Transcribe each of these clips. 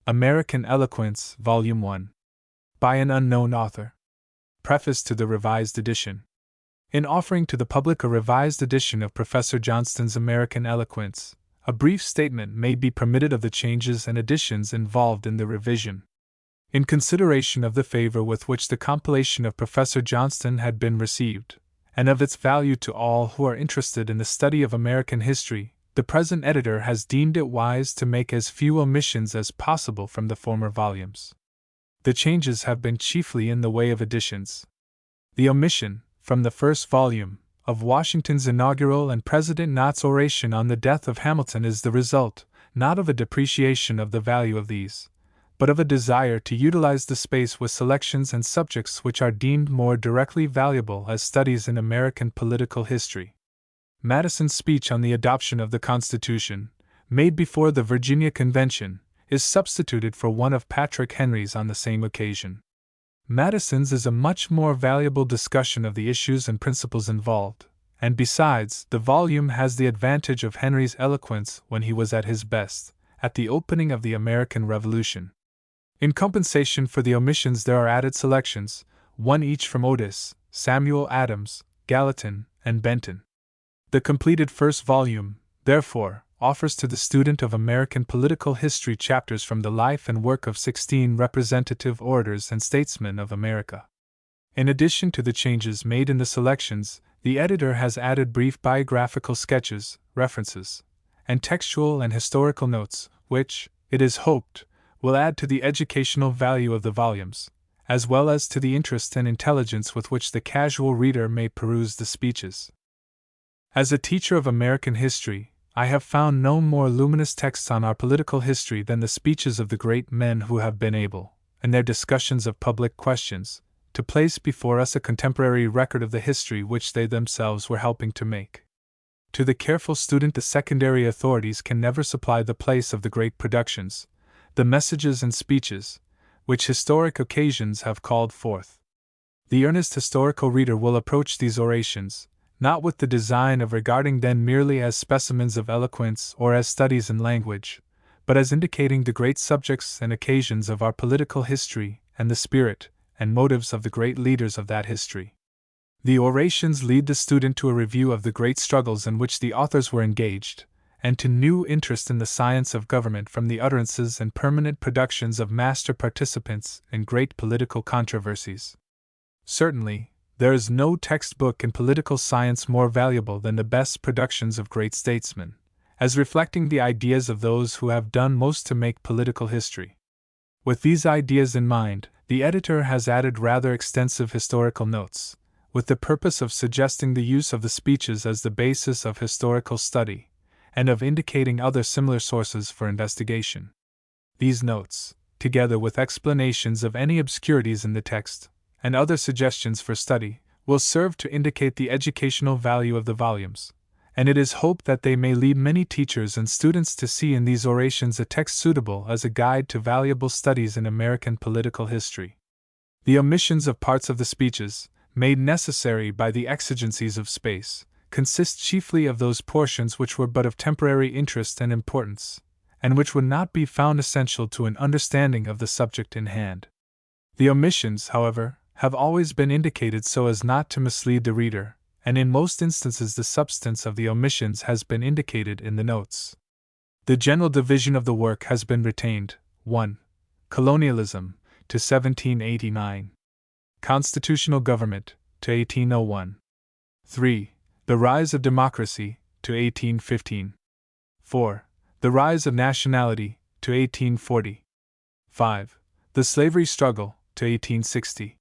American Eloquence, Volume 1. By an unknown author. Preface to the revised edition. In offering to the public a revised edition of Professor Johnston's American Eloquence, a brief statement may be permitted of the changes and additions involved in the revision. In consideration of the favor with which the compilation of Professor Johnston had been received, and of its value to all who are interested in the study of American history, the present editor has deemed it wise to make as few omissions as possible from the former volumes. The changes have been chiefly in the way of additions. The omission, from the first volume, of Washington's inaugural and President Knott's oration on the death of Hamilton is the result, not of a depreciation of the value of these, but of a desire to utilize the space with selections and subjects which are deemed more directly valuable as studies in American political history. Madison's speech on the adoption of the Constitution, made before the Virginia Convention, is substituted for one of Patrick Henry's on the same occasion. Madison's is a much more valuable discussion of the issues and principles involved, and besides, the volume has the advantage of Henry's eloquence when he was at his best, at the opening of the American Revolution. In compensation for the omissions there are added selections, one each from Otis, Samuel Adams, Gallatin, and Benton. The completed first volume, therefore, offers to the student of American political history chapters from the life and work of 16 representative orators and statesmen of America. In addition to the changes made in the selections, the editor has added brief biographical sketches, references, and textual and historical notes, which, it is hoped, will add to the educational value of the volumes, as well as to the interest and intelligence with which the casual reader may peruse the speeches. As a teacher of American history, I have found no more luminous texts on our political history than the speeches of the great men who have been able, in their discussions of public questions, to place before us a contemporary record of the history which they themselves were helping to make. To the careful student, the secondary authorities can never supply the place of the great productions, the messages and speeches, which historic occasions have called forth. The earnest historical reader will approach these orations, not with the design of regarding them merely as specimens of eloquence or as studies in language, but as indicating the great subjects and occasions of our political history and the spirit and motives of the great leaders of that history. The orations lead the student to a review of the great struggles in which the authors were engaged, and to new interest in the science of government from the utterances and permanent productions of master participants in great political controversies. Certainly, there is no textbook in political science more valuable than the best productions of great statesmen, as reflecting the ideas of those who have done most to make political history. With these ideas in mind, the editor has added rather extensive historical notes, with the purpose of suggesting the use of the speeches as the basis of historical study, and of indicating other similar sources for investigation. These notes, together with explanations of any obscurities in the text, and other suggestions for study, will serve to indicate the educational value of the volumes, and it is hoped that they may lead many teachers and students to see in these orations a text suitable as a guide to valuable studies in American political history. The omissions of parts of the speeches, made necessary by the exigencies of space, consist chiefly of those portions which were but of temporary interest and importance, and which would not be found essential to an understanding of the subject in hand. The omissions, however, have always been indicated so as not to mislead the reader, and in most instances the substance of the omissions has been indicated in the notes. The general division of the work has been retained: 1. Colonialism, to 1789. Constitutional government, to 1801. 3. The rise of democracy, to 1815. 4. The rise of nationality, to 1840. 5. The slavery struggle, to 1860.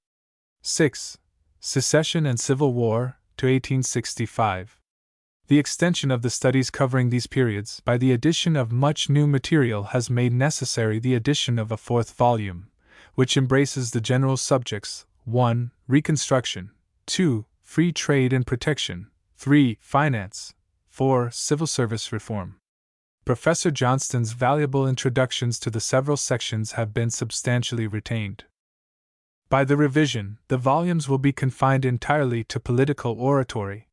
6. Secession and Civil War, to 1865. The extension of the studies covering these periods by the addition of much new material has made necessary the addition of a fourth volume, which embraces the general subjects: 1. Reconstruction, 2. Free trade and protection, 3. Finance, 4. Civil service reform. Professor Johnston's valuable introductions to the several sections have been substantially retained. By the revision, the volumes will be confined entirely to political oratory.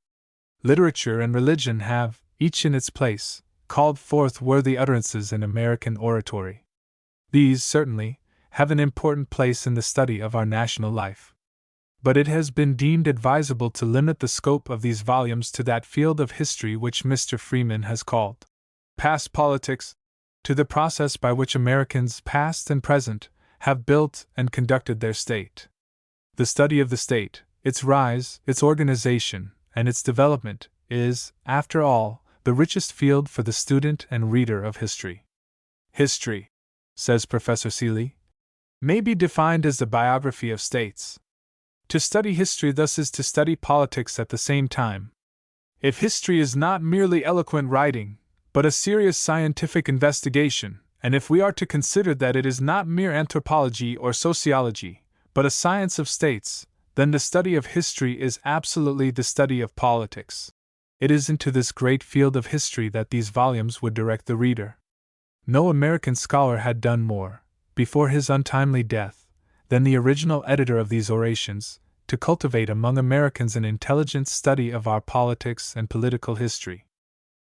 Literature and religion have, each in its place, called forth worthy utterances in American oratory. These, certainly, have an important place in the study of our national life. But it has been deemed advisable to limit the scope of these volumes to that field of history which Mr. Freeman has called past politics, to the process by which Americans, past and present, have built and conducted their state. The study of the state, its rise, its organization, and its development, is, after all, the richest field for the student and reader of history. History, says Professor Seeley, may be defined as the biography of states. To study history thus is to study politics at the same time. If history is not merely eloquent writing, but a serious scientific investigation, and if we are to consider that it is not mere anthropology or sociology, but a science of states, then the study of history is absolutely the study of politics. It is into this great field of history that these volumes would direct the reader. No American scholar had done more, before his untimely death, than the original editor of these orations, to cultivate among Americans an intelligent study of our politics and political history.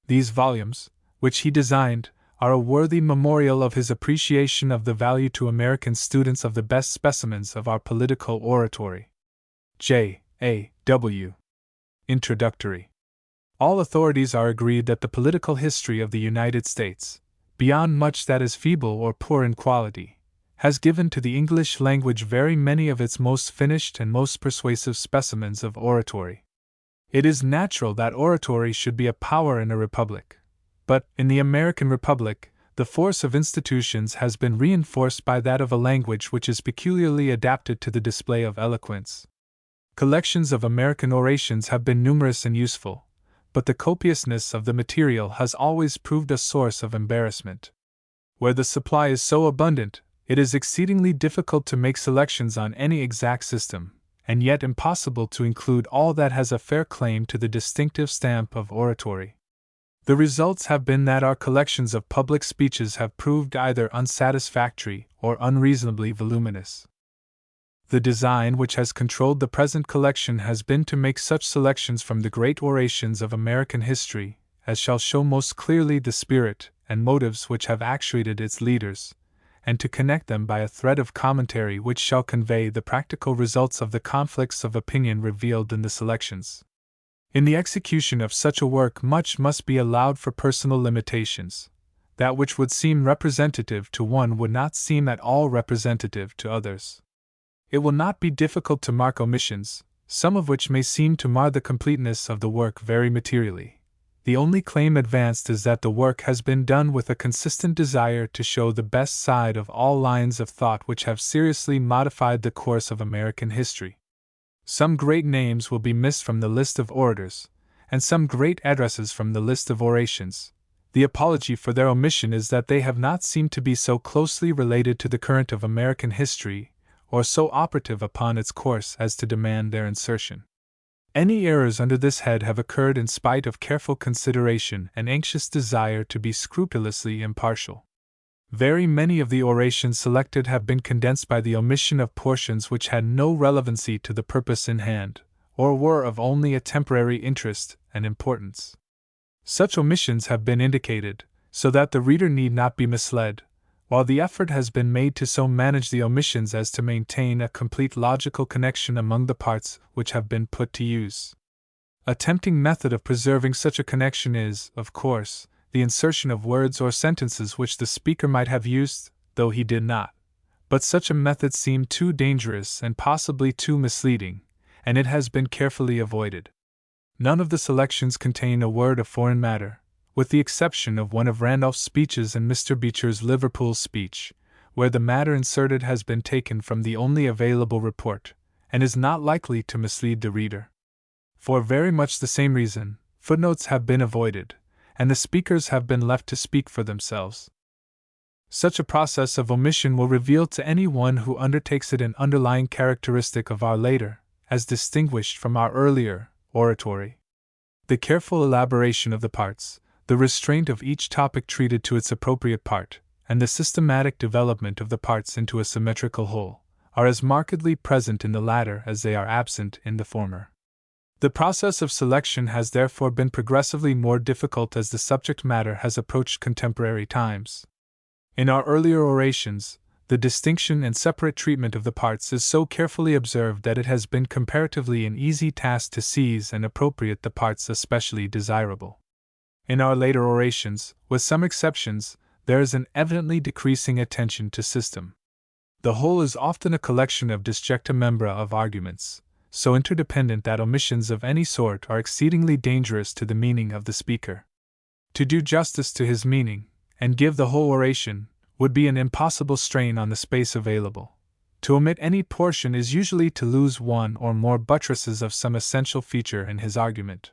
These volumes, which he designed, are a worthy memorial of his appreciation of the value to American students of the best specimens of our political oratory. J.A.W. Introductory. All authorities are agreed that the political history of the United States, beyond much that is feeble or poor in quality, has given to the English language very many of its most finished and most persuasive specimens of oratory. It is natural that oratory should be a power in a republic, but, in the American Republic, the force of institutions has been reinforced by that of a language which is peculiarly adapted to the display of eloquence. Collections of American orations have been numerous and useful, but the copiousness of the material has always proved a source of embarrassment. Where the supply is so abundant, it is exceedingly difficult to make selections on any exact system, and yet impossible to include all that has a fair claim to the distinctive stamp of oratory. The results have been that our collections of public speeches have proved either unsatisfactory or unreasonably voluminous. The design which has controlled the present collection has been to make such selections from the great orations of American history as shall show most clearly the spirit and motives which have actuated its leaders, and to connect them by a thread of commentary which shall convey the practical results of the conflicts of opinion revealed in the selections. In the execution of such a work much must be allowed for personal limitations. That which would seem representative to one would not seem at all representative to others. It will not be difficult to mark omissions, some of which may seem to mar the completeness of the work very materially. The only claim advanced is that the work has been done with a consistent desire to show the best side of all lines of thought which have seriously modified the course of American history. Some great names will be missed from the list of orators, and some great addresses from the list of orations. The apology for their omission is that they have not seemed to be so closely related to the current of American history, or so operative upon its course as to demand their insertion. Any errors under this head have occurred in spite of careful consideration and anxious desire to be scrupulously impartial. Very many of the orations selected have been condensed by the omission of portions which had no relevancy to the purpose in hand, or were of only a temporary interest and importance. Such omissions have been indicated, so that the reader need not be misled, while the effort has been made to so manage the omissions as to maintain a complete logical connection among the parts which have been put to use. A tempting method of preserving such a connection is, of course, the insertion of words or sentences which the speaker might have used, though he did not. But such a method seemed too dangerous and possibly too misleading, and it has been carefully avoided. None of the selections contain a word of foreign matter, with the exception of one of Randolph's speeches and Mr. Beecher's Liverpool speech, where the matter inserted has been taken from the only available report, and is not likely to mislead the reader. For very much the same reason, footnotes have been avoided, and the speakers have been left to speak for themselves. Such a process of omission will reveal to any one who undertakes it an underlying characteristic of our later, as distinguished from our earlier, oratory. The careful elaboration of the parts, the restraint of each topic treated to its appropriate part, and the systematic development of the parts into a symmetrical whole, are as markedly present in the latter as they are absent in the former. The process of selection has therefore been progressively more difficult as the subject matter has approached contemporary times. In our earlier orations, the distinction and separate treatment of the parts is so carefully observed that it has been comparatively an easy task to seize and appropriate the parts especially desirable. In our later orations, with some exceptions, there is an evidently decreasing attention to system. The whole is often a collection of disjecta membra of arguments, so interdependent that omissions of any sort are exceedingly dangerous to the meaning of the speaker. To do justice to his meaning, and give the whole oration, would be an impossible strain on the space available. To omit any portion is usually to lose one or more buttresses of some essential feature in his argument.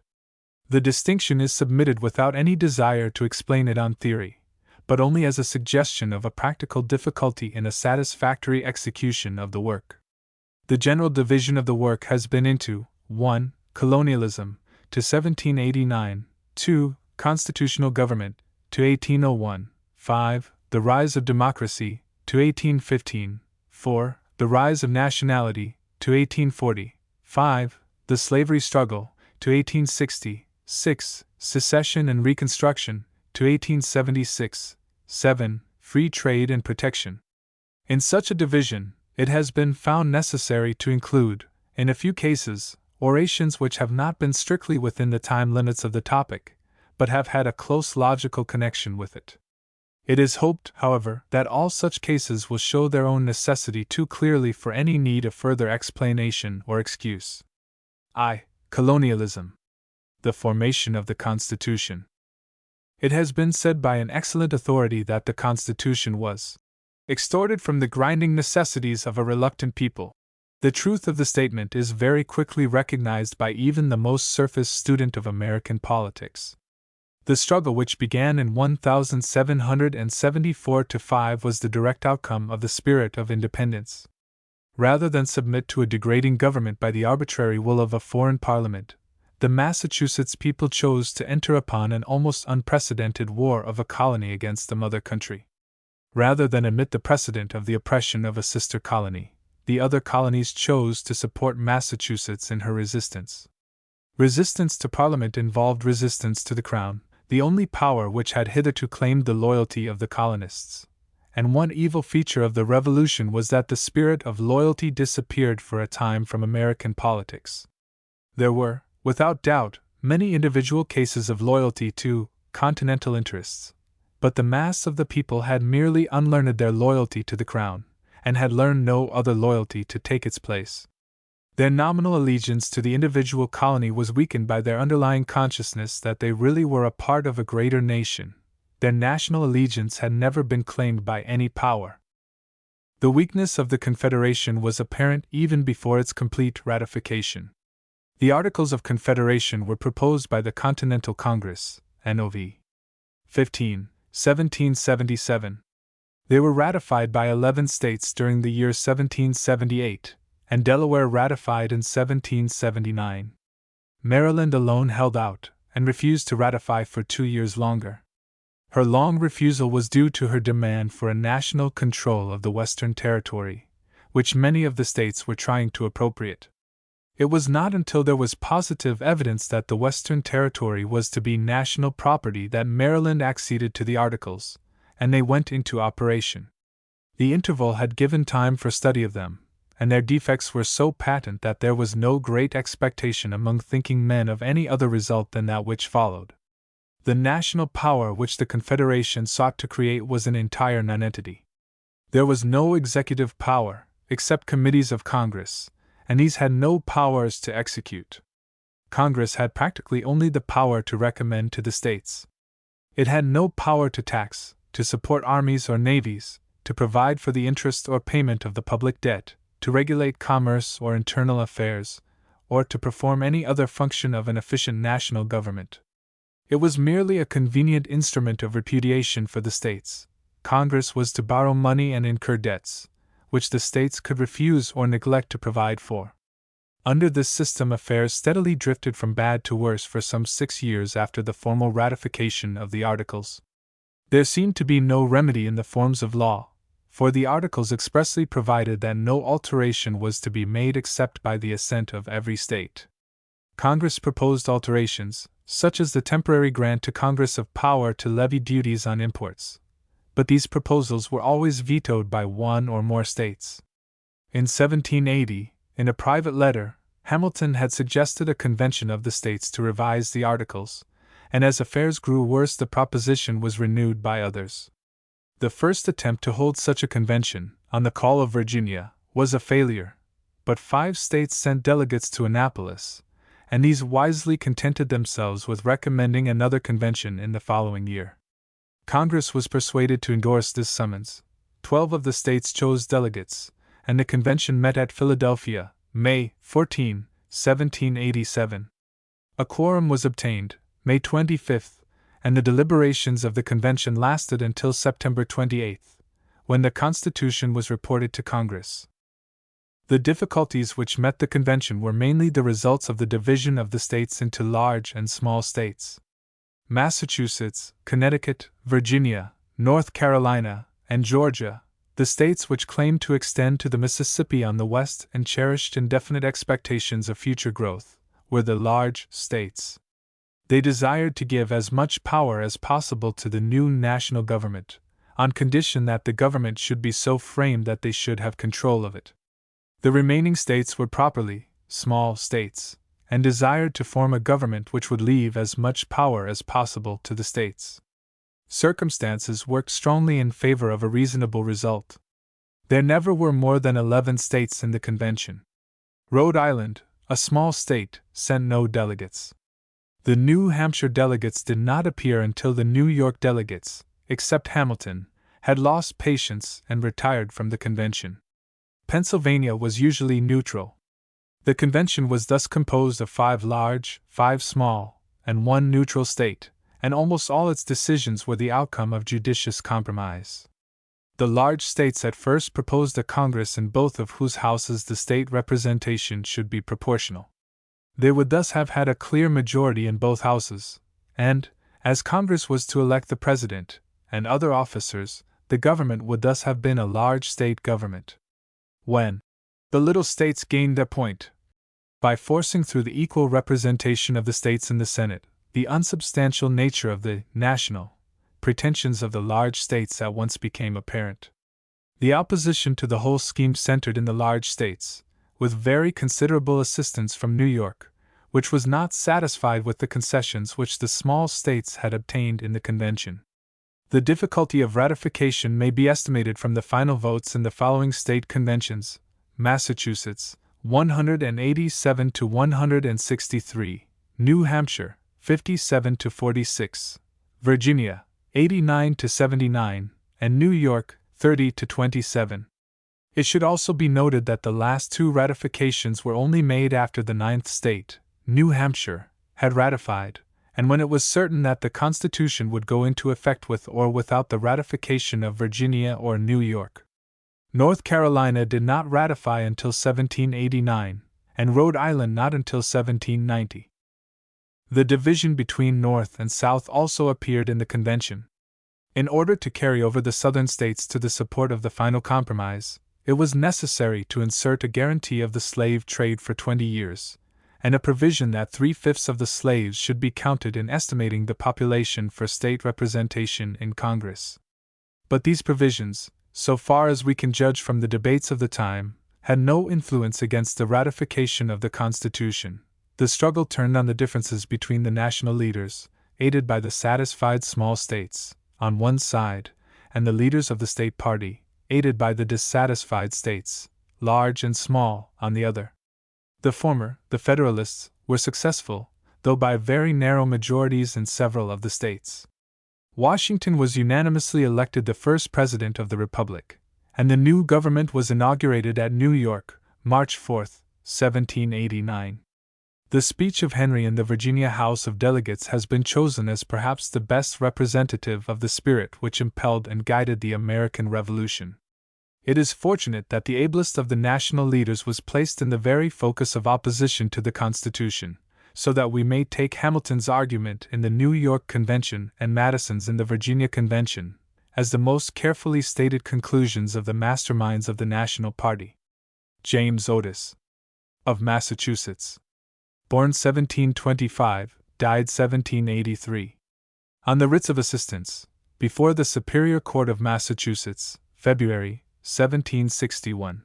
The distinction is submitted without any desire to explain it on theory, but only as a suggestion of a practical difficulty in a satisfactory execution of the work. The general division of the work has been into 1. Colonialism, to 1789, 2. Constitutional government, to 1801, 5. The rise of democracy, to 1815, 4. The rise of nationality, to 1840, 5. The slavery struggle, to 1860, 6. Secession and Reconstruction, to 1876, 7. Free trade and protection. In such a division, it has been found necessary to include, in a few cases, orations which have not been strictly within the time limits of the topic, but have had a close logical connection with it. It is hoped, however, that all such cases will show their own necessity too clearly for any need of further explanation or excuse. I. Colonialism. The formation of the Constitution. It has been said by an excellent authority that the Constitution was extorted from the grinding necessities of a reluctant people. The truth of the statement is very quickly recognized by even the most surface student of American politics. The struggle which began in 1774-5 was the direct outcome of the spirit of independence. Rather than submit to a degrading government by the arbitrary will of a foreign parliament, the Massachusetts people chose to enter upon an almost unprecedented war of a colony against the mother country. Rather than admit the precedent of the oppression of a sister colony, the other colonies chose to support Massachusetts in her resistance. Resistance to Parliament involved resistance to the Crown, the only power which had hitherto claimed the loyalty of the colonists. And one evil feature of the Revolution was that the spirit of loyalty disappeared for a time from American politics. There were, without doubt, many individual cases of loyalty to continental interests, but the mass of the people had merely unlearned their loyalty to the Crown, and had learned no other loyalty to take its place. Their nominal allegiance to the individual colony was weakened by their underlying consciousness that they really were a part of a greater nation. Their national allegiance had never been claimed by any power. The weakness of the Confederation was apparent even before its complete ratification. The Articles of Confederation were proposed by the Continental Congress, Nov. 15, 1777. They were ratified by 11 states during the year 1778, and Delaware ratified in 1779. Maryland alone held out, and refused to ratify for 2 years longer. Her long refusal was due to her demand for a national control of the Western Territory, which many of the states were trying to appropriate. It was not until there was positive evidence that the Western Territory was to be national property that Maryland acceded to the Articles, and they went into operation. The interval had given time for study of them, and their defects were so patent that there was no great expectation among thinking men of any other result than that which followed. The national power which the Confederation sought to create was an entire nonentity. There was no executive power, except committees of Congress, and these had no powers to execute. Congress had practically only the power to recommend to the states. It had no power to tax, to support armies or navies, to provide for the interest or payment of the public debt, to regulate commerce or internal affairs, or to perform any other function of an efficient national government. It was merely a convenient instrument of repudiation for the states. Congress was to borrow money and incur debts, which the states could refuse or neglect to provide for. Under this system, affairs steadily drifted from bad to worse for some 6 years after the formal ratification of the Articles. There seemed to be no remedy in the forms of law, for the Articles expressly provided that no alteration was to be made except by the assent of every state. Congress proposed alterations, such as the temporary grant to Congress of power to levy duties on imports, but these proposals were always vetoed by one or more states. In 1780, in a private letter, Hamilton had suggested a convention of the states to revise the Articles, and as affairs grew worse, the proposition was renewed by others. The first attempt to hold such a convention, on the call of Virginia, was a failure, but 5 states sent delegates to Annapolis, and these wisely contented themselves with recommending another convention in the following year. Congress was persuaded to endorse this summons. 12 of the states chose delegates, and the convention met at Philadelphia, May 14, 1787. A quorum was obtained, May 25, and the deliberations of the convention lasted until September 28, when the Constitution was reported to Congress. The difficulties which met the convention were mainly the results of the division of the states into large and small states. Massachusetts, Connecticut, Virginia, North Carolina, and Georgia, the states which claimed to extend to the Mississippi on the west and cherished indefinite expectations of future growth, were the large states. They desired to give as much power as possible to the new national government, on condition that the government should be so framed that they should have control of it. The remaining states were properly small states, and desired to form a government which would leave as much power as possible to the states. Circumstances worked strongly in favor of a reasonable result. There never were more than 11 states in the convention. Rhode Island, a small state, sent no delegates. The New Hampshire delegates did not appear until the New York delegates, except Hamilton, had lost patience and retired from the convention. Pennsylvania was usually neutral. The convention was thus composed of 5 large, 5 small, and 1 neutral state, and almost all its decisions were the outcome of judicious compromise. The large states at first proposed a Congress in both of whose houses the state representation should be proportional. They would thus have had a clear majority in both houses, and, as Congress was to elect the president and other officers, the government would thus have been a large state government. When the little states gained their point, by forcing through the equal representation of the states in the Senate, the unsubstantial nature of the national pretensions of the large states at once became apparent. The opposition to the whole scheme centered in the large states, with very considerable assistance from New York, which was not satisfied with the concessions which the small states had obtained in the convention. The difficulty of ratification may be estimated from the final votes in the following state conventions: Massachusetts, 187 to 163, New Hampshire, 57 to 46, Virginia, 89 to 79, and New York, 30 to 27. It should also be noted that the last 2 ratifications were only made after the 9th state, New Hampshire, had ratified, and when it was certain that the Constitution would go into effect with or without the ratification of Virginia or New York. North Carolina did not ratify until 1789, and Rhode Island not until 1790. The division between North and South also appeared in the convention. In order to carry over the Southern states to the support of the final compromise, it was necessary to insert a guarantee of the slave trade for 20 years, and a provision that 3/5 of the slaves should be counted in estimating the population for state representation in Congress. But these provisions, so far as we can judge from the debates of the time, had no influence against the ratification of the Constitution. The struggle turned on the differences between the national leaders, aided by the satisfied small states, on one side, and the leaders of the state party, aided by the dissatisfied states, large and small, on the other. The former, the Federalists, were successful, though by very narrow majorities in several of the states. Washington was unanimously elected the first president of the Republic, and the new government was inaugurated at New York, March 4, 1789. The speech of Henry in the Virginia House of Delegates has been chosen as perhaps the best representative of the spirit which impelled and guided the American Revolution. It is fortunate that the ablest of the national leaders was placed in the very focus of opposition to the Constitution, so that we may take Hamilton's argument in the New York Convention and Madison's in the Virginia Convention as the most carefully stated conclusions of the masterminds of the national party. James Otis, of Massachusetts. Born 1725, died 1783. On the writs of assistance, before the Superior Court of Massachusetts, February, 1761.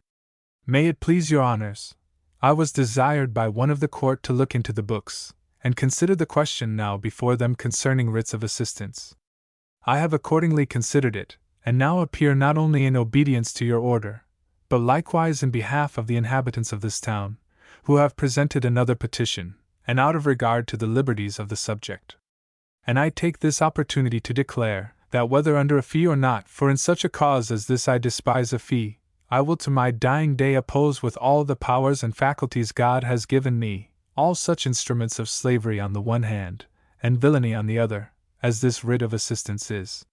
May it please your honors, I was desired by one of the court to look into the books, and consider the question now before them concerning writs of assistance. I have accordingly considered it, and now appear not only in obedience to your order, but likewise in behalf of the inhabitants of this town, who have presented another petition, and out of regard to the liberties of the subject. And I take this opportunity to declare, that whether under a fee or not, for in such a cause as this I despise a fee, I will to my dying day oppose with all the powers and faculties God has given me, all such instruments of slavery on the one hand, and villainy on the other, as this writ of assistance is.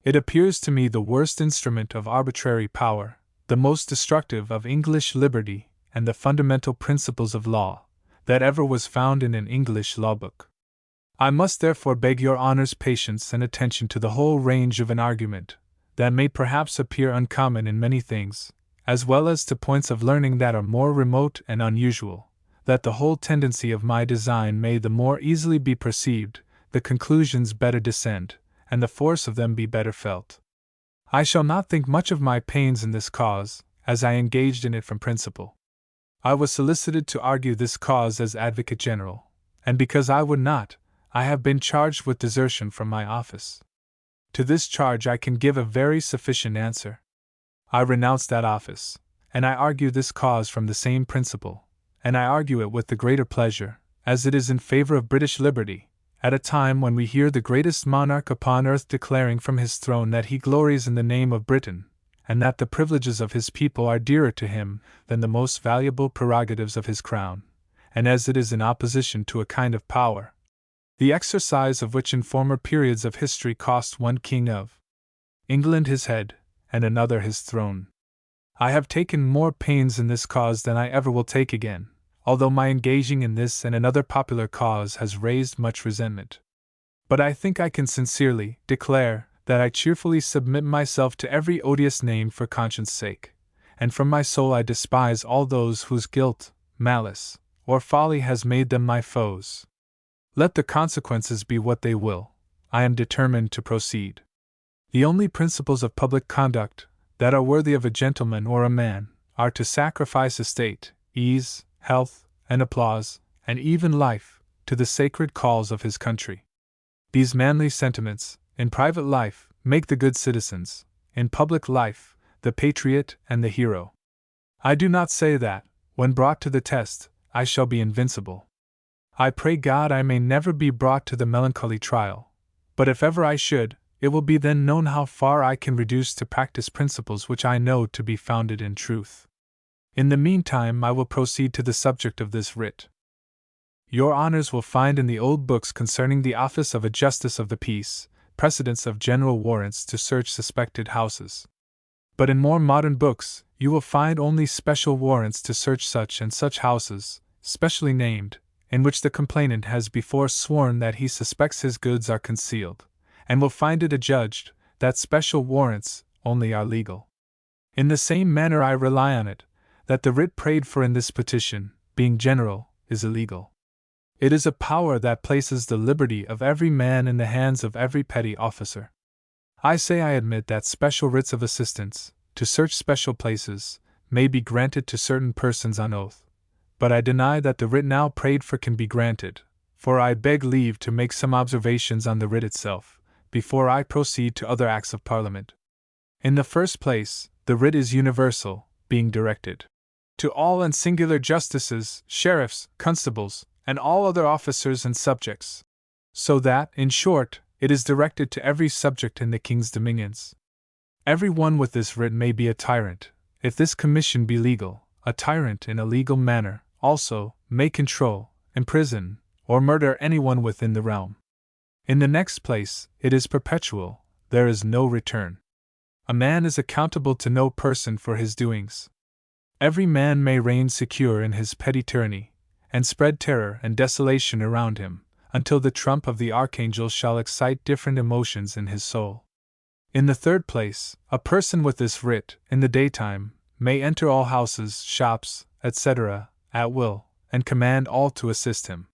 It appears to me the worst instrument of arbitrary power, the most destructive of English liberty and the fundamental principles of law, that ever was found in an English law book. I must therefore beg your honor's patience and attention to the whole range of an argument, that may perhaps appear uncommon in many things, as well as to points of learning that are more remote and unusual, that the whole tendency of my design may the more easily be perceived, the conclusions better descend, and the force of them be better felt. I shall not think much of my pains in this cause, as I engaged in it from principle. I was solicited to argue this cause as Advocate General, and because I would not, I have been charged with desertion from my office. To this charge I can give a very sufficient answer. I renounce that office, and I argue this cause from the same principle, and I argue it with the greater pleasure, as it is in favor of British liberty, at a time when we hear the greatest monarch upon earth declaring from his throne that he glories in the name of Britain, and that the privileges of his people are dearer to him than the most valuable prerogatives of his crown, and as it is in opposition to a kind of power, the exercise of which in former periods of history cost one king of England his head, and another his throne. I have taken more pains in this cause than I ever will take again, although my engaging in this and another popular cause has raised much resentment. But I think I can sincerely declare that I cheerfully submit myself to every odious name for conscience' sake, and from my soul I despise all those whose guilt, malice, or folly has made them my foes. Let the consequences be what they will, I am determined to proceed. The only principles of public conduct that are worthy of a gentleman or a man are to sacrifice estate, ease, health, and applause, and even life, to the sacred calls of his country. These manly sentiments, in private life, make the good citizens, in public life, the patriot and the hero. I do not say that, when brought to the test, I shall be invincible. I pray God I may never be brought to the melancholy trial, but if ever I should, it will be then known how far I can reduce to practice principles which I know to be founded in truth. In the meantime I will proceed to the subject of this writ. Your honors will find in the old books concerning the office of a justice of the peace, precedents of general warrants to search suspected houses. But in more modern books, you will find only special warrants to search such and such houses, specially named, in which the complainant has before sworn that he suspects his goods are concealed, and will find it adjudged that special warrants only are legal. In the same manner I rely on it, that the writ prayed for in this petition, being general, is illegal. It is a power that places the liberty of every man in the hands of every petty officer. I say I admit that special writs of assistance, to search special places, may be granted to certain persons on oath, but I deny that the writ now prayed for can be granted, for I beg leave to make some observations on the writ itself, before I proceed to other acts of Parliament. In the first place, the writ is universal, being directed to all and singular justices, sheriffs, constables, and all other officers and subjects, so that, in short, it is directed to every subject in the king's dominions. Every one with this writ may be a tyrant, if this commission be legal, a tyrant in a legal manner, also, may control, imprison, or murder anyone within the realm. In the next place, it is perpetual, there is no return. A man is accountable to no person for his doings. Every man may reign secure in his petty tyranny, and spread terror and desolation around him, until the trump of the archangel shall excite different emotions in his soul. In the third place, a person with this writ, in the daytime, may enter all houses, shops, etc., at will, and command all to assist him.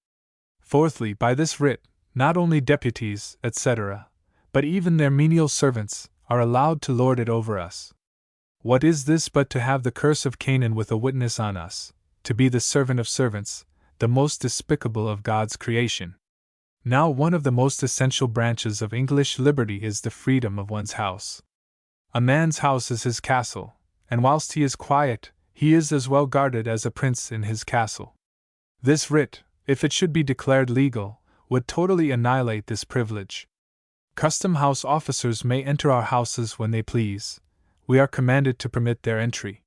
Fourthly, by this writ, not only deputies, etc., but but even their menial servants are allowed to lord it over us. What is this but to have the curse of Canaan with a witness on us, to be the servant of servants, the most despicable of God's creation? Now, one of the most essential branches of English liberty is the freedom of one's house. A man's house is his castle, and whilst he is quiet, he is as well guarded as a prince in his castle. This writ, if it should be declared legal, would totally annihilate this privilege. Custom house officers may enter our houses when they please. We are commanded to permit their entry.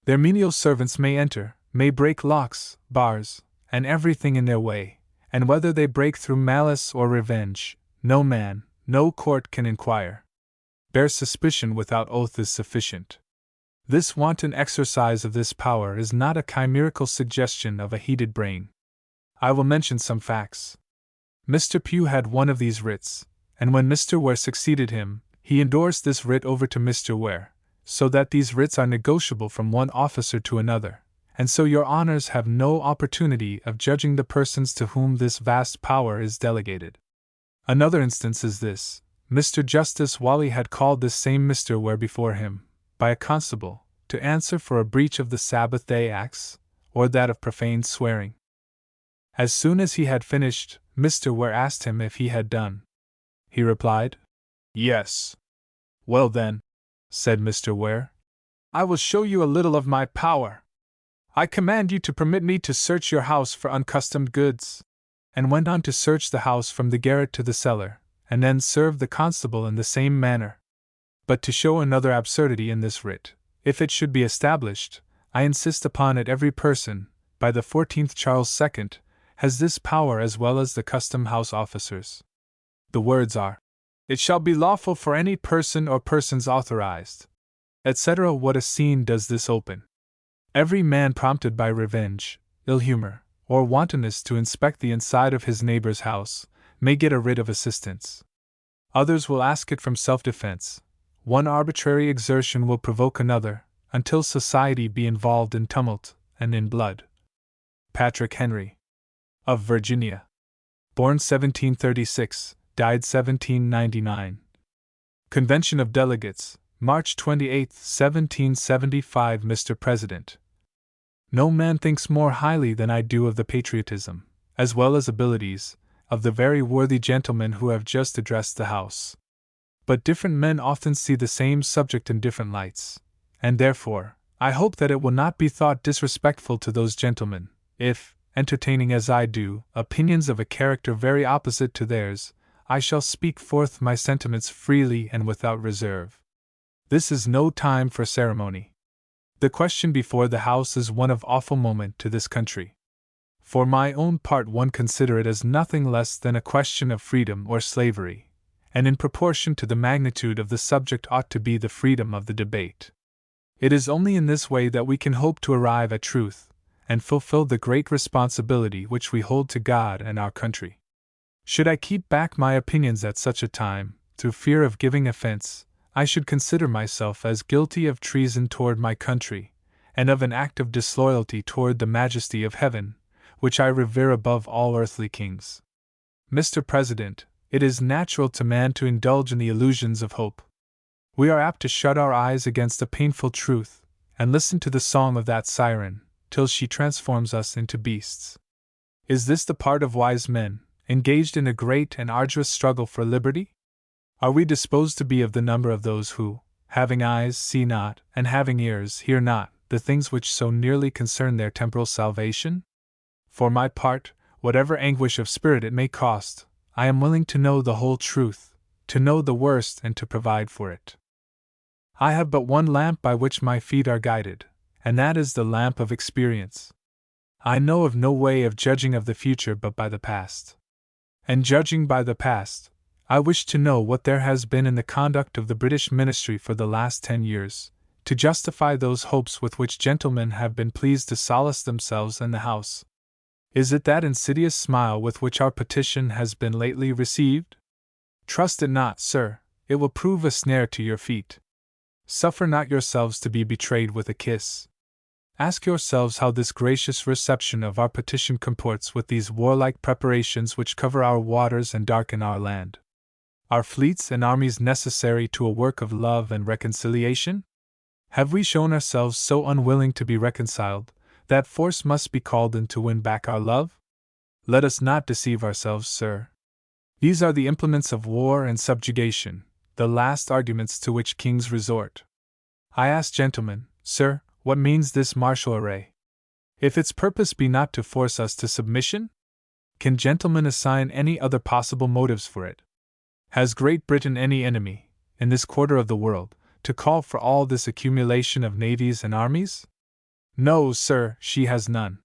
Their menial servants may enter, may break locks, bars, and everything in their way, and whether they break through malice or revenge, no man, no court can inquire. Bare suspicion without oath is sufficient. This wanton exercise of this power is not a chimerical suggestion of a heated brain. I will mention some facts. Mr. Pugh had one of these writs, and when Mr. Ware succeeded him, he endorsed this writ over to Mr. Ware, so that these writs are negotiable from one officer to another, and so your honors have no opportunity of judging the persons to whom this vast power is delegated. Another instance is this: Mr. Justice Whalley had called this same Mr. Ware before him, by a constable, to answer for a breach of the Sabbath Day Acts, or that of profane swearing. As soon as he had finished, Mr. Ware asked him if he had done. He replied, "Yes." "Well then," said Mr. Ware, "I will show you a little of my power. I command you to permit me to search your house for uncustomed goods," and went on to search the house from the garret to the cellar, and then served the constable in the same manner. But to show another absurdity in this writ, if it should be established, I insist upon it, every person, by the 14th Charles II, has this power as well as the custom house officers. The words are, "It shall be lawful for any person or persons authorized," etc. What a scene does this open! Every man prompted by revenge, ill humor, or wantonness to inspect the inside of his neighbor's house, may get a writ of assistance. Others will ask it from self-defense. One arbitrary exertion will provoke another, until society be involved in tumult and in blood. Patrick Henry, of Virginia. Born 1736, died 1799. Convention of Delegates, March 28, 1775. Mr. President, no man thinks more highly than I do of the patriotism, as well as abilities, of the very worthy gentlemen who have just addressed the House. But different men often see the same subject in different lights, and therefore, I hope that it will not be thought disrespectful to those gentlemen, if, entertaining as I do, opinions of a character very opposite to theirs, I shall speak forth my sentiments freely and without reserve. This is no time for ceremony. The question before the House is one of awful moment to this country. For my own part, one consider it as nothing less than a question of freedom or slavery, and in proportion to the magnitude of the subject ought to be the freedom of the debate. It is only in this way that we can hope to arrive at truth, and fulfill the great responsibility which we hold to God and our country. Should I keep back my opinions at such a time, through fear of giving offense, I should consider myself as guilty of treason toward my country, and of an act of disloyalty toward the majesty of heaven, which I revere above all earthly kings. Mr. President, it is natural to man to indulge in the illusions of hope. We are apt to shut our eyes against a painful truth, and listen to the song of that siren, till she transforms us into beasts. Is this the part of wise men, engaged in a great and arduous struggle for liberty? Are we disposed to be of the number of those who, having eyes, see not, and having ears, hear not, the things which so nearly concern their temporal salvation? For my part, whatever anguish of spirit it may cost, I am willing to know the whole truth, to know the worst and to provide for it. I have but one lamp by which my feet are guided, and that is the lamp of experience. I know of no way of judging of the future but by the past. And judging by the past, I wish to know what there has been in the conduct of the British ministry for the last 10 years, to justify those hopes with which gentlemen have been pleased to solace themselves in the House. Is it that insidious smile with which our petition has been lately received? Trust it not, sir, it will prove a snare to your feet. Suffer not yourselves to be betrayed with a kiss. Ask yourselves how this gracious reception of our petition comports with these warlike preparations which cover our waters and darken our land. Are fleets and armies necessary to a work of love and reconciliation? Have we shown ourselves so unwilling to be reconciled that force must be called in to win back our love? Let us not deceive ourselves, sir. These are the implements of war and subjugation, the last arguments to which kings resort. I ask gentlemen, sir, what means this martial array? If its purpose be not to force us to submission? Can gentlemen assign any other possible motives for it? Has Great Britain any enemy, in this quarter of the world, to call for all this accumulation of navies and armies? No, sir, she has none.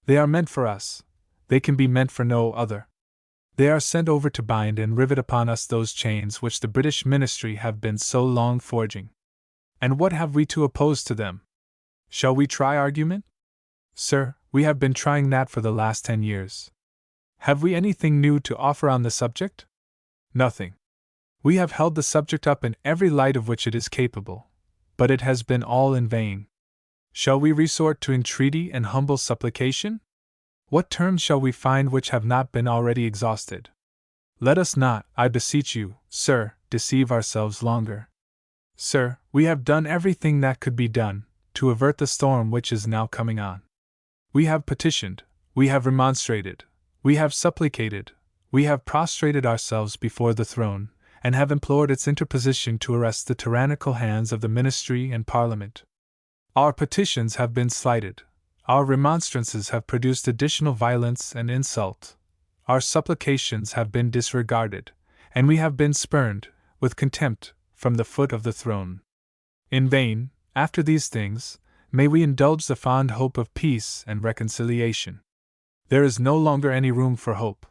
They are meant for us. They can be meant for no other. They are sent over to bind and rivet upon us those chains which the British ministry have been so long forging. And what have we to oppose to them? Shall we try argument? Sir, we have been trying that for the last 10 years. Have we anything new to offer on the subject? Nothing. We have held the subject up in every light of which it is capable, but it has been all in vain. Shall we resort to entreaty and humble supplication? What terms shall we find which have not been already exhausted? Let us not, I beseech you, sir, deceive ourselves longer. Sir, we have done everything that could be done to avert the storm which is now coming on. We have petitioned, we have remonstrated, we have supplicated, we have prostrated ourselves before the throne, and have implored its interposition to arrest the tyrannical hands of the ministry and Parliament. Our petitions have been slighted, our remonstrances have produced additional violence and insult, our supplications have been disregarded, and we have been spurned, with contempt, from the foot of the throne. In vain, after these things, may we indulge the fond hope of peace and reconciliation. There is no longer any room for hope.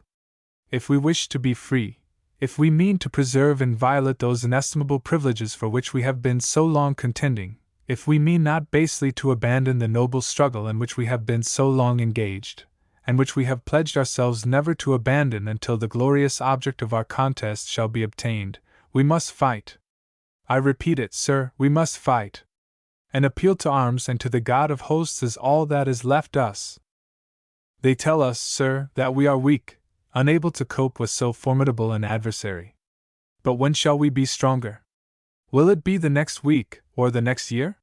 If we wish to be free, if we mean to preserve inviolate those inestimable privileges for which we have been so long contending, if we mean not basely to abandon the noble struggle in which we have been so long engaged, and which we have pledged ourselves never to abandon until the glorious object of our contest shall be obtained, we must fight. I repeat it, sir, we must fight. An appeal to arms and to the God of hosts is all that is left us. They tell us, sir, that we are weak, unable to cope with so formidable an adversary. But when shall we be stronger? Will it be the next week, or the next year?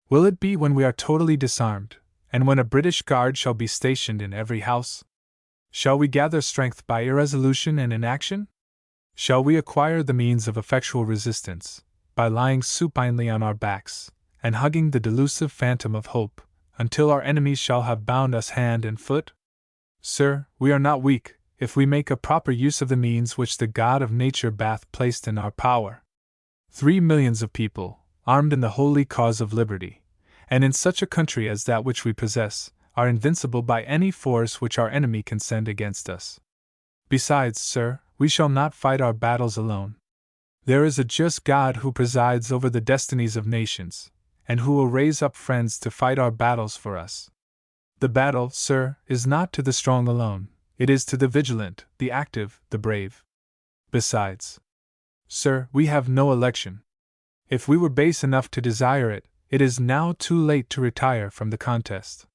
Will it be when we are totally disarmed, and when a British guard shall be stationed in every house? Shall we gather strength by irresolution and inaction? Shall we acquire the means of effectual resistance, by lying supinely on our backs, and hugging the delusive phantom of hope, until our enemies shall have bound us hand and foot? Sir, we are not weak, if we make a proper use of the means which the God of nature hath placed in our power. 3 millions of people, armed in the holy cause of liberty, and in such a country as that which we possess, are invincible by any force which our enemy can send against us. Besides, sir, we shall not fight our battles alone. There is a just God who presides over the destinies of nations, and who will raise up friends to fight our battles for us. The battle, sir, is not to the strong alone, it is to the vigilant, the active, the brave. Besides, sir, we have no election. If we were base enough to desire it, it is now too late to retire from the contest.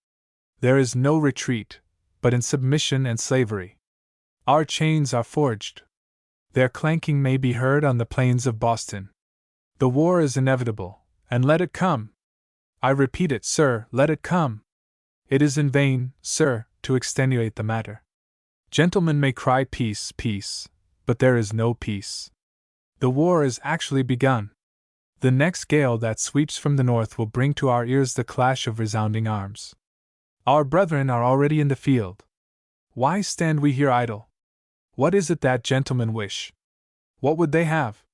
There is no retreat, but in submission and slavery. Our chains are forged. Their clanking may be heard on the plains of Boston. The war is inevitable, and let it come. I repeat it, sir, let it come. It is in vain, sir, to extenuate the matter. Gentlemen may cry peace, peace, but there is no peace. The war is actually begun. The next gale that sweeps from the north will bring to our ears the clash of resounding arms. Our brethren are already in the field. Why stand we here idle? What is it that gentlemen wish? What would they have?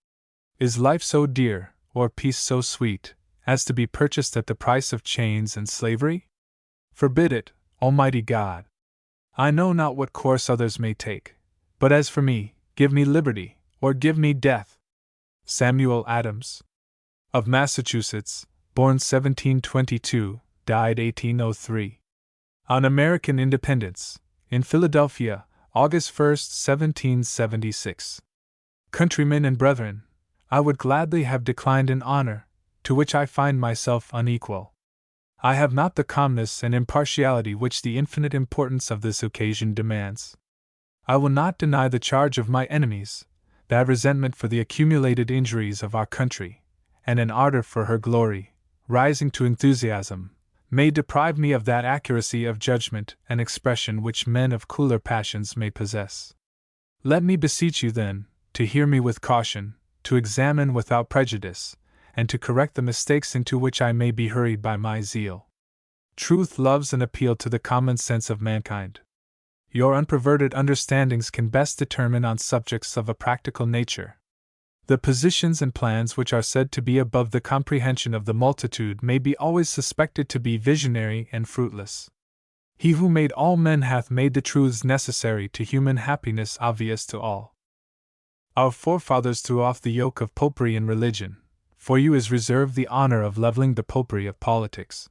Is life so dear, or peace so sweet, as to be purchased at the price of chains and slavery? Forbid it, Almighty God. I know not what course others may take, but as for me, give me liberty, or give me death. Samuel Adams, of Massachusetts, born 1722, died 1803. On American Independence, in Philadelphia, August 1, 1776. Countrymen and brethren, I would gladly have declined an honor, to which I find myself unequal. I have not the calmness and impartiality which the infinite importance of this occasion demands. I will not deny the charge of my enemies, that resentment for the accumulated injuries of our country, and an ardor for her glory, rising to enthusiasm, may deprive me of that accuracy of judgment and expression which men of cooler passions may possess. Let me beseech you, then, to hear me with caution, to examine without prejudice, and to correct the mistakes into which I may be hurried by my zeal. Truth loves an appeal to the common sense of mankind. Your unperverted understandings can best determine on subjects of a practical nature. The positions and plans which are said to be above the comprehension of the multitude may be always suspected to be visionary and fruitless. He who made all men hath made the truths necessary to human happiness obvious to all. Our forefathers threw off the yoke of popery in religion. For you is reserved the honor of leveling the popery of politics.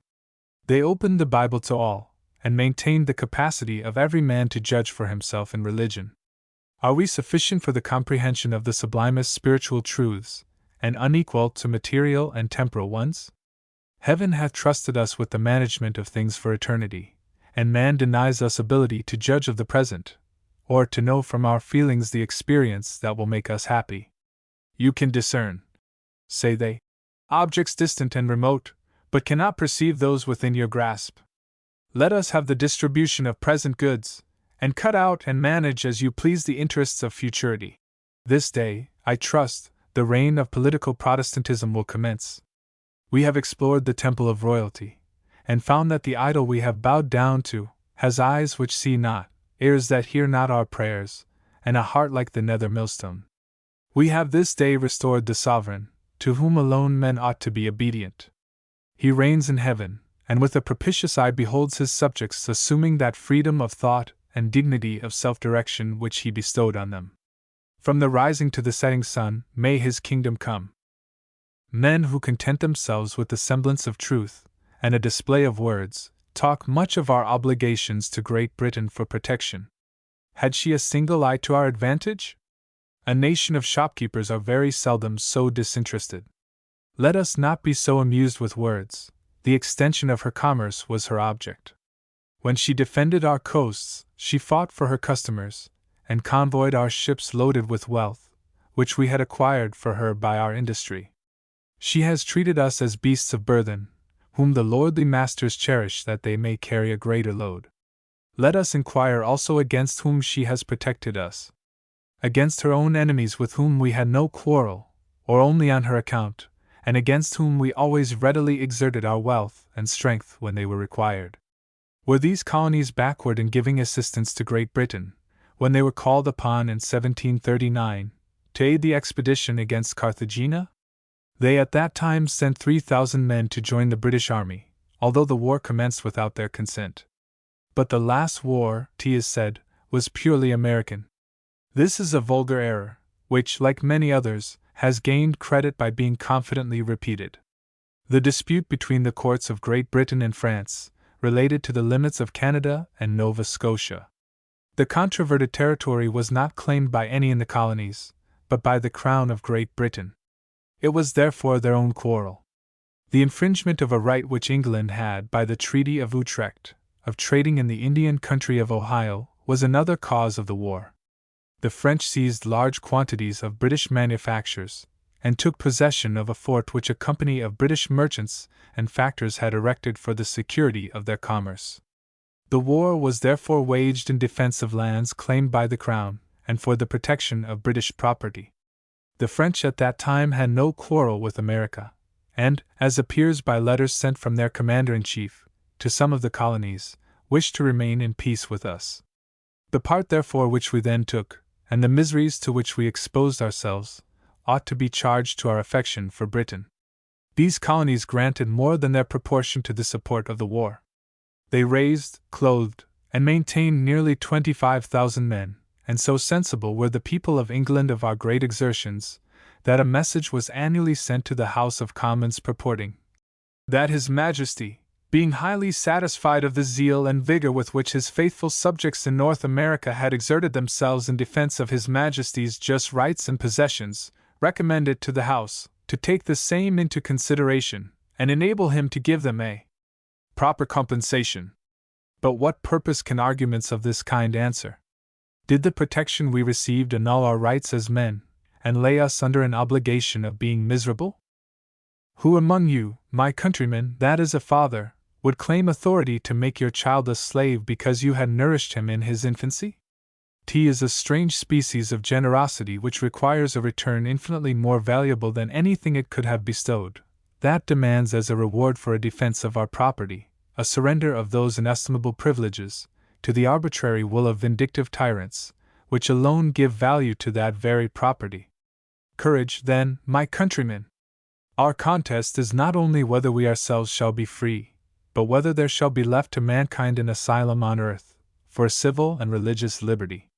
They opened the Bible to all, and maintained the capacity of every man to judge for himself in religion. Are we sufficient for the comprehension of the sublimest spiritual truths, and unequal to material and temporal ones? Heaven hath trusted us with the management of things for eternity, and man denies us ability to judge of the present, or to know from our feelings the experience that will make us happy. You can discern, say they, objects distant and remote, but cannot perceive those within your grasp. Let us have the distribution of present goods, and cut out and manage as you please the interests of futurity. This day, I trust, the reign of political Protestantism will commence. We have explored the temple of royalty, and found that the idol we have bowed down to has eyes which see not, ears that hear not our prayers, and a heart like the nether millstone. We have this day restored the sovereign, to whom alone men ought to be obedient. He reigns in heaven, and with a propitious eye beholds his subjects assuming that freedom of thought and dignity of self-direction which he bestowed on them. From the rising to the setting sun, may his kingdom come. Men who content themselves with the semblance of truth, and a display of words, talk much of our obligations to Great Britain for protection. Had she a single eye to our advantage? A nation of shopkeepers are very seldom so disinterested. Let us not be so amused with words. The extension of her commerce was her object. When she defended our coasts, she fought for her customers, and convoyed our ships loaded with wealth, which we had acquired for her by our industry. She has treated us as beasts of burthen, whom the lordly masters cherish that they may carry a greater load. Let us inquire also against whom she has protected us. Against her own enemies with whom we had no quarrel, or only on her account, and against whom we always readily exerted our wealth and strength when they were required. Were these colonies backward in giving assistance to Great Britain, when they were called upon in 1739 to aid the expedition against Carthagena? They at that time sent 3,000 men to join the British army, although the war commenced without their consent. But the last war, 'tis said, was purely American. This is a vulgar error, which, like many others, has gained credit by being confidently repeated. The dispute between the courts of Great Britain and France related to the limits of Canada and Nova Scotia. The controverted territory was not claimed by any in the colonies, but by the Crown of Great Britain. It was therefore their own quarrel. The infringement of a right which England had by the Treaty of Utrecht, of trading in the Indian country of Ohio, was another cause of the war. The French seized large quantities of British manufactures, and took possession of a fort which a company of British merchants and factors had erected for the security of their commerce. The war was therefore waged in defense of lands claimed by the Crown, and for the protection of British property. The French at that time had no quarrel with America, and, as appears by letters sent from their commander-in-chief to some of the colonies, wished to remain in peace with us. The part therefore which we then took, and the miseries to which we exposed ourselves, ought to be charged to our affection for Britain. These colonies granted more than their proportion to the support of the war. They raised, clothed, and maintained nearly 25,000 men, and so sensible were the people of England of our great exertions, that a message was annually sent to the House of Commons purporting that His Majesty, being highly satisfied of the zeal and vigor with which his faithful subjects in North America had exerted themselves in defense of His Majesty's just rights and possessions, recommended to the House to take the same into consideration, and enable him to give them a proper compensation. But what purpose can arguments of this kind answer? Did the protection we received annul our rights as men, and lay us under an obligation of being miserable? Who among you, my countrymen, that is a father, would claim authority to make your child a slave because you had nourished him in his infancy? Tea is a strange species of generosity which requires a return infinitely more valuable than anything it could have bestowed. That demands as a reward for a defense of our property, a surrender of those inestimable privileges, to the arbitrary will of vindictive tyrants, which alone give value to that very property. Courage, then, my countrymen! Our contest is not only whether we ourselves shall be free, but whether there shall be left to mankind an asylum on earth, for civil and religious liberty.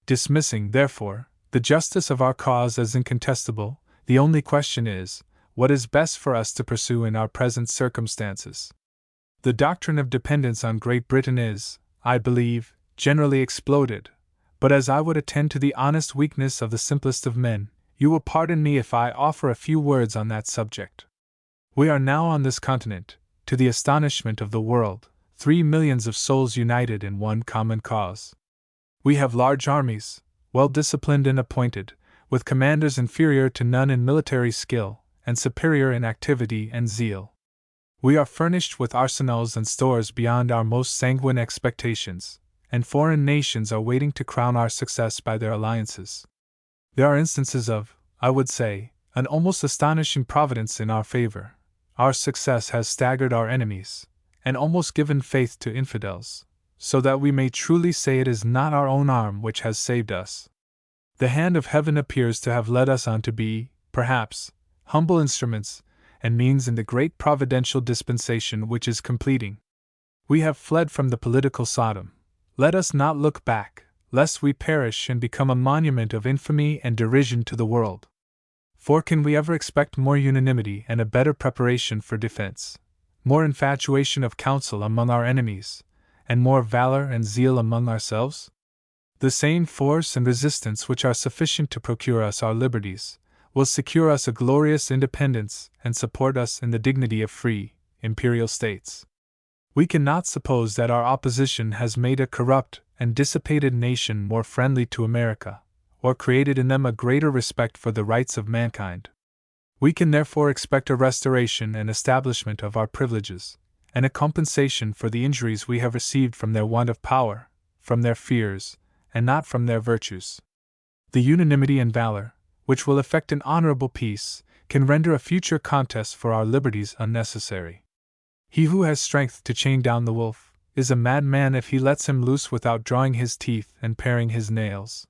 Dismissing, therefore, the justice of our cause as incontestable, the only question is, what is best for us to pursue in our present circumstances? The doctrine of dependence on Great Britain is, I believe, generally exploded, but as I would attend to the honest weakness of the simplest of men, you will pardon me if I offer a few words on that subject. We are now on this continent, to the astonishment of the world, 3 millions of souls united in one common cause. We have large armies, well disciplined and appointed, with commanders inferior to none in military skill, and superior in activity and zeal. We are furnished with arsenals and stores beyond our most sanguine expectations, and foreign nations are waiting to crown our success by their alliances. There are instances of, I would say, an almost astonishing providence in our favor. Our success has staggered our enemies, and almost given faith to infidels, so that we may truly say it is not our own arm which has saved us. The hand of heaven appears to have led us on to be, perhaps, humble instruments and means in the great providential dispensation which is completing. We have fled from the political Sodom. Let us not look back, lest we perish and become a monument of infamy and derision to the world. For can we ever expect more unanimity and a better preparation for defense, more infatuation of counsel among our enemies, and more valor and zeal among ourselves? The same force and resistance which are sufficient to procure us our liberties, will secure us a glorious independence and support us in the dignity of free, imperial states. We cannot suppose that our opposition has made a corrupt and dissipated nation more friendly to America, or created in them a greater respect for the rights of mankind. We can therefore expect a restoration and establishment of our privileges, and a compensation for the injuries we have received from their want of power, from their fears, and not from their virtues. The unanimity and valor, which will effect an honorable peace, can render a future contest for our liberties unnecessary. He who has strength to chain down the wolf is a madman if he lets him loose without drawing his teeth and paring his nails.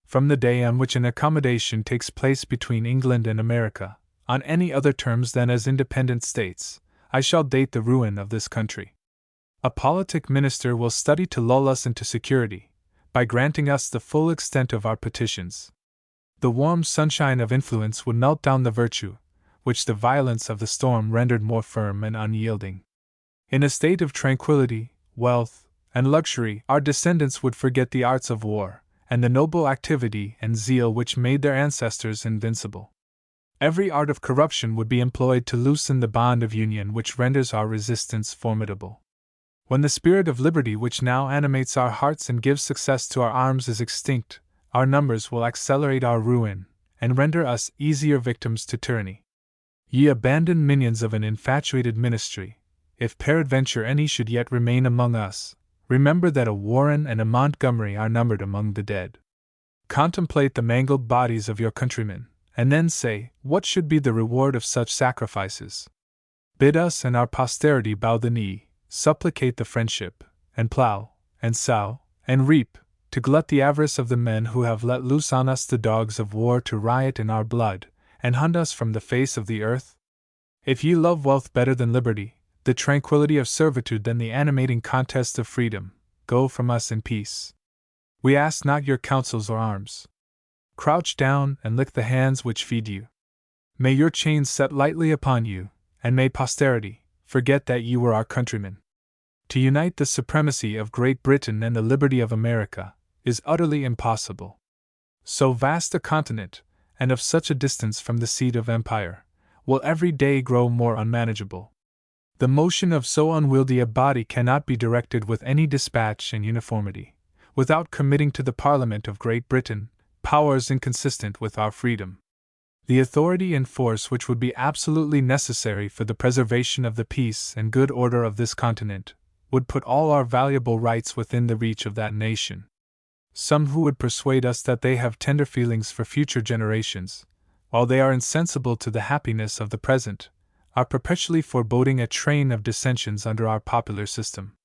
From the day on which an accommodation takes place between England and America, on any other terms than as independent states, I shall date the ruin of this country. A politic minister will study to lull us into security, by granting us the full extent of our petitions. The warm sunshine of influence would melt down the virtue, which the violence of the storm rendered more firm and unyielding. In a state of tranquility, wealth, and luxury, our descendants would forget the arts of war, and the noble activity and zeal which made their ancestors invincible. Every art of corruption would be employed to loosen the bond of union which renders our resistance formidable. When the spirit of liberty which now animates our hearts and gives success to our arms is extinct, our numbers will accelerate our ruin, and render us easier victims to tyranny. Ye abandoned minions of an infatuated ministry, if peradventure any should yet remain among us, remember that a Warren and a Montgomery are numbered among the dead. Contemplate the mangled bodies of your countrymen, and then say, what should be the reward of such sacrifices? Bid us and our posterity bow the knee, supplicate the friendship, and plough, and sow, and reap, to glut the avarice of the men who have let loose on us the dogs of war to riot in our blood, and hunt us from the face of the earth? If ye love wealth better than liberty, the tranquility of servitude than the animating contest of freedom, go from us in peace. We ask not your counsels or arms. Crouch down and lick the hands which feed you. May your chains set lightly upon you, and may posterity forget that you were our countrymen. To unite the supremacy of Great Britain and the liberty of America is utterly impossible. So vast a continent, and of such a distance from the seat of empire, will every day grow more unmanageable. The motion of so unwieldy a body cannot be directed with any dispatch and uniformity, without committing to the Parliament of Great Britain powers inconsistent with our freedom. The authority and force which would be absolutely necessary for the preservation of the peace and good order of this continent would put all our valuable rights within the reach of that nation. Some who would persuade us that they have tender feelings for future generations, while they are insensible to the happiness of the present, are perpetually foreboding a train of dissensions under our popular system.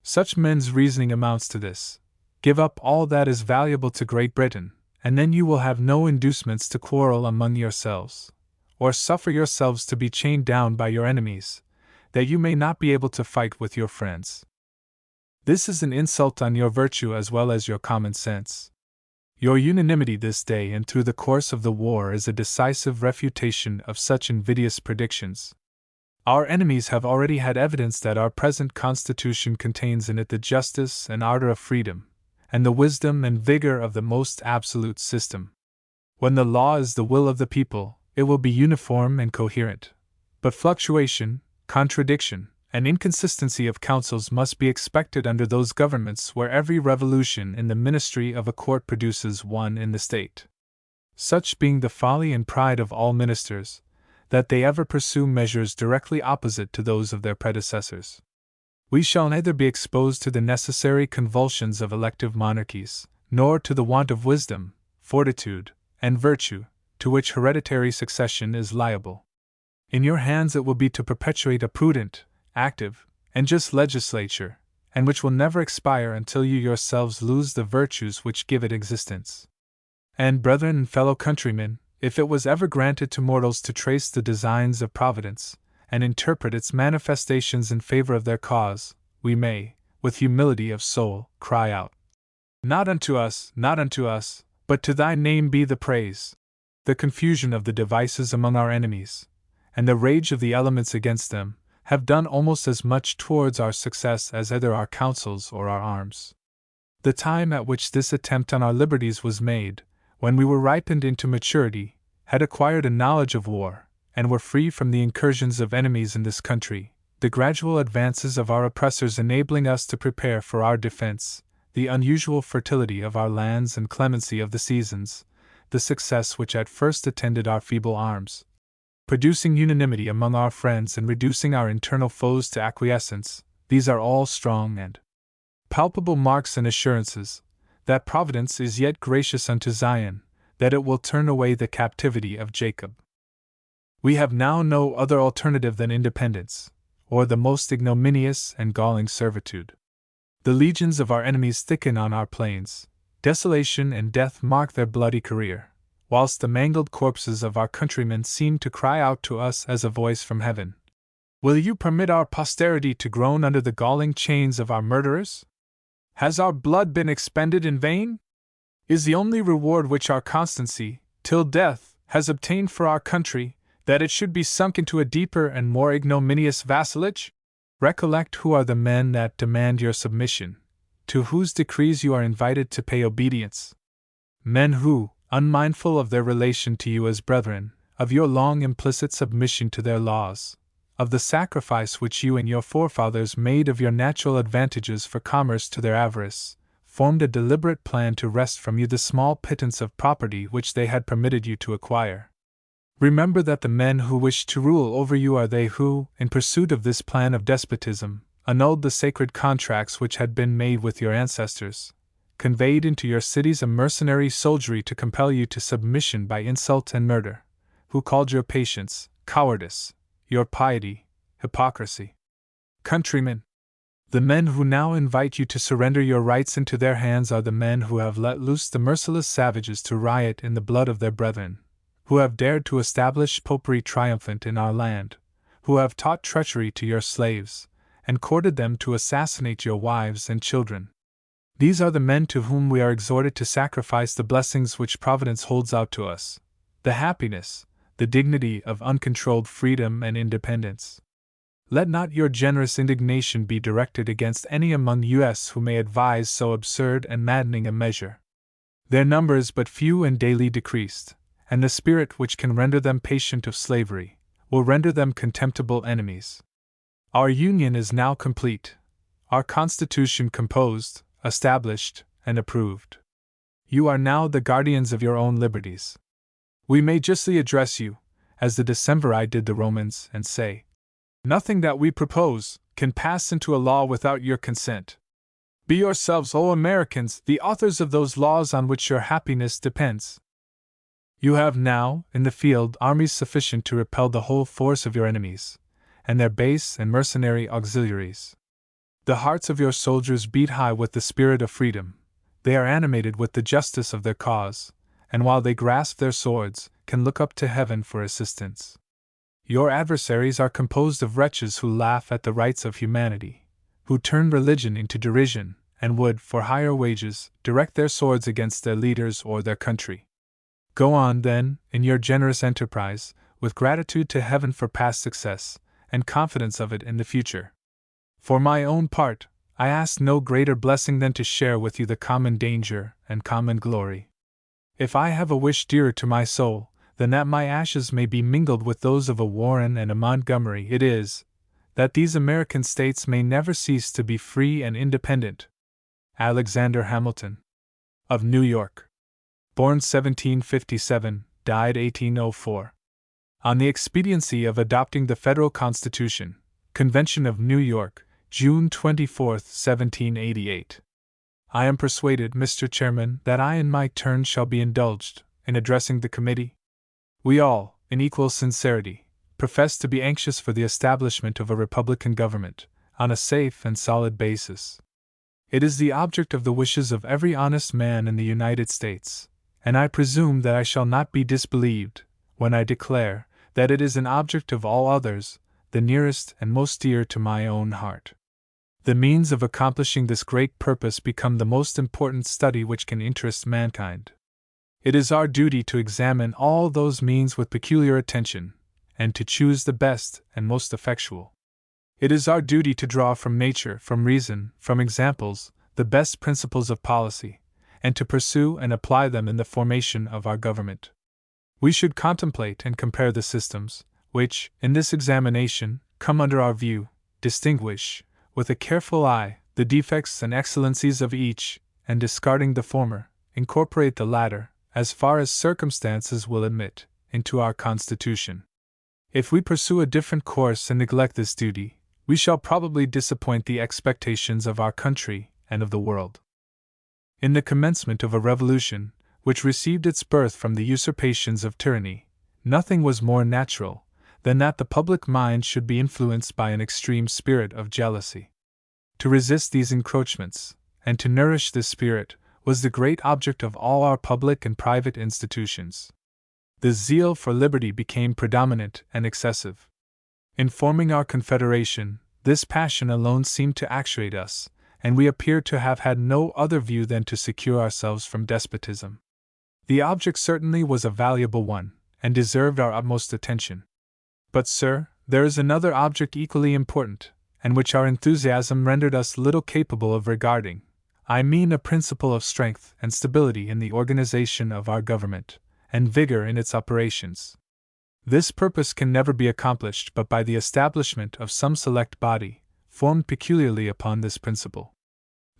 Such men's reasoning amounts to this: give up all that is valuable to Great Britain, and then you will have no inducements to quarrel among yourselves, or suffer yourselves to be chained down by your enemies, that you may not be able to fight with your friends. This is an insult on your virtue as well as your common sense. Your unanimity this day and through the course of the war is a decisive refutation of such invidious predictions. Our enemies have already had evidence that our present Constitution contains in it the justice and ardor of freedom, and the wisdom and vigor of the most absolute system. When the law is the will of the people, it will be uniform and coherent. But fluctuation, contradiction, and inconsistency of counsels must be expected under those governments where every revolution in the ministry of a court produces one in the state. Such being the folly and pride of all ministers, that they ever pursue measures directly opposite to those of their predecessors. We shall neither be exposed to the necessary convulsions of elective monarchies, nor to the want of wisdom, fortitude, and virtue, to which hereditary succession is liable. In your hands it will be to perpetuate a prudent, active, and just legislature, and which will never expire until you yourselves lose the virtues which give it existence. And, brethren and fellow countrymen, if it was ever granted to mortals to trace the designs of Providence, and interpret its manifestations in favor of their cause, we may, with humility of soul, cry out, not unto us, but to thy name be the praise. The confusion of the devices among our enemies, and the rage of the elements against them, have done almost as much towards our success as either our counsels or our arms. The time at which this attempt on our liberties was made, when we were ripened into maturity, had acquired a knowledge of war, and were free from the incursions of enemies in this country, the gradual advances of our oppressors enabling us to prepare for our defense, the unusual fertility of our lands and clemency of the seasons, the success which at first attended our feeble arms, producing unanimity among our friends and reducing our internal foes to acquiescence, these are all strong and palpable marks and assurances that Providence is yet gracious unto Zion, that it will turn away the captivity of Jacob. We have now no other alternative than independence, or the most ignominious and galling servitude. The legions of our enemies thicken on our plains, desolation and death mark their bloody career, whilst the mangled corpses of our countrymen seem to cry out to us as a voice from heaven. Will you permit our posterity to groan under the galling chains of our murderers? Has our blood been expended in vain? Is the only reward which our constancy, till death, has obtained for our country, that it should be sunk into a deeper and more ignominious vassalage? Recollect who are the men that demand your submission, to whose decrees you are invited to pay obedience. Men who, unmindful of their relation to you as brethren, of your long implicit submission to their laws, of the sacrifice which you and your forefathers made of your natural advantages for commerce to their avarice, formed a deliberate plan to wrest from you the small pittance of property which they had permitted you to acquire. Remember that the men who wish to rule over you are they who, in pursuit of this plan of despotism, annulled the sacred contracts which had been made with your ancestors, conveyed into your cities a mercenary soldiery to compel you to submission by insult and murder, who called your patience cowardice, your piety hypocrisy. Countrymen, the men who now invite you to surrender your rights into their hands are the men who have let loose the merciless savages to riot in the blood of their brethren, who have dared to establish popery triumphant in our land, who have taught treachery to your slaves, and courted them to assassinate your wives and children. These are the men to whom we are exhorted to sacrifice the blessings which Providence holds out to us, the happiness, the dignity of uncontrolled freedom and independence. Let not your generous indignation be directed against any among us who may advise so absurd and maddening a measure. Their number is but few and daily decreased, and the spirit which can render them patient of slavery will render them contemptible enemies. Our Union is now complete, our Constitution composed, established, and approved. You are now the guardians of your own liberties. We may justly address you, as the Decemvirate did the Romans, and say, nothing that we propose can pass into a law without your consent. Be yourselves, O Americans, the authors of those laws on which your happiness depends. You have now, in the field, armies sufficient to repel the whole force of your enemies, and their base and mercenary auxiliaries. The hearts of your soldiers beat high with the spirit of freedom, they are animated with the justice of their cause, and while they grasp their swords, can look up to heaven for assistance. Your adversaries are composed of wretches who laugh at the rights of humanity, who turn religion into derision, and would, for higher wages, direct their swords against their leaders or their country. Go on, then, in your generous enterprise, with gratitude to heaven for past success, and confidence of it in the future. For my own part, I ask no greater blessing than to share with you the common danger and common glory. If I have a wish dearer to my soul than that my ashes may be mingled with those of a Warren and a Montgomery, it is, that these American states may never cease to be free and independent. Alexander Hamilton, of New York. Born 1757, died 1804. On the expediency of adopting the Federal Constitution, Convention of New York, June 24, 1788. I am persuaded, Mr. Chairman, that I in my turn shall be indulged in addressing the committee. We all, in equal sincerity, profess to be anxious for the establishment of a republican government, on a safe and solid basis. It is the object of the wishes of every honest man in the United States, and I presume that I shall not be disbelieved when I declare that it is an object of all others, the nearest and most dear to my own heart. The means of accomplishing this great purpose become the most important study which can interest mankind. It is our duty to examine all those means with peculiar attention, and to choose the best and most effectual. It is our duty to draw from nature, from reason, from examples, the best principles of policy, and to pursue and apply them in the formation of our government. We should contemplate and compare the systems, which, in this examination, come under our view, distinguish, with a careful eye, the defects and excellencies of each, and discarding the former, incorporate the latter, as far as circumstances will admit, into our Constitution. If we pursue a different course and neglect this duty, we shall probably disappoint the expectations of our country and of the world. In the commencement of a revolution, which received its birth from the usurpations of tyranny, nothing was more natural than that the public mind should be influenced by an extreme spirit of jealousy. To resist these encroachments, and to nourish this spirit, was the great object of all our public and private institutions. The zeal for liberty became predominant and excessive. In forming our Confederation, this passion alone seemed to actuate us, and we appear to have had no other view than to secure ourselves from despotism. The object certainly was a valuable one, and deserved our utmost attention. But, sir, there is another object equally important, and which our enthusiasm rendered us little capable of regarding. I mean a principle of strength and stability in the organization of our government, and vigor in its operations. This purpose can never be accomplished but by the establishment of some select body, formed peculiarly upon this principle.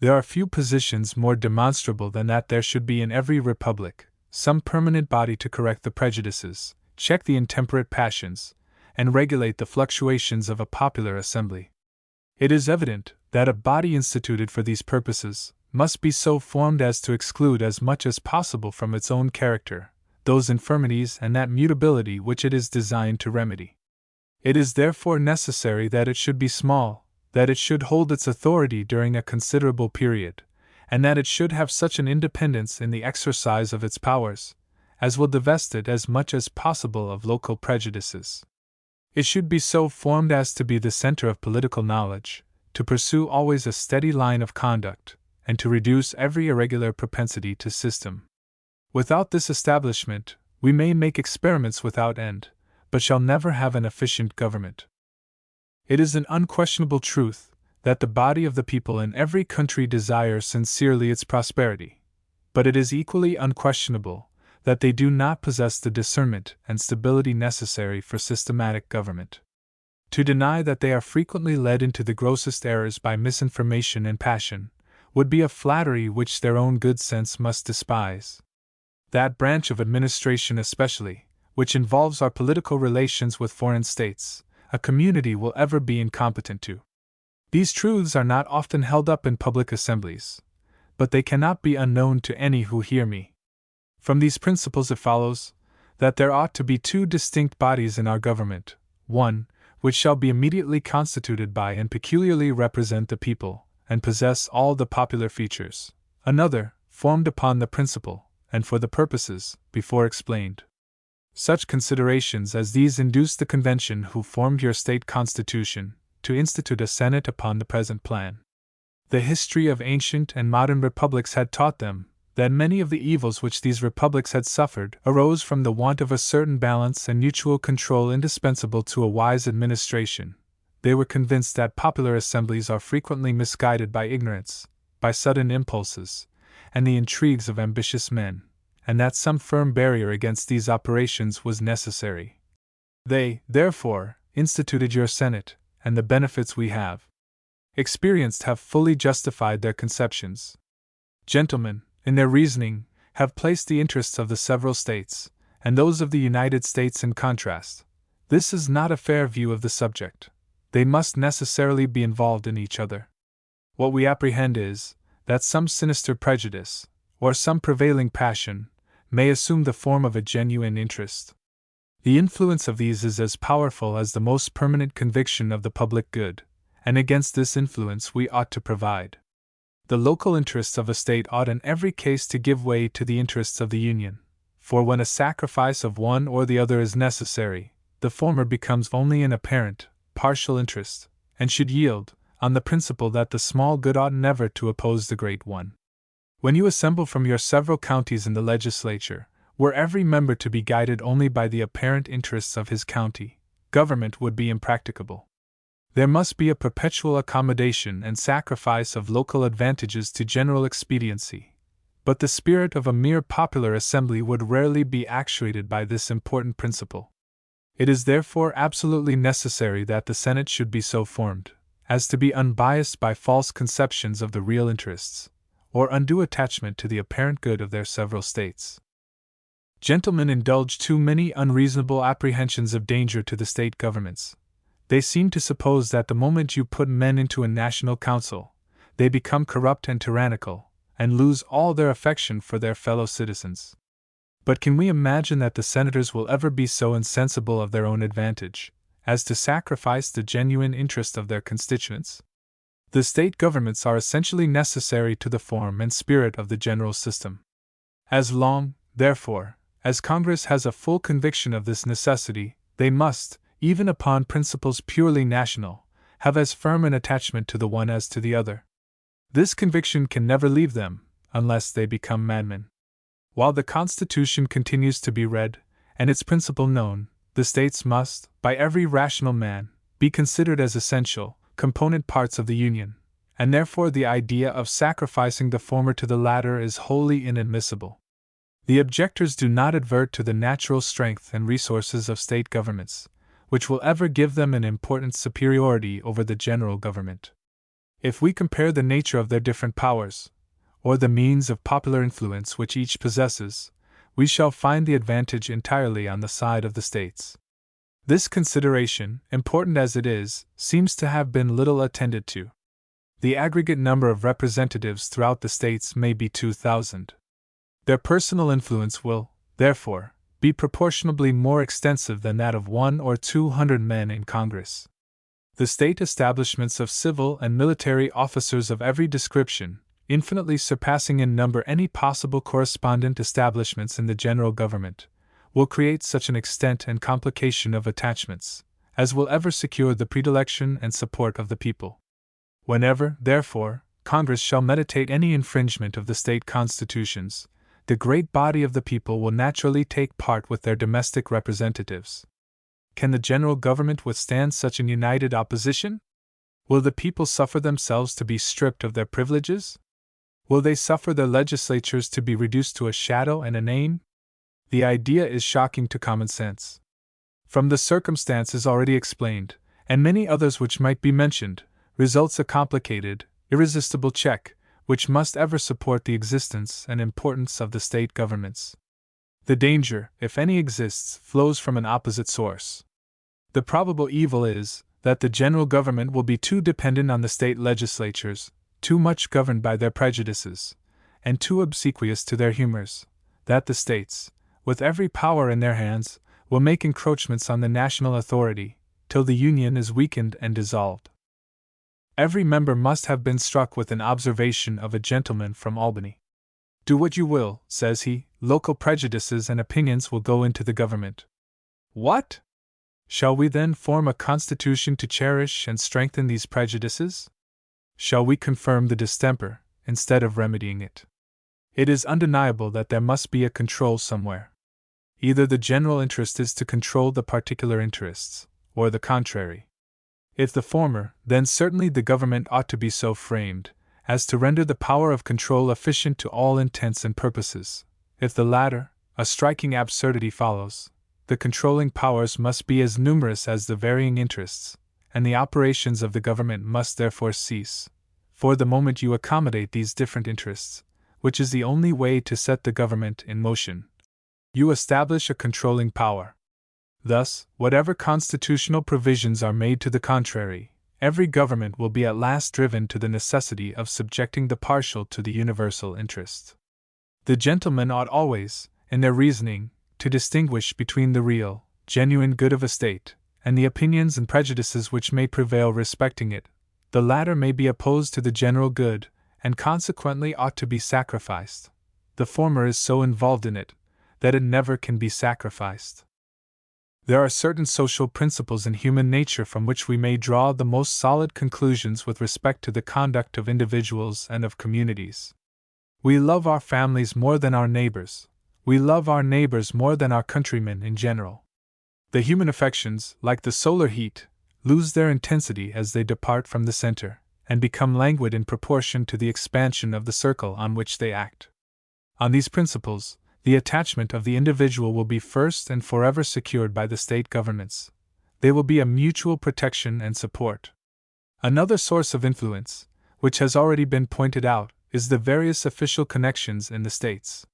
There are few positions more demonstrable than that there should be in every republic some permanent body to correct the prejudices, check the intemperate passions, and regulate the fluctuations of a popular assembly. It is evident that a body instituted for these purposes must be so formed as to exclude as much as possible from its own character those infirmities and that mutability which it is designed to remedy. It is therefore necessary that it should be small, that it should hold its authority during a considerable period, and that it should have such an independence in the exercise of its powers as will divest it as much as possible of local prejudices. It should be so formed as to be the center of political knowledge, to pursue always a steady line of conduct, and to reduce every irregular propensity to system. Without this establishment, we may make experiments without end, but shall never have an efficient government. It is an unquestionable truth that the body of the people in every country desire sincerely its prosperity, but it is equally unquestionable that they do not possess the discernment and stability necessary for systematic government. To deny that they are frequently led into the grossest errors by misinformation and passion would be a flattery which their own good sense must despise. That branch of administration especially, which involves our political relations with foreign states, a community will ever be incompetent to. These truths are not often held up in public assemblies, but they cannot be unknown to any who hear me. From these principles it follows that there ought to be two distinct bodies in our government, one, which shall be immediately constituted by and peculiarly represent the people, and possess all the popular features; another, formed upon the principle, and for the purposes, before explained. Such considerations as these induced the convention who formed your state constitution to institute a Senate upon the present plan. The history of ancient and modern republics had taught them that many of the evils which these republics had suffered arose from the want of a certain balance and mutual control indispensable to a wise administration. They were convinced that popular assemblies are frequently misguided by ignorance, by sudden impulses, and the intrigues of ambitious men, and that some firm barrier against these operations was necessary. They, therefore, instituted your Senate, and the benefits we have experienced have fully justified their conceptions. Gentlemen, in their reasoning, have placed the interests of the several states, and those of the United States in contrast. This is not a fair view of the subject. They must necessarily be involved in each other. What we apprehend is, that some sinister prejudice, or some prevailing passion, may assume the form of a genuine interest. The influence of these is as powerful as the most permanent conviction of the public good, and against this influence we ought to provide. The local interests of a state ought in every case to give way to the interests of the Union, for when a sacrifice of one or the other is necessary, the former becomes only an apparent, partial interest, and should yield, on the principle that the small good ought never to oppose the great one. When you assemble from your several counties in the legislature, were every member to be guided only by the apparent interests of his county, government would be impracticable. There must be a perpetual accommodation and sacrifice of local advantages to general expediency, but the spirit of a mere popular assembly would rarely be actuated by this important principle. It is therefore absolutely necessary that the Senate should be so formed as to be unbiased by false conceptions of the real interests, or undue attachment to the apparent good of their several states. Gentlemen indulge too many unreasonable apprehensions of danger to the state governments. They seem to suppose that the moment you put men into a national council, they become corrupt and tyrannical, and lose all their affection for their fellow citizens. But can we imagine that the senators will ever be so insensible of their own advantage as to sacrifice the genuine interest of their constituents? The state governments are essentially necessary to the form and spirit of the general system. As long, therefore, as Congress has a full conviction of this necessity, they must, even upon principles purely national, have as firm an attachment to the one as to the other. This conviction can never leave them, unless they become madmen. While the Constitution continues to be read, and its principle known, the states must, by every rational man, be considered as essential, component parts of the Union, and therefore the idea of sacrificing the former to the latter is wholly inadmissible. The objectors do not advert to the natural strength and resources of state governments, which will ever give them an important superiority over the general government. If we compare the nature of their different powers, or the means of popular influence which each possesses, we shall find the advantage entirely on the side of the states. This consideration, important as it is, seems to have been little attended to. The aggregate number of representatives throughout the states may be 2,000. Their personal influence will, therefore, be proportionably more extensive than that of 100 or 200 men in Congress. The state establishments of civil and military officers of every description, infinitely surpassing in number any possible correspondent establishments in the general government, will create such an extent and complication of attachments as will ever secure the predilection and support of the people. Whenever, therefore, Congress shall meditate any infringement of the state constitutions, the great body of the people will naturally take part with their domestic representatives. Can the general government withstand such an united opposition? Will the people suffer themselves to be stripped of their privileges? Will they suffer their legislatures to be reduced to a shadow and a name? The idea is shocking to common sense. From the circumstances already explained, and many others which might be mentioned, results a complicated, irresistible check, which must ever support the existence and importance of the state governments. The danger, if any exists, flows from an opposite source. The probable evil is that the general government will be too dependent on the state legislatures, too much governed by their prejudices, and too obsequious to their humors, that the states, with every power in their hands, will make encroachments on the national authority, till the Union is weakened and dissolved. Every member must have been struck with an observation of a gentleman from Albany. Do what you will, says he, local prejudices and opinions will go into the government. What? Shall we then form a constitution to cherish and strengthen these prejudices? Shall we confirm the distemper, instead of remedying it? It is undeniable that there must be a control somewhere. Either the general interest is to control the particular interests, or the contrary. If the former, then certainly the government ought to be so framed as to render the power of control efficient to all intents and purposes. If the latter, a striking absurdity follows. The controlling powers must be as numerous as the varying interests, and the operations of the government must therefore cease. For the moment you accommodate these different interests, which is the only way to set the government in motion, you establish a controlling power. Thus, whatever constitutional provisions are made to the contrary, every government will be at last driven to the necessity of subjecting the partial to the universal interest. The gentlemen ought always, in their reasoning, to distinguish between the real, genuine good of a state, and the opinions and prejudices which may prevail respecting it. The latter may be opposed to the general good, and consequently ought to be sacrificed. The former is so involved in it, that it never can be sacrificed. There are certain social principles in human nature from which we may draw the most solid conclusions with respect to the conduct of individuals and of communities. We love our families more than our neighbors. We love our neighbors more than our countrymen in general. The human affections, like the solar heat, lose their intensity as they depart from the center, and become languid in proportion to the expansion of the circle on which they act. On these principles, the attachment of the individual will be first and forever secured by the state governments. They will be a mutual protection and support. Another source of influence, which has already been pointed out, is the various official connections in the states.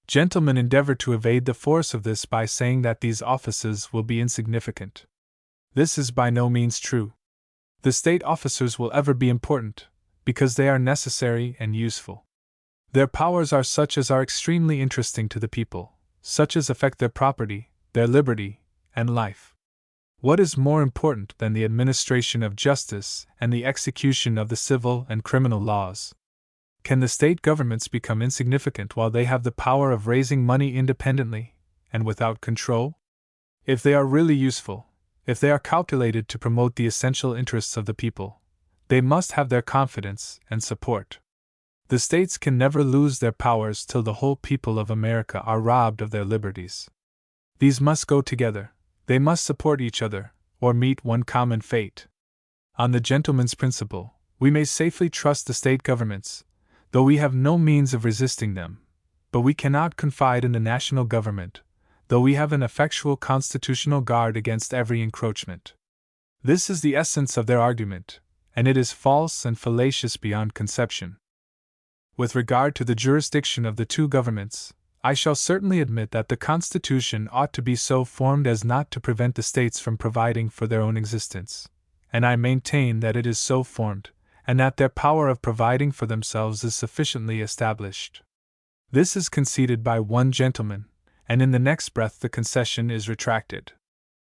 Gentlemen endeavor to evade the force of this by saying that these offices will be insignificant. This is by no means true. The state officers will ever be important, because they are necessary and useful. Their powers are such as are extremely interesting to the people, such as affect their property, their liberty, and life. What is more important than the administration of justice and the execution of the civil and criminal laws? Can the state governments become insignificant while they have the power of raising money independently, and without control? If they are really useful, if they are calculated to promote the essential interests of the people, they must have their confidence and support. The states can never lose their powers till the whole people of America are robbed of their liberties. These must go together, they must support each other, or meet one common fate. On the gentleman's principle, we may safely trust the state governments, though we have no means of resisting them, but we cannot confide in the national government, though we have an effectual constitutional guard against every encroachment. This is the essence of their argument, and it is false and fallacious beyond conception. With regard to the jurisdiction of the two governments, I shall certainly admit that the Constitution ought to be so formed as not to prevent the states from providing for their own existence, and I maintain that it is so formed, and that their power of providing for themselves is sufficiently established. This is conceded by one gentleman, and in the next breath the concession is retracted.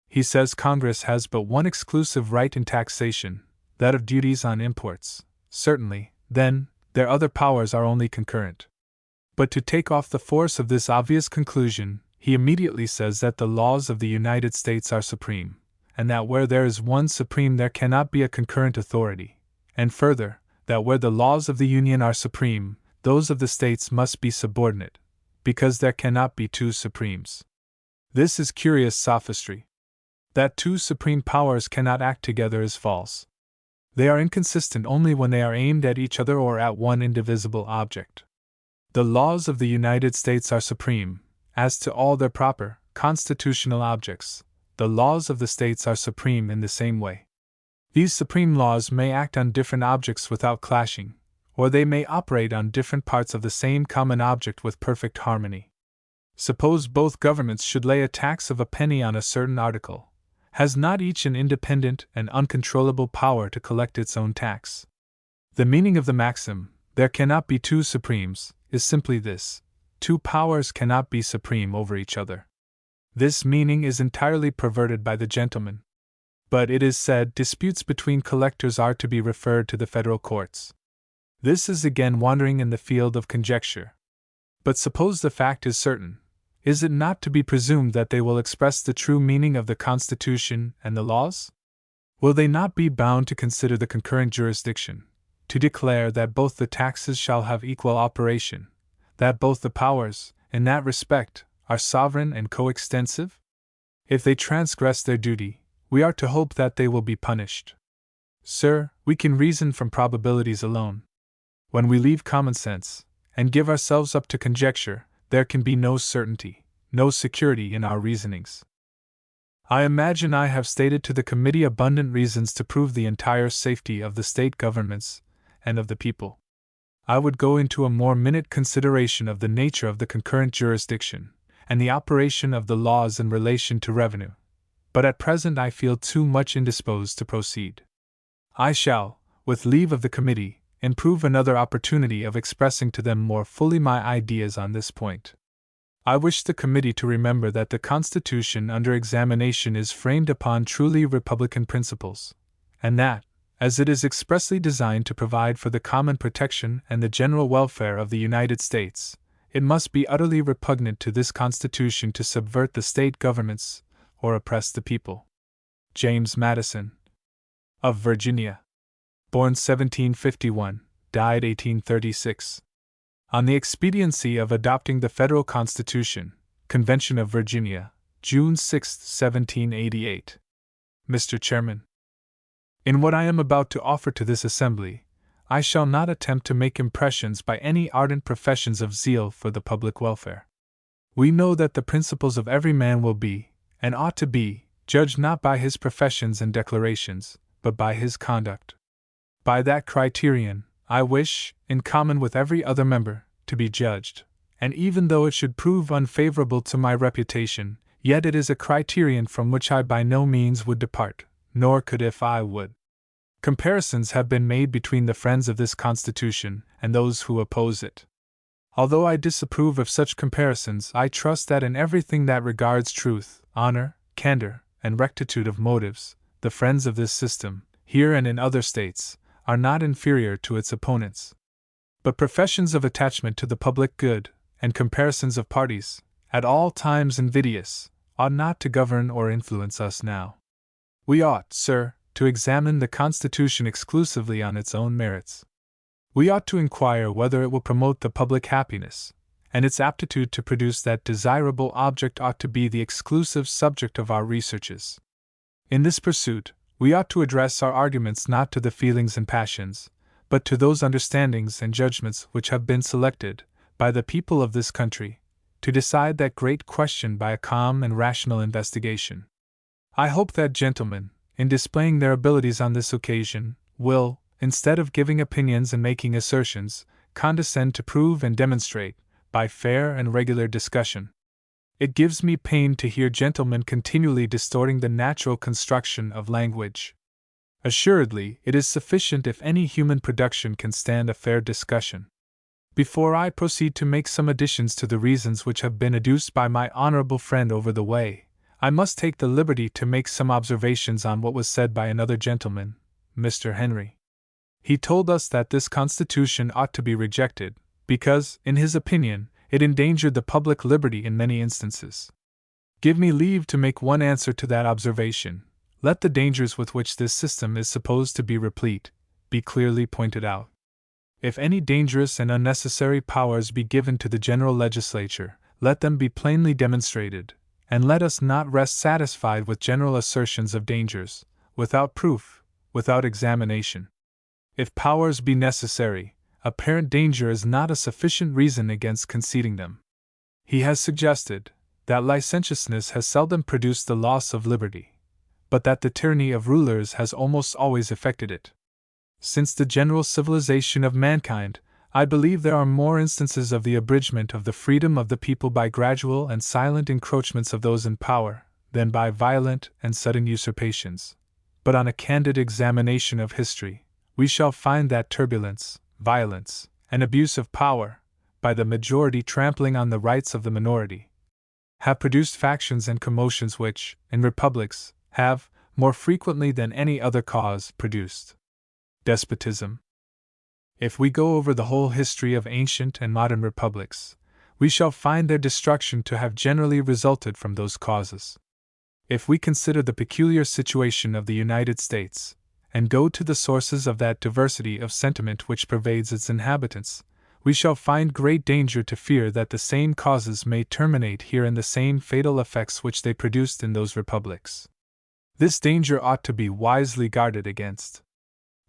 He says Congress has but one exclusive right in taxation, that of duties on imports. Certainly, then, their other powers are only concurrent. But to take off the force of this obvious conclusion, he immediately says that the laws of the United States are supreme, and that where there is one supreme there cannot be a concurrent authority, and further, that where the laws of the Union are supreme, those of the states must be subordinate, because there cannot be two supremes. This is curious sophistry. That two supreme powers cannot act together is false. They are inconsistent only when they are aimed at each other or at one indivisible object. The laws of the United States are supreme, as to all their proper, constitutional objects. The laws of the states are supreme in the same way. These supreme laws may act on different objects without clashing, or they may operate on different parts of the same common object with perfect harmony. Suppose both governments should lay a tax of a penny on a certain article. Has not each an independent and uncontrollable power to collect its own tax? The meaning of the maxim, "There cannot be two supremes," is simply this: two powers cannot be supreme over each other. This meaning is entirely perverted by the gentleman. But it is said disputes between collectors are to be referred to the federal courts. This is again wandering in the field of conjecture. But suppose the fact is certain, is it not to be presumed that they will express the true meaning of the Constitution and the laws? Will they not be bound to consider the concurrent jurisdiction, to declare that both the taxes shall have equal operation, that both the powers, in that respect, are sovereign and coextensive? If they transgress their duty, we are to hope that they will be punished. Sir, we can reason from probabilities alone. When we leave common sense, and give ourselves up to conjecture, there can be no certainty, no security in our reasonings. I imagine I have stated to the committee abundant reasons to prove the entire safety of the state governments and of the people. I would go into a more minute consideration of the nature of the concurrent jurisdiction, and the operation of the laws in relation to revenue, but at present I feel too much indisposed to proceed. I shall, with leave of the committee, improve another opportunity of expressing to them more fully my ideas on this point. I wish the committee to remember that the Constitution under examination is framed upon truly republican principles, and that, as it is expressly designed to provide for the common protection and the general welfare of the United States, it must be utterly repugnant to this Constitution to subvert the state governments or oppress the people. James Madison, of Virginia. Born 1751, died 1836. On the expediency of adopting the Federal Constitution, Convention of Virginia, June 6, 1788. Mr. Chairman, in what I am about to offer to this Assembly, I shall not attempt to make impressions by any ardent professions of zeal for the public welfare. We know that the principles of every man will be, and ought to be, judged not by his professions and declarations, but by his conduct. By that criterion, I wish, in common with every other member, to be judged, and even though it should prove unfavorable to my reputation, yet it is a criterion from which I by no means would depart, nor could if I would. Comparisons have been made between the friends of this Constitution and those who oppose it. Although I disapprove of such comparisons, I trust that in everything that regards truth, honor, candor, and rectitude of motives, the friends of this system, here and in other states, are not inferior to its opponents. But professions of attachment to the public good, and comparisons of parties, at all times invidious, ought not to govern or influence us now. We ought, sir, to examine the Constitution exclusively on its own merits. We ought to inquire whether it will promote the public happiness, and its aptitude to produce that desirable object ought to be the exclusive subject of our researches. In this pursuit, we ought to address our arguments not to the feelings and passions, but to those understandings and judgments which have been selected, by the people of this country, to decide that great question by a calm and rational investigation. I hope that gentlemen, in displaying their abilities on this occasion, will, instead of giving opinions and making assertions, condescend to prove and demonstrate, by fair and regular discussion. It gives me pain to hear gentlemen continually distorting the natural construction of language. Assuredly, it is sufficient if any human production can stand a fair discussion. Before I proceed to make some additions to the reasons which have been adduced by my honorable friend over the way, I must take the liberty to make some observations on what was said by another gentleman, Mr. Henry. He told us that this Constitution ought to be rejected, because, in his opinion, it endangered the public liberty in many instances. Give me leave to make one answer to that observation. Let the dangers with which this system is supposed to be replete be clearly pointed out. If any dangerous and unnecessary powers be given to the general legislature, let them be plainly demonstrated, and let us not rest satisfied with general assertions of dangers, without proof, without examination. If powers be necessary, apparent danger is not a sufficient reason against conceding them. He has suggested that licentiousness has seldom produced the loss of liberty, but that the tyranny of rulers has almost always effected it. Since the general civilization of mankind, I believe there are more instances of the abridgment of the freedom of the people by gradual and silent encroachments of those in power, than by violent and sudden usurpations. But on a candid examination of history, we shall find that turbulence, violence, and abuse of power, by the majority trampling on the rights of the minority, have produced factions and commotions which, in republics, have, more frequently than any other cause, produced despotism. If we go over the whole history of ancient and modern republics, we shall find their destruction to have generally resulted from those causes. If we consider the peculiar situation of the United States, and go to the sources of that diversity of sentiment which pervades its inhabitants, we shall find great danger to fear that the same causes may terminate here in the same fatal effects which they produced in those republics. This danger ought to be wisely guarded against.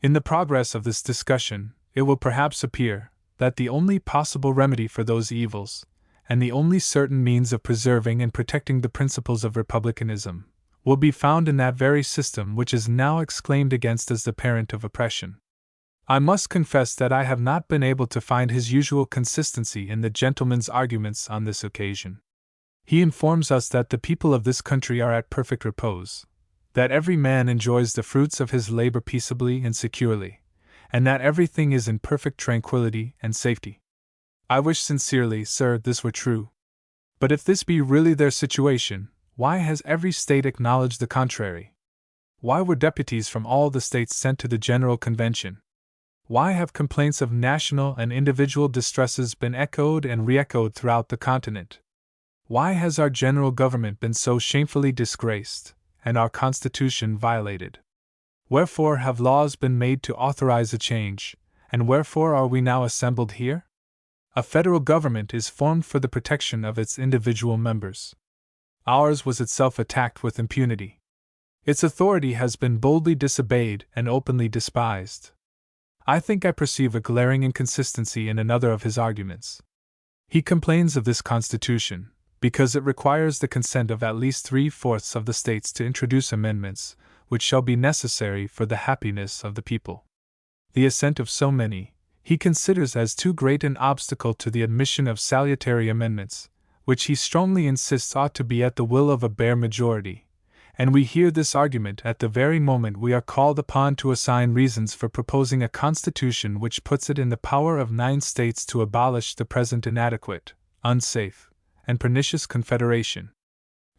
In the progress of this discussion, it will perhaps appear that the only possible remedy for those evils, and the only certain means of preserving and protecting the principles of republicanism, will be found in that very system which is now exclaimed against as the parent of oppression. I must confess that I have not been able to find his usual consistency in the gentleman's arguments on this occasion. He informs us that the people of this country are at perfect repose, that every man enjoys the fruits of his labor peaceably and securely, and that everything is in perfect tranquility and safety. I wish sincerely, sir, this were true. But if this be really their situation, why has every state acknowledged the contrary? Why were deputies from all the states sent to the General Convention? Why have complaints of national and individual distresses been echoed and re-echoed throughout the continent? Why has our general government been so shamefully disgraced, and our Constitution violated? Wherefore have laws been made to authorize a change, and wherefore are we now assembled here? A federal government is formed for the protection of its individual members. Ours was itself attacked with impunity. Its authority has been boldly disobeyed and openly despised. I think I perceive a glaring inconsistency in another of his arguments. He complains of this Constitution, because it requires the consent of at least 3/4 of the states to introduce amendments, which shall be necessary for the happiness of the people. The assent of so many, he considers as too great an obstacle to the admission of salutary amendments, which he strongly insists ought to be at the will of a bare majority. And we hear this argument at the very moment we are called upon to assign reasons for proposing a constitution which puts it in the power of 9 states to abolish the present inadequate, unsafe, and pernicious confederation.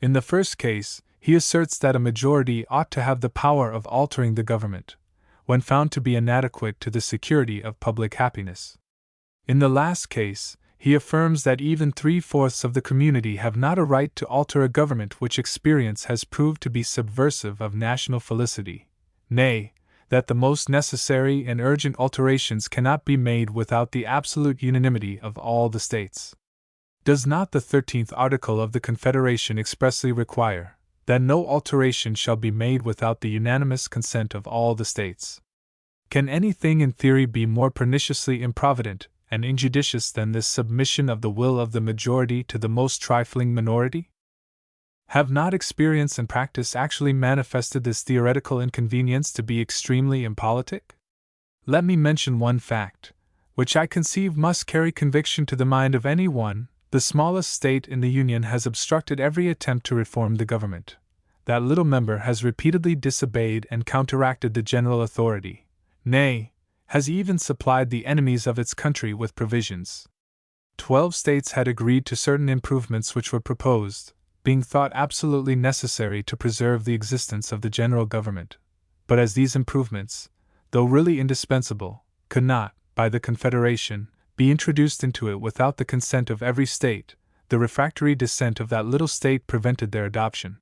In the first case, he asserts that a majority ought to have the power of altering the government, when found to be inadequate to the security of public happiness. In the last case, he affirms that even 3/4 of the community have not a right to alter a government which experience has proved to be subversive of national felicity, nay, that the most necessary and urgent alterations cannot be made without the absolute unanimity of all the states. Does not the 13th article of the Confederation expressly require that no alteration shall be made without the unanimous consent of all the states? Can anything in theory be more perniciously improvident and injudicious than this submission of the will of the majority to the most trifling minority? Have not experience and practice actually manifested this theoretical inconvenience to be extremely impolitic? Let me mention one fact, which I conceive must carry conviction to the mind of any one. The smallest state in the Union has obstructed every attempt to reform the government. That little member has repeatedly disobeyed and counteracted the general authority, nay, has even supplied the enemies of its country with provisions. 12 states had agreed to certain improvements which were proposed, being thought absolutely necessary to preserve the existence of the general government. But as these improvements, though really indispensable, could not, by the Confederation, be introduced into it without the consent of every state, the refractory dissent of that little state prevented their adoption.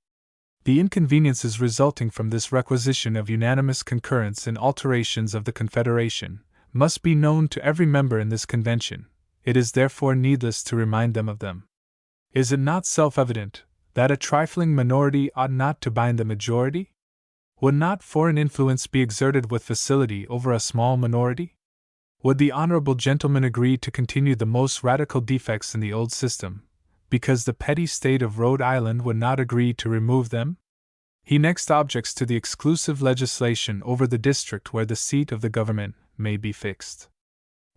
The inconveniences resulting from this requisition of unanimous concurrence in alterations of the Confederation must be known to every member in this convention. It is therefore needless to remind them of them. Is it not self-evident that a trifling minority ought not to bind the majority? Would not foreign influence be exerted with facility over a small minority? Would the honorable gentleman agree to continue the most radical defects in the old system, because the petty state of Rhode Island would not agree to remove them? He next objects to the exclusive legislation over the district where the seat of the government may be fixed.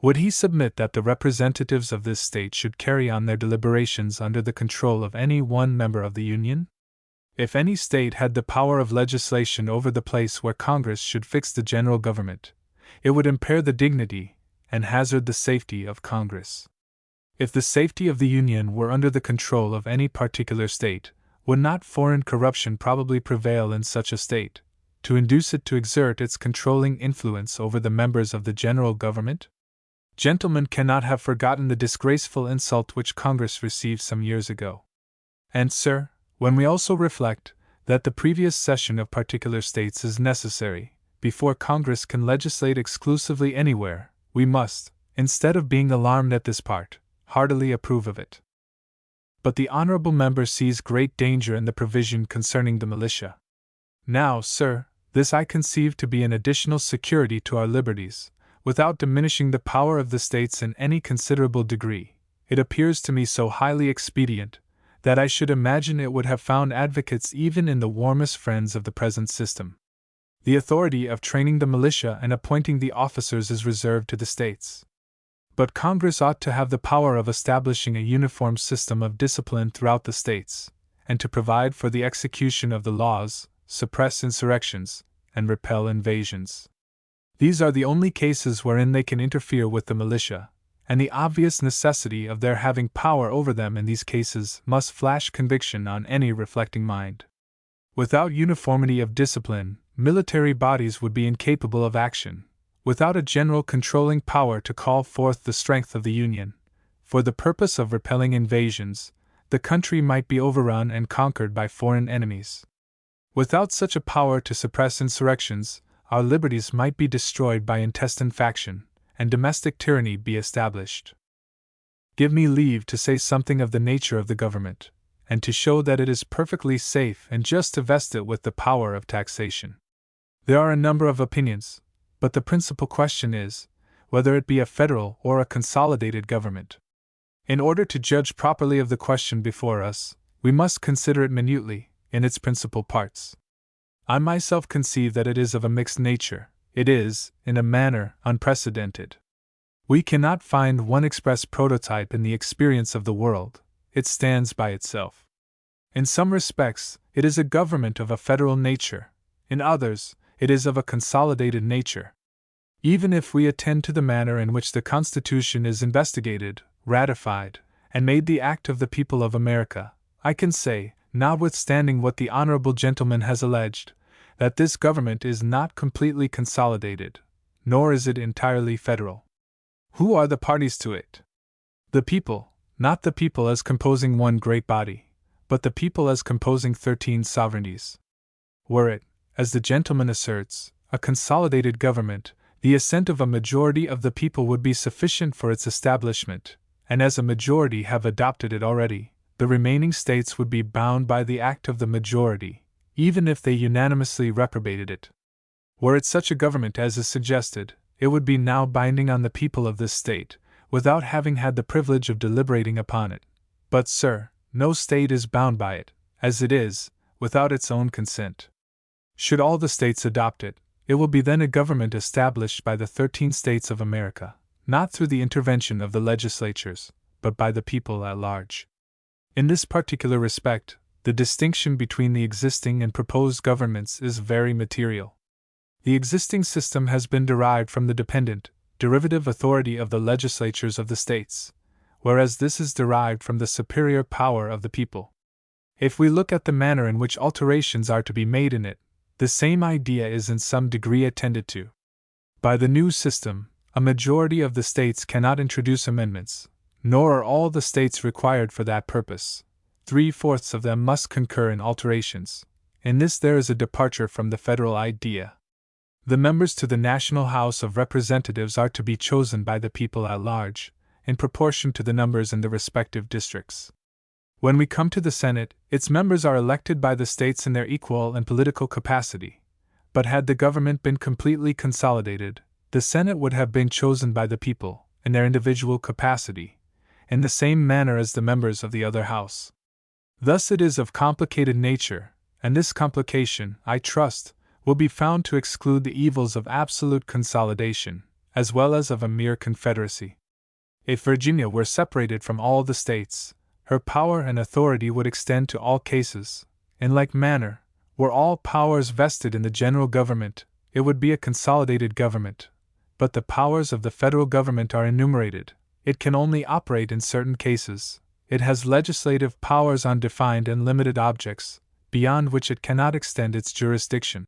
Would he submit that the representatives of this state should carry on their deliberations under the control of any one member of the Union? If any state had the power of legislation over the place where Congress should fix the general government, it would impair the dignity and hazard the safety of Congress. If the safety of the Union were under the control of any particular state, would not foreign corruption probably prevail in such a state, to induce it to exert its controlling influence over the members of the general government? Gentlemen cannot have forgotten the disgraceful insult which Congress received some years ago. And, sir, when we also reflect that the previous cession of particular states is necessary, before Congress can legislate exclusively anywhere, we must, instead of being alarmed at this part, heartily approve of it. But the honorable member sees great danger in the provision concerning the militia. Now, sir, this I conceive to be an additional security to our liberties, without diminishing the power of the states in any considerable degree. It appears to me so highly expedient, that I should imagine it would have found advocates even in the warmest friends of the present system. The authority of training the militia and appointing the officers is reserved to the states. But Congress ought to have the power of establishing a uniform system of discipline throughout the states, and to provide for the execution of the laws, suppress insurrections, and repel invasions. These are the only cases wherein they can interfere with the militia, and the obvious necessity of their having power over them in these cases must flash conviction on any reflecting mind. Without uniformity of discipline, military bodies would be incapable of action. Without a general controlling power to call forth the strength of the Union, for the purpose of repelling invasions, the country might be overrun and conquered by foreign enemies. Without such a power to suppress insurrections, our liberties might be destroyed by intestine faction, and domestic tyranny be established. Give me leave to say something of the nature of the government, and to show that it is perfectly safe and just to vest it with the power of taxation. There are a number of opinions, but the principal question is, whether it be a federal or a consolidated government. In order to judge properly of the question before us, we must consider it minutely, in its principal parts. I myself conceive that it is of a mixed nature. It is, in a manner, unprecedented. We cannot find one express prototype in the experience of the world. It stands by itself. In some respects, it is a government of a federal nature. In others, it is of a consolidated nature. Even if we attend to the manner in which the Constitution is investigated, ratified, and made the act of the people of America, I can say, notwithstanding what the honorable gentleman has alleged, that this government is not completely consolidated, nor is it entirely federal. Who are the parties to it? The people, not the people as composing one great body, but the people as composing 13 sovereignties. Were it, as the gentleman asserts, a consolidated government, the assent of a majority of the people would be sufficient for its establishment, and as a majority have adopted it already, the remaining states would be bound by the act of the majority, even if they unanimously reprobated it. Were it such a government as is suggested, it would be now binding on the people of this state, without having had the privilege of deliberating upon it. But, sir, no state is bound by it, as it is, without its own consent. Should all the states adopt it, it will be then a government established by the 13 states of America, not through the intervention of the legislatures, but by the people at large. In this particular respect, the distinction between the existing and proposed governments is very material. The existing system has been derived from the dependent, derivative authority of the legislatures of the states, whereas this is derived from the superior power of the people. If we look at the manner in which alterations are to be made in it, the same idea is in some degree attended to. By the new system, a majority of the states cannot introduce amendments, nor are all the states required for that purpose. 3/4 of them must concur in alterations. In this there is a departure from the federal idea. The members to the National House of Representatives are to be chosen by the people at large, in proportion to the numbers in the respective districts. When we come to the Senate, its members are elected by the states in their equal and political capacity. But had the government been completely consolidated, the Senate would have been chosen by the people, in their individual capacity, in the same manner as the members of the other House. Thus it is of complicated nature, and this complication, I trust, will be found to exclude the evils of absolute consolidation, as well as of a mere confederacy. If Virginia were separated from all the states, her power and authority would extend to all cases. In like manner, were all powers vested in the general government, it would be a consolidated government. But the powers of the federal government are enumerated. It can only operate in certain cases. It has legislative powers on defined and limited objects, beyond which it cannot extend its jurisdiction.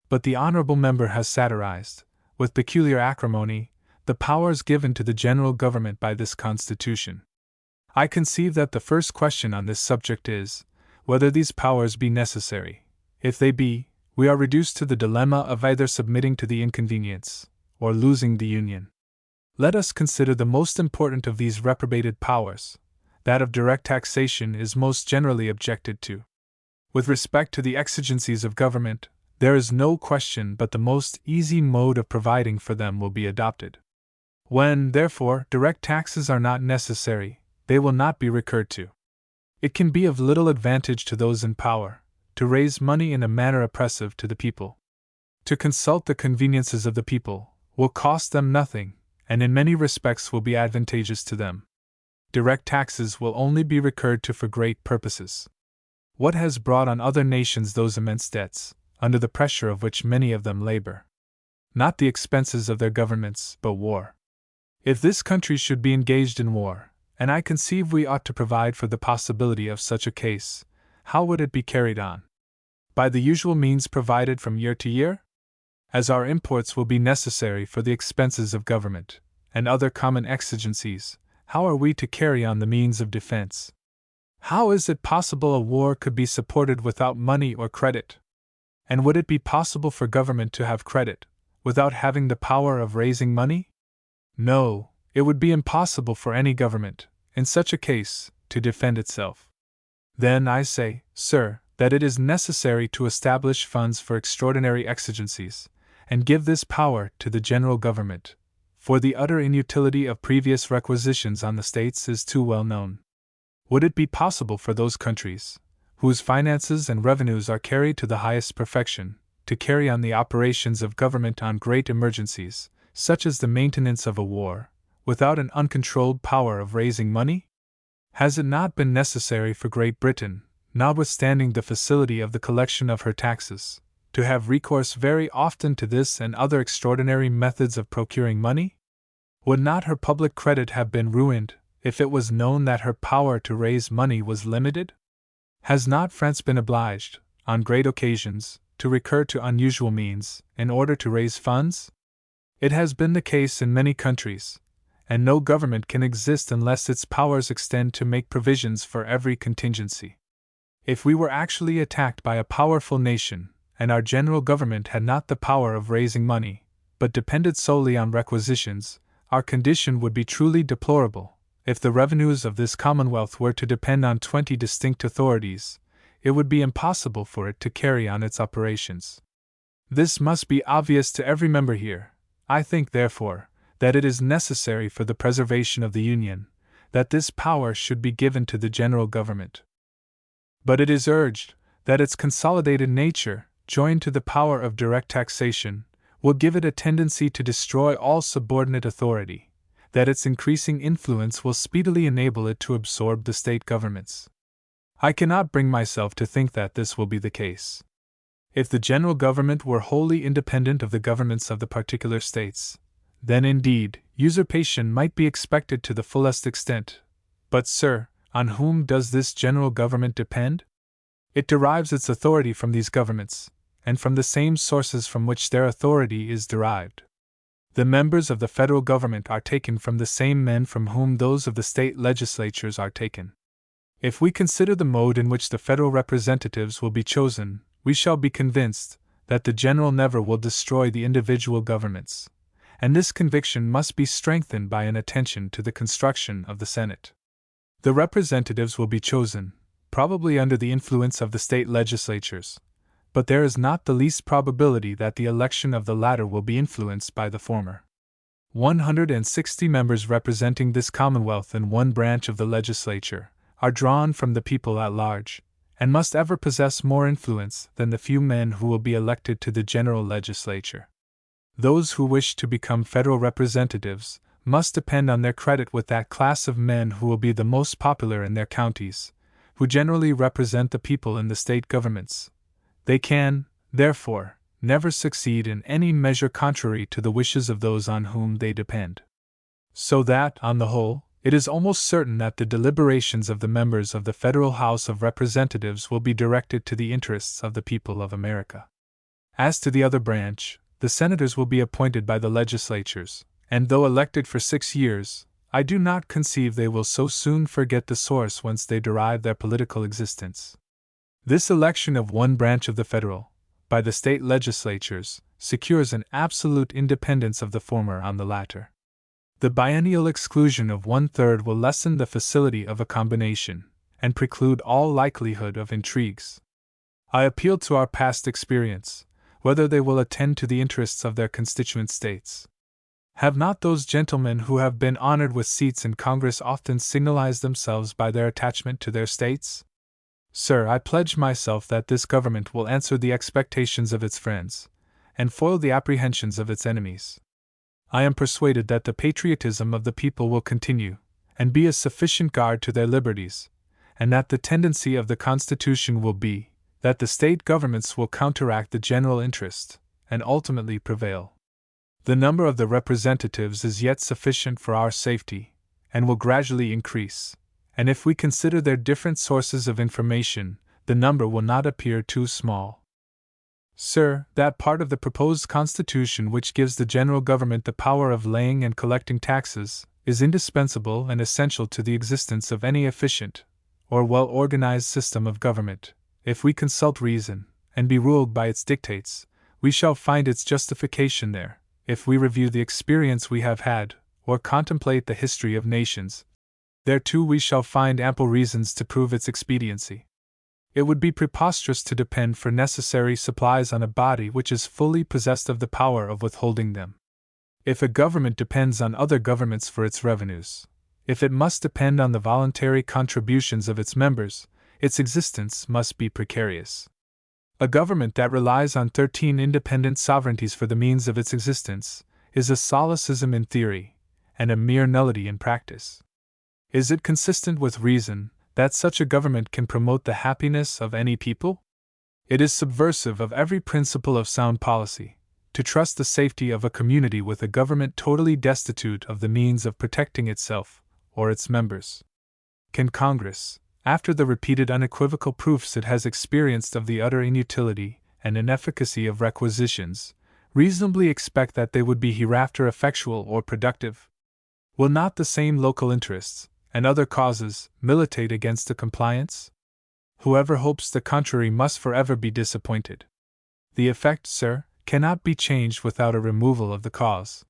But the honorable member has satirized, with peculiar acrimony, the powers given to the general government by this Constitution. I conceive that the first question on this subject is, whether these powers be necessary. If they be, we are reduced to the dilemma of either submitting to the inconvenience, or losing the Union. Let us consider the most important of these reprobated powers. That of direct taxation is most generally objected to. With respect to the exigencies of government, there is no question but the most easy mode of providing for them will be adopted. When, therefore, direct taxes are not necessary, they will not be recurred to. It can be of little advantage to those in power to raise money in a manner oppressive to the people. To consult the conveniences of the people will cost them nothing, and in many respects will be advantageous to them. Direct taxes will only be recurred to for great purposes. What has brought on other nations those immense debts, under the pressure of which many of them labor? Not the expenses of their governments, but war. If this country should be engaged in war, and I conceive we ought to provide for the possibility of such a case, how would it be carried on? By the usual means provided from year to year? As our imports will be necessary for the expenses of government, and other common exigencies, how are we to carry on the means of defense? How is it possible a war could be supported without money or credit? And would it be possible for government to have credit, without having the power of raising money? No, it would be impossible for any government, in such a case, to defend itself. Then I say, sir, that it is necessary to establish funds for extraordinary exigencies, and give this power to the general government, for the utter inutility of previous requisitions on the states is too well known. Would it be possible for those countries, whose finances and revenues are carried to the highest perfection, to carry on the operations of government on great emergencies, such as the maintenance of a war, without an uncontrolled power of raising money? Has it not been necessary for Great Britain, notwithstanding the facility of the collection of her taxes, to have recourse very often to this and other extraordinary methods of procuring money? Would not her public credit have been ruined, if it was known that her power to raise money was limited? Has not France been obliged, on great occasions, to recur to unusual means, in order to raise funds? It has been the case in many countries, and no government can exist unless its powers extend to make provisions for every contingency. If we were actually attacked by a powerful nation, and our general government had not the power of raising money, but depended solely on requisitions, our condition would be truly deplorable. If the revenues of this Commonwealth were to depend on 20 distinct authorities, it would be impossible for it to carry on its operations. This must be obvious to every member here. I think, therefore, that it is necessary for the preservation of the Union, that this power should be given to the general government. But it is urged that its consolidated nature, joined to the power of direct taxation, will give it a tendency to destroy all subordinate authority, that its increasing influence will speedily enable it to absorb the state governments. I cannot bring myself to think that this will be the case. If the general government were wholly independent of the governments of the particular states, then indeed usurpation might be expected to the fullest extent. But, sir, on whom does this general government depend? It derives its authority from these governments, and from the same sources from which their authority is derived. The members of the federal government are taken from the same men from whom those of the state legislatures are taken. If we consider the mode in which the federal representatives will be chosen, we shall be convinced that the general never will destroy the individual governments, and this conviction must be strengthened by an attention to the construction of the Senate. The representatives will be chosen, probably under the influence of the state legislatures, but there is not the least probability that the election of the latter will be influenced by the former. 160 members representing this Commonwealth in one branch of the legislature are drawn from the people at large, and must ever possess more influence than the few men who will be elected to the general legislature. Those who wish to become federal representatives must depend on their credit with that class of men who will be the most popular in their counties, who generally represent the people in the state governments. They can, therefore, never succeed in any measure contrary to the wishes of those on whom they depend. So that, on the whole, it is almost certain that the deliberations of the members of the Federal House of Representatives will be directed to the interests of the people of America. As to the other branch, the senators will be appointed by the legislatures, and though elected for 6 years, I do not conceive they will so soon forget the source whence they derive their political existence. This election of one branch of the federal, by the state legislatures, secures an absolute independence of the former on the latter. The biennial exclusion of 1/3 will lessen the facility of a combination, and preclude all likelihood of intrigues. I appeal to our past experience, whether they will attend to the interests of their constituent states. Have not those gentlemen who have been honored with seats in Congress often signalized themselves by their attachment to their states? Sir, I pledge myself that this government will answer the expectations of its friends, and foil the apprehensions of its enemies. I am persuaded that the patriotism of the people will continue, and be a sufficient guard to their liberties, and that the tendency of the Constitution will be, that the state governments will counteract the general interest, and ultimately prevail. The number of the representatives is yet sufficient for our safety, and will gradually increase, and if we consider their different sources of information, the number will not appear too small. Sir, that part of the proposed Constitution which gives the general government the power of laying and collecting taxes is indispensable and essential to the existence of any efficient or well-organized system of government. If we consult reason, and be ruled by its dictates, we shall find its justification there. If we review the experience we have had, or contemplate the history of nations, there too we shall find ample reasons to prove its expediency. It would be preposterous to depend for necessary supplies on a body which is fully possessed of the power of withholding them. If a government depends on other governments for its revenues, if it must depend on the voluntary contributions of its members, its existence must be precarious. A government that relies on 13 independent sovereignties for the means of its existence is a solecism in theory, and a mere nullity in practice. Is it consistent with reason that such a government can promote the happiness of any people? It is subversive of every principle of sound policy to trust the safety of a community with a government totally destitute of the means of protecting itself or its members. Can Congress, after the repeated unequivocal proofs it has experienced of the utter inutility and inefficacy of requisitions, reasonably expect that they would be hereafter effectual or productive? Will not the same local interests and other causes militate against the compliance? Whoever hopes the contrary must forever be disappointed. The effect, sir, cannot be changed without a removal of the cause.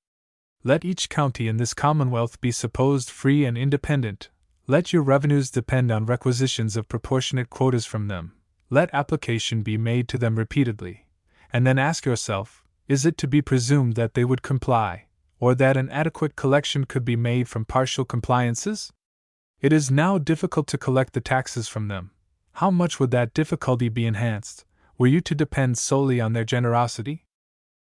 Let each county in this Commonwealth be supposed free and independent. Let your revenues depend on requisitions of proportionate quotas from them. Let application be made to them repeatedly, and then ask yourself, is it to be presumed that they would comply, or that an adequate collection could be made from partial compliances? It is now difficult to collect the taxes from them. How much would that difficulty be enhanced, were you to depend solely on their generosity?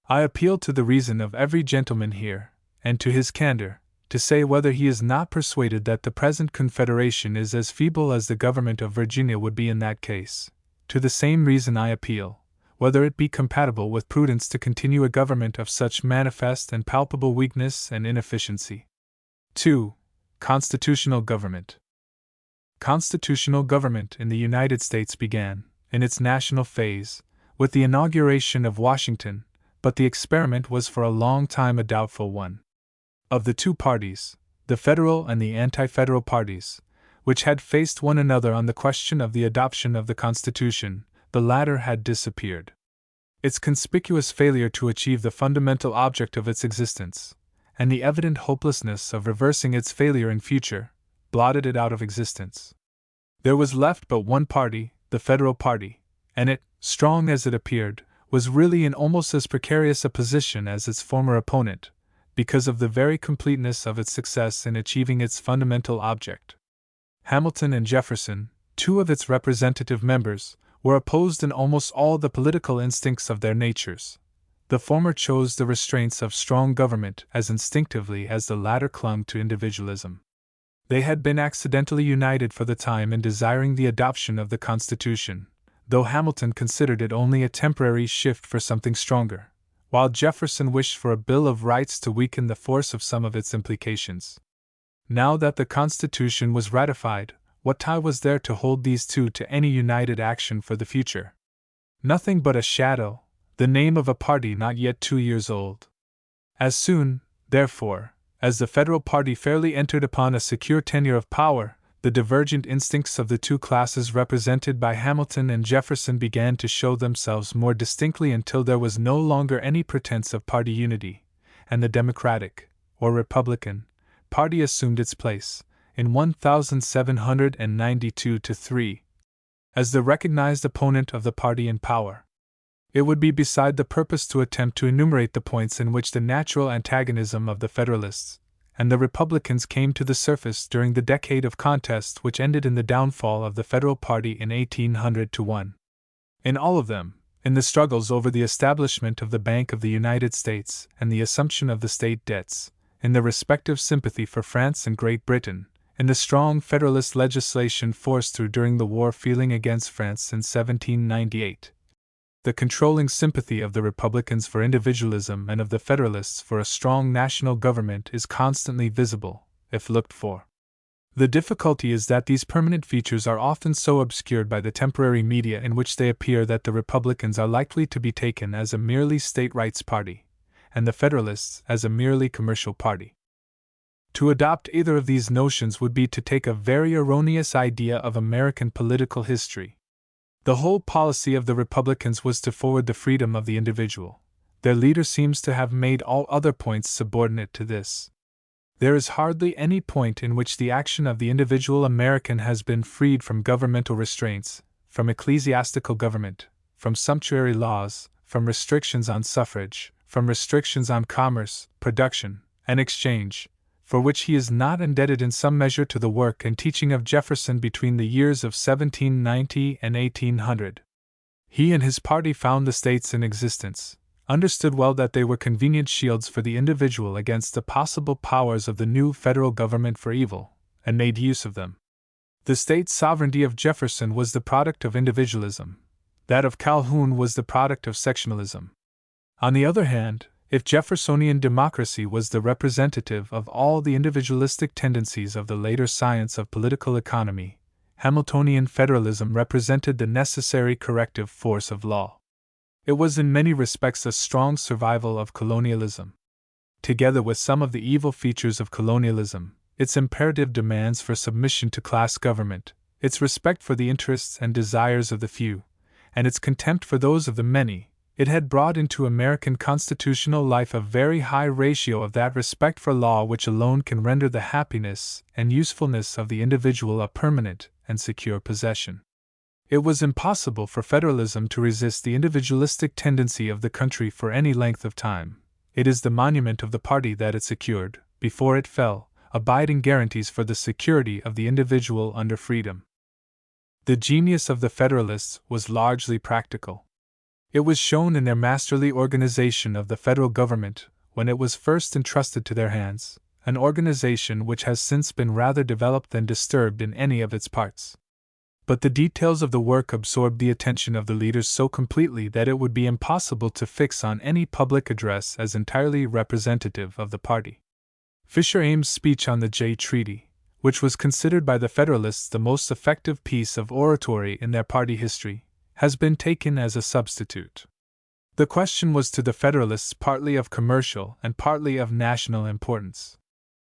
I appeal to the reason of every gentleman here, and to his candor, to say whether he is not persuaded that the present Confederation is as feeble as the government of Virginia would be in that case. To the same reason I appeal, whether it be compatible with prudence to continue a government of such manifest and palpable weakness and inefficiency. 2. Constitutional government. Constitutional government in the United States began, in its national phase, with the inauguration of Washington, but the experiment was for a long time a doubtful one. Of the two parties, the federal and the anti-federal parties, which had faced one another on the question of the adoption of the Constitution, the latter had disappeared. Its conspicuous failure to achieve the fundamental object of its existence, and the evident hopelessness of reversing its failure in future, blotted it out of existence. There was left but one party, the Federal Party, and it, strong as it appeared, was really in almost as precarious a position as its former opponent, because of the very completeness of its success in achieving its fundamental object. Hamilton and Jefferson, two of its representative members, were opposed in almost all the political instincts of their natures. The former chose the restraints of strong government as instinctively as the latter clung to individualism. They had been accidentally united for the time in desiring the adoption of the Constitution, though Hamilton considered it only a temporary shift for something stronger, while Jefferson wished for a Bill of Rights to weaken the force of some of its implications. Now that the Constitution was ratified, what tie was there to hold these two to any united action for the future? Nothing but a shadow, the name of a party not yet 2 years old. As soon, therefore, as the Federal Party fairly entered upon a secure tenure of power, the divergent instincts of the two classes represented by Hamilton and Jefferson began to show themselves more distinctly until there was no longer any pretense of party unity, and the Democratic, or Republican, party assumed its place, in 1792-3, as the recognized opponent of the party in power. It would be beside the purpose to attempt to enumerate the points in which the natural antagonism of the Federalists and the Republicans came to the surface during the decade of contest which ended in the downfall of the Federal Party in 1801. In all of them, in the struggles over the establishment of the Bank of the United States and the assumption of the state debts, in the respective sympathy for France and Great Britain, in the strong Federalist legislation forced through during the war feeling against France in 1798, the controlling sympathy of the Republicans for individualism and of the Federalists for a strong national government is constantly visible, if looked for. The difficulty is that these permanent features are often so obscured by the temporary media in which they appear that the Republicans are likely to be taken as a merely state rights party, and the Federalists as a merely commercial party. To adopt either of these notions would be to take a very erroneous idea of American political history. The whole policy of the Republicans was to forward the freedom of the individual. Their leader seems to have made all other points subordinate to this. There is hardly any point in which the action of the individual American has been freed from governmental restraints, from ecclesiastical government, from sumptuary laws, from restrictions on suffrage, from restrictions on commerce, production, and exchange, for which he is not indebted in some measure to the work and teaching of Jefferson between the years of 1790 and 1800. He and his party found the states in existence, understood well that they were convenient shields for the individual against the possible powers of the new federal government for evil, and made use of them. The state sovereignty of Jefferson was the product of individualism. That of Calhoun was the product of sectionalism. On the other hand, if Jeffersonian democracy was the representative of all the individualistic tendencies of the later science of political economy, Hamiltonian federalism represented the necessary corrective force of law. It was in many respects a strong survival of colonialism. Together with some of the evil features of colonialism, its imperative demands for submission to class government, its respect for the interests and desires of the few, and its contempt for those of the many, it had brought into American constitutional life a very high ratio of that respect for law which alone can render the happiness and usefulness of the individual a permanent and secure possession. It was impossible for federalism to resist the individualistic tendency of the country for any length of time. It is the monument of the party that it secured, before it fell, abiding guarantees for the security of the individual under freedom. The genius of the Federalists was largely practical. It was shown in their masterly organization of the federal government when it was first entrusted to their hands, an organization which has since been rather developed than disturbed in any of its parts. But the details of the work absorbed the attention of the leaders so completely that it would be impossible to fix on any public address as entirely representative of the party. Fisher Ames' speech on the Jay Treaty, which was considered by the Federalists the most effective piece of oratory in their party history, has been taken as a substitute. The question was to the Federalists partly of commercial and partly of national importance.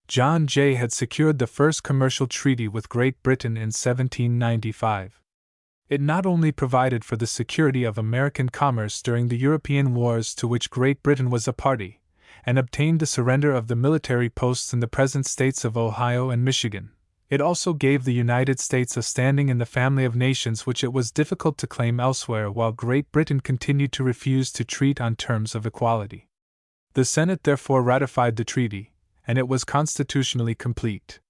John Jay had secured the first commercial treaty with Great Britain in 1795. It not only provided for the security of American commerce during the European wars to which Great Britain was a party, and obtained the surrender of the military posts in the present states of Ohio and Michigan, it also gave the United States a standing in the family of nations which it was difficult to claim elsewhere while Great Britain continued to refuse to treat on terms of equality. The Senate therefore ratified the treaty, and it was constitutionally complete.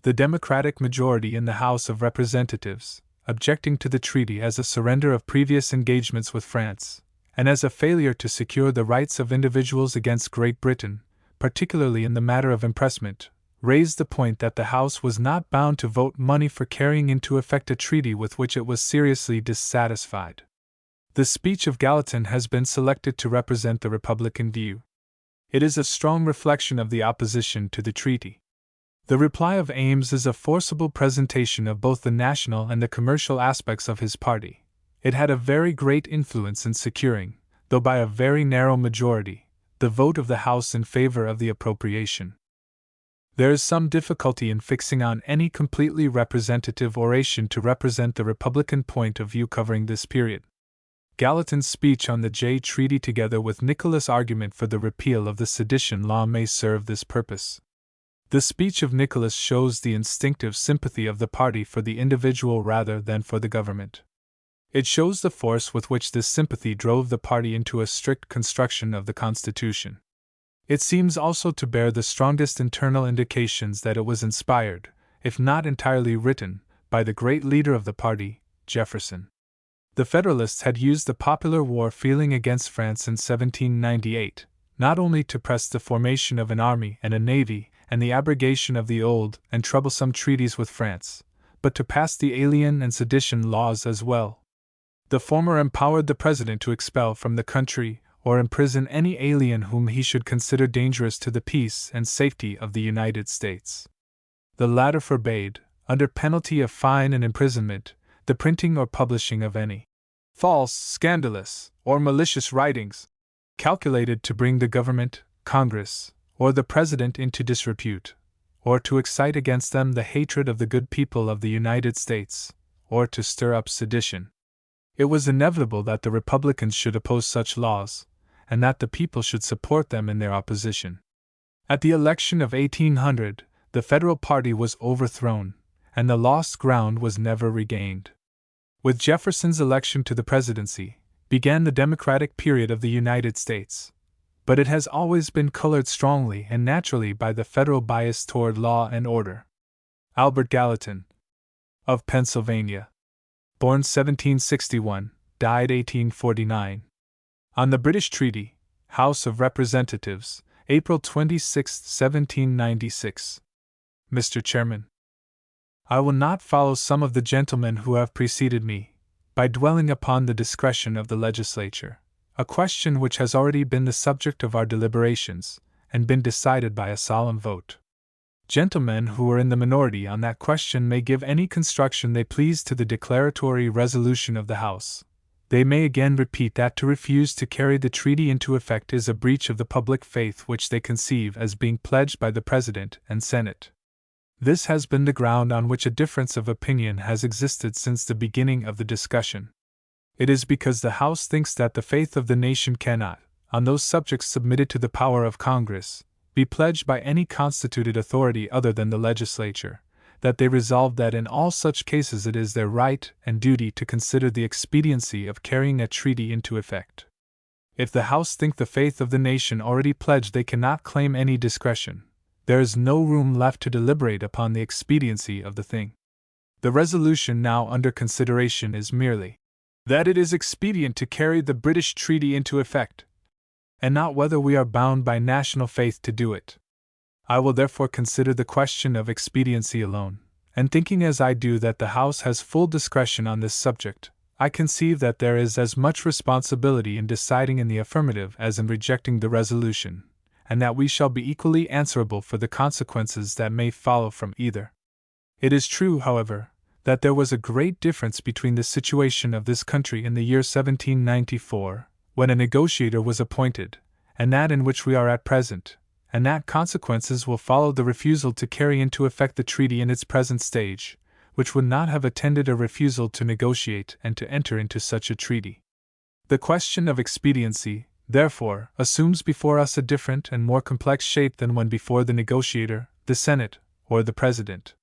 The Democratic majority in the House of Representatives, objecting to the treaty as a surrender of previous engagements with France, and as a failure to secure the rights of individuals against Great Britain, particularly in the matter of impressment, raised the point that the House was not bound to vote money for carrying into effect a treaty with which it was seriously dissatisfied. The speech of Gallatin has been selected to represent the Republican view. It is a strong reflection of the opposition to the treaty. The reply of Ames is a forcible presentation of both the national and the commercial aspects of his party. It had a very great influence in securing, though by a very narrow majority, the vote of the House in favor of the appropriation. There is some difficulty in fixing on any completely representative oration to represent the Republican point of view covering this period. Gallatin's speech on the Jay Treaty together with Nicholas' argument for the repeal of the sedition law may serve this purpose. The speech of Nicholas shows the instinctive sympathy of the party for the individual rather than for the government. It shows the force with which this sympathy drove the party into a strict construction of the Constitution. It seems also to bear the strongest internal indications that it was inspired, if not entirely written, by the great leader of the party, Jefferson. The Federalists had used the popular war feeling against France in 1798, not only to press the formation of an army and a navy and the abrogation of the old and troublesome treaties with France, but to pass the alien and sedition laws as well. The former empowered the President to expel from the country or imprison any alien whom he should consider dangerous to the peace and safety of the United States. The latter forbade, under penalty of fine and imprisonment, the printing or publishing of any false, scandalous, or malicious writings, calculated to bring the government, Congress, or the President into disrepute, or to excite against them the hatred of the good people of the United States, or to stir up sedition. It was inevitable that the Republicans should oppose such laws, and that the people should support them in their opposition. At the election of 1800, the Federal party was overthrown, and the lost ground was never regained. With Jefferson's election to the presidency, began the democratic period of the United States, but it has always been colored strongly and naturally by the federal bias toward law and order. Albert Gallatin, of Pennsylvania, born 1761, died 1849. On the British Treaty, House of Representatives, April 26, 1796. Mr. Chairman, I will not follow some of the gentlemen who have preceded me, by dwelling upon the discretion of the legislature, a question which has already been the subject of our deliberations, and been decided by a solemn vote. Gentlemen who are in the minority on that question may give any construction they please to the declaratory resolution of the House. They may again repeat that to refuse to carry the treaty into effect is a breach of the public faith which they conceive as being pledged by the President and Senate. This has been the ground on which a difference of opinion has existed since the beginning of the discussion. It is because the House thinks that the faith of the nation cannot, on those subjects submitted to the power of Congress, be pledged by any constituted authority other than the legislature, that they resolve that in all such cases it is their right and duty to consider the expediency of carrying a treaty into effect. If the House think the faith of the nation already pledged, they cannot claim any discretion. There is no room left to deliberate upon the expediency of the thing. The resolution now under consideration is merely that it is expedient to carry the British treaty into effect, and not whether we are bound by national faith to do it. I will therefore consider the question of expediency alone, and thinking as I do that the House has full discretion on this subject, I conceive that there is as much responsibility in deciding in the affirmative as in rejecting the resolution, and that we shall be equally answerable for the consequences that may follow from either. It is true, however, that there was a great difference between the situation of this country in the year 1794, when a negotiator was appointed, and that in which we are at present, and that consequences will follow the refusal to carry into effect the treaty in its present stage, which would not have attended a refusal to negotiate and to enter into such a treaty. The question of expediency, therefore, assumes before us a different and more complex shape than when before the negotiator, the Senate, or the President.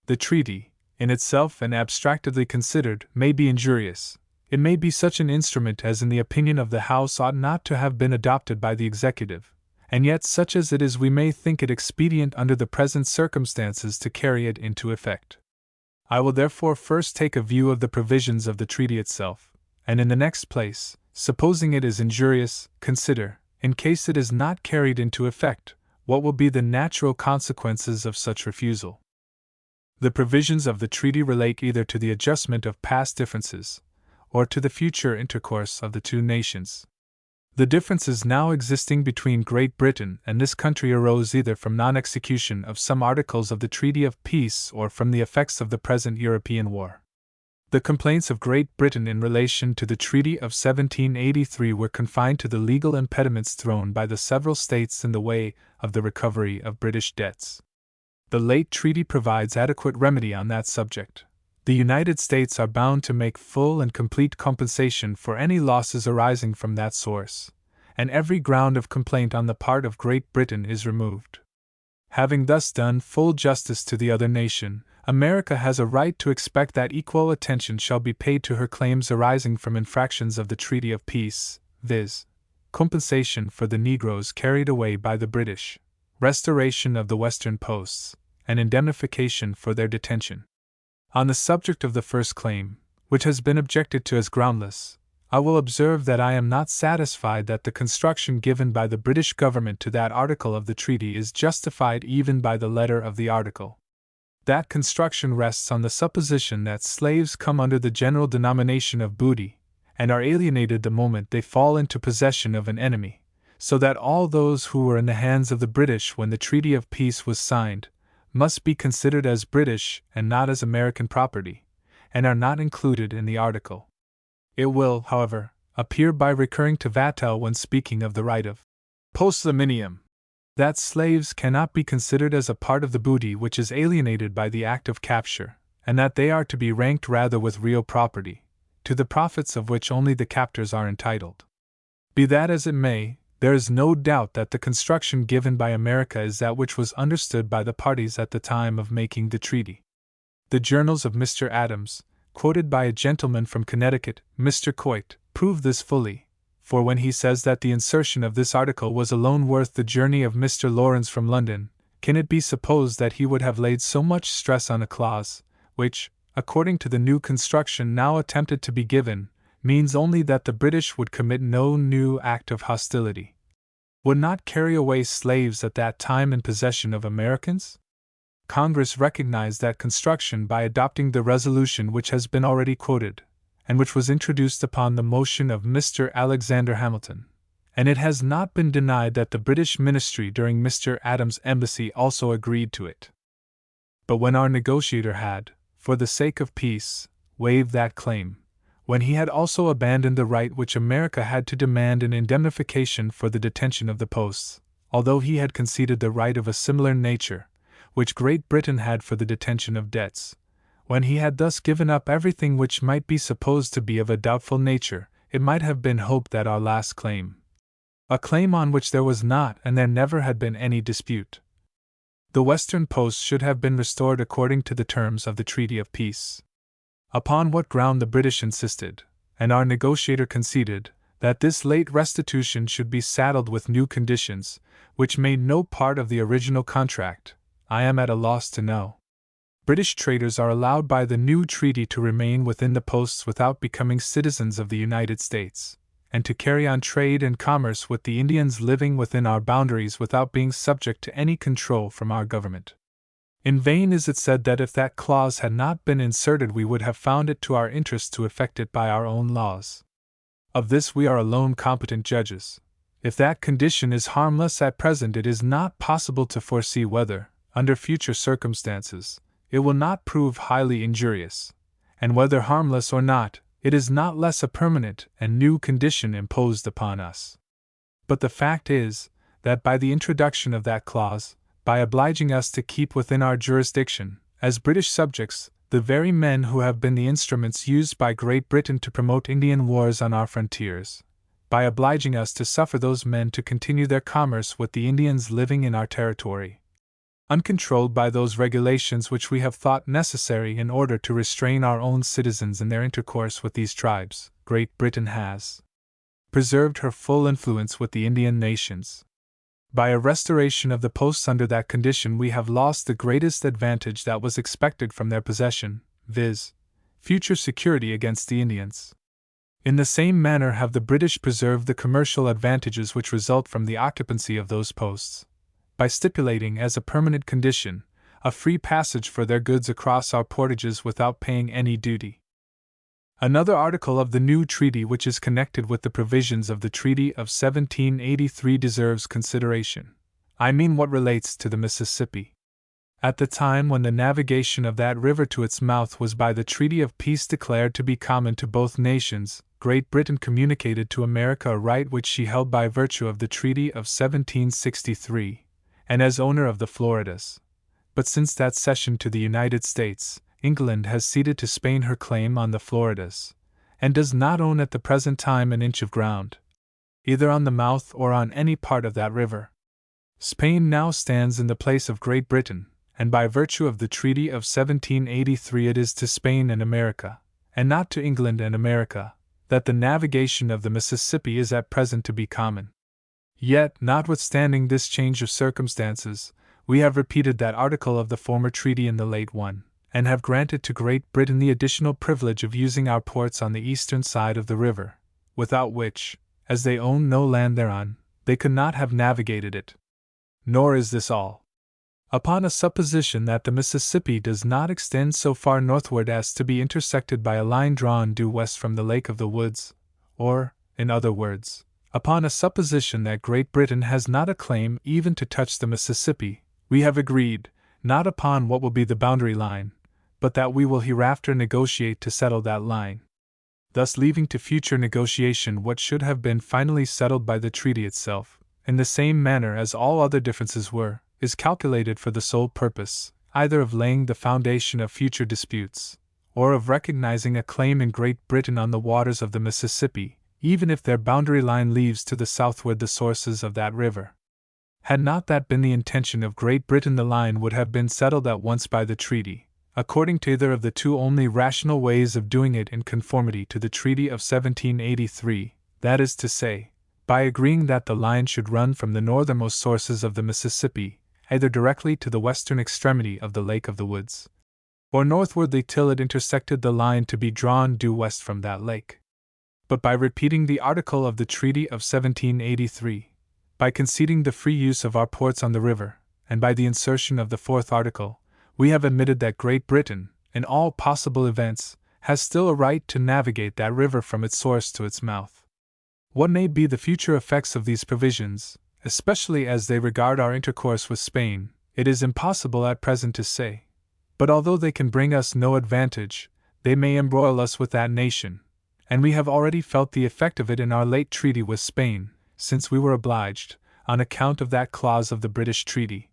The treaty, in itself and abstractedly considered, may be injurious. It may be such an instrument as in the opinion of the House ought not to have been adopted by the Executive, and yet such as it is we may think it expedient under the present circumstances to carry it into effect. I will therefore first take a view of the provisions of the treaty itself, and in the next place, supposing it is injurious, consider, in case it is not carried into effect, what will be the natural consequences of such refusal. The provisions of the treaty relate either to the adjustment of past differences, or to the future intercourse of the two nations. The differences now existing between Great Britain and this country arose either from non-execution of some articles of the Treaty of Peace or from the effects of the present European war. The complaints of Great Britain in relation to the Treaty of 1783 were confined to the legal impediments thrown by the several states in the way of the recovery of British debts. The late treaty provides adequate remedy on that subject. The United States are bound to make full and complete compensation for any losses arising from that source, and every ground of complaint on the part of Great Britain is removed. Having thus done full justice to the other nation, America has a right to expect that equal attention shall be paid to her claims arising from infractions of the Treaty of Peace, viz., compensation for the Negroes carried away by the British, restoration of the Western posts, and indemnification for their detention. On the subject of the first claim, which has been objected to as groundless, I will observe that I am not satisfied that the construction given by the British government to that article of the treaty is justified even by the letter of the article. That construction rests on the supposition that slaves come under the general denomination of booty, and are alienated the moment they fall into possession of an enemy, so that all those who were in the hands of the British when the Treaty of Peace was signed must be considered as British and not as American property, and are not included in the article. It will, however, appear by recurring to Vattel when speaking of the right of post liminium, that slaves cannot be considered as a part of the booty which is alienated by the act of capture, and that they are to be ranked rather with real property, to the profits of which only the captors are entitled. Be that as it may, there is no doubt that the construction given by America is that which was understood by the parties at the time of making the treaty. The journals of Mr. Adams, quoted by a gentleman from Connecticut, Mr. Coit, prove this fully, for when he says that the insertion of this article was alone worth the journey of Mr. Lawrence from London, can it be supposed that he would have laid so much stress on a clause, which, according to the new construction now attempted to be given, means only that the British would commit no new act of hostility, would not carry away slaves at that time in possession of Americans? Congress recognized that construction by adopting the resolution which has been already quoted, and which was introduced upon the motion of Mr. Alexander Hamilton, and it has not been denied that the British ministry during Mr. Adams' embassy also agreed to it. But when our negotiator had, for the sake of peace, waived that claim, when he had also abandoned the right which America had to demand an indemnification for the detention of the posts, although he had conceded the right of a similar nature, which Great Britain had for the detention of debts, when he had thus given up everything which might be supposed to be of a doubtful nature, it might have been hoped that our last claim, a claim on which there was not and there never had been any dispute, the Western posts should have been restored according to the terms of the Treaty of Peace. Upon what ground the British insisted, and our negotiator conceded, that this late restitution should be saddled with new conditions, which made no part of the original contract, I am at a loss to know. British traders are allowed by the new treaty to remain within the posts without becoming citizens of the United States, and to carry on trade and commerce with the Indians living within our boundaries without being subject to any control from our government. In vain is it said that if that clause had not been inserted we would have found it to our interest to effect it by our own laws. Of this we are alone competent judges. If that condition is harmless at present, it is not possible to foresee whether, under future circumstances, it will not prove highly injurious, and whether harmless or not, it is not less a permanent and new condition imposed upon us. But the fact is, that by the introduction of that clause, by obliging us to keep within our jurisdiction, as British subjects, the very men who have been the instruments used by Great Britain to promote Indian wars on our frontiers, by obliging us to suffer those men to continue their commerce with the Indians living in our territory, uncontrolled by those regulations which we have thought necessary in order to restrain our own citizens in their intercourse with these tribes, Great Britain has preserved her full influence with the Indian nations. By a restoration of the posts under that condition we have lost the greatest advantage that was expected from their possession, viz., future security against the Indians. In the same manner have the British preserved the commercial advantages which result from the occupancy of those posts, by stipulating as a permanent condition a free passage for their goods across our portages without paying any duty. Another article of the new treaty which is connected with the provisions of the Treaty of 1783 deserves consideration. I mean what relates to the Mississippi. At the time when the navigation of that river to its mouth was by the treaty of peace declared to be common to both nations, Great Britain communicated to America a right which she held by virtue of the Treaty of 1763, and as owner of the Floridas. But since that cession to the United States, England has ceded to Spain her claim on the Floridas, and does not own at the present time an inch of ground, either on the mouth or on any part of that river. Spain now stands in the place of Great Britain, and by virtue of the Treaty of 1783 it is to Spain and America, and not to England and America, that the navigation of the Mississippi is at present to be common. Yet, notwithstanding this change of circumstances, we have repeated that article of the former treaty in the late one, and have granted to Great Britain the additional privilege of using our ports on the eastern side of the river, without which, as they own no land thereon, they could not have navigated it. Nor is this all. Upon a supposition that the Mississippi does not extend so far northward as to be intersected by a line drawn due west from the Lake of the Woods, or, in other words, upon a supposition that Great Britain has not a claim even to touch the Mississippi, we have agreed, not upon what will be the boundary line, but that we will hereafter negotiate to settle that line, thus leaving to future negotiation what should have been finally settled by the treaty itself, in the same manner as all other differences were, is calculated for the sole purpose, either of laying the foundation of future disputes, or of recognizing a claim in Great Britain on the waters of the Mississippi, even if their boundary line leaves to the southward the sources of that river. Had not that been the intention of Great Britain, the line would have been settled at once by the treaty, according to either of the two only rational ways of doing it in conformity to the Treaty of 1783, that is to say, by agreeing that the line should run from the northernmost sources of the Mississippi, either directly to the western extremity of the Lake of the Woods, or northwardly till it intersected the line to be drawn due west from that lake. But by repeating the article of the Treaty of 1783, by conceding the free use of our ports on the river, and by the insertion of the fourth article, we have admitted that Great Britain, in all possible events, has still a right to navigate that river from its source to its mouth. What may be the future effects of these provisions, especially as they regard our intercourse with Spain, it is impossible at present to say. But although they can bring us no advantage, they may embroil us with that nation, and we have already felt the effect of it in our late treaty with Spain, since we were obliged, on account of that clause of the British treaty,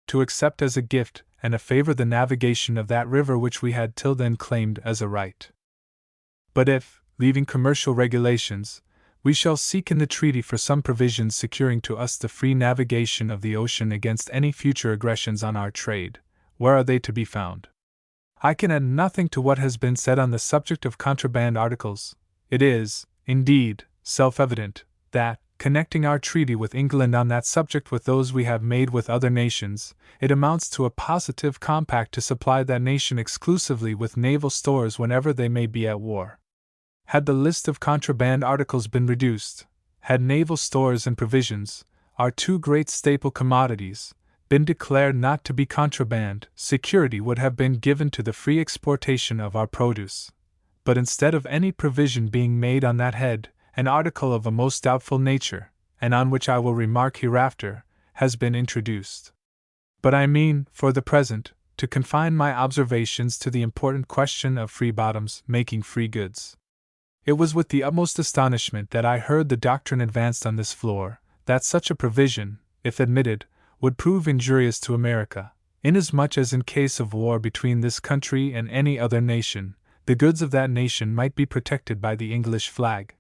to accept as a gift and a favor the navigation of that river which we had till then claimed as a right. But if, leaving commercial regulations, we shall seek in the treaty for some provisions securing to us the free navigation of the ocean against any future aggressions on our trade, where are they to be found? I can add nothing to what has been said on the subject of contraband articles. It is, indeed, self-evident that, connecting our treaty with England on that subject with those we have made with other nations, it amounts to a positive compact to supply that nation exclusively with naval stores whenever they may be at war. Had the list of contraband articles been reduced, had naval stores and provisions, our two great staple commodities, been declared not to be contraband, security would have been given to the free exportation of our produce. But instead of any provision being made on that head, an article of a most doubtful nature, and on which I will remark hereafter, has been introduced. But I mean, for the present, to confine my observations to the important question of free bottoms making free goods. It was with the utmost astonishment that I heard the doctrine advanced on this floor, that such a provision, if admitted, would prove injurious to America, inasmuch as in case of war between this country and any other nation, the goods of that nation might be protected by the English flag.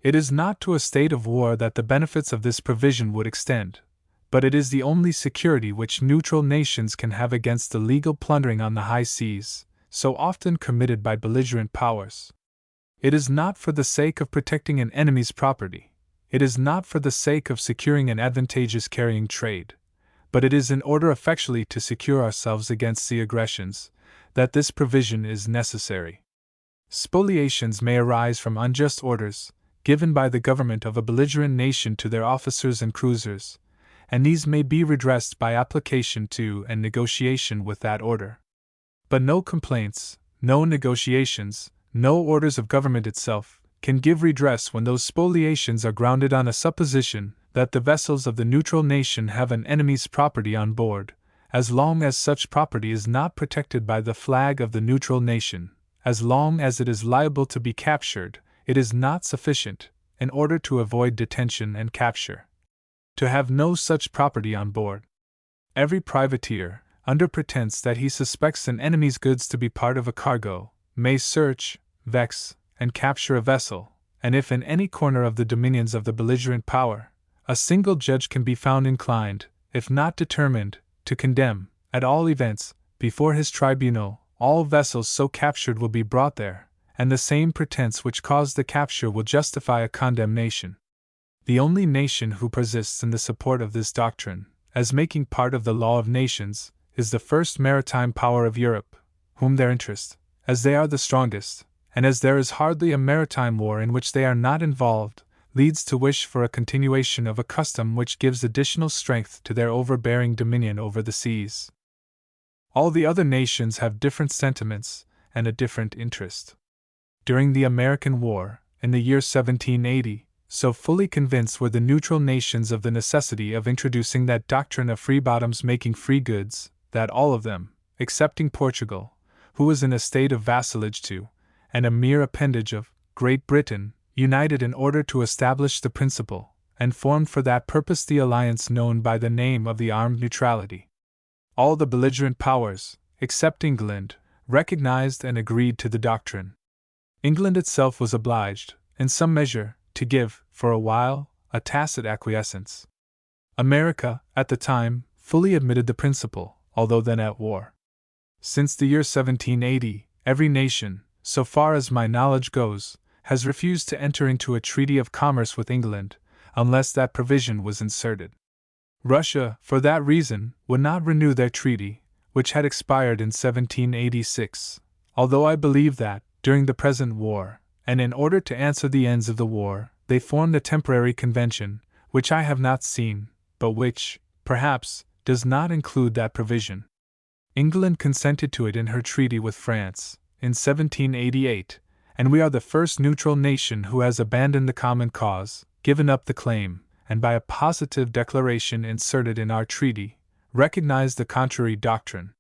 It is not to a state of war that the benefits of this provision would extend, but it is the only security which neutral nations can have against the legal plundering on the high seas, so often committed by belligerent powers. It is not for the sake of protecting an enemy's property, it is not for the sake of securing an advantageous carrying trade, but it is in order effectually to secure ourselves against sea aggressions, that this provision is necessary. Spoliations may arise from unjust orders, given by the government of a belligerent nation to their officers and cruisers, and these may be redressed by application to and negotiation with that order. But no complaints, no negotiations, no orders of government itself, can give redress when those spoliations are grounded on a supposition that the vessels of the neutral nation have an enemy's property on board, as long as such property is not protected by the flag of the neutral nation, as long as it is liable to be captured, it is not sufficient, in order to avoid detention and capture, to have no such property on board. Every privateer, under pretense that he suspects an enemy's goods to be part of a cargo, may search, vex, and capture a vessel, and if in any corner of the dominions of the belligerent power, a single judge can be found inclined, if not determined, to condemn, at all events, before his tribunal, all vessels so captured will be brought there, and the same pretense which caused the capture will justify a condemnation. The only nation who persists in the support of this doctrine, as making part of the law of nations, is the first maritime power of Europe, whom their interest, as they are the strongest, and as there is hardly a maritime war in which they are not involved, leads to wish for a continuation of a custom which gives additional strength to their overbearing dominion over the seas. All the other nations have different sentiments and a different interest. During the American War, in the year 1780, so fully convinced were the neutral nations of the necessity of introducing that doctrine of free bottoms making free goods, that all of them, excepting Portugal, who was in a state of vassalage to, and a mere appendage of, Great Britain, united in order to establish the principle, and formed for that purpose the alliance known by the name of the Armed Neutrality. All the belligerent powers, except England, recognized and agreed to the doctrine. England itself was obliged, in some measure, to give, for a while, a tacit acquiescence. America, at the time, fully admitted the principle, although then at war. Since the year 1780, every nation, so far as my knowledge goes, has refused to enter into a treaty of commerce with England, unless that provision was inserted. Russia, for that reason, would not renew their treaty, which had expired in 1786, although I believe that, during the present war, and in order to answer the ends of the war, they formed a temporary convention, which I have not seen, but which, perhaps, does not include that provision. England consented to it in her treaty with France, in 1788, and we are the first neutral nation who has abandoned the common cause, given up the claim, and by a positive declaration inserted in our treaty, recognized the contrary doctrine.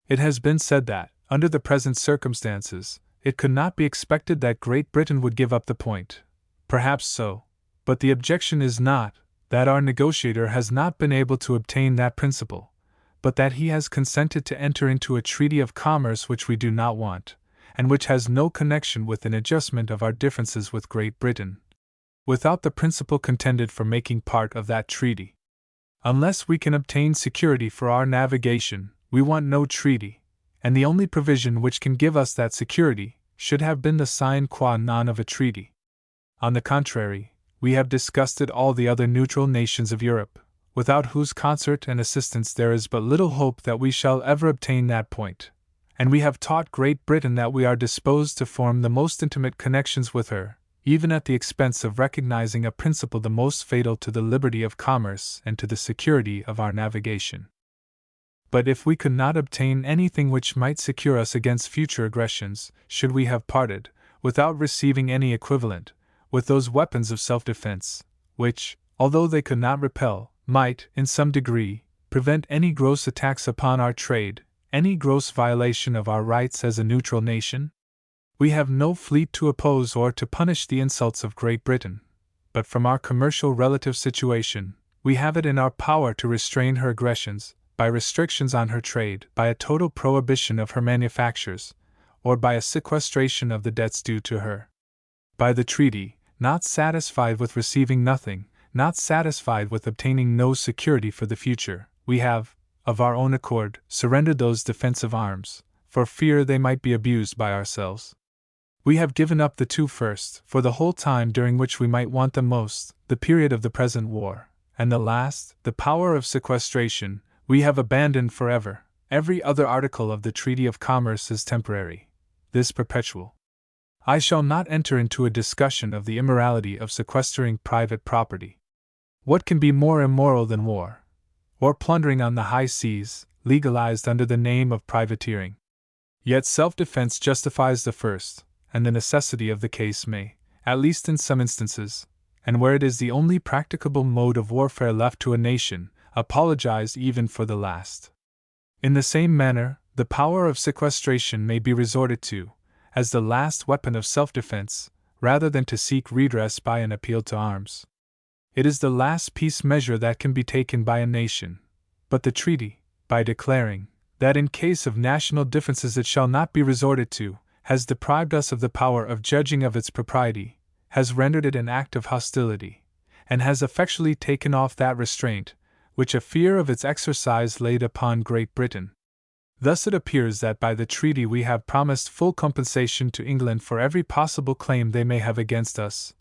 It has been said that, under the present circumstances, it could not be expected that Great Britain would give up the point. Perhaps so, but the objection is not that our negotiator has not been able to obtain that principle, but that he has consented to enter into a treaty of commerce which we do not want, and which has no connection with an adjustment of our differences with Great Britain, without the principle contended for making part of that treaty. Unless we can obtain security for our navigation, we want no treaty, and the only provision which can give us that security should have been the sine qua non of a treaty. On the contrary, we have disgusted all the other neutral nations of Europe, without whose concert and assistance there is but little hope that we shall ever obtain that point, and we have taught Great Britain that we are disposed to form the most intimate connections with her, even at the expense of recognizing a principle the most fatal to the liberty of commerce and to the security of our navigation. But if we could not obtain anything which might secure us against future aggressions, should we have parted, without receiving any equivalent, with those weapons of self-defense, which, although they could not repel, might, in some degree, prevent any gross attacks upon our trade, any gross violation of our rights as a neutral nation? We have no fleet to oppose or to punish the insults of Great Britain, but from our commercial relative situation, we have it in our power to restrain her aggressions, by restrictions on her trade, by a total prohibition of her manufactures, or by a sequestration of the debts due to her. By the treaty, not satisfied with receiving nothing, not satisfied with obtaining no security for the future, we have, of our own accord, surrendered those defensive arms, for fear they might be abused by ourselves. We have given up the two first, for the whole time during which we might want them most, the period of the present war, and the last, the power of sequestration, we have abandoned forever, Every other article of the Treaty of Commerce is temporary, this perpetual. I shall not enter into a discussion of the immorality of sequestering private property. What can be more immoral than war, or plundering on the high seas, legalized under the name of privateering? Yet self-defense justifies the first, and the necessity of the case may, at least in some instances, and where it is the only practicable mode of warfare left to a nation, apologize even for the last. In the same manner, the power of sequestration may be resorted to, as the last weapon of self-defense, rather than to seek redress by an appeal to arms. It is the last peace measure that can be taken by a nation, but the treaty, by declaring that in case of national differences it shall not be resorted to, has deprived us of the power of judging of its propriety, has rendered it an act of hostility, and has effectually taken off that restraint which a fear of its exercise laid upon Great Britain. Thus it appears that by the treaty we have promised full compensation to England for every possible claim they may have against us,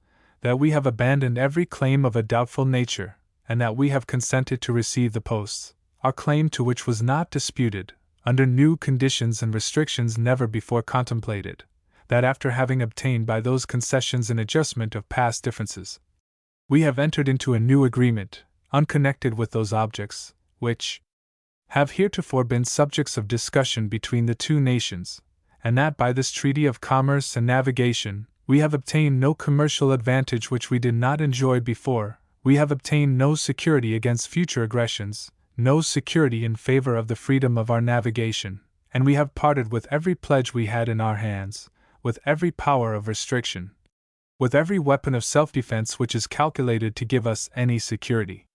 that we have abandoned every claim of a doubtful nature, and that we have consented to receive the posts, our claim to which was not disputed, under new conditions and restrictions never before contemplated, that after having obtained by those concessions an adjustment of past differences, we have entered into a new agreement, unconnected with those objects, which have heretofore been subjects of discussion between the two nations, and that by this treaty of commerce and navigation, we have obtained no commercial advantage which we did not enjoy before, we have obtained no security against future aggressions, no security in favor of the freedom of our navigation, and we have parted with every pledge we had in our hands, with every power of restriction, with every weapon of self-defense which is calculated to give us any security.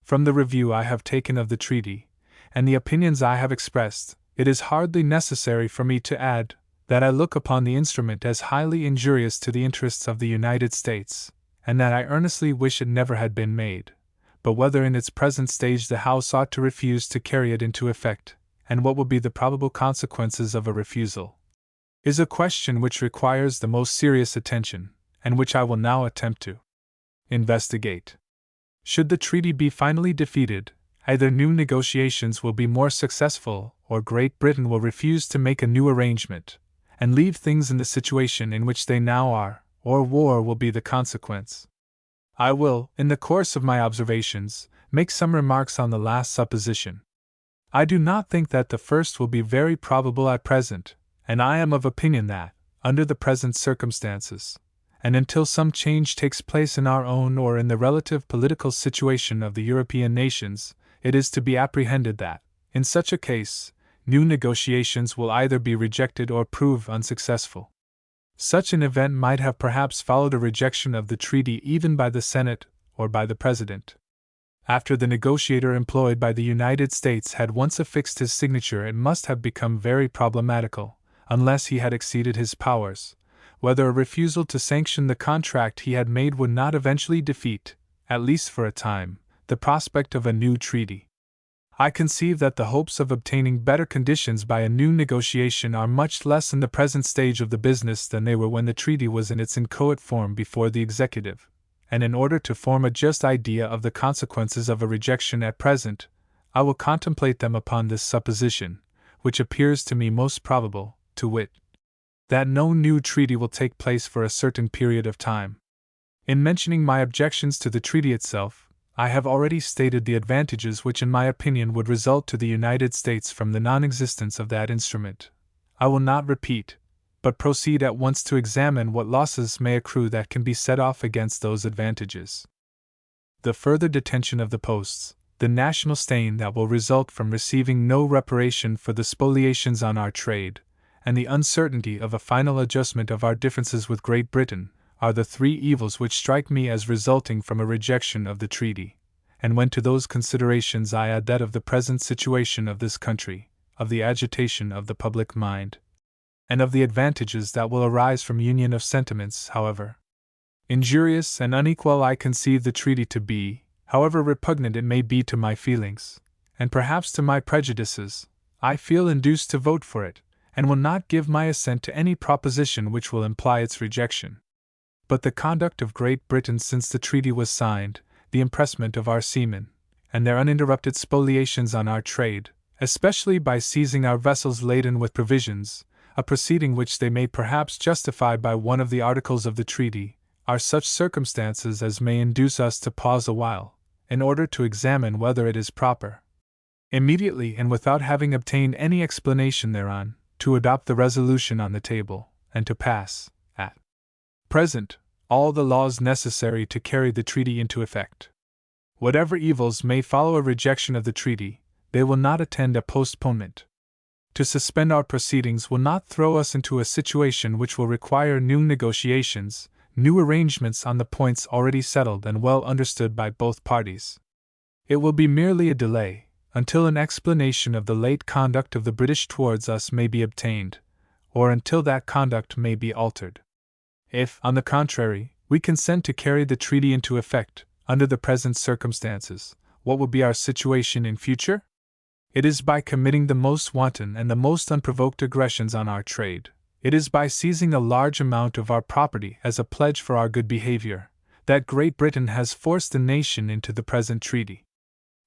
From the review I have taken of the treaty, and the opinions I have expressed, it is hardly necessary for me to add that I look upon the instrument as highly injurious to the interests of the United States, and that I earnestly wish it never had been made, but whether in its present stage the House ought to refuse to carry it into effect, and what will be the probable consequences of a refusal, is a question which requires the most serious attention, and which I will now attempt to investigate. Should the treaty be finally defeated, either new negotiations will be more successful, or Great Britain will refuse to make a new arrangement, and leave things in the situation in which they now are, or war will be the consequence. I will, in the course of my observations, make some remarks on the last supposition. I do not think that the first will be very probable at present, and I am of opinion that, under the present circumstances, and until some change takes place in our own or in the relative political situation of the European nations, it is to be apprehended that, in such a case, new negotiations will either be rejected or prove unsuccessful. Such an event might have perhaps followed a rejection of the treaty even by the Senate or by the President. After the negotiator employed by the United States had once affixed his signature, it must have become very problematical, unless he had exceeded his powers, whether a refusal to sanction the contract he had made would not eventually defeat, at least for a time, the prospect of a new treaty. I conceive that the hopes of obtaining better conditions by a new negotiation are much less in the present stage of the business than they were when the treaty was in its inchoate form before the executive, and in order to form a just idea of the consequences of a rejection at present, I will contemplate them upon this supposition, which appears to me most probable, to wit, that no new treaty will take place for a certain period of time. In mentioning my objections to the treaty itself, I have already stated the advantages which in my opinion would result to the United States from the non-existence of that instrument. I will not repeat, but proceed at once to examine what losses may accrue that can be set off against those advantages. The further detention of the posts, the national stain that will result from receiving no reparation for the spoliations on our trade, and the uncertainty of a final adjustment of our differences with Great Britain, are the three evils which strike me as resulting from a rejection of the treaty, and when to those considerations I add that of the present situation of this country, of the agitation of the public mind, and of the advantages that will arise from union of sentiments, however injurious and unequal I conceive the treaty to be, however repugnant it may be to my feelings, and perhaps to my prejudices, I feel induced to vote for it, and will not give my assent to any proposition which will imply its rejection. But the conduct of Great Britain since the treaty was signed, the impressment of our seamen, and their uninterrupted spoliations on our trade, especially by seizing our vessels laden with provisions, a proceeding which they may perhaps justify by one of the articles of the treaty, are such circumstances as may induce us to pause a while, in order to examine whether it is proper, immediately and without having obtained any explanation thereon, to adopt the resolution on the table, and to pass, at present, all the laws necessary to carry the treaty into effect. Whatever evils may follow a rejection of the treaty, they will not attend a postponement. To suspend our proceedings will not throw us into a situation which will require new negotiations, new arrangements on the points already settled and well understood by both parties. It will be merely a delay, until an explanation of the late conduct of the British towards us may be obtained, or until that conduct may be altered. If, on the contrary, we consent to carry the treaty into effect, under the present circumstances, what will be our situation in future? It is by committing the most wanton and the most unprovoked aggressions on our trade, it is by seizing a large amount of our property as a pledge for our good behavior, that Great Britain has forced the nation into the present treaty.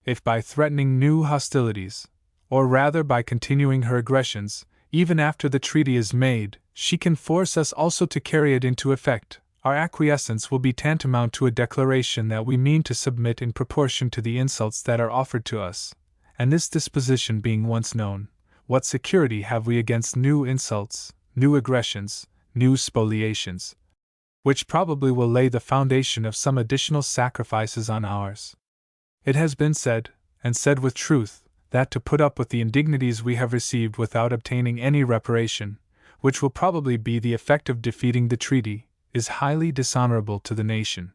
If by threatening new hostilities, or rather by continuing her aggressions, even after the treaty is made, she can force us also to carry it into effect, our acquiescence will be tantamount to a declaration that we mean to submit in proportion to the insults that are offered to us, and this disposition being once known, what security have we against new insults, new aggressions, new spoliations, which probably will lay the foundation of some additional sacrifices on ours? It has been said, and said with truth, that to put up with the indignities we have received without obtaining any reparation, which will probably be the effect of defeating the treaty, is highly dishonorable to the nation.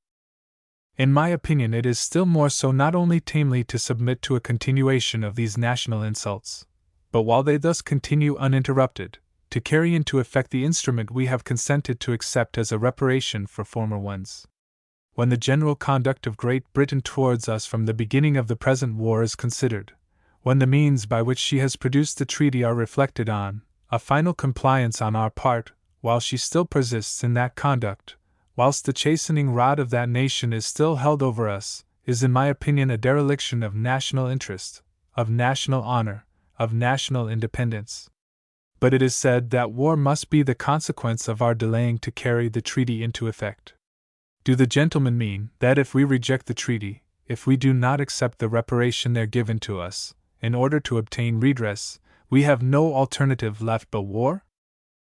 In my opinion, it is still more so not only tamely to submit to a continuation of these national insults, but while they thus continue uninterrupted, to carry into effect the instrument we have consented to accept as a reparation for former ones. When the general conduct of Great Britain towards us from the beginning of the present war is considered, when the means by which she has produced the treaty are reflected on, a final compliance on our part, while she still persists in that conduct, whilst the chastening rod of that nation is still held over us, is in my opinion a dereliction of national interest, of national honor, of national independence. But it is said that war must be the consequence of our delaying to carry the treaty into effect. Do the gentlemen mean that if we reject the treaty, if we do not accept the reparation there given to us, in order to obtain redress, we have no alternative left but war?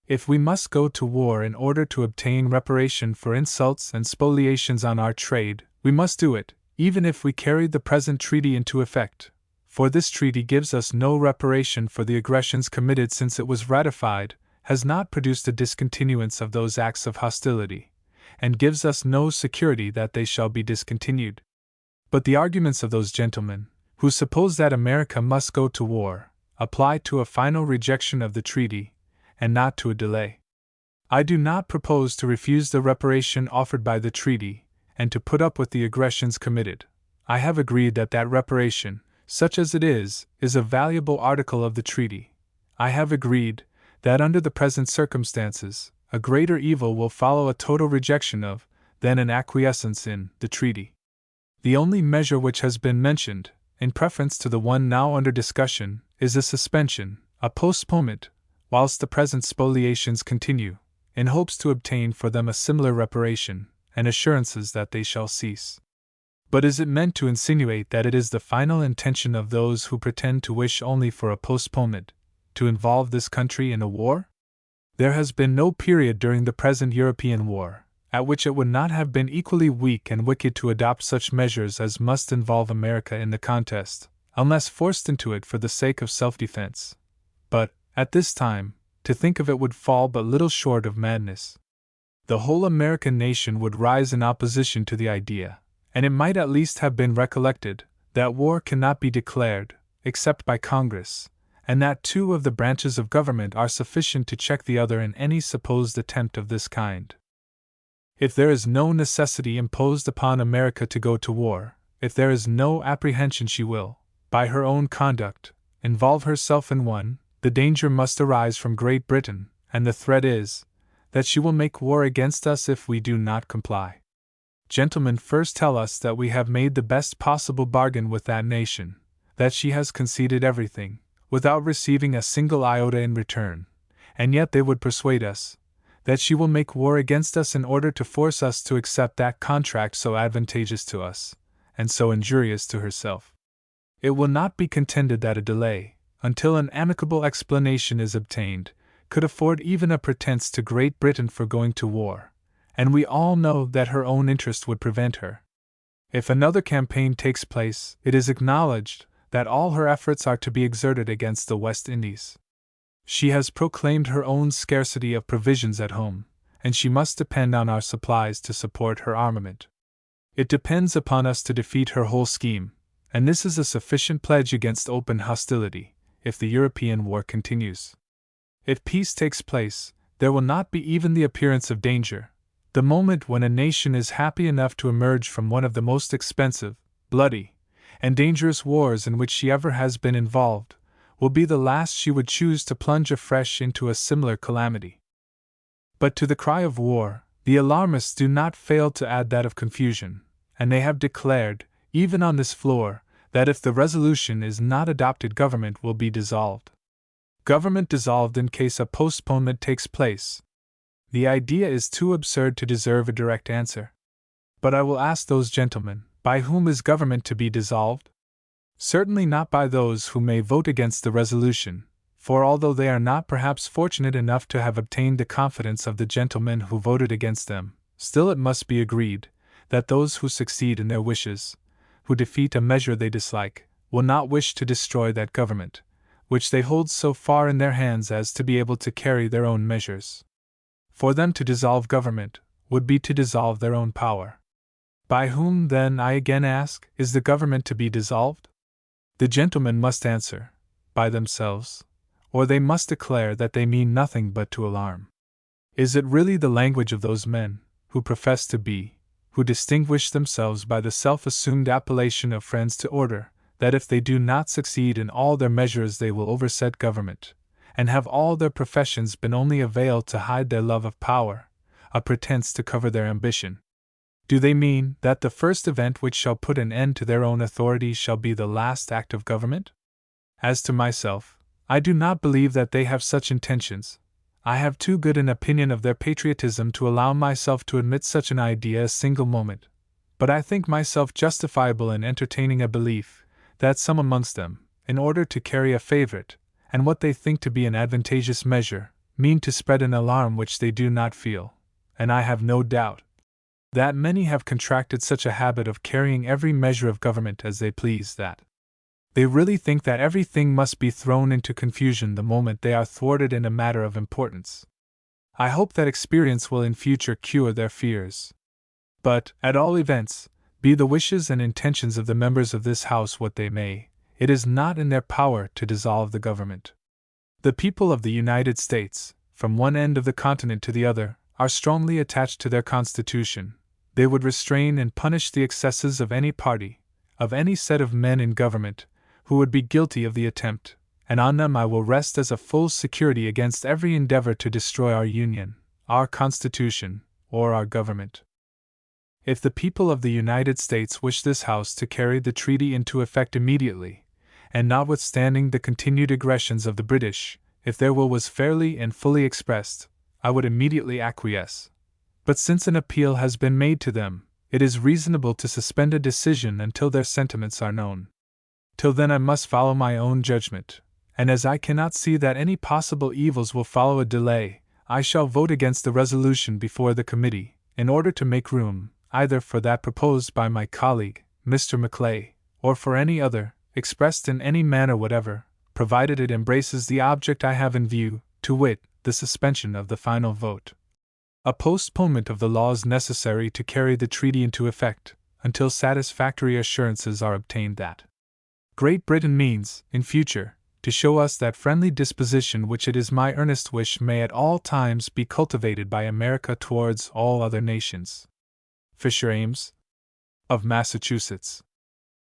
If we must go to war in order to obtain reparation for insults and spoliations on our trade, we must do it, even if we carried the present treaty into effect, for this treaty gives us no reparation for the aggressions committed since it was ratified, has not produced a discontinuance of those acts of hostility, and gives us no security that they shall be discontinued. But the arguments of those gentlemen, who suppose that America must go to war, apply to a final rejection of the treaty, and not to a delay. I do not propose to refuse the reparation offered by the treaty, and to put up with the aggressions committed. I have agreed that that reparation, such as it is a valuable article of the treaty. I have agreed that under the present circumstances, a greater evil will follow a total rejection of, than an acquiescence in, the treaty. The only measure which has been mentioned, in preference to the one now under discussion, is a suspension, a postponement, whilst the present spoliations continue, in hopes to obtain for them a similar reparation, and assurances that they shall cease. But is it meant to insinuate that it is the final intention of those who pretend to wish only for a postponement, to involve this country in a war? There has been no period during the present European war, at which it would not have been equally weak and wicked to adopt such measures as must involve America in the contest, unless forced into it for the sake of self-defense. But, at this time, to think of it would fall but little short of madness. The whole American nation would rise in opposition to the idea, and it might at least have been recollected that war cannot be declared, except by Congress, and that two of the branches of government are sufficient to check the other in any supposed attempt of this kind. If there is no necessity imposed upon America to go to war, if there is no apprehension she will, by her own conduct, involve herself in one, the danger must arise from Great Britain, and the threat is, that she will make war against us if we do not comply. Gentlemen first tell us that we have made the best possible bargain with that nation, that she has conceded everything, without receiving a single iota in return, and yet they would persuade us that she will make war against us in order to force us to accept that contract so advantageous to us, and so injurious to herself. It will not be contended that a delay, until an amicable explanation is obtained, could afford even a pretense to Great Britain for going to war, and we all know that her own interest would prevent her. If another campaign takes place, it is acknowledged that all her efforts are to be exerted against the West Indies. She has proclaimed her own scarcity of provisions at home, and she must depend on our supplies to support her armament. It depends upon us to defeat her whole scheme, and this is a sufficient pledge against open hostility, if the European war continues. If peace takes place, there will not be even the appearance of danger. The moment when a nation is happy enough to emerge from one of the most expensive, bloody, and dangerous wars in which she ever has been involved, will be the last she would choose to plunge afresh into a similar calamity. But to the cry of war, the alarmists do not fail to add that of confusion, and they have declared, even on this floor, that if the resolution is not adopted, government will be dissolved. Government dissolved in case a postponement takes place. The idea is too absurd to deserve a direct answer. But I will ask those gentlemen, by whom is government to be dissolved? Certainly not by those who may vote against the resolution, for although they are not perhaps fortunate enough to have obtained the confidence of the gentlemen who voted against them, still it must be agreed that those who succeed in their wishes, who defeat a measure they dislike, will not wish to destroy that government, which they hold so far in their hands as to be able to carry their own measures. For them to dissolve government would be to dissolve their own power. By whom, then, I again ask, is the government to be dissolved? The gentlemen must answer, by themselves, or they must declare that they mean nothing but to alarm. Is it really the language of those men, who profess to be, who distinguish themselves by the self-assumed appellation of friends to order, that if they do not succeed in all their measures they will overset government, and have all their professions been only a veil to hide their love of power, a pretense to cover their ambition? Do they mean that the first event which shall put an end to their own authority shall be the last act of government? As to myself, I do not believe that they have such intentions. I have too good an opinion of their patriotism to allow myself to admit such an idea a single moment, but I think myself justifiable in entertaining a belief that some amongst them, in order to carry a favorite, and what they think to be an advantageous measure, mean to spread an alarm which they do not feel, and I have no doubt that many have contracted such a habit of carrying every measure of government as they please that they really think that everything must be thrown into confusion the moment they are thwarted in a matter of importance. I hope that experience will in future cure their fears. But, at all events, be the wishes and intentions of the members of this House what they may, it is not in their power to dissolve the government. The people of the United States, from one end of the continent to the other, are strongly attached to their Constitution. They would restrain and punish the excesses of any party, of any set of men in government, who would be guilty of the attempt, and on them I will rest as a full security against every endeavor to destroy our Union, our Constitution, or our government. If the people of the United States wish this House to carry the treaty into effect immediately, and notwithstanding the continued aggressions of the British, if their will was fairly and fully expressed, I would immediately acquiesce. But since an appeal has been made to them, it is reasonable to suspend a decision until their sentiments are known. Till then I must follow my own judgment, and as I cannot see that any possible evils will follow a delay, I shall vote against the resolution before the committee, in order to make room, either for that proposed by my colleague, Mr. Maclay, or for any other, expressed in any manner whatever, provided it embraces the object I have in view, to wit, the suspension of the final vote. A postponement of the law is necessary to carry the treaty into effect, until satisfactory assurances are obtained that Great Britain means, in future, to show us that friendly disposition which it is my earnest wish may at all times be cultivated by America towards all other nations. Fisher Ames, of Massachusetts.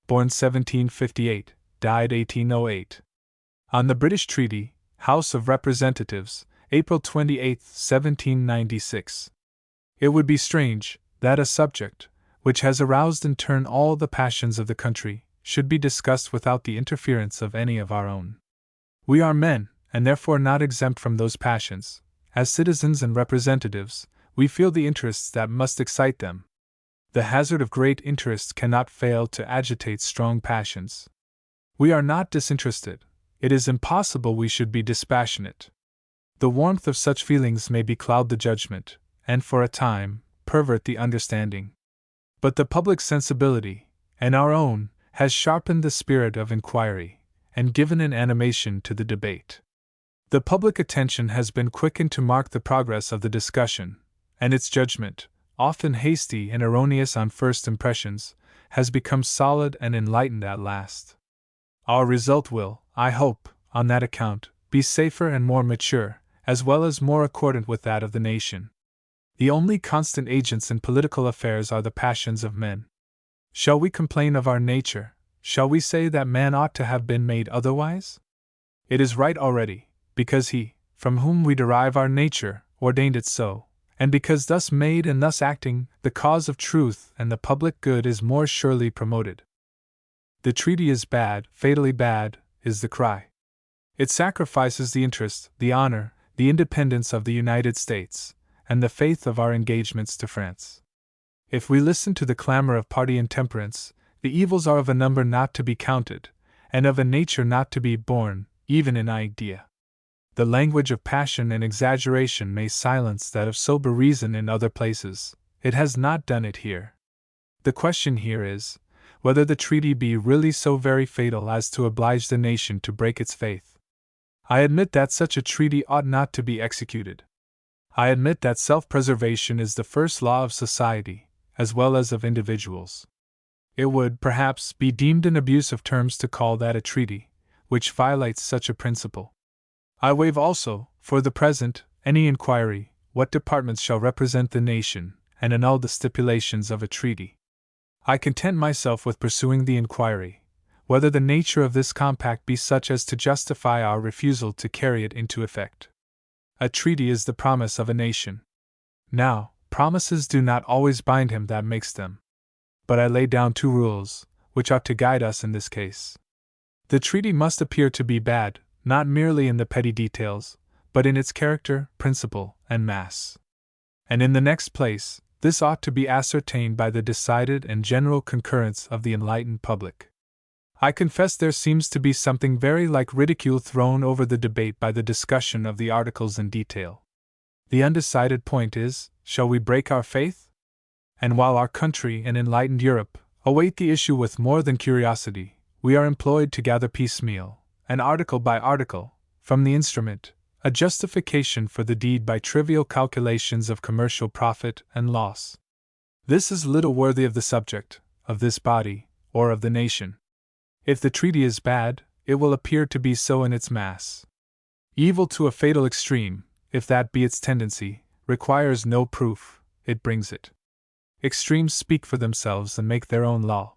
Born 1758, died 1808. On the British Treaty, House of Representatives, April 28, 1796. It would be strange that a subject, which has aroused in turn all the passions of the country, should be discussed without the interference of any of our own. We are men, and therefore not exempt from those passions. As citizens and representatives, we feel the interests that must excite them. The hazard of great interests cannot fail to agitate strong passions. We are not disinterested. It is impossible we should be dispassionate. The warmth of such feelings may becloud the judgment, and for a time, pervert the understanding. But the public sensibility, and our own, has sharpened the spirit of inquiry, and given an animation to the debate. The public attention has been quickened to mark the progress of the discussion, and its judgment, often hasty and erroneous on first impressions, has become solid and enlightened at last. Our result will, I hope, on that account, be safer and more mature, as well as more accordant with that of the nation. The only constant agents in political affairs are the passions of men. Shall we complain of our nature? Shall we say that man ought to have been made otherwise? It is right already, because he, from whom we derive our nature, ordained it so, and because thus made and thus acting, the cause of truth and the public good is more surely promoted. The treaty is bad, fatally bad, is the cry. It sacrifices the interest, the honor, the independence of the United States, and the faith of our engagements to France. If we listen to the clamor of party intemperance, the evils are of a number not to be counted, and of a nature not to be borne, even in idea. The language of passion and exaggeration may silence that of sober reason in other places. It has not done it here. The question here is, whether the treaty be really so very fatal as to oblige the nation to break its faith. I admit that such a treaty ought not to be executed. I admit that self-preservation is the first law of society, as well as of individuals. It would, perhaps, be deemed an abuse of terms to call that a treaty, which violates such a principle. I waive also, for the present, any inquiry, what departments shall represent the nation, and annul the stipulations of a treaty. I content myself with pursuing the inquiry, whether the nature of this compact be such as to justify our refusal to carry it into effect. A treaty is the promise of a nation. Now, promises do not always bind him that makes them. But I lay down two rules, which ought to guide us in this case. The treaty must appear to be bad, not merely in the petty details, but in its character, principle, and mass. And in the next place, this ought to be ascertained by the decided and general concurrence of the enlightened public. I confess there seems to be something very like ridicule thrown over the debate by the discussion of the articles in detail. The undecided point is, shall we break our faith? And while our country and enlightened Europe await the issue with more than curiosity, we are employed to gather piecemeal, and article by article, from the instrument, a justification for the deed by trivial calculations of commercial profit and loss. This is little worthy of the subject, of this body, or of the nation. If the treaty is bad, it will appear to be so in its mass. Evil to a fatal extreme, if that be its tendency, requires no proof, it brings it. Extremes speak for themselves and make their own law.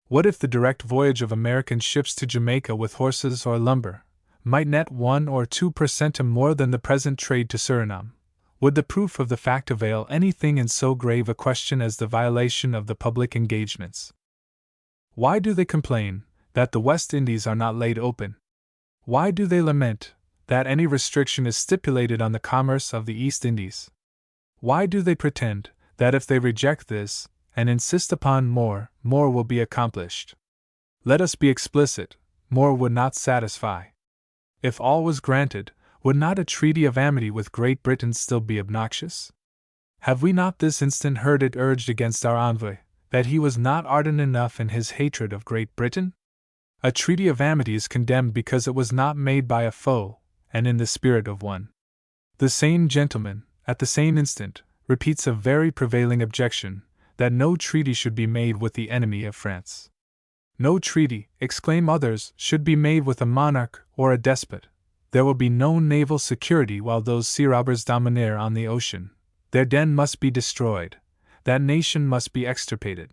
What if the direct voyage of American ships to Jamaica with horses or lumber might net 1 or 2% more than the present trade to Suriname? Would the proof of the fact avail anything in so grave a question as the violation of the public engagements? Why do they complain that the West Indies are not laid open? Why do they lament that any restriction is stipulated on the commerce of the East Indies? Why do they pretend that if they reject this, and insist upon more will be accomplished? Let us be explicit, more would not satisfy. If all was granted, would not a treaty of amity with Great Britain still be obnoxious? Have we not this instant heard it urged against our envoy, that he was not ardent enough in his hatred of Great Britain? A treaty of amity is condemned because it was not made by a foe, and in the spirit of one. The same gentleman, at the same instant, repeats a very prevailing objection, that no treaty should be made with the enemy of France. No treaty, exclaim others, should be made with a monarch or a despot. There will be no naval security while those sea robbers domineer on the ocean. Their den must be destroyed. That nation must be extirpated.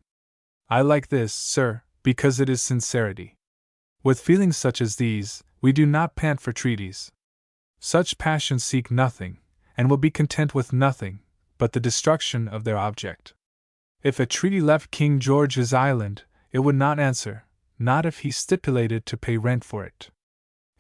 I like this, sir, because it is sincerity. With feelings such as these, we do not pant for treaties. Such passions seek nothing, and will be content with nothing, but the destruction of their object. If a treaty left King George his island, it would not answer, not if he stipulated to pay rent for it.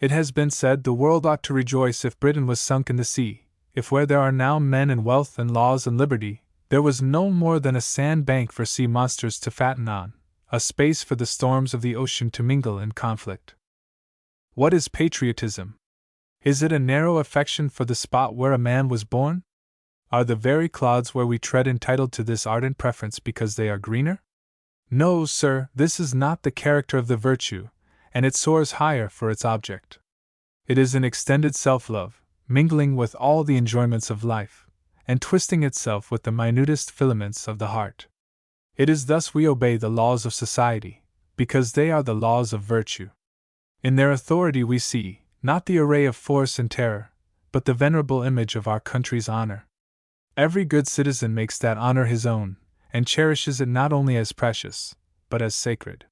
It has been said the world ought to rejoice if Britain was sunk in the sea, if where there are now men and wealth and laws and liberty, there was no more than a sand bank for sea monsters to fatten on, a space for the storms of the ocean to mingle in conflict. What is patriotism? Is it a narrow affection for the spot where a man was born? Are the very clods where we tread entitled to this ardent preference because they are greener? No, sir, this is not the character of the virtue, and it soars higher for its object. It is an extended self-love, mingling with all the enjoyments of life, and twisting itself with the minutest filaments of the heart. It is thus we obey the laws of society, because they are the laws of virtue. In their authority we see, not the array of force and terror, but the venerable image of our country's honor. Every good citizen makes that honor his own, and cherishes it not only as precious, but as sacred.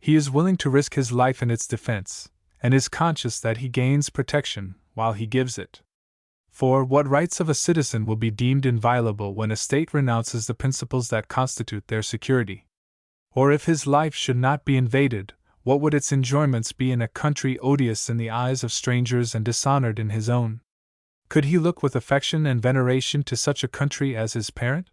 He is willing to risk his life in its defense, and is conscious that he gains protection while he gives it. For what rights of a citizen will be deemed inviolable when a state renounces the principles that constitute their security? Or if his life should not be invaded, what would its enjoyments be in a country odious in the eyes of strangers and dishonored in his own? Could he look with affection and veneration to such a country as his parent?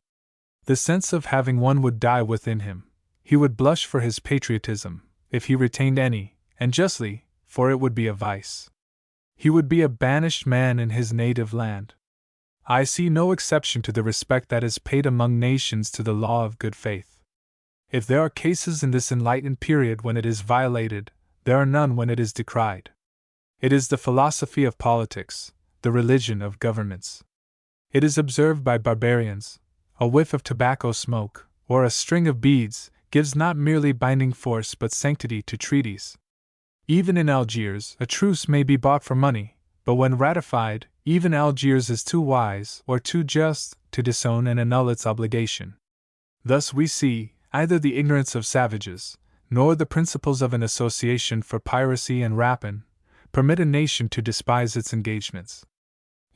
The sense of having one would die within him. He would blush for his patriotism, if he retained any, and justly, for it would be a vice. He would be a banished man in his native land. I see no exception to the respect that is paid among nations to the law of good faith. If there are cases in this enlightened period when it is violated, there are none when it is decried. It is the philosophy of politics, the religion of governments. It is observed by barbarians. A whiff of tobacco smoke, or a string of beads, gives not merely binding force but sanctity to treaties. Even in Algiers, a truce may be bought for money, but when ratified, even Algiers is too wise or too just to disown and annul its obligation. Thus we see, either the ignorance of savages, nor the principles of an association for piracy and rapine, permit a nation to despise its engagements.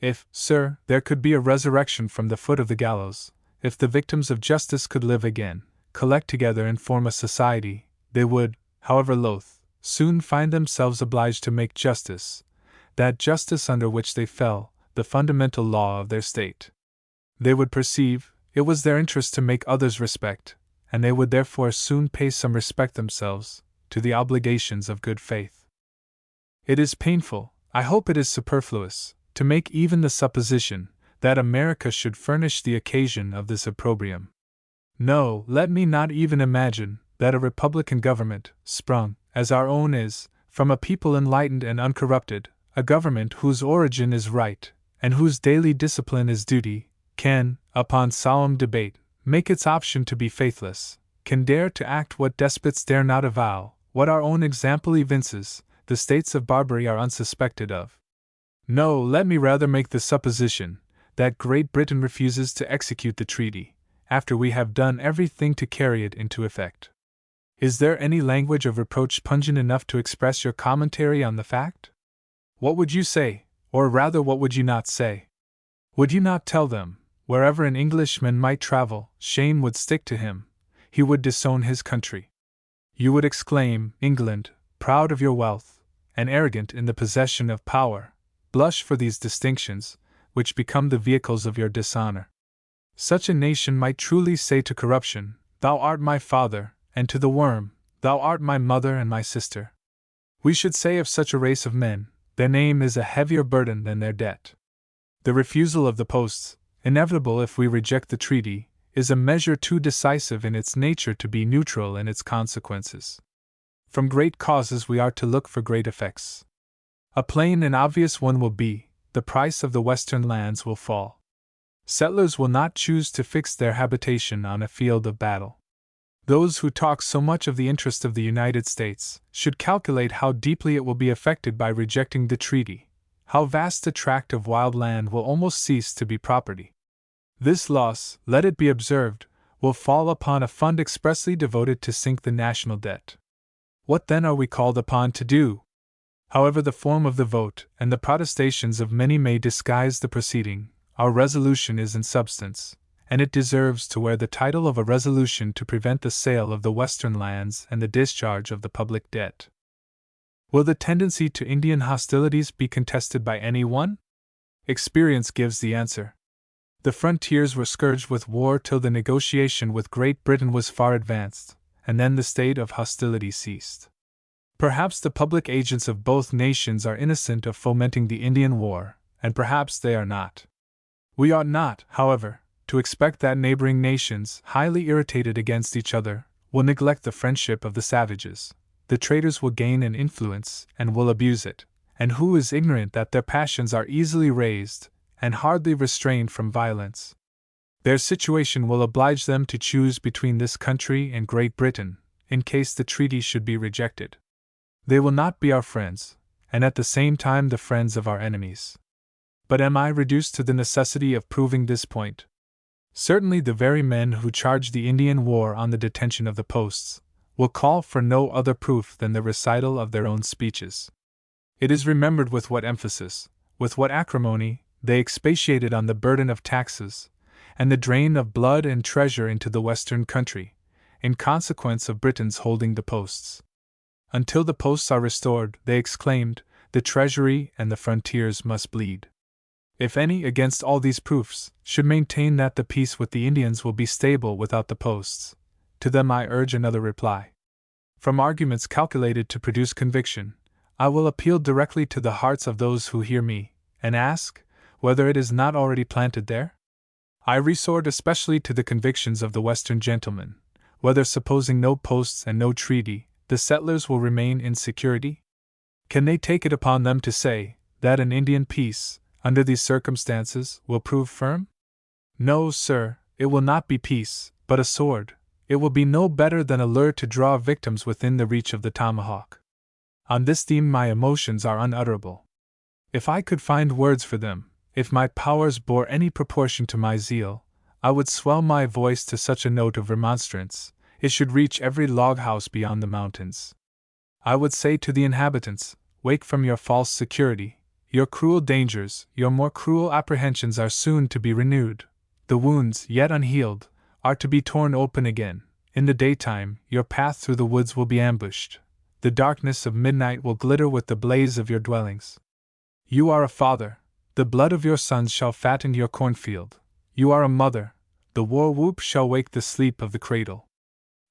If, sir, there could be a resurrection from the foot of the gallows, if the victims of justice could live again, collect together and form a society, they would, however loath, soon find themselves obliged to make justice, that justice under which they fell, the fundamental law of their state. They would perceive, it was their interest to make others respect, and they would therefore soon pay some respect themselves, to the obligations of good faith. It is painful, I hope it is superfluous, to make even the supposition that America should furnish the occasion of this opprobrium. No, let me not even imagine that a republican government, sprung, as our own is, from a people enlightened and uncorrupted, a government whose origin is right, and whose daily discipline is duty, can, upon solemn debate, make its option to be faithless, can dare to act what despots dare not avow, what our own example evinces, the states of Barbary are unsuspected of. No, let me rather make the supposition that Great Britain refuses to execute the treaty, after we have done everything to carry it into effect. Is there any language of reproach pungent enough to express your commentary on the fact? What would you say, or rather what would you not say? Would you not tell them, wherever an Englishman might travel, shame would stick to him, he would disown his country? You would exclaim, England, proud of your wealth, and arrogant in the possession of power, blush for these distinctions, which become the vehicles of your dishonor. Such a nation might truly say to corruption, Thou art my father, and to the worm, Thou art my mother and my sister. We should say of such a race of men, their name is a heavier burden than their debt. The refusal of the posts, inevitable if we reject the treaty, is a measure too decisive in its nature to be neutral in its consequences. From great causes we are to look for great effects. A plain and obvious one will be, the price of the western lands will fall. Settlers will not choose to fix their habitation on a field of battle. Those who talk so much of the interest of the United States should calculate how deeply it will be affected by rejecting the treaty, how vast a tract of wild land will almost cease to be property. This loss, let it be observed, will fall upon a fund expressly devoted to sink the national debt. What then are we called upon to do? However the form of the vote and the protestations of many may disguise the proceeding, our resolution is in substance, and it deserves to wear the title of a resolution to prevent the sale of the western lands and the discharge of the public debt. Will the tendency to Indian hostilities be contested by anyone? Experience gives the answer. The frontiers were scourged with war till the negotiation with Great Britain was far advanced, and then the state of hostility ceased. Perhaps the public agents of both nations are innocent of fomenting the Indian war, and perhaps they are not. We ought not, however, to expect that neighboring nations, highly irritated against each other, will neglect the friendship of the savages. The traitors will gain an influence and will abuse it, and who is ignorant that their passions are easily raised and hardly restrained from violence? Their situation will oblige them to choose between this country and Great Britain, in case the treaty should be rejected. They will not be our friends, and at the same time the friends of our enemies. But am I reduced to the necessity of proving this point? Certainly the very men who charge the Indian war on the detention of the posts will call for no other proof than the recital of their own speeches. It is remembered with what emphasis, with what acrimony, they expatiated on the burden of taxes, and the drain of blood and treasure into the western country, in consequence of Britain's holding the posts. Until the posts are restored, they exclaimed, the treasury and the frontiers must bleed. If any, against all these proofs, should maintain that the peace with the Indians will be stable without the posts, to them I urge another reply. From arguments calculated to produce conviction, I will appeal directly to the hearts of those who hear me, and ask, whether it is not already planted there? I resort especially to the convictions of the Western gentlemen, whether, supposing no posts and no treaty, the settlers will remain in security? Can they take it upon them to say that an Indian peace, under these circumstances, will prove firm? No, sir, it will not be peace, but a sword. It will be no better than a lure to draw victims within the reach of the tomahawk. On this theme my emotions are unutterable. If I could find words for them, if my powers bore any proportion to my zeal, I would swell my voice to such a note of remonstrance, it should reach every log house beyond the mountains. I would say to the inhabitants, wake from your false security, your cruel dangers, your more cruel apprehensions are soon to be renewed. The wounds, yet unhealed, are to be torn open again. In the daytime, your path through the woods will be ambushed. The darkness of midnight will glitter with the blaze of your dwellings. You are a father. The blood of your sons shall fatten your cornfield. You are a mother. The war whoop shall wake the sleep of the cradle.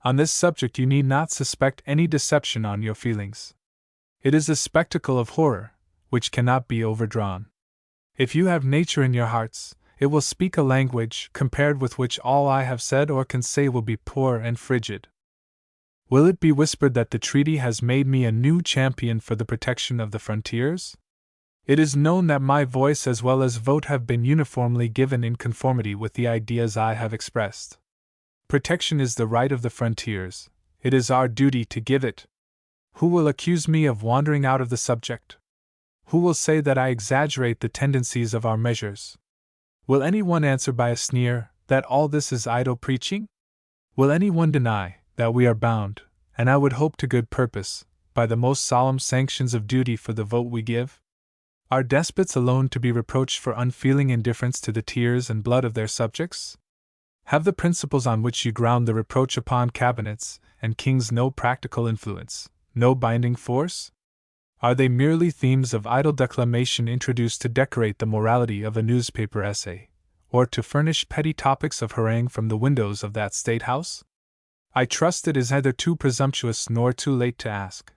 On this subject you need not suspect any deception on your feelings. It is a spectacle of horror, which cannot be overdrawn. If you have nature in your hearts, it will speak a language compared with which all I have said or can say will be poor and frigid. Will it be whispered that the treaty has made me a new champion for the protection of the frontiers? It is known that my voice as well as vote have been uniformly given in conformity with the ideas I have expressed. Protection is the right of the frontiers. It is our duty to give it. Who will accuse me of wandering out of the subject? Who will say that I exaggerate the tendencies of our measures? Will anyone answer by a sneer that all this is idle preaching? Will anyone deny that we are bound, and I would hope to good purpose, by the most solemn sanctions of duty for the vote we give? Are despots alone to be reproached for unfeeling indifference to the tears and blood of their subjects? Have the principles on which you ground the reproach upon cabinets and kings no practical influence, no binding force? Are they merely themes of idle declamation introduced to decorate the morality of a newspaper essay, or to furnish petty topics of harangue from the windows of that State House? I trust it is neither too presumptuous nor too late to ask.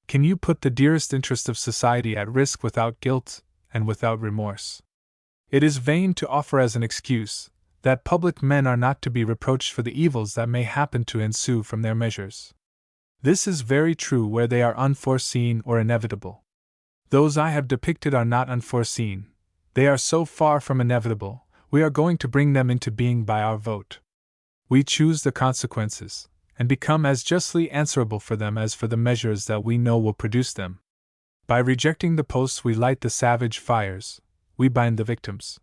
Can you put the dearest interest of society at risk without guilt and without remorse? It is vain to offer as an excuse that public men are not to be reproached for the evils that may happen to ensue from their measures. This is very true where they are unforeseen or inevitable. Those I have depicted are not unforeseen. They are so far from inevitable, we are going to bring them into being by our vote. We choose the consequences, and become as justly answerable for them as for the measures that we know will produce them. By rejecting the posts we light the savage fires, we bind the victims.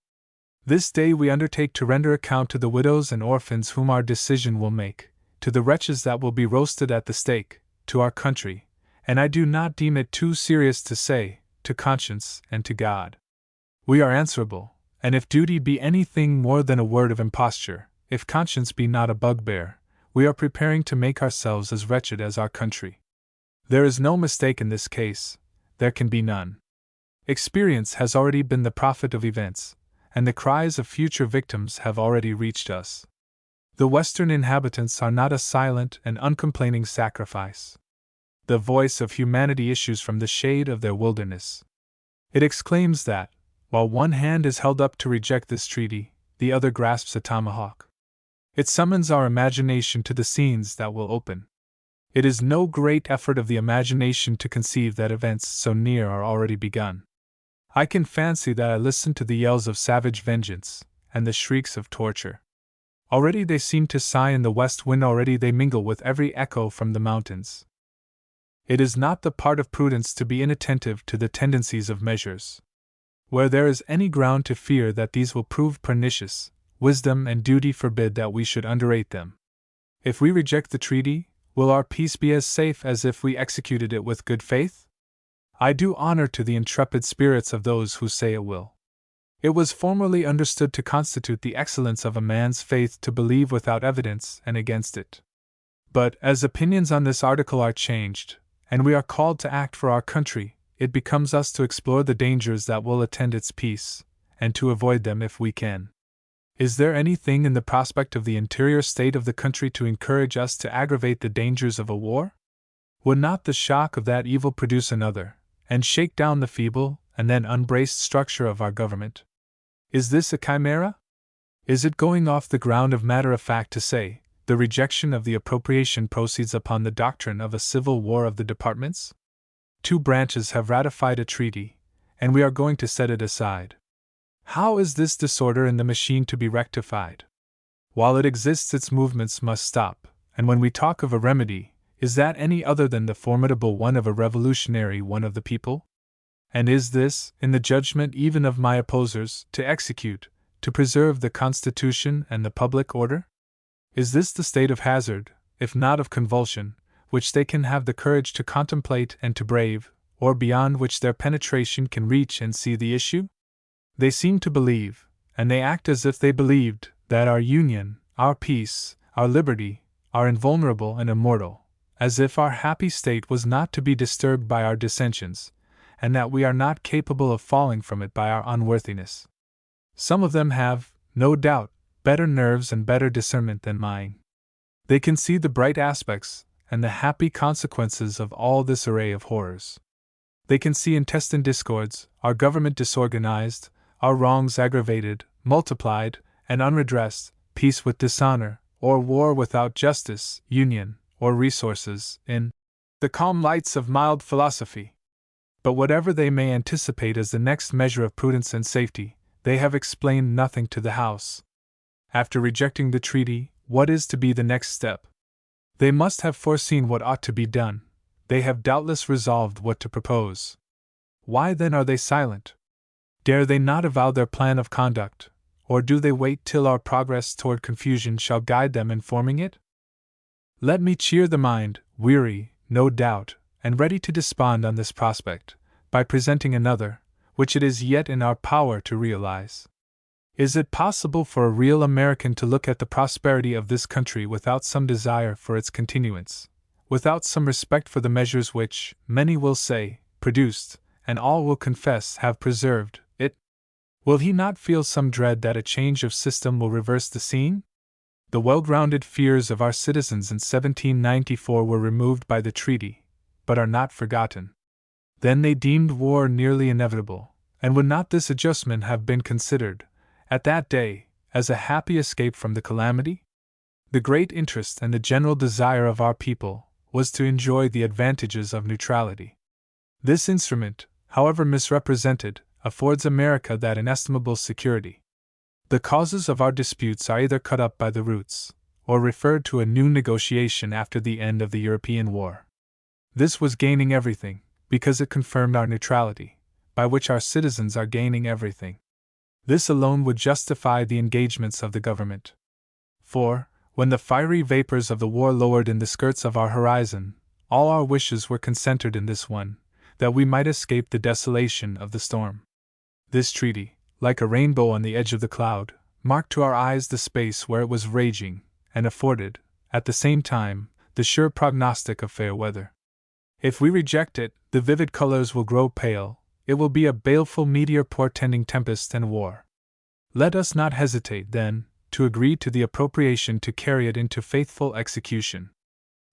This day we undertake to render account to the widows and orphans whom our decision will make, to the wretches that will be roasted at the stake, to our country, and I do not deem it too serious to say, to conscience and to God. We are answerable, and if duty be anything more than a word of imposture, if conscience be not a bugbear, we are preparing to make ourselves as wretched as our country. There is no mistake in this case, there can be none. Experience has already been the prophet of events, and the cries of future victims have already reached us. The Western inhabitants are not a silent and uncomplaining sacrifice. The voice of humanity issues from the shade of their wilderness. It exclaims that, while one hand is held up to reject this treaty, the other grasps a tomahawk. It summons our imagination to the scenes that will open. It is no great effort of the imagination to conceive that events so near are already begun. I can fancy that I listen to the yells of savage vengeance, and the shrieks of torture. Already they seem to sigh in the west wind, already they mingle with every echo from the mountains. It is not the part of prudence to be inattentive to the tendencies of measures. Where there is any ground to fear that these will prove pernicious, wisdom and duty forbid that we should underrate them. If we reject the treaty, will our peace be as safe as if we executed it with good faith? I do honor to the intrepid spirits of those who say it will. It was formerly understood to constitute the excellence of a man's faith to believe without evidence and against it. But, as opinions on this article are changed, and we are called to act for our country, it becomes us to explore the dangers that will attend its peace, and to avoid them if we can. Is there anything in the prospect of the interior state of the country to encourage us to aggravate the dangers of a war? Would not the shock of that evil produce another, and shake down the feeble and then unbraced structure of our government? Is this a chimera? Is it going off the ground of matter of fact to say, the rejection of the appropriation proceeds upon the doctrine of a civil war of the departments? 2 branches have ratified a treaty, and we are going to set it aside. How is this disorder in the machine to be rectified? While it exists, its movements must stop, and when we talk of a remedy, is that any other than the formidable one of a revolutionary one of the people? And is this, in the judgment even of my opposers, to execute, to preserve the Constitution and the public order? Is this the state of hazard, if not of convulsion, which they can have the courage to contemplate and to brave, or beyond which their penetration can reach and see the issue? They seem to believe, and they act as if they believed, that our union, our peace, our liberty, are invulnerable and immortal, as if our happy state was not to be disturbed by our dissensions, and that we are not capable of falling from it by our unworthiness. Some of them have, no doubt, better nerves and better discernment than mine. They can see the bright aspects and the happy consequences of all this array of horrors. They can see intestine discords, our government disorganized, our wrongs aggravated, multiplied, and unredressed, peace with dishonor, or war without justice, union, or resources, in the calm lights of mild philosophy. But whatever they may anticipate as the next measure of prudence and safety, they have explained nothing to the House. After rejecting the treaty, what is to be the next step? They must have foreseen what ought to be done. They have doubtless resolved what to propose. Why then are they silent? Dare they not avow their plan of conduct, or do they wait till our progress toward confusion shall guide them in forming it? Let me cheer the mind, weary, no doubt, and ready to despond on this prospect, by presenting another, which it is yet in our power to realize. Is it possible for a real American to look at the prosperity of this country without some desire for its continuance, without some respect for the measures which, many will say, produced, and all will confess have preserved, it? Will he not feel some dread that a change of system will reverse the scene? The well-grounded fears of our citizens in 1794 were removed by the treaty, but are not forgotten. Then they deemed war nearly inevitable, and would not this adjustment have been considered, at that day, as a happy escape from the calamity? The great interest and the general desire of our people was to enjoy the advantages of neutrality. This instrument, however misrepresented, affords America that inestimable security. The causes of our disputes are either cut up by the roots, or referred to a new negotiation after the end of the European War. This was gaining everything, because it confirmed our neutrality, by which our citizens are gaining everything. This alone would justify the engagements of the government. For, when the fiery vapors of the war lowered in the skirts of our horizon, all our wishes were concentered in this one, that we might escape the desolation of the storm. This treaty, like a rainbow on the edge of the cloud, marked to our eyes the space where it was raging, and afforded, at the same time, the sure prognostic of fair weather. If we reject it, the vivid colors will grow pale, it will be a baleful meteor portending tempest and war. Let us not hesitate, then, to agree to the appropriation to carry it into faithful execution.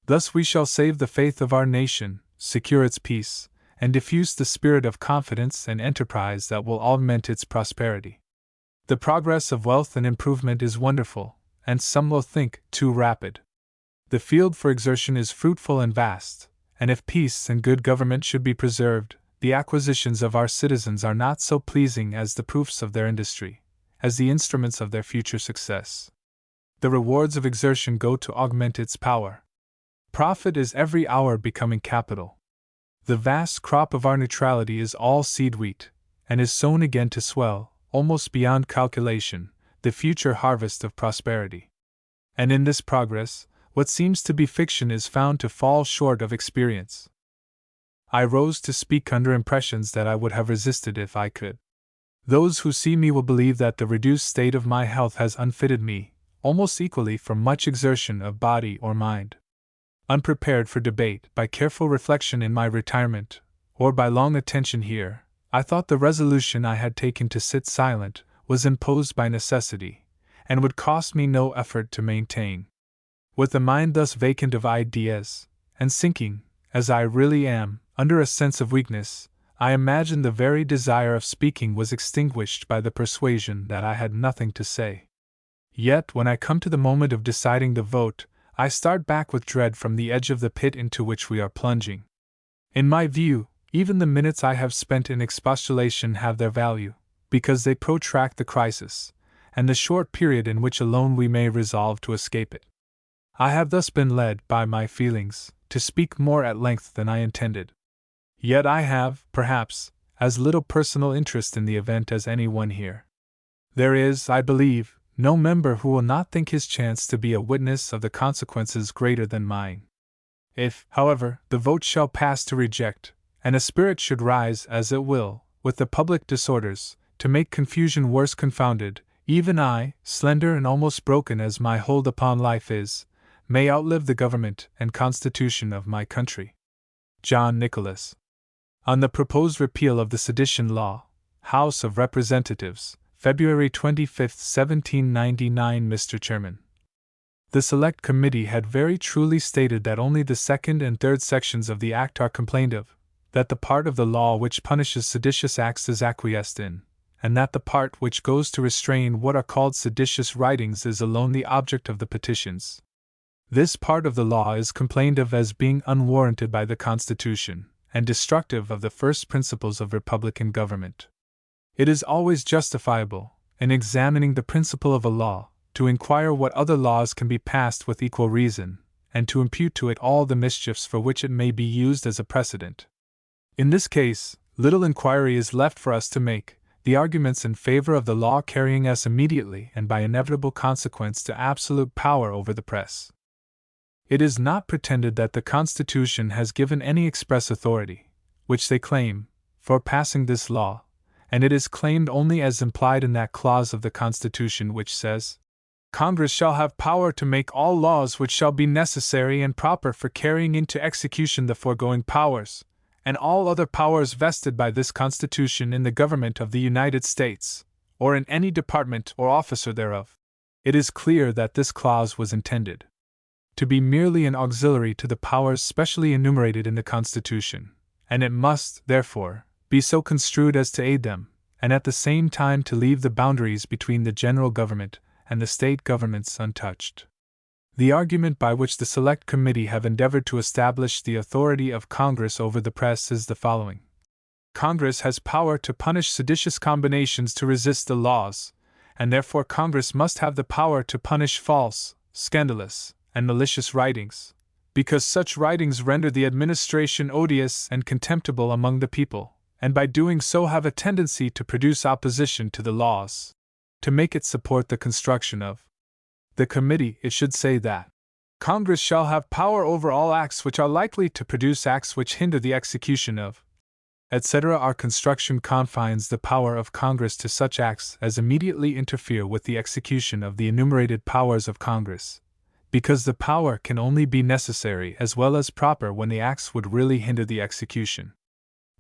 Thus we shall save the faith of our nation, secure its peace, and diffuse the spirit of confidence and enterprise that will augment its prosperity. The progress of wealth and improvement is wonderful, and some will think too rapid. The field for exertion is fruitful and vast, and if peace and good government should be preserved, the acquisitions of our citizens are not so pleasing as the proofs of their industry, as the instruments of their future success. The rewards of exertion go to augment its power. Profit is every hour becoming capital. The vast crop of our neutrality is all seed wheat, and is sown again to swell, almost beyond calculation, the future harvest of prosperity. And in this progress, what seems to be fiction is found to fall short of experience. I rose to speak under impressions that I would have resisted if I could. Those who see me will believe that the reduced state of my health has unfitted me, almost equally, for much exertion of body or mind. Unprepared for debate by careful reflection in my retirement, or by long attention here, I thought the resolution I had taken to sit silent was imposed by necessity, and would cost me no effort to maintain. With a mind thus vacant of ideas, and sinking, as I really am, under a sense of weakness, I imagined the very desire of speaking was extinguished by the persuasion that I had nothing to say. Yet when I come to the moment of deciding the vote, I start back with dread from the edge of the pit into which we are plunging. In my view, even the minutes I have spent in expostulation have their value, because they protract the crisis, and the short period in which alone we may resolve to escape it. I have thus been led, by my feelings, to speak more at length than I intended. Yet I have, perhaps, as little personal interest in the event as any one here. There is, I believe, no member who will not think his chance to be a witness of the consequences greater than mine. If, however, the vote shall pass to reject, and a spirit should rise, as it will, with the public disorders, to make confusion worse confounded, even I, slender and almost broken as my hold upon life is, may outlive the government and constitution of my country. John Nicholas. On the proposed repeal of the sedition law, House of Representatives, February 25, 1799. Mr. Chairman, the Select Committee had very truly stated that only the second and third sections of the Act are complained of, that the part of the law which punishes seditious acts is acquiesced in, and that the part which goes to restrain what are called seditious writings is alone the object of the petitions. This part of the law is complained of as being unwarranted by the Constitution, and destructive of the first principles of republican government. It is always justifiable, in examining the principle of a law, to inquire what other laws can be passed with equal reason, and to impute to it all the mischiefs for which it may be used as a precedent. In this case, little inquiry is left for us to make, the arguments in favor of the law carrying us immediately and by inevitable consequence to absolute power over the press. It is not pretended that the Constitution has given any express authority, which they claim, for passing this law, and it is claimed only as implied in that clause of the Constitution which says, "Congress shall have power to make all laws which shall be necessary and proper for carrying into execution the foregoing powers, and all other powers vested by this Constitution in the government of the United States, or in any department or officer thereof." It is clear that this clause was intended to be merely an auxiliary to the powers specially enumerated in the Constitution, and it must, therefore, be so construed as to aid them, and at the same time to leave the boundaries between the general government and the state governments untouched. The argument by which the Select Committee have endeavored to establish the authority of Congress over the press is the following. Congress has power to punish seditious combinations to resist the laws, and therefore Congress must have the power to punish false, scandalous, and malicious writings, because such writings render the administration odious and contemptible among the people, and by doing so have a tendency to produce opposition to the laws, to make it support the construction of. The committee, it should say that Congress shall have power over all acts which are likely to produce acts which hinder the execution of, etc. Our construction confines the power of Congress to such acts as immediately interfere with the execution of the enumerated powers of Congress, because the power can only be necessary as well as proper when the acts would really hinder the execution.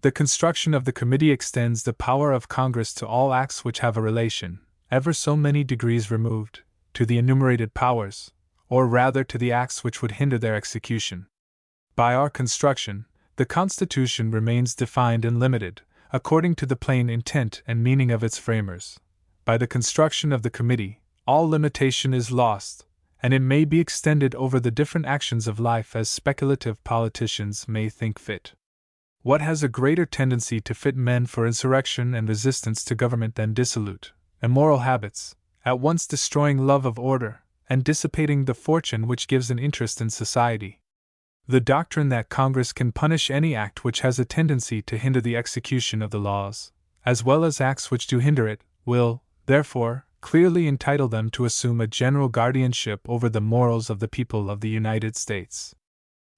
The construction of the committee extends the power of Congress to all acts which have a relation, ever so many degrees removed, to the enumerated powers, or rather to the acts which would hinder their execution. By our construction, the Constitution remains defined and limited, according to the plain intent and meaning of its framers. By the construction of the committee, all limitation is lost, and it may be extended over the different actions of life as speculative politicians may think fit. What has a greater tendency to fit men for insurrection and resistance to government than dissolute, immoral habits, at once destroying love of order and dissipating the fortune which gives an interest in society? The doctrine that Congress can punish any act which has a tendency to hinder the execution of the laws, as well as acts which do hinder it, will, therefore, clearly entitle them to assume a general guardianship over the morals of the people of the United States.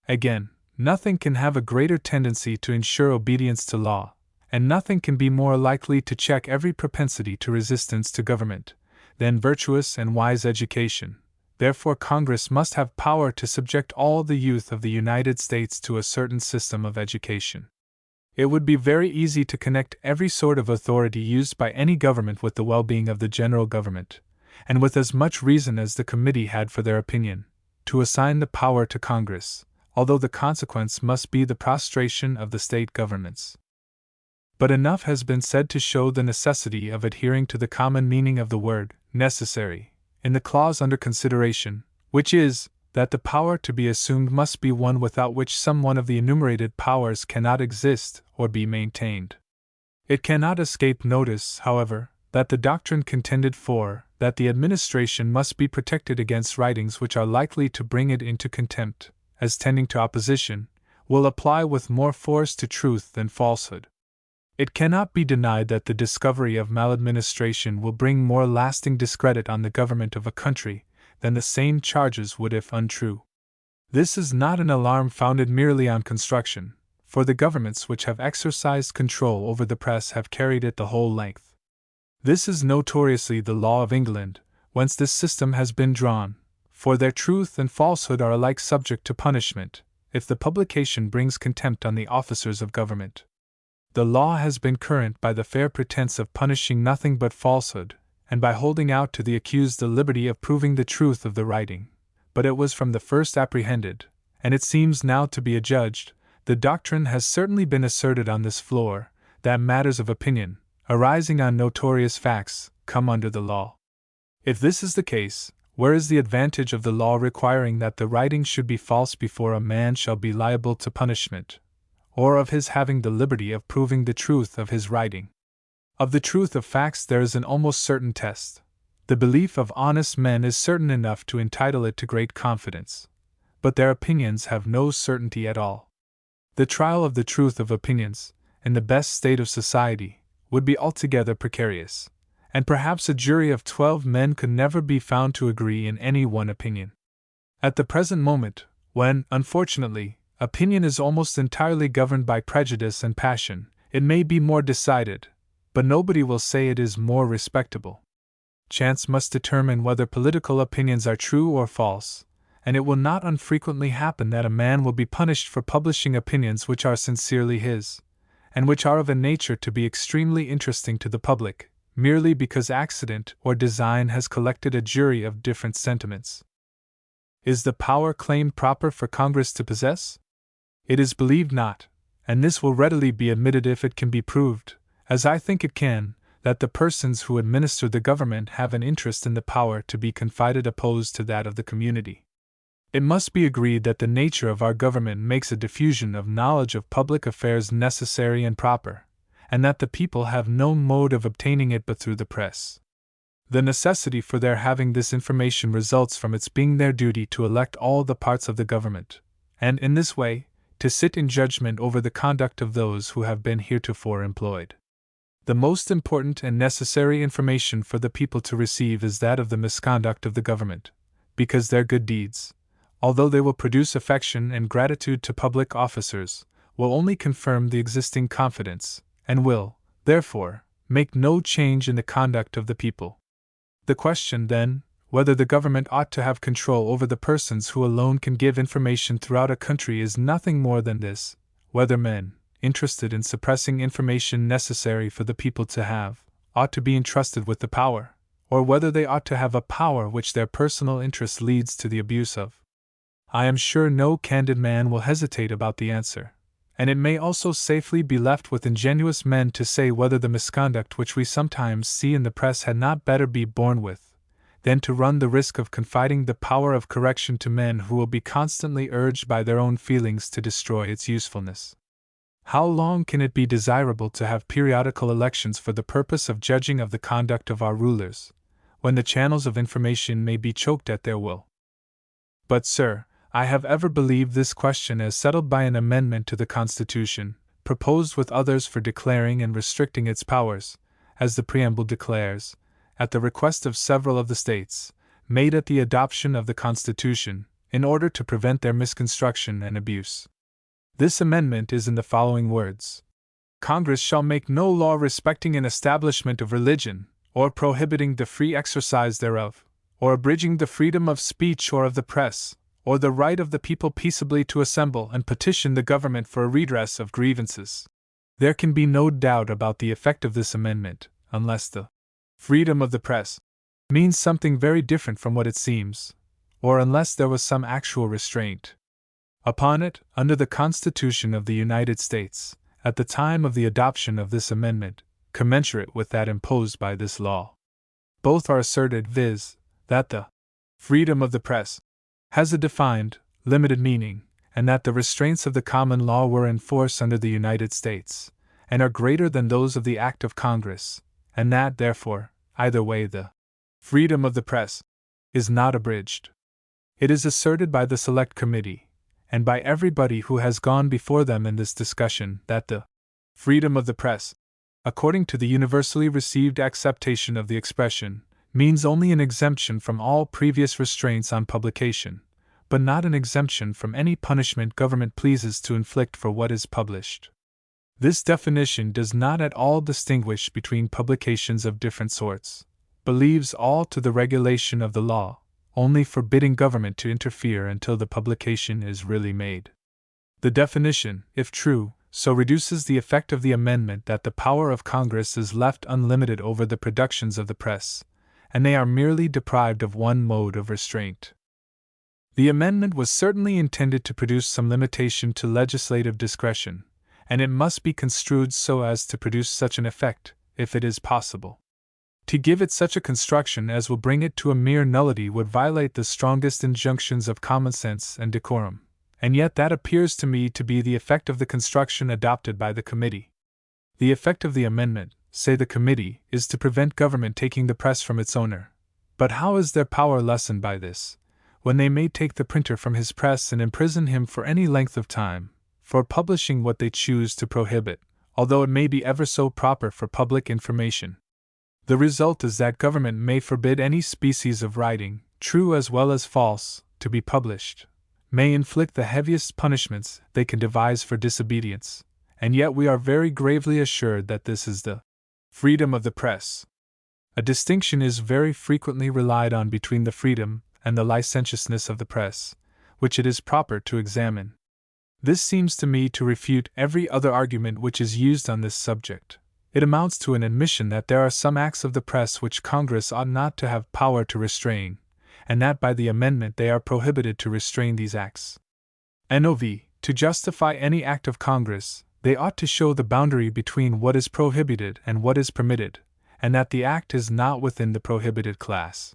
Again, nothing can have a greater tendency to ensure obedience to law, and nothing can be more likely to check every propensity to resistance to government, than virtuous and wise education. Therefore, Congress must have power to subject all the youth of the United States to a certain system of education. It would be very easy to connect every sort of authority used by any government with the well-being of the general government, and with as much reason as the committee had for their opinion, to assign the power to Congress, although the consequence must be the prostration of the state governments. But enough has been said to show the necessity of adhering to the common meaning of the word necessary in the clause under consideration, which is, that the power to be assumed must be one without which some one of the enumerated powers cannot exist or be maintained. It cannot escape notice, however, that the doctrine contended for, that the administration must be protected against writings which are likely to bring it into contempt, as tending to opposition, will apply with more force to truth than falsehood. It cannot be denied that the discovery of maladministration will bring more lasting discredit on the government of a country than the same charges would if untrue. This is not an alarm founded merely on construction, for the governments which have exercised control over the press have carried it the whole length. This is notoriously the law of England, whence this system has been drawn, for their truth and falsehood are alike subject to punishment, if the publication brings contempt on the officers of government. The law has been current by the fair pretense of punishing nothing but falsehood, and by holding out to the accused the liberty of proving the truth of the writing, but it was from the first apprehended, and it seems now to be adjudged. The doctrine has certainly been asserted on this floor, that matters of opinion, arising on notorious facts, come under the law. If this is the case, where is the advantage of the law requiring that the writing should be false before a man shall be liable to punishment, or of his having the liberty of proving the truth of his writing? Of the truth of facts there is an almost certain test. The belief of honest men is certain enough to entitle it to great confidence, but their opinions have no certainty at all. The trial of the truth of opinions, in the best state of society, would be altogether precarious, and perhaps a jury of 12 men could never be found to agree in any one opinion. At the present moment, when, unfortunately, opinion is almost entirely governed by prejudice and passion, it may be more decided, but nobody will say it is more respectable. Chance must determine whether political opinions are true or false, and it will not unfrequently happen that a man will be punished for publishing opinions which are sincerely his, and which are of a nature to be extremely interesting to the public, merely because accident or design has collected a jury of different sentiments. Is the power claimed proper for Congress to possess? It is believed not, and this will readily be admitted if it can be proved, as I think it can, that the persons who administer the government have an interest in the power to be confided opposed to that of the community. It must be agreed that the nature of our government makes a diffusion of knowledge of public affairs necessary and proper, and that the people have no mode of obtaining it but through the press. The necessity for their having this information results from its being their duty to elect all the parts of the government, and in this way, to sit in judgment over the conduct of those who have been heretofore employed. The most important and necessary information for the people to receive is that of the misconduct of the government, because their good deeds, although they will produce affection and gratitude to public officers, will only confirm the existing confidence, and will, therefore, make no change in the conduct of the people. The question, then, whether the government ought to have control over the persons who alone can give information throughout a country is nothing more than this: whether men, interested in suppressing information necessary for the people to have, ought to be entrusted with the power, or whether they ought to have a power which their personal interest leads to the abuse of. I am sure no candid man will hesitate about the answer, and it may also safely be left with ingenuous men to say whether the misconduct which we sometimes see in the press had not better be borne with, than to run the risk of confiding the power of correction to men who will be constantly urged by their own feelings to destroy its usefulness. How long can it be desirable to have periodical elections for the purpose of judging of the conduct of our rulers, when the channels of information may be choked at their will? But, sir, I have ever believed this question as settled by an amendment to the Constitution, proposed with others for declaring and restricting its powers, as the preamble declares, at the request of several of the states, made at the adoption of the Constitution, in order to prevent their misconstruction and abuse. This amendment is in the following words: Congress shall make no law respecting an establishment of religion, or prohibiting the free exercise thereof, or abridging the freedom of speech or of the press, or the right of the people peaceably to assemble and petition the government for a redress of grievances. There can be no doubt about the effect of this amendment, unless the freedom of the press means something very different from what it seems, or unless there was some actual restraint upon it, under the Constitution of the United States, at the time of the adoption of this amendment, commensurate with that imposed by this law. Both are asserted, viz., that the freedom of the press has a defined, limited meaning, and that the restraints of the common law were in force under the United States, and are greater than those of the Act of Congress, and that, therefore, either way the freedom of the press is not abridged. It is asserted by the Select Committee, and by everybody who has gone before them in this discussion, that the freedom of the press, according to the universally received acceptation of the expression, means only an exemption from all previous restraints on publication, but not an exemption from any punishment government pleases to inflict for what is published. This definition does not at all distinguish between publications of different sorts, but leaves all to the regulation of the law, only forbidding government to interfere until the publication is really made. The definition, if true, so reduces the effect of the amendment that the power of Congress is left unlimited over the productions of the press, and they are merely deprived of one mode of restraint. The amendment was certainly intended to produce some limitation to legislative discretion, and it must be construed so as to produce such an effect, if it is possible. To give it such a construction as will bring it to a mere nullity would violate the strongest injunctions of common sense and decorum, and yet that appears to me to be the effect of the construction adopted by the committee. The effect of the amendment, say the committee, is to prevent government taking the press from its owner. But how is their power lessened by this, when they may take the printer from his press and imprison him for any length of time, for publishing what they choose to prohibit, although it may be ever so proper for public information? The result is that government may forbid any species of writing, true as well as false, to be published, may inflict the heaviest punishments they can devise for disobedience, and yet we are very gravely assured that this is the freedom of the press. A distinction is very frequently relied on between the freedom and the licentiousness of the press, which it is proper to examine. This seems to me to refute every other argument which is used on this subject. It amounts to an admission that there are some acts of the press which Congress ought not to have power to restrain, and that by the amendment they are prohibited to restrain these acts. Nov. To justify any act of Congress, they ought to show the boundary between what is prohibited and what is permitted, and that the act is not within the prohibited class.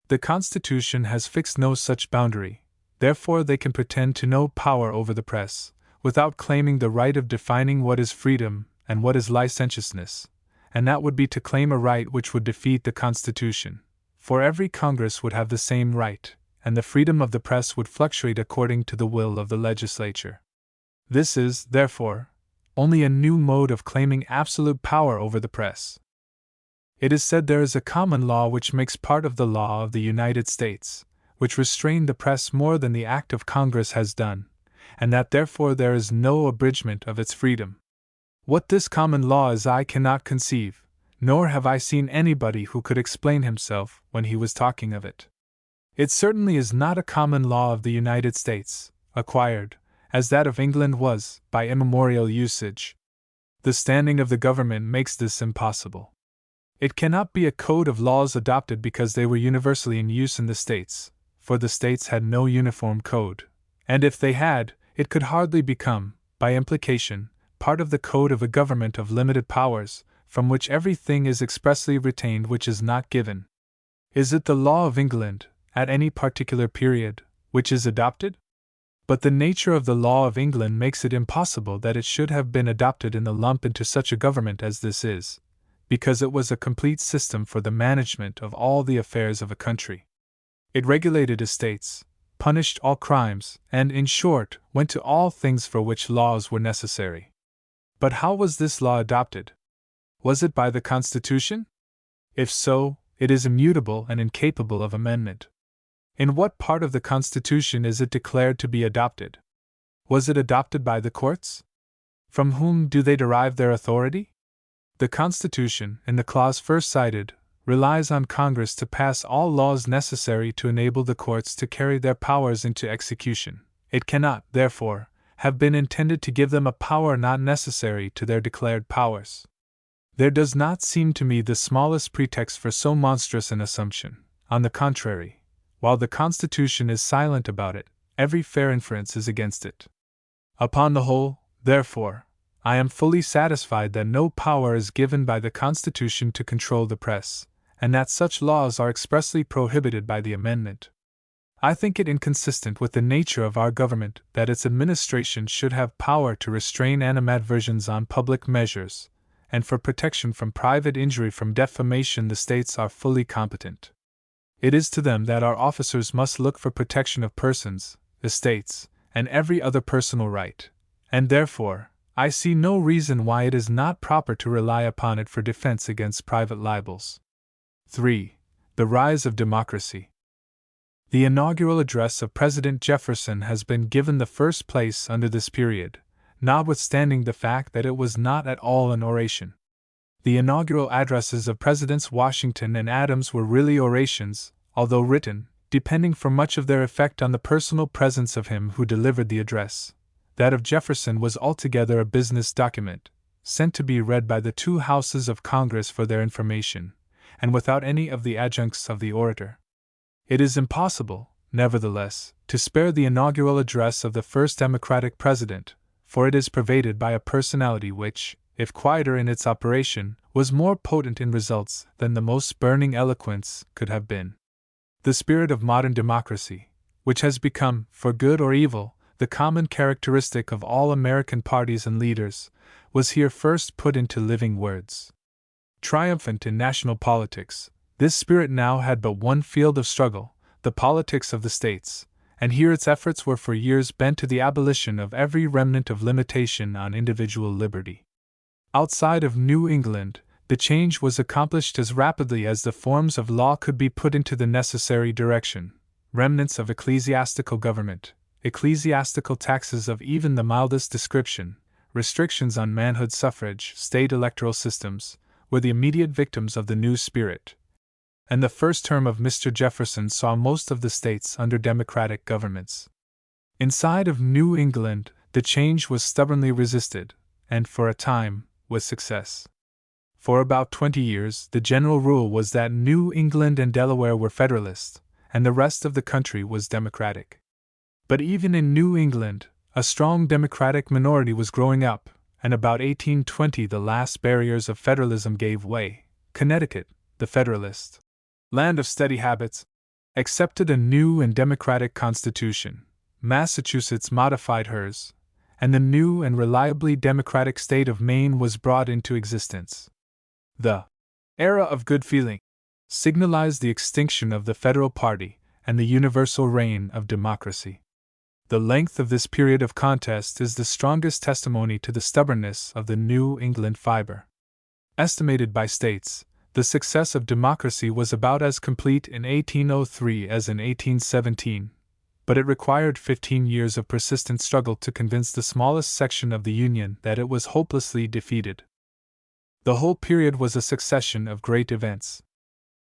The Constitution has fixed no such boundary, therefore they can pretend to no power over the press, without claiming the right of defining what is freedom and what is licentiousness, and that would be to claim a right which would defeat the Constitution, for every Congress would have the same right, and the freedom of the press would fluctuate according to the will of the legislature. This is, therefore, only a new mode of claiming absolute power over the press. It is said there is a common law which makes part of the law of the United States, which restrained the press more than the act of Congress has done, and that therefore there is no abridgment of its freedom. What this common law is I cannot conceive, nor have I seen anybody who could explain himself when he was talking of it. It certainly is not a common law of the United States, acquired, as that of England was, by immemorial usage. The standing of the government makes this impossible. It cannot be a code of laws adopted because they were universally in use in the states, for the states had no uniform code, and if they had, it could hardly become, by implication, part of the code of a government of limited powers, from which everything is expressly retained which is not given. Is it the law of England, at any particular period, which is adopted? But the nature of the law of England makes it impossible that it should have been adopted in the lump into such a government as this is, because it was a complete system for the management of all the affairs of a country. It regulated estates, punished all crimes, and, in short, went to all things for which laws were necessary. But how was this law adopted? Was it by the Constitution? If so, it is immutable and incapable of amendment. In what part of the Constitution is it declared to be adopted? Was it adopted by the courts? From whom do they derive their authority? The Constitution, in the clause first cited, relies on Congress to pass all laws necessary to enable the courts to carry their powers into execution. It cannot, therefore, have been intended to give them a power not necessary to their declared powers. There does not seem to me the smallest pretext for so monstrous an assumption. On the contrary, while the Constitution is silent about it, every fair inference is against it. Upon the whole, therefore, I am fully satisfied that no power is given by the Constitution to control the press, and that such laws are expressly prohibited by the amendment. I think it inconsistent with the nature of our government that its administration should have power to restrain animadversions on public measures, and for protection from private injury from defamation the states are fully competent. It is to them that our officers must look for protection of persons, estates, and every other personal right, and therefore, I see no reason why it is not proper to rely upon it for defense against private libels. 3. The rise of democracy. The inaugural address of President Jefferson has been given the first place under this period, notwithstanding the fact that it was not at all an oration. The inaugural addresses of Presidents Washington and Adams were really orations, although written, depending for much of their effect on the personal presence of him who delivered the address. That of Jefferson was altogether a business document, sent to be read by the two houses of Congress for their information, and without any of the adjuncts of the orator. It is impossible, nevertheless, to spare the inaugural address of the first Democratic president, for it is pervaded by a personality which, if quieter in its operation, was more potent in results than the most burning eloquence could have been. The spirit of modern democracy, which has become, for good or evil, the common characteristic of all American parties and leaders, was here first put into living words. Triumphant in national politics, this spirit now had but one field of struggle, the politics of the states, and here its efforts were for years bent to the abolition of every remnant of limitation on individual liberty. Outside of New England, the change was accomplished as rapidly as the forms of law could be put into the necessary direction. Remnants of ecclesiastical government, ecclesiastical taxes of even the mildest description, restrictions on manhood suffrage, state electoral systems, were the immediate victims of the new spirit. And the first term of Mr. Jefferson saw most of the states under democratic governments. Inside of New England, the change was stubbornly resisted, and for a time, with success. For about 20 years, the general rule was that New England and Delaware were Federalist, and the rest of the country was Democratic. But even in New England, a strong Democratic minority was growing up, and about 1820 the last barriers of federalism gave way. Connecticut, the Federalist land of steady habits, accepted a new and democratic constitution. Massachusetts modified hers, and the new and reliably democratic state of Maine was brought into existence. The era of good feeling signalized the extinction of the federal party and the universal reign of democracy. The length of this period of contest is the strongest testimony to the stubbornness of the New England fiber. Estimated by states, the success of democracy was about as complete in 1803 as in 1817, but it required 15 years of persistent struggle to convince the smallest section of the Union that it was hopelessly defeated. The whole period was a succession of great events.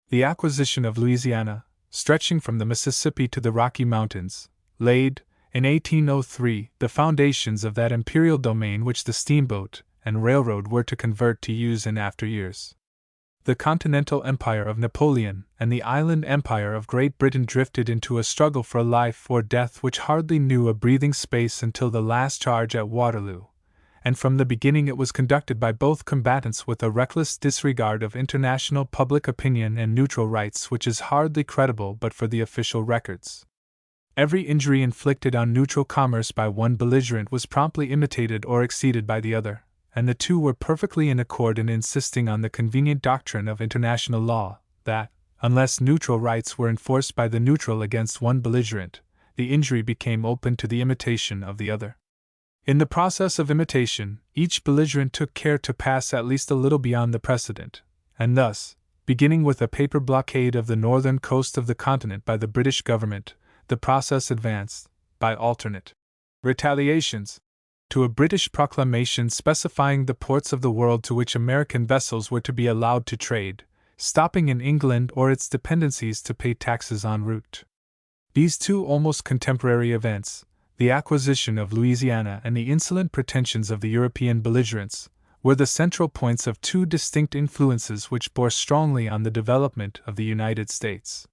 The acquisition of Louisiana, stretching from the Mississippi to the Rocky Mountains, laid, in 1803, the foundations of that imperial domain which the steamboat and railroad were to convert to use in after years. The continental empire of Napoleon and the island empire of Great Britain drifted into a struggle for life or death which hardly knew a breathing space until the last charge at Waterloo, and from the beginning it was conducted by both combatants with a reckless disregard of international public opinion and neutral rights which is hardly credible but for the official records. Every injury inflicted on neutral commerce by one belligerent was promptly imitated or exceeded by the other, and the two were perfectly in accord in insisting on the convenient doctrine of international law, that, unless neutral rights were enforced by the neutral against one belligerent, the injury became open to the imitation of the other. In the process of imitation, each belligerent took care to pass at least a little beyond the precedent, and thus, beginning with a paper blockade of the northern coast of the continent by the British government, the process advanced, by alternate retaliations, to a British proclamation specifying the ports of the world to which American vessels were to be allowed to trade, stopping in England or its dependencies to pay taxes en route. These two almost contemporary events, the acquisition of Louisiana and the insolent pretensions of the European belligerents, were the central points of two distinct influences which bore strongly on the development of the United States.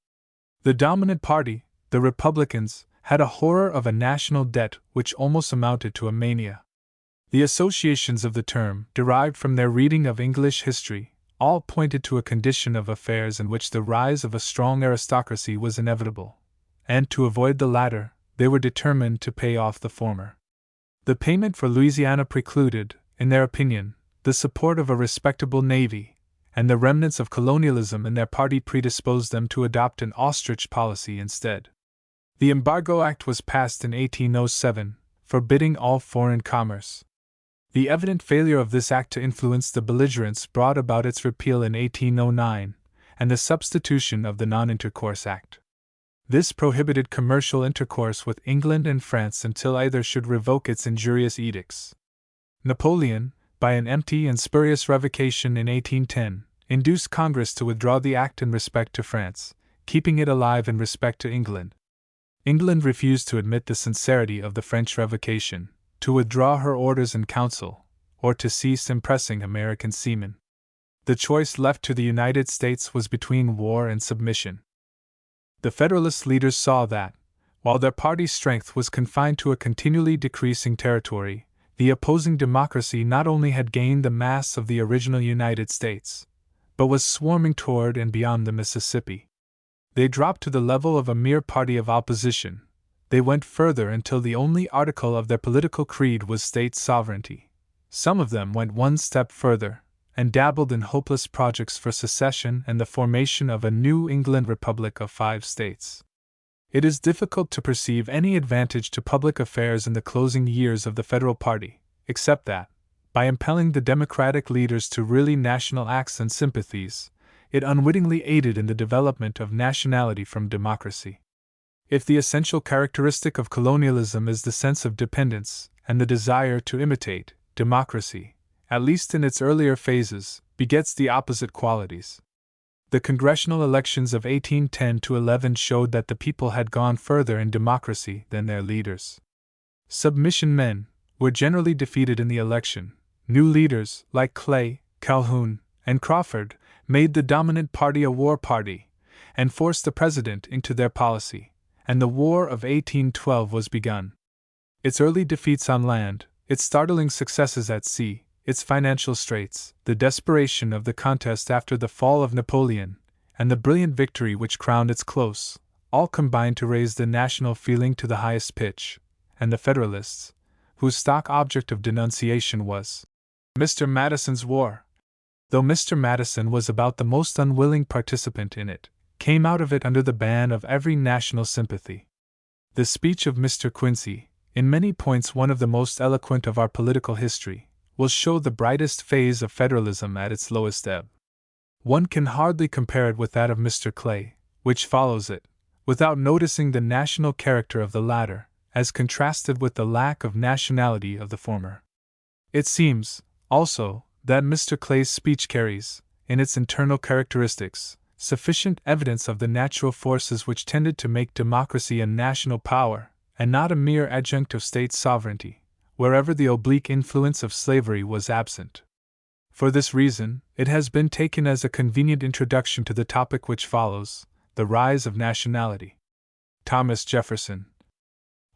The dominant party, the Republicans, had a horror of a national debt which almost amounted to a mania. The associations of the term, derived from their reading of English history, all pointed to a condition of affairs in which the rise of a strong aristocracy was inevitable, and to avoid the latter, they were determined to pay off the former. The payment for Louisiana precluded, in their opinion, the support of a respectable navy, and the remnants of colonialism in their party predisposed them to adopt an ostrich policy instead. The Embargo Act was passed in 1807, forbidding all foreign commerce. The evident failure of this act to influence the belligerents brought about its repeal in 1809, and the substitution of the Non-Intercourse Act. This prohibited commercial intercourse with England and France until either should revoke its injurious edicts. Napoleon, by an empty and spurious revocation in 1810, induced Congress to withdraw the act in respect to France, keeping it alive in respect to England. England refused to admit the sincerity of the French revocation, to withdraw her orders in council, or to cease impressing American seamen. The choice left to the United States was between war and submission. The Federalist leaders saw that, while their party's strength was confined to a continually decreasing territory, the opposing democracy not only had gained the mass of the original United States, but was swarming toward and beyond the Mississippi. They dropped to the level of a mere party of opposition. They went further until the only article of their political creed was state sovereignty. Some of them went one step further, and dabbled in hopeless projects for secession and the formation of a New England Republic of 5 states. It is difficult to perceive any advantage to public affairs in the closing years of the Federal Party, except that, by impelling the Democratic leaders to really national acts and sympathies, it unwittingly aided in the development of nationality from democracy. If the essential characteristic of colonialism is the sense of dependence and the desire to imitate, democracy, at least in its earlier phases, begets the opposite qualities. The congressional elections of 1810–11 showed that the people had gone further in democracy than their leaders. Submission men were generally defeated in the election. New leaders, like Clay, Calhoun, and Crawford, made the dominant party a war party, and forced the president into their policy, and the War of 1812 was begun. Its early defeats on land, its startling successes at sea, its financial straits, the desperation of the contest after the fall of Napoleon, and the brilliant victory which crowned its close, all combined to raise the national feeling to the highest pitch, and the Federalists, whose stock object of denunciation was Mr. Madison's war, though Mr. Madison was about the most unwilling participant in it, came out of it under the ban of every national sympathy. The speech of Mr. Quincy, in many points one of the most eloquent of our political history, will show the brightest phase of federalism at its lowest ebb. One can hardly compare it with that of Mr. Clay, which follows it, without noticing the national character of the latter, as contrasted with the lack of nationality of the former. It seems, also, that Mr. Clay's speech carries, in its internal characteristics, sufficient evidence of the natural forces which tended to make democracy a national power, and not a mere adjunct of state sovereignty, wherever the oblique influence of slavery was absent. For this reason, it has been taken as a convenient introduction to the topic which follows, the rise of nationality. Thomas Jefferson,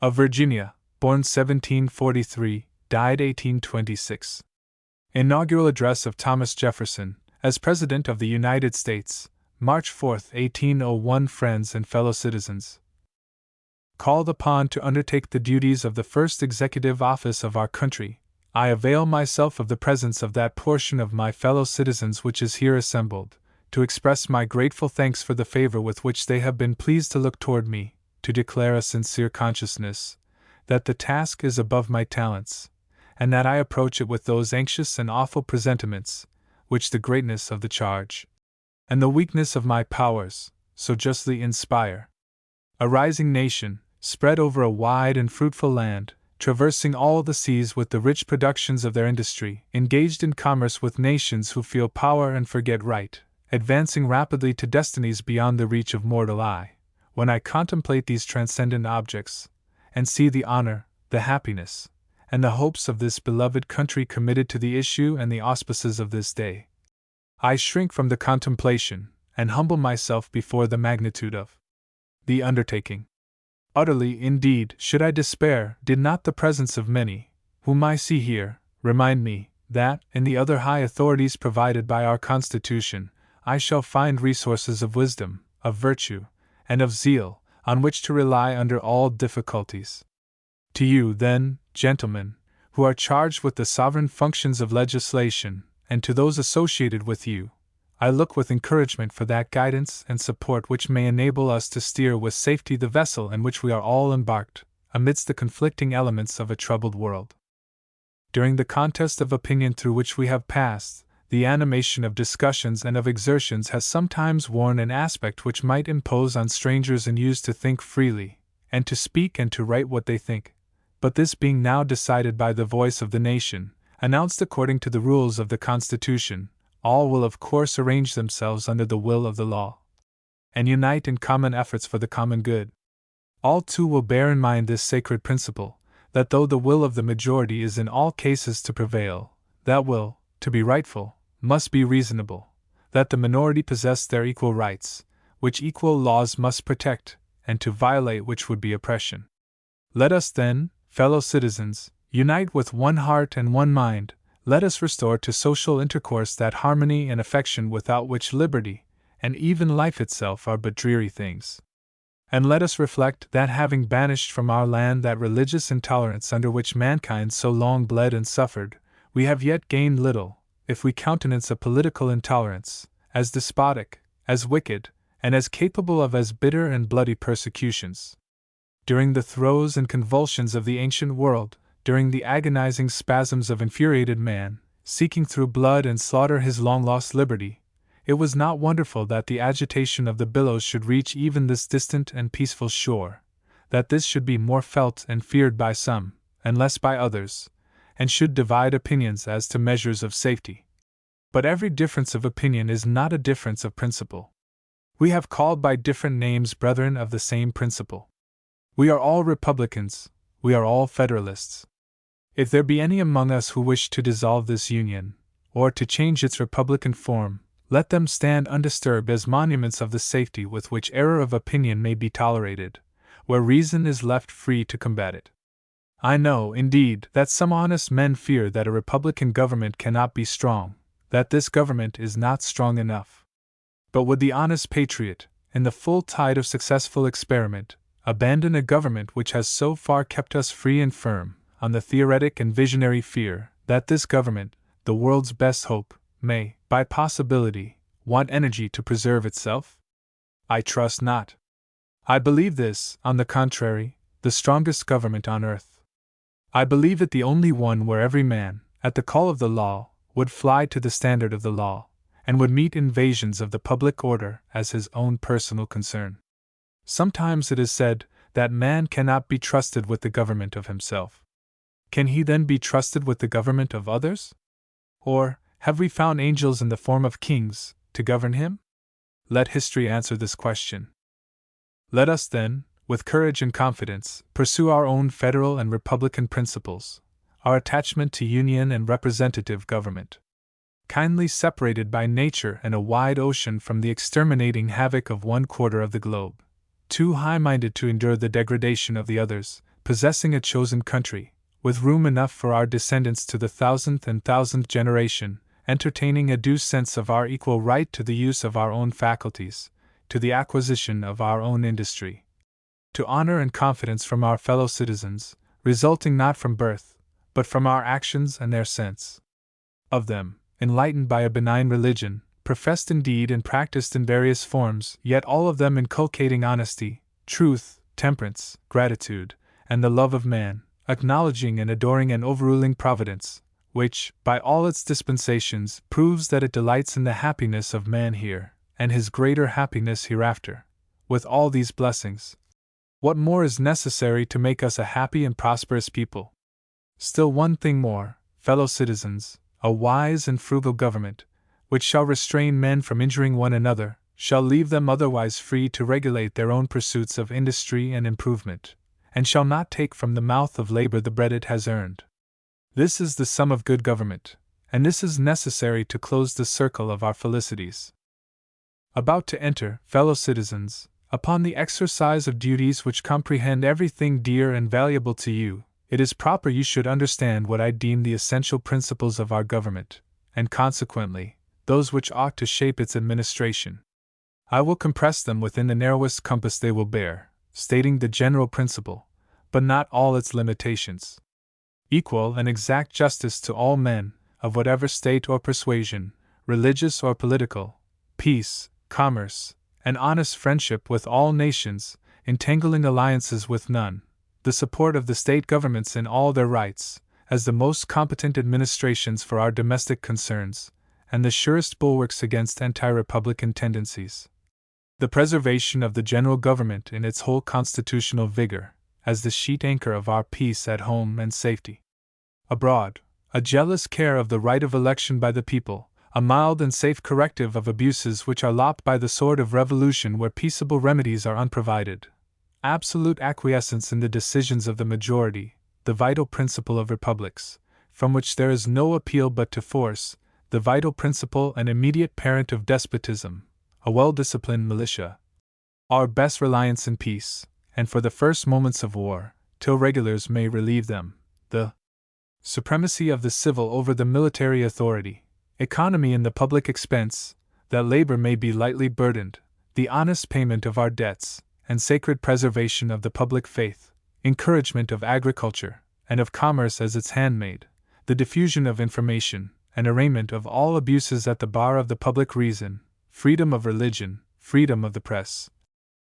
of Virginia, born 1743, died 1826. Inaugural Address of Thomas Jefferson, as President of the United States, March 4, 1801. Friends and fellow citizens. Called upon to undertake the duties of the first executive office of our country, I avail myself of the presence of that portion of my fellow citizens which is here assembled, to express my grateful thanks for the favor with which they have been pleased to look toward me, to declare a sincere consciousness that the task is above my talents, and that I approach it with those anxious and awful presentiments which the greatness of the charge and the weakness of my powers so justly inspire. A rising nation, spread over a wide and fruitful land, traversing all the seas with the rich productions of their industry, engaged in commerce with nations who feel power and forget right, advancing rapidly to destinies beyond the reach of mortal eye. When I contemplate these transcendent objects, and see the honor, the happiness, and the hopes of this beloved country committed to the issue and the auspices of this day, I shrink from the contemplation, and humble myself before the magnitude of the undertaking. Utterly, indeed, should I despair, did not the presence of many, whom I see here, remind me that, in the other high authorities provided by our Constitution, I shall find resources of wisdom, of virtue, and of zeal, on which to rely under all difficulties. To you, then, gentlemen, who are charged with the sovereign functions of legislation, and to those associated with you, I look with encouragement for that guidance and support which may enable us to steer with safety the vessel in which we are all embarked, amidst the conflicting elements of a troubled world. During the contest of opinion through which we have passed, the animation of discussions and of exertions has sometimes worn an aspect which might impose on strangers and used to think freely, and to speak and to write what they think. But this being now decided by the voice of the nation, announced according to the rules of the Constitution, all will of course arrange themselves under the will of the law, and unite in common efforts for the common good. All too will bear in mind this sacred principle, that though the will of the majority is in all cases to prevail, that will, to be rightful, must be reasonable, that the minority possess their equal rights, which equal laws must protect, and to violate which would be oppression. Let us then, fellow citizens, unite with one heart and one mind. Let us restore to social intercourse that harmony and affection without which liberty, and even life itself, are but dreary things. And let us reflect that having banished from our land that religious intolerance under which mankind so long bled and suffered, we have yet gained little, if we countenance a political intolerance, as despotic, as wicked, and as capable of as bitter and bloody persecutions. During the throes and convulsions of the ancient world, during the agonizing spasms of infuriated man, seeking through blood and slaughter his long-lost liberty, it was not wonderful that the agitation of the billows should reach even this distant and peaceful shore, that this should be more felt and feared by some, and less by others, and should divide opinions as to measures of safety. But every difference of opinion is not a difference of principle. We have called by different names brethren of the same principle. We are all Republicans, we are all Federalists. If there be any among us who wish to dissolve this Union, or to change its Republican form, let them stand undisturbed as monuments of the safety with which error of opinion may be tolerated, where reason is left free to combat it. I know, indeed, that some honest men fear that a Republican government cannot be strong, that this government is not strong enough. But would the honest patriot, in the full tide of successful experiment, abandon a government which has so far kept us free and firm, on the theoretic and visionary fear that this government, the world's best hope, may, by possibility, want energy to preserve itself? I trust not. I believe this, on the contrary, the strongest government on earth. I believe it the only one where every man, at the call of the law, would fly to the standard of the law, and would meet invasions of the public order as his own personal concern. Sometimes it is said that man cannot be trusted with the government of himself. Can he then be trusted with the government of others? Or, Have we found angels in the form of kings, to govern him? Let history answer this question. Let us then, with courage and confidence, pursue our own federal and republican principles, our attachment to union and representative government. Kindly separated by nature and a wide ocean from the exterminating havoc of one quarter of the globe, too high-minded to endure the degradation of the others, possessing a chosen country, with room enough for our descendants to the thousandth generation, entertaining a due sense of our equal right to the use of our own faculties, to the acquisition of our own industry, to honor and confidence from our fellow citizens, resulting not from birth, but from our actions and their sense of them, enlightened by a benign religion, professed indeed and practiced in various forms, yet all of them inculcating honesty, truth, temperance, gratitude, and the love of man, acknowledging and adoring and overruling Providence, which, by all its dispensations, proves that it delights in the happiness of man here, and his greater happiness hereafter. With all these blessings, what more is necessary to make us a happy and prosperous people? Still one thing more, fellow citizens, a wise and frugal government, which shall restrain men from injuring one another, shall leave them otherwise free to regulate their own pursuits of industry and improvement, and shall not take from the mouth of labor the bread it has earned. This is the sum of good government, and this is necessary to close the circle of our felicities. About to enter, fellow citizens, upon the exercise of duties which comprehend everything dear and valuable to you, it is proper you should understand what I deem the essential principles of our government, and consequently, those which ought to shape its administration. I will compress them within the narrowest compass they will bear, stating the general principle, but not all its limitations. Equal and exact justice to all men, of whatever state or persuasion, religious or political, peace, commerce, and honest friendship with all nations, entangling alliances with none, the support of the state governments in all their rights, as the most competent administrations for our domestic concerns, and the surest bulwarks against anti-republican tendencies. The preservation of the general government in its whole constitutional vigor, as the sheet anchor of our peace at home and safety abroad, a jealous care of the right of election by the people, a mild and safe corrective of abuses which are lopped by the sword of revolution where peaceable remedies are unprovided, absolute acquiescence in the decisions of the majority, the vital principle of republics, from which there is no appeal but to force, the vital principle and immediate parent of despotism, a well-disciplined militia, our best reliance in peace, and for the first moments of war, till regulars may relieve them, the supremacy of the civil over the military authority, economy in the public expense, that labor may be lightly burdened, the honest payment of our debts, and sacred preservation of the public faith, encouragement of agriculture, and of commerce as its handmaid, the diffusion of information, and arraignment of all abuses at the bar of the public reason, freedom of religion, freedom of the press,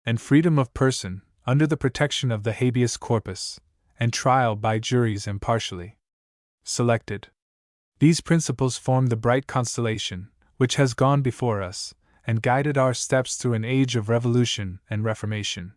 and freedom of person, under the protection of the habeas corpus, and trial by juries impartially selected. These principles form the bright constellation which has gone before us, and guided our steps through an age of revolution and reformation.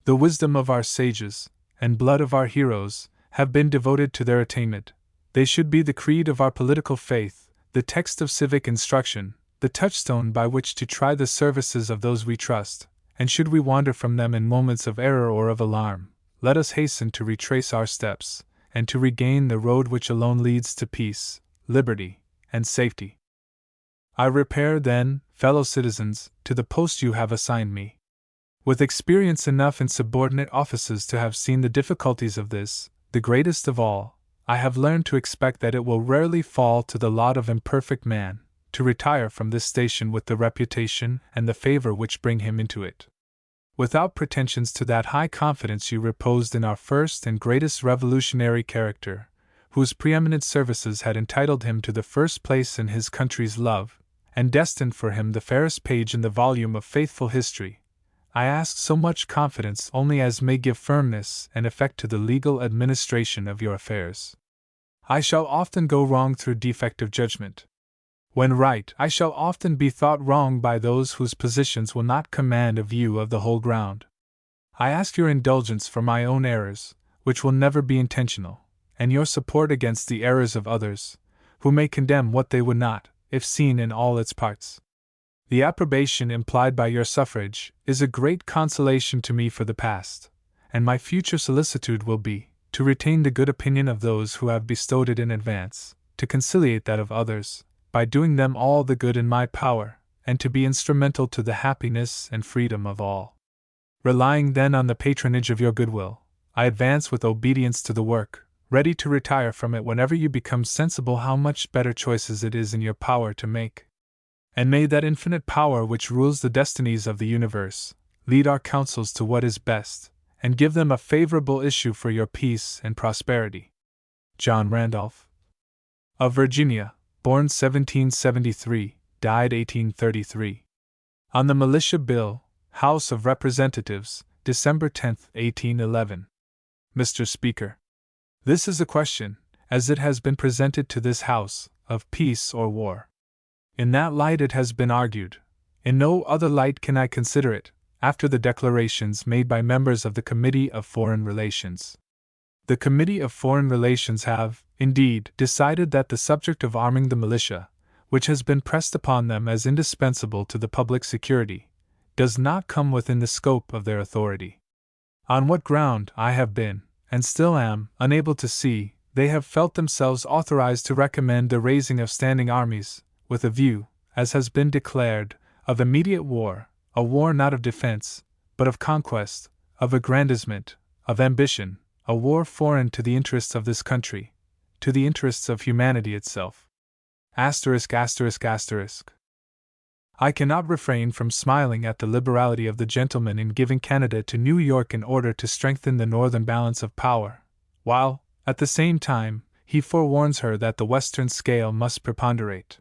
The wisdom of our sages, and blood of our heroes, have been devoted to their attainment. They should be the creed of our political faith, the text of civic instruction, the touchstone by which to try the services of those we trust, and should we wander from them in moments of error or of alarm, let us hasten to retrace our steps, and to regain the road which alone leads to peace, liberty, and safety. I repair, then, fellow citizens, to the post you have assigned me. With experience enough in subordinate offices to have seen the difficulties of this, the greatest of all, I have learned to expect that it will rarely fall to the lot of imperfect man to retire from this station with the reputation and the favor which bring him into it, without pretensions to that high confidence you reposed in our first and greatest revolutionary character, whose preeminent services had entitled him to the first place in his country's love, and destined for him the fairest page in the volume of faithful history. I ask so much confidence only as may give firmness and effect to the legal administration of your affairs. I shall often go wrong through defect of judgment. When right, I shall often be thought wrong by those whose positions will not command a view of the whole ground. I ask your indulgence for my own errors, which will never be intentional, and your support against the errors of others, who may condemn what they would not, if seen in all its parts. The approbation implied by your suffrage is a great consolation to me for the past, and my future solicitude will be, to retain the good opinion of those who have bestowed it in advance, to conciliate that of others, by doing them all the good in my power, and to be instrumental to the happiness and freedom of all. Relying then on the patronage of your goodwill, I advance with obedience to the work, ready to retire from it whenever you become sensible how much better choices it is in your power to make. And may that infinite power which rules the destinies of the universe lead our counsels to what is best, and give them a favorable issue for your peace and prosperity. John Randolph. Of Virginia, born 1773, died 1833. On the Militia Bill, House of Representatives, December 10, 1811. Mr. Speaker, this is a question, as it has been presented to this House, of peace or war. In that light it has been argued. In no other light can I consider it, after the declarations made by members of the Committee of Foreign Relations. The Committee of Foreign Relations have, indeed, decided that the subject of arming the militia, which has been pressed upon them as indispensable to the public security, does not come within the scope of their authority. On what ground I have been, and still am, unable to see, they have felt themselves authorized to recommend the raising of standing armies, with a view, as has been declared, of immediate war, a war not of defense, but of conquest, of aggrandizement, of ambition, a war foreign to the interests of this country, to the interests of humanity itself. I cannot refrain from smiling at the liberality of the gentleman in giving Canada to New York in order to strengthen the northern balance of power, while, at the same time, he forewarns her that the western scale must preponderate.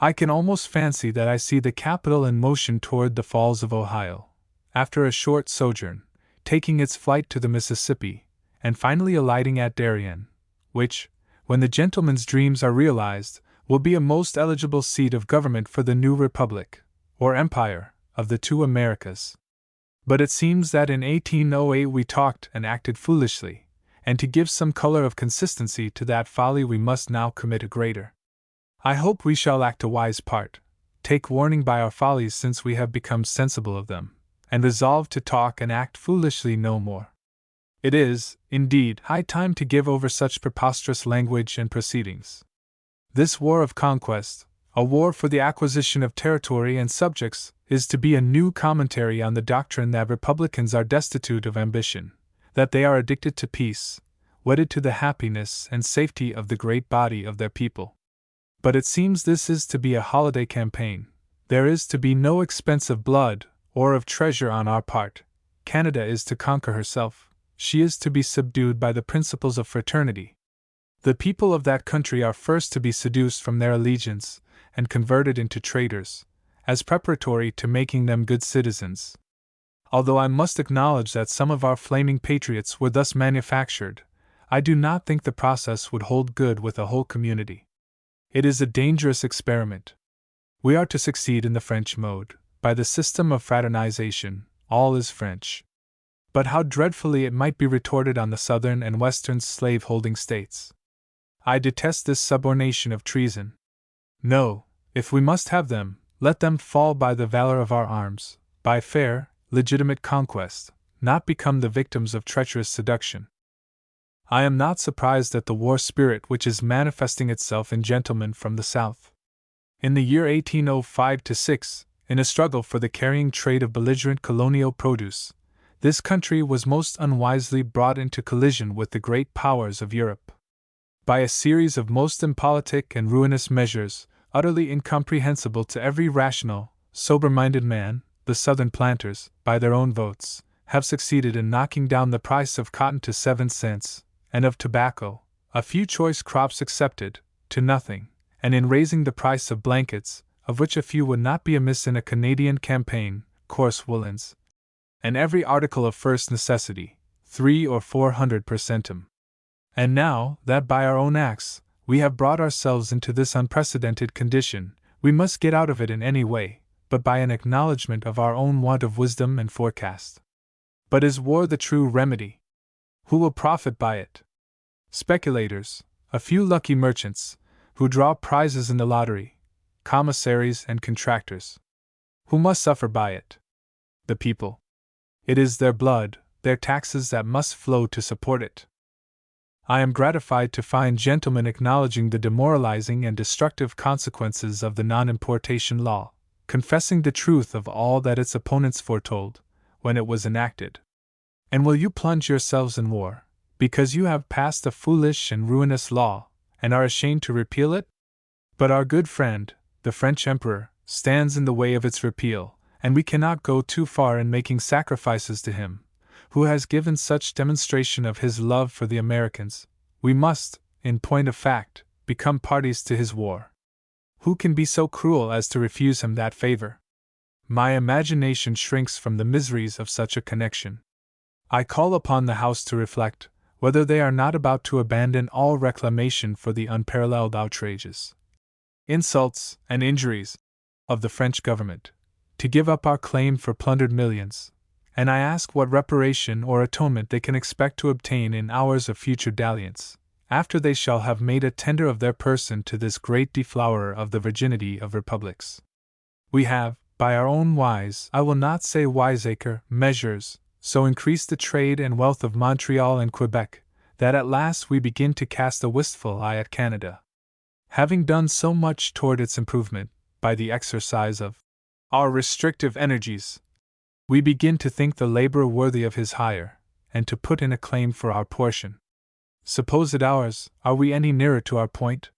I can almost fancy that I see the capital in motion toward the Falls of Ohio, after a short sojourn, taking its flight to the Mississippi, and finally alighting at Darien, which, when the gentleman's dreams are realized, will be a most eligible seat of government for the new republic, or empire, of the two Americas. But it seems that in 1808 we talked and acted foolishly, and to give some color of consistency to that folly we must now commit a greater. I hope we shall act a wise part, take warning by our follies since we have become sensible of them, and resolve to talk and act foolishly no more. It is, indeed, high time to give over such preposterous language and proceedings. This war of conquest, a war for the acquisition of territory and subjects, is to be a new commentary on the doctrine that Republicans are destitute of ambition, that they are addicted to peace, wedded to the happiness and safety of the great body of their people. But it seems this is to be a holiday campaign. There is to be no expense of blood or of treasure on our part. Canada is to conquer herself. She is to be subdued by the principles of fraternity. The people of that country are first to be seduced from their allegiance and converted into traitors, as preparatory to making them good citizens. Although I must acknowledge that some of our flaming patriots were thus manufactured, I do not think the process would hold good with a whole community. It is a dangerous experiment. We are to succeed in the French mode, by the system of fraternization. All is French. But how dreadfully it might be retorted on the southern and western slave-holding states. I detest this subornation of treason. No, if we must have them, let them fall by the valor of our arms, by fair, legitimate conquest, not become the victims of treacherous seduction. I am not surprised at the war spirit which is manifesting itself in gentlemen from the South. In the year 1805-6, in a struggle for the carrying trade of belligerent colonial produce, this country was most unwisely brought into collision with the great powers of Europe. By a series of most impolitic and ruinous measures, utterly incomprehensible to every rational, sober-minded man, the Southern planters, by their own votes, have succeeded in knocking down the price of cotton to 7 cents, and of tobacco, a few choice crops excepted, to nothing, and in raising the price of blankets, of which a few would not be amiss in a Canadian campaign, coarse woolens, and every article of first necessity, 300 or 400 per centum. And now, that by our own acts, we have brought ourselves into this unprecedented condition, we must get out of it in any way, but by an acknowledgment of our own want of wisdom and forecast. But is war the true remedy? Who will profit by it? Speculators, a few lucky merchants, who draw prizes in the lottery, commissaries and contractors. Who must suffer by it? The people. It is their blood, their taxes that must flow to support it. I am gratified to find gentlemen acknowledging the demoralizing and destructive consequences of the non-importation law, confessing the truth of all that its opponents foretold, when it was enacted. And will you plunge yourselves in war, because you have passed a foolish and ruinous law, and are ashamed to repeal it? But our good friend, the French Emperor, stands in the way of its repeal, and we cannot go too far in making sacrifices to him, who has given such demonstration of his love for the Americans. We must, in point of fact, become parties to his war. Who can be so cruel as to refuse him that favor? My imagination shrinks from the miseries of such a connection. I call upon the House to reflect whether they are not about to abandon all reclamation for the unparalleled outrages, insults, and injuries of the French government, to give up our claim for plundered millions, and I ask what reparation or atonement they can expect to obtain in hours of future dalliance, after they shall have made a tender of their person to this great deflowerer of the virginity of republics. We have, by our own wise, I will not say wiseacre, measures, so increased the trade and wealth of Montreal and Quebec, that at last we begin to cast a wistful eye at Canada. Having done so much toward its improvement, by the exercise of our restrictive energies, we begin to think the laborer worthy of his hire, and to put in a claim for our portion. Suppose it ours, are we any nearer to our point?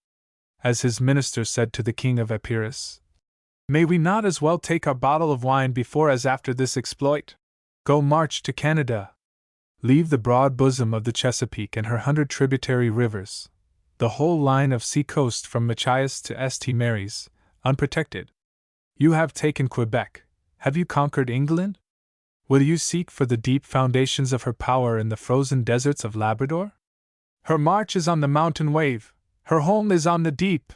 As his minister said to the king of Epirus, may we not as well take our bottle of wine before as after this exploit? Go march to Canada. Leave the broad bosom of the Chesapeake and her 100 tributary rivers, the whole line of sea coast from Machias to St. Mary's, unprotected. You have taken Quebec. Have you conquered England? Will you seek for the deep foundations of her power in the frozen deserts of Labrador? Her march is on the mountain wave, her home is on the deep.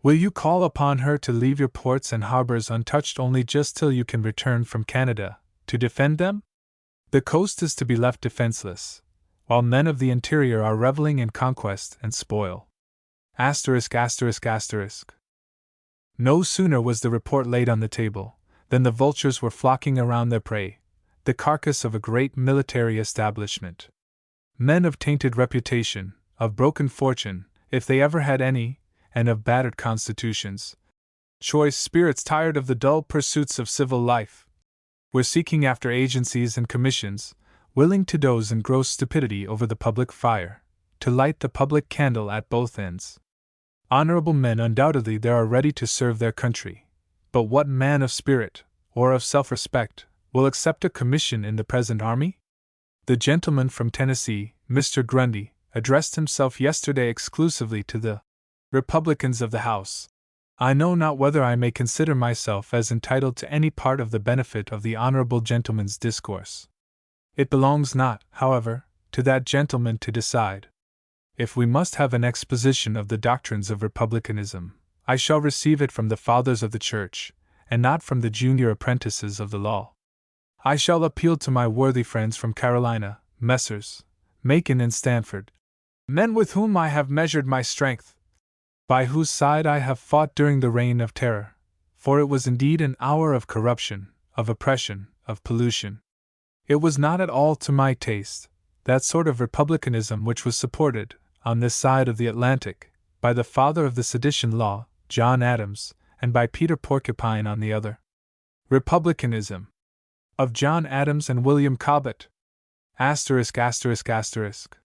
Will you call upon her to leave your ports and harbors untouched only just till you can return from Canada, to defend them? The coast is to be left defenseless, while men of the interior are reveling in conquest and spoil. Asterisk, asterisk, asterisk. No sooner was the report laid on the table, than the vultures were flocking around their prey, the carcass of a great military establishment. Men of tainted reputation, of broken fortune, if they ever had any, and of battered constitutions, choice spirits tired of the dull pursuits of civil life, were seeking after agencies and commissions, willing to doze in gross stupidity over the public fire, to light the public candle at both ends. Honorable men undoubtedly there are ready to serve their country, but what man of spirit, or of self-respect, will accept a commission in the present army? The gentleman from Tennessee, Mr. Grundy, addressed himself yesterday exclusively to the Republicans of the House. I know not whether I may consider myself as entitled to any part of the benefit of the honorable gentleman's discourse. It belongs not, however, to that gentleman to decide. If we must have an exposition of the doctrines of republicanism, I shall receive it from the fathers of the Church, and not from the junior apprentices of the law. I shall appeal to my worthy friends from Carolina, Messrs. Macon and Stanford, men with whom I have measured my strength, by whose side I have fought during the reign of terror, for it was indeed an hour of corruption, of oppression, of pollution. It was not at all to my taste, that sort of republicanism which was supported, on this side of the Atlantic, by the father of the sedition law, John Adams, and by Peter Porcupine on the other. Republicanism of John Adams and William Cobbett. Asterisk, asterisk, asterisk.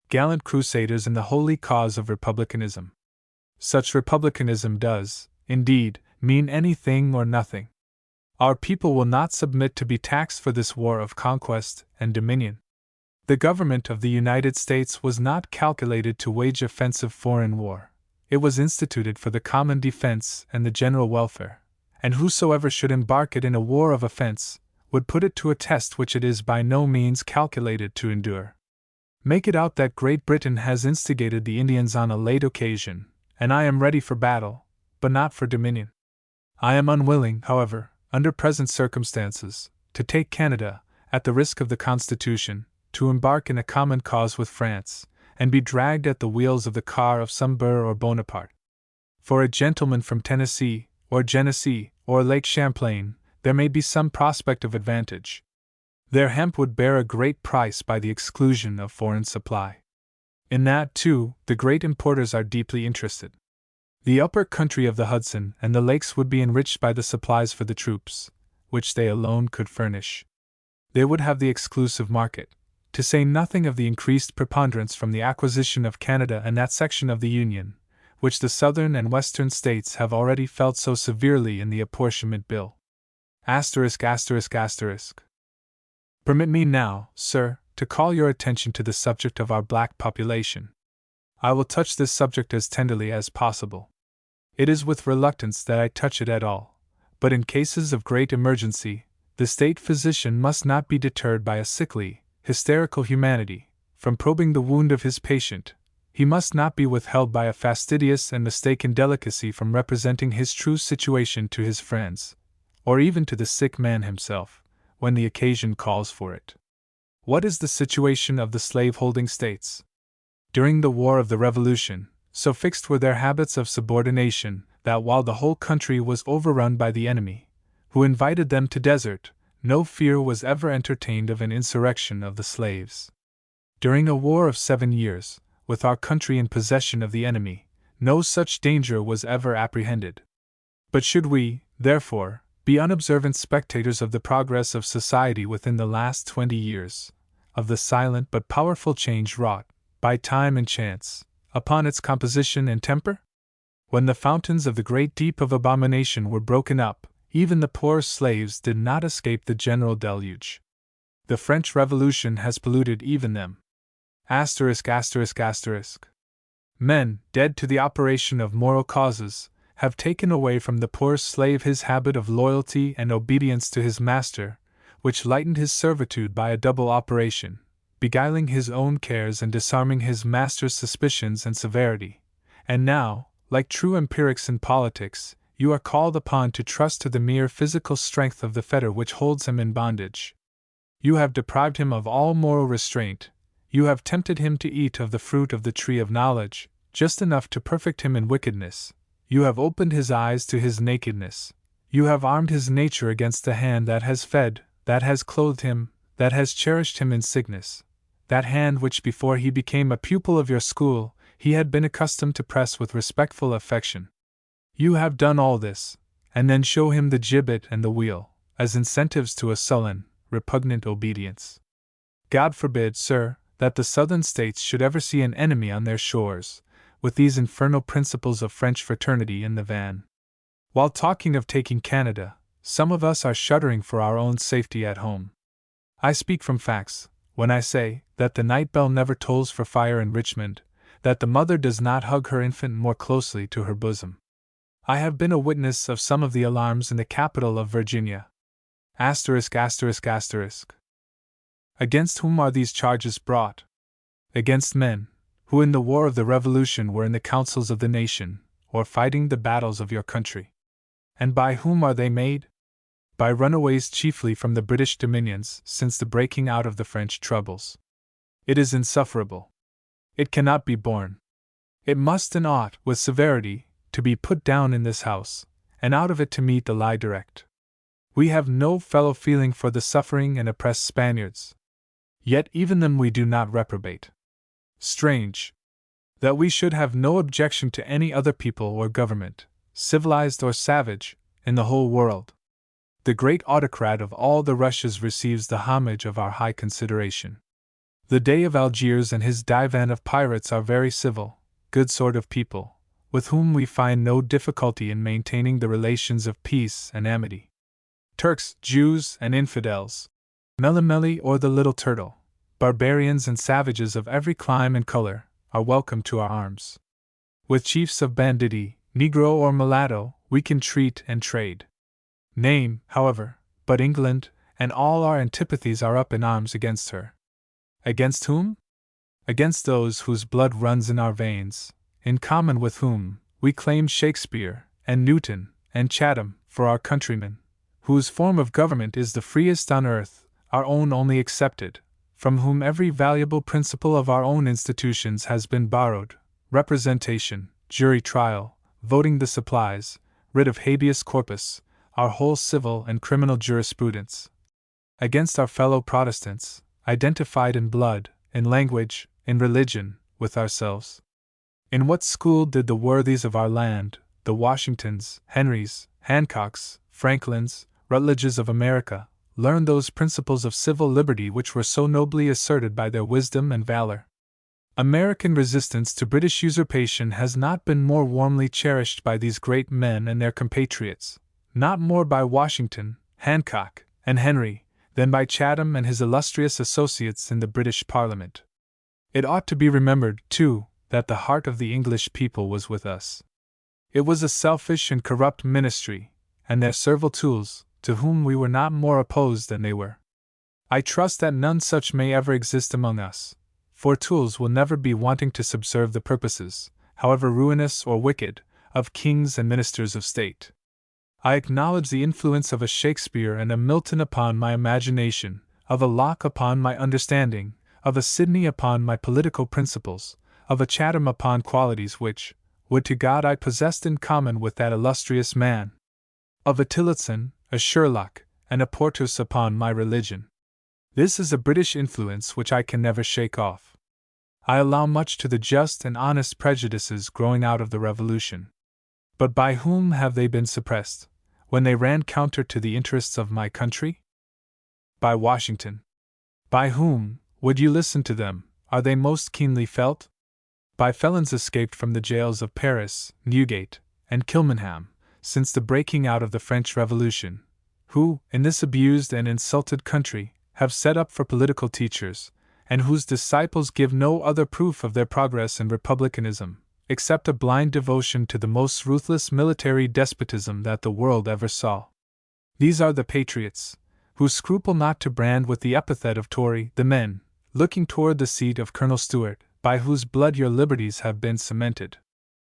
Gallant crusaders in the holy cause of republicanism. Such republicanism does, indeed, mean anything or nothing. Our people will not submit to be taxed for this war of conquest and dominion. The government of the United States was not calculated to wage offensive foreign war. It was instituted for the common defense and the general welfare, and whosoever should embark it in a war of offense would put it to a test which it is by no means calculated to endure. Make it out that Great Britain has instigated the Indians on a late occasion, and I am ready for battle, but not for dominion. I am unwilling, however, under present circumstances, to take Canada, at the risk of the Constitution, to embark in a common cause with France, and be dragged at the wheels of the car of some Burr or Bonaparte. For a gentleman from Tennessee, or Genesee, or Lake Champlain, there may be some prospect of advantage. Their hemp would bear a great price by the exclusion of foreign supply. In that, too, the great importers are deeply interested. The upper country of the Hudson and the lakes would be enriched by the supplies for the troops, which they alone could furnish. They would have the exclusive market, to say nothing of the increased preponderance from the acquisition of Canada and that section of the Union, which the southern and western states have already felt so severely in the apportionment bill. Permit me now, sir, to call your attention to the subject of our black population. I will touch this subject as tenderly as possible. It is with reluctance that I touch it at all, but in cases of great emergency, the state physician must not be deterred by a sickly, hysterical humanity from probing the wound of his patient. He must not be withheld by a fastidious and mistaken delicacy from representing his true situation to his friends, or even to the sick man himself, when the occasion calls for it. What is the situation of the slave-holding states? During the War of the Revolution, so fixed were their habits of subordination that while the whole country was overrun by the enemy, who invited them to desert, no fear was ever entertained of an insurrection of the slaves. During a war of 7 years, with our country in possession of the enemy, no such danger was ever apprehended. But should we, therefore, be unobservant spectators of the progress of society within the last 20 years, of the silent but powerful change wrought, by time and chance, upon its composition and temper? When the fountains of the great deep of abomination were broken up, even the poor slaves did not escape the general deluge. The French Revolution has polluted even them. Men, dead to the operation of moral causes, have taken away from the poor slave his habit of loyalty and obedience to his master, which lightened his servitude by a double operation, beguiling his own cares and disarming his master's suspicions and severity. And now, like true empirics in politics, you are called upon to trust to the mere physical strength of the fetter which holds him in bondage. You have deprived him of all moral restraint. You have tempted him to eat of the fruit of the tree of knowledge, just enough to perfect him in wickedness. You have opened his eyes to his nakedness. You have armed his nature against the hand that has fed, that has clothed him, that has cherished him in sickness. That hand which before he became a pupil of your school, he had been accustomed to press with respectful affection. You have done all this, and then show him the gibbet and the wheel, as incentives to a sullen, repugnant obedience. God forbid, sir, that the southern states should ever see an enemy on their shores, with these infernal principles of French fraternity in the van. While talking of taking Canada, some of us are shuddering for our own safety at home. I speak from facts, when I say that the night bell never tolls for fire in Richmond, that the mother does not hug her infant more closely to her bosom. I have been a witness of some of the alarms in the capital of Virginia. Against whom are these charges brought? Against men, who in the War of the Revolution were in the councils of the nation, or fighting the battles of your country. And by whom are they made? By runaways chiefly from the British dominions since the breaking out of the French troubles. It is insufferable. It cannot be borne. It must and ought, with severity, to be put down in this house, and out of it to meet the lie direct. We have no fellow feeling for the suffering and oppressed Spaniards. Yet even them we do not reprobate. Strange! That we should have no objection to any other people or government, civilized or savage, in the whole world. The great autocrat of all the Russias receives the homage of our high consideration. The Dey of Algiers and his divan of pirates are very civil, good sort of people, with whom we find no difficulty in maintaining the relations of peace and amity. Turks, Jews, and infidels, Melimeli or the Little Turtle, barbarians and savages of every clime and color, are welcome to our arms. With chiefs of banditti, Negro or mulatto, we can treat and trade. Name, however, but England, and all our antipathies are up in arms against her. Against whom? Against those whose blood runs in our veins, in common with whom we claim Shakespeare, and Newton, and Chatham for our countrymen, whose form of government is the freest on earth, our own only excepted, from whom every valuable principle of our own institutions has been borrowed: representation, jury trial, voting the supplies, rid of habeas corpus, our whole civil and criminal jurisprudence. Against our fellow Protestants, identified in blood, in language, in religion, with ourselves. In what school did the worthies of our land, the Washingtons, Henrys, Hancocks, Franklins, Rutledges of America, learn those principles of civil liberty which were so nobly asserted by their wisdom and valor? American resistance to British usurpation has not been more warmly cherished by these great men and their compatriots, not more by Washington, Hancock, and Henry, than by Chatham and his illustrious associates in the British Parliament. It ought to be remembered, too, that the heart of the English people was with us. It was a selfish and corrupt ministry, and their servile tools, to whom we were not more opposed than they were. I trust that none such may ever exist among us, for tools will never be wanting to subserve the purposes, however ruinous or wicked, of kings and ministers of state. I acknowledge the influence of a Shakespeare and a Milton upon my imagination, of a Locke upon my understanding, of a Sidney upon my political principles, of a Chatham upon qualities which, would to God I possessed in common with that illustrious man, of a Tillotson, a Sherlock, and a Porteus upon my religion. This is a British influence which I can never shake off. I allow much to the just and honest prejudices growing out of the Revolution. But by whom have they been suppressed, when they ran counter to the interests of my country? By Washington. By whom, would you listen to them, are they most keenly felt? By felons escaped from the jails of Paris, Newgate, and Kilmainham, since the breaking out of the French Revolution, who, in this abused and insulted country, have set up for political teachers, and whose disciples give no other proof of their progress in republicanism, except a blind devotion to the most ruthless military despotism that the world ever saw. These are the patriots, who scruple not to brand with the epithet of Tory the men, looking toward the seat of Colonel Stuart, by whose blood your liberties have been cemented.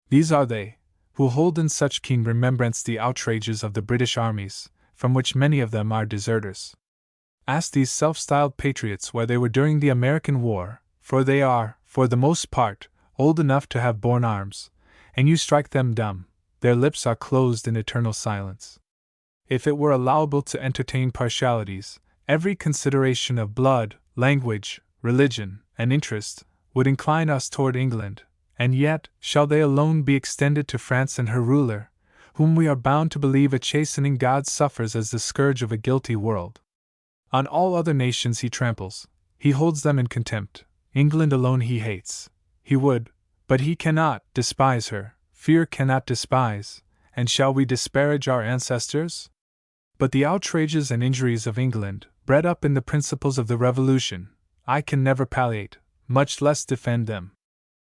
These are they, who hold in such keen remembrance the outrages of the British armies, from which many of them are deserters. Ask these self-styled patriots where they were during the American War, for they are, for the most part, old enough to have borne arms, and you strike them dumb, their lips are closed in eternal silence. If it were allowable to entertain partialities, every consideration of blood, language, religion, and interest would incline us toward England, and yet shall they alone be extended to France and her ruler, whom we are bound to believe a chastening God suffers as the scourge of a guilty world. On all other nations he tramples, he holds them in contempt, England alone he hates. He would, but he cannot, despise her, fear cannot despise, and shall we disparage our ancestors? But the outrages and injuries of England, bred up in the principles of the Revolution, I can never palliate, much less defend them.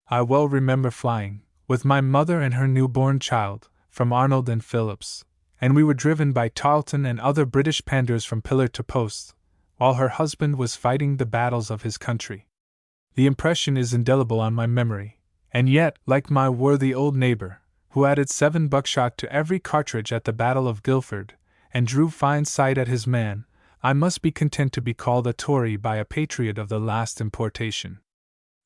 I well remember flying, with my mother and her newborn child, from Arnold and Phillips, and we were driven by Tarleton and other British panders from pillar to post, while her husband was fighting the battles of his country. The impression is indelible on my memory, and yet, like my worthy old neighbor, who added 7 buckshot to every cartridge at the Battle of Guilford, and drew fine sight at his man, I must be content to be called a Tory by a patriot of the last importation.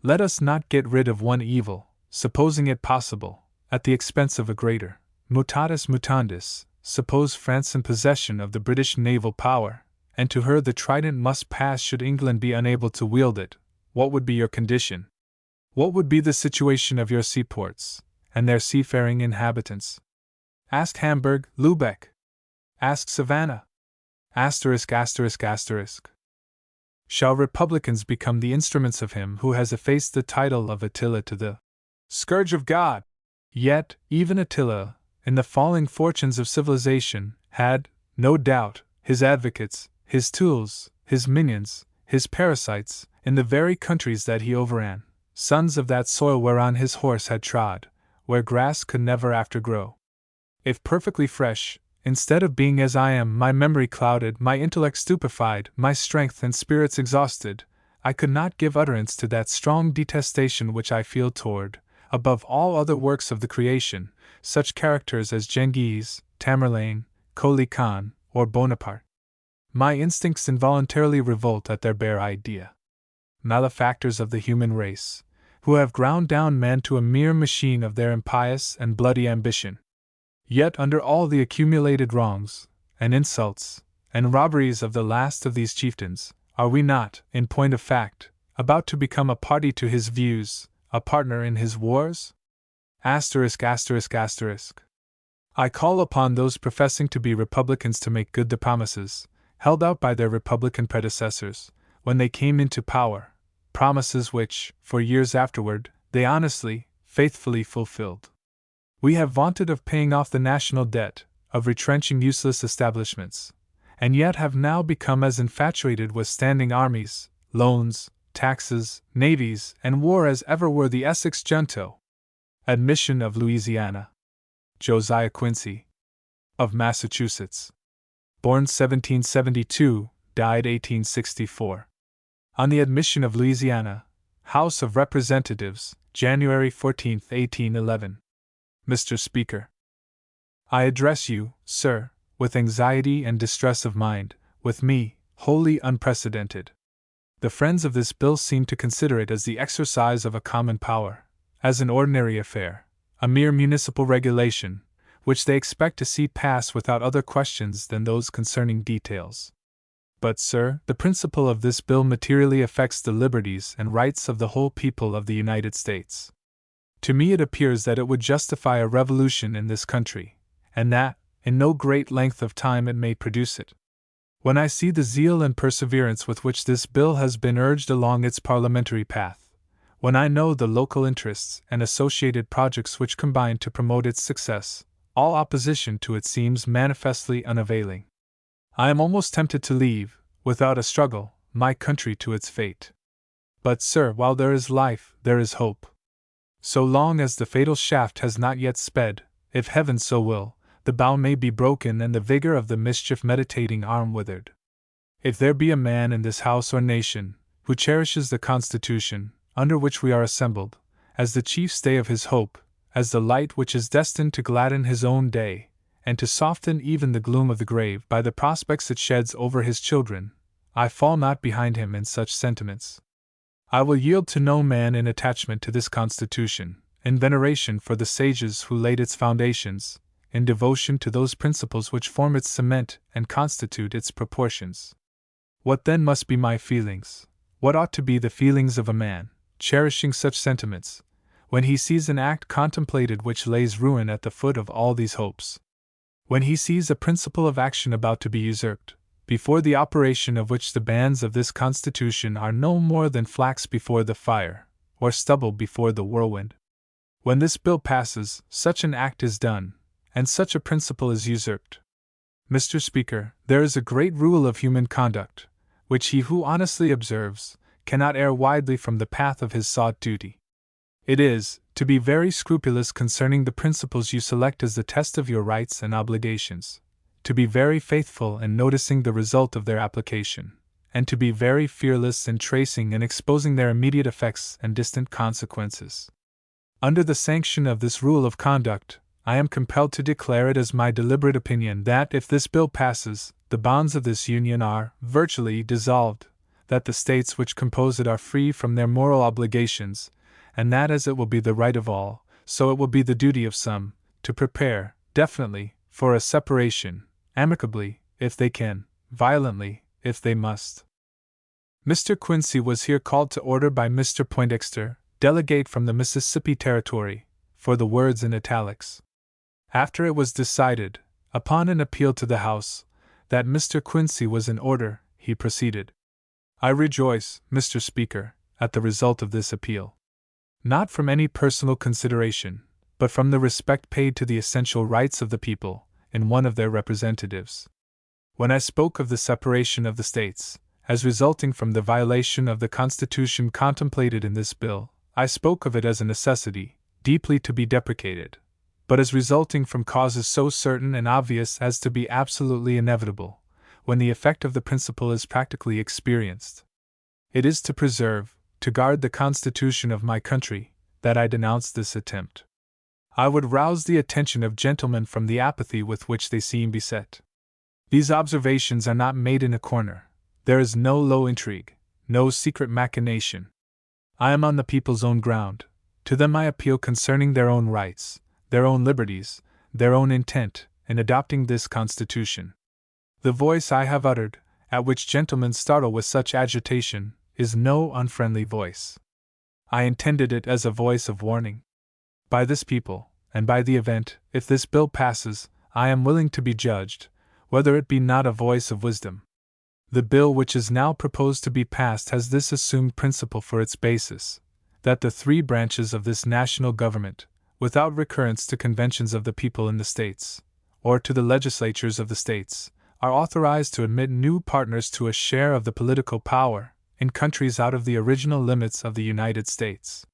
Let us not get rid of one evil, supposing it possible, at the expense of a greater. Mutatis mutandis, suppose France in possession of the British naval power, and to her the trident must pass should England be unable to wield it. What would be your condition? What would be the situation of your seaports, and their seafaring inhabitants? Ask Hamburg, Lubeck. Ask Savannah. Asterisk. Shall republicans become the instruments of him who has effaced the title of Attila to the scourge of God? Yet, even Attila, in the falling fortunes of civilization, had, no doubt, his advocates, his tools, his minions, his parasites, in the very countries that he overran, sons of that soil whereon his horse had trod, where grass could never after grow. If perfectly fresh, instead of being as I am, my memory clouded, my intellect stupefied, my strength and spirits exhausted, I could not give utterance to that strong detestation which I feel toward, above all other works of the creation, such characters as Genghis, Tamerlane, Koli Khan, or Bonaparte. My instincts involuntarily revolt at their bare idea. Malefactors of the human race, who have ground down man to a mere machine of their impious and bloody ambition. Yet under all the accumulated wrongs, and insults, and robberies of the last of these chieftains, are we not, in point of fact, about to become a party to his views, a partner in his wars? I call upon those professing to be Republicans to make good the promises, held out by their Republican predecessors, when they came into power, promises which, for years afterward, they honestly, faithfully fulfilled. We have vaunted of paying off the national debt, of retrenching useless establishments, and yet have now become as infatuated with standing armies, loans, taxes, navies, and war as ever were the Essex junto. Admission of Louisiana. Josiah Quincy. Of Massachusetts. Born 1772, died 1864. On the admission of Louisiana, House of Representatives, January 14, 1811. Mr. Speaker. I address you, sir, with anxiety and distress of mind, with me, wholly unprecedented. The friends of this bill seem to consider it as the exercise of a common power, as an ordinary affair, a mere municipal regulation, which they expect to see pass without other questions than those concerning details. But, sir, the principle of this bill materially affects the liberties and rights of the whole people of the United States. To me it appears that it would justify a revolution in this country, and that, in no great length of time it may produce it. When I see the zeal and perseverance with which this bill has been urged along its parliamentary path, when I know the local interests and associated projects which combine to promote its success, all opposition to it seems manifestly unavailing. I am almost tempted to leave, without a struggle, my country to its fate. But, sir, while there is life, there is hope. So long as the fatal shaft has not yet sped, if heaven so will, the bow may be broken and the vigor of the mischief-meditating arm withered. If there be a man in this house or nation, who cherishes the Constitution, under which we are assembled, as the chief stay of his hope, as the light which is destined to gladden his own day, and to soften even the gloom of the grave by the prospects it sheds over his children, I fall not behind him in such sentiments. I will yield to no man in attachment to this Constitution, in veneration for the sages who laid its foundations, in devotion to those principles which form its cement and constitute its proportions. What then must be my feelings, what ought to be the feelings of a man, cherishing such sentiments, when he sees an act contemplated which lays ruin at the foot of all these hopes? When he sees a principle of action about to be usurped, before the operation of which the bands of this Constitution are no more than flax before the fire, or stubble before the whirlwind? When this bill passes, such an act is done, and such a principle is usurped. Mr. Speaker, there is a great rule of human conduct, which he who honestly observes, cannot err widely from the path of his sought duty. It is, to be very scrupulous concerning the principles you select as the test of your rights and obligations, to be very faithful in noticing the result of their application, and to be very fearless in tracing and exposing their immediate effects and distant consequences. Under the sanction of this rule of conduct, I am compelled to declare it as my deliberate opinion that if this bill passes, the bonds of this Union are virtually dissolved, that the states which compose it are free from their moral obligations, and that as it will be the right of all, so it will be the duty of some, to prepare, definitely, for a separation, amicably, if they can, violently, if they must. Mr. Quincy was here called to order by Mr. Poindexter, delegate from the Mississippi Territory, for the words in italics. After it was decided, upon an appeal to the House, that Mr. Quincy was in order, he proceeded. I rejoice, Mr. Speaker, at the result of this appeal. Not from any personal consideration, but from the respect paid to the essential rights of the people, in one of their representatives. When I spoke of the separation of the states, as resulting from the violation of the Constitution contemplated in this bill, I spoke of it as a necessity, deeply to be deprecated, but as resulting from causes so certain and obvious as to be absolutely inevitable, when the effect of the principle is practically experienced. It is to preserve, to guard the Constitution of my country, that I denounce this attempt. I would rouse the attention of gentlemen from the apathy with which they seem beset. These observations are not made in a corner. There is no low intrigue, no secret machination. I am on the people's own ground. To them I appeal concerning their own rights, their own liberties, their own intent, in adopting this Constitution. The voice I have uttered, at which gentlemen startle with such agitation, is no unfriendly voice. I intended it as a voice of warning. By this people, and by the event, if this bill passes, I am willing to be judged, whether it be not a voice of wisdom. The bill which is now proposed to be passed has this assumed principle for its basis, that the three branches of this national government, without recurrence to conventions of the people in the states, or to the legislatures of the states, are authorized to admit new partners to a share of the political power in countries out of the original limits of the United States.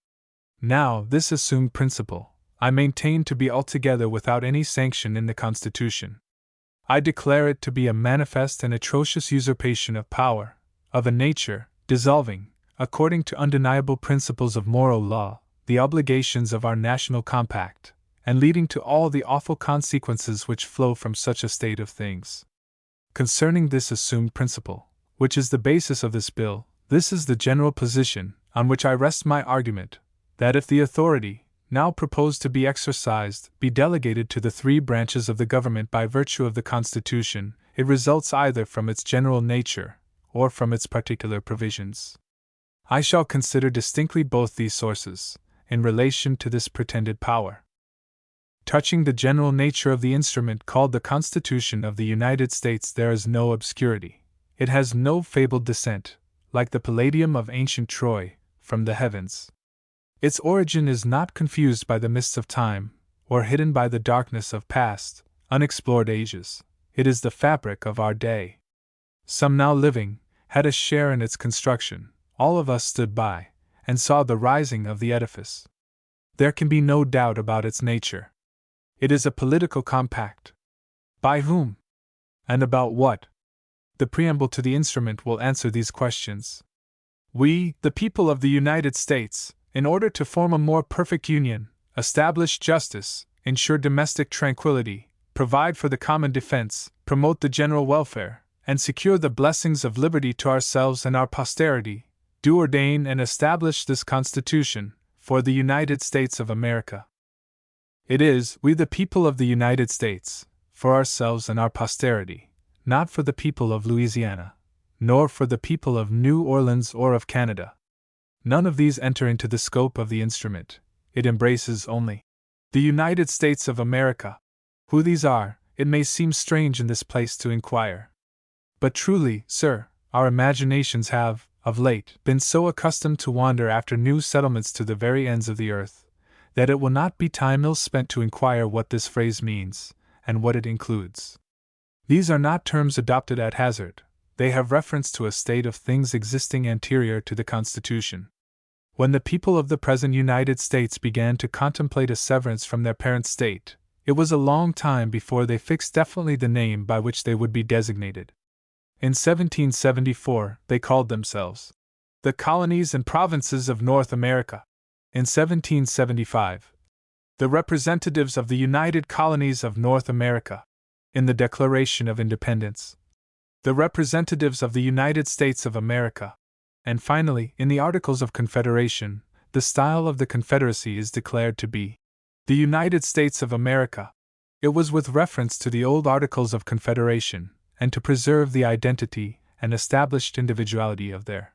Now, this assumed principle, I maintain to be altogether without any sanction in the Constitution. I declare it to be a manifest and atrocious usurpation of power, of a nature, dissolving, according to undeniable principles of moral law, the obligations of our national compact, and leading to all the awful consequences which flow from such a state of things. Concerning this assumed principle, which is the basis of this bill, this is the general position on which I rest my argument, that if the authority, now proposed to be exercised, be delegated to the three branches of the government by virtue of the Constitution, it results either from its general nature, or from its particular provisions. I shall consider distinctly both these sources, in relation to this pretended power. Touching the general nature of the instrument called the Constitution of the United States, there is no obscurity. It has no fabled descent, like the Palladium of ancient Troy, from the heavens. Its origin is not confused by the mists of time, or hidden by the darkness of past, unexplored ages. It is the fabric of our day. Some now living had a share in its construction. All of us stood by, and saw the rising of the edifice. There can be no doubt about its nature. It is a political compact. By whom? And about what? The preamble to the instrument will answer these questions. We, the people of the United States, in order to form a more perfect union, establish justice, ensure domestic tranquility, provide for the common defense, promote the general welfare, and secure the blessings of liberty to ourselves and our posterity, do ordain and establish this Constitution for the United States of America. It is, we the people of the United States, for ourselves and our posterity, not for the people of Louisiana, nor for the people of New Orleans or of Canada. None of these enter into the scope of the instrument. It embraces only the United States of America. Who these are, it may seem strange in this place to inquire. But truly, sir, our imaginations have, of late, been so accustomed to wander after new settlements to the very ends of the earth, that it will not be time ill spent to inquire what this phrase means, and what it includes. These are not terms adopted at hazard. They have reference to a state of things existing anterior to the Constitution. When the people of the present United States began to contemplate a severance from their parent state, it was a long time before they fixed definitely the name by which they would be designated. In 1774, they called themselves the Colonies and Provinces of North America. In 1775, the representatives of the United Colonies of North America. In the Declaration of Independence, the representatives of the United States of America. And finally, in the Articles of Confederation, the style of the Confederacy is declared to be the United States of America. It was with reference to the old Articles of Confederation, and to preserve the identity and established individuality of their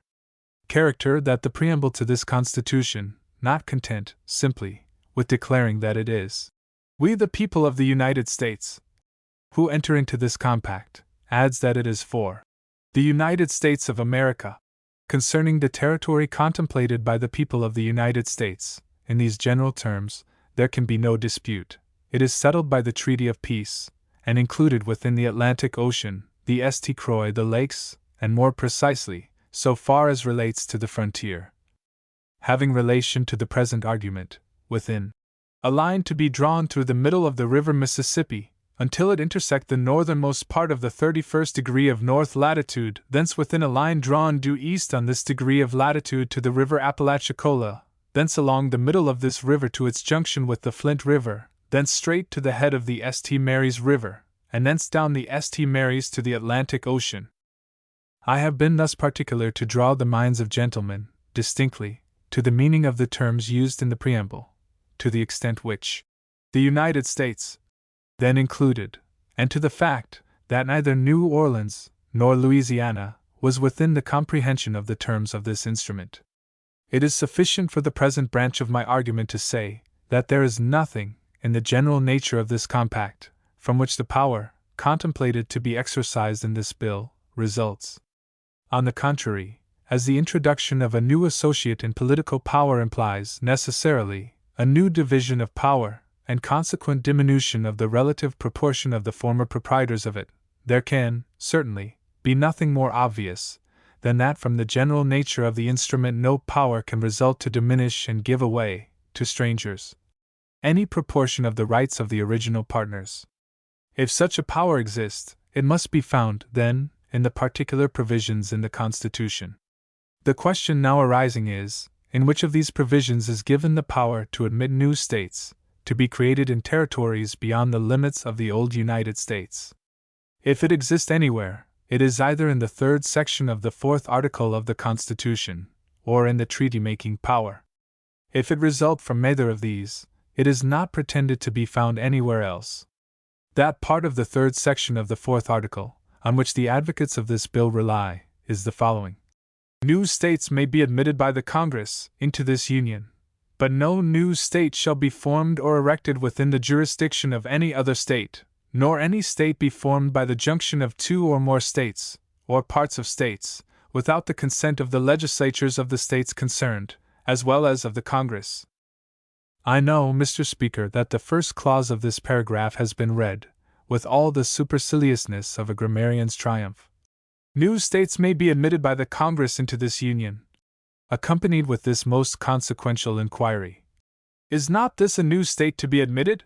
character, that the preamble to this Constitution, not content, simply, with declaring that it is we the people of the United States, who enter into this compact, adds that it is for the United States of America. Concerning the territory contemplated by the people of the United States, in these general terms, there can be no dispute. It is settled by the Treaty of Peace, and included within the Atlantic Ocean, the St. Croix, the lakes, and more precisely, so far as relates to the frontier. Having relation to the present argument, within a line to be drawn through the middle of the river Mississippi, until it intersect the northernmost part of the 31st degree of north latitude, thence within a line drawn due east on this degree of latitude to the river Apalachicola, thence along the middle of this river to its junction with the Flint River, thence straight to the head of the St. Mary's River, and thence down the St. Mary's to the Atlantic Ocean. I have been thus particular to draw the minds of gentlemen, distinctly, to the meaning of the terms used in the preamble, to the extent which the United States then included, and to the fact that neither New Orleans nor Louisiana was within the comprehension of the terms of this instrument. It is sufficient for the present branch of my argument to say that there is nothing in the general nature of this compact from which the power contemplated to be exercised in this bill results. On the contrary, as the introduction of a new associate in political power implies necessarily a new division of power and consequent diminution of the relative proportion of the former proprietors of it, there can, certainly, be nothing more obvious than that from the general nature of the instrument no power can result to diminish and give away, to strangers, any proportion of the rights of the original partners. If such a power exists, it must be found, then, in the particular provisions in the Constitution. The question now arising is, in which of these provisions is given the power to admit new states, to be created in territories beyond the limits of the old United States? If it exists anywhere, it is either in the third section of the fourth article of the Constitution, or in the treaty-making power. If it result from either of these, it is not pretended to be found anywhere else. That part of the third section of the fourth article, on which the advocates of this bill rely, is the following. New states may be admitted by the Congress into this Union, but no new state shall be formed or erected within the jurisdiction of any other state, nor any state be formed by the junction of two or more states, or parts of states, without the consent of the legislatures of the states concerned, as well as of the Congress. I know, Mr. Speaker, that the first clause of this paragraph has been read, with all the superciliousness of a grammarian's triumph. New states may be admitted by the Congress into this Union, accompanied with this most consequential inquiry. Is not this a new state to be admitted?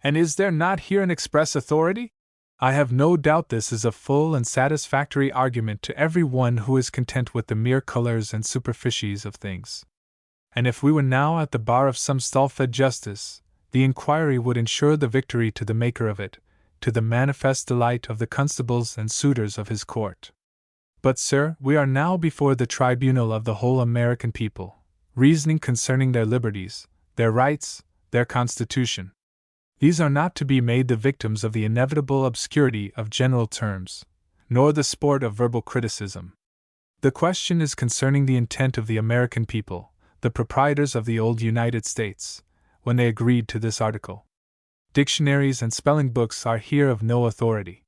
And is there not here an express authority? I have no doubt this is a full and satisfactory argument to every one who is content with the mere colors and superficies of things. And if we were now at the bar of some stall-fed justice, the inquiry would ensure the victory to the maker of it, to the manifest delight of the constables and suitors of his court. But, sir, we are now before the tribunal of the whole American people, reasoning concerning their liberties, their rights, their Constitution. These are not to be made the victims of the inevitable obscurity of general terms, nor the sport of verbal criticism. The question is concerning the intent of the American people, the proprietors of the old United States, when they agreed to this article. Dictionaries and spelling books are here of no authority.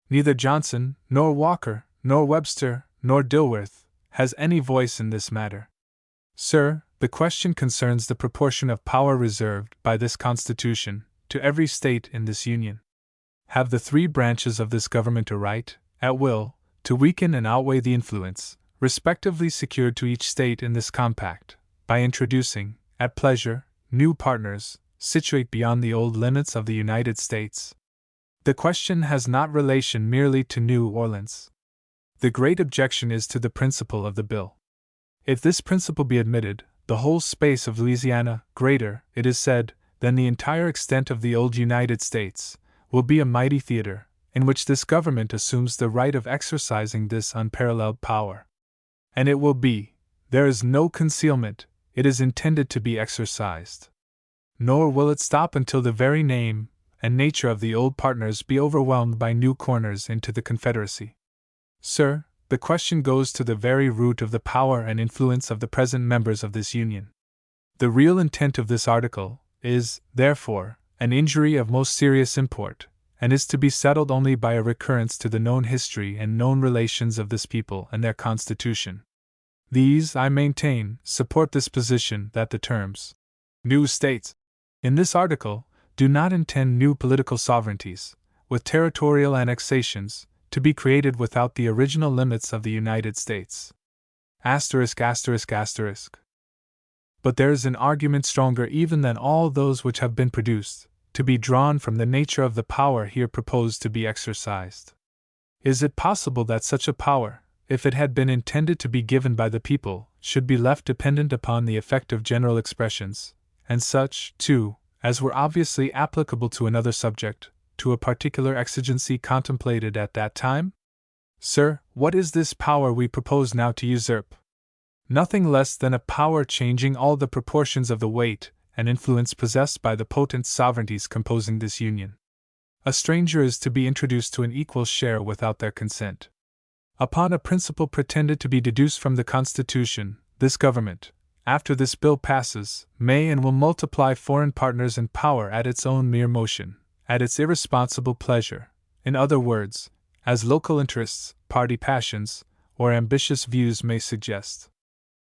Neither Johnson, nor Walker, nor Webster, nor Dilworth has any voice in this matter. Sir, the question concerns the proportion of power reserved by this Constitution to every state in this Union. Have the three branches of this government a right, at will, to weaken and outweigh the influence, respectively secured to each state in this compact, by introducing, at pleasure, new partners, situate beyond the old limits of the United States? The question has not relation merely to New Orleans. The great objection is to the principle of the bill. If this principle be admitted, the whole space of Louisiana, greater, it is said, than the entire extent of the old United States, will be a mighty theater, in which this government assumes the right of exercising this unparalleled power. And it will be, there is no concealment, it is intended to be exercised. Nor will it stop until the very name and nature of the old partners be overwhelmed by new corners into the Confederacy. Sir, the question goes to the very root of the power and influence of the present members of this Union. The real intent of this article is, therefore, an injury of most serious import, and is to be settled only by a recurrence to the known history and known relations of this people and their Constitution. These, I maintain, support this position that the terms new states in this article do not intend new political sovereignties, with territorial annexations, to be created without the original limits of the United States. But there is an argument stronger even than all those which have been produced, to be drawn from the nature of the power here proposed to be exercised. Is it possible that such a power, if it had been intended to be given by the people, should be left dependent upon the effect of general expressions, and such, too, as were obviously applicable to another subject, to a particular exigency contemplated at that time? Sir, what is this power we propose now to usurp? nothing less than a power changing all the proportions of the weight and influence possessed by the potent sovereignties composing this union. A stranger is to be introduced to an equal share without their consent. Upon a principle pretended to be deduced from the Constitution, this government, after this bill passes, may and will multiply foreign partners in power at its own mere motion, at its irresponsible pleasure. In other words, as local interests, party passions, or ambitious views may suggest.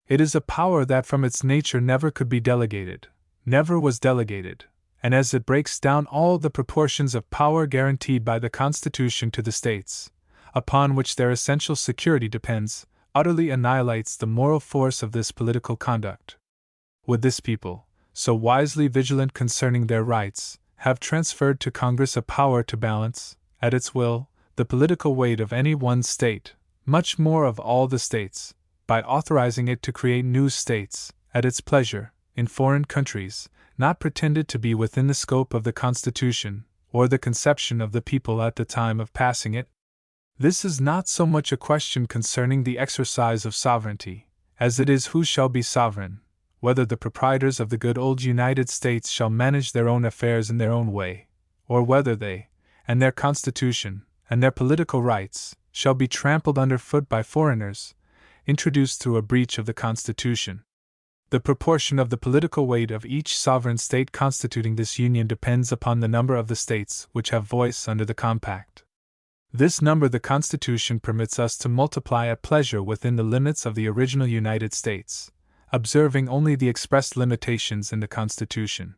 It is a power that from its nature never could be delegated, never was delegated, and as it breaks down all the proportions of power guaranteed by the Constitution to the states, upon which their essential security depends, utterly annihilates the moral force of this political conduct. Would this people, so wisely vigilant concerning their rights, have transferred to Congress a power to balance, at its will, the political weight of any one state, much more of all the states, by authorizing it to create new states, at its pleasure, in foreign countries, not pretended to be within the scope of the Constitution, or the conception of the people at the time of passing it? This is not so much a question concerning the exercise of sovereignty, as it is who shall be sovereign, whether the proprietors of the good old United States shall manage their own affairs in their own way, or whether they, and their Constitution, and their political rights, shall be trampled underfoot by foreigners, introduced through a breach of the Constitution. The proportion of the political weight of each sovereign state constituting this union depends upon the number of the states which have voice under the compact. This number the Constitution permits us to multiply at pleasure within the limits of the original United States, observing only the expressed limitations in the Constitution.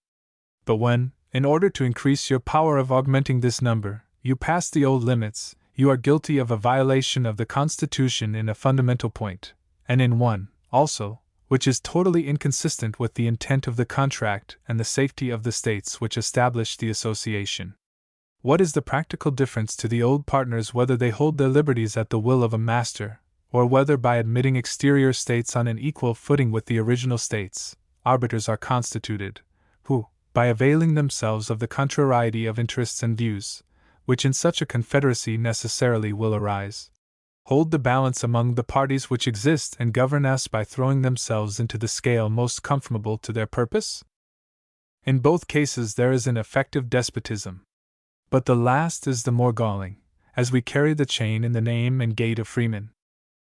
But when, in order to increase your power of augmenting this number, you pass the old limits, you are guilty of a violation of the Constitution in a fundamental point, and in one, also, which is totally inconsistent with the intent of the contract and the safety of the states which established the association. What is the practical difference to the old partners whether they hold their liberties at the will of a master, or whether by admitting exterior states on an equal footing with the original states, arbiters are constituted, who, by availing themselves of the contrariety of interests and views, which in such a confederacy necessarily will arise, hold the balance among the parties which exist and govern us by throwing themselves into the scale most conformable to their purpose? In both cases there is an effective despotism. But the last is the more galling, as we carry the chain in the name and gait of freemen.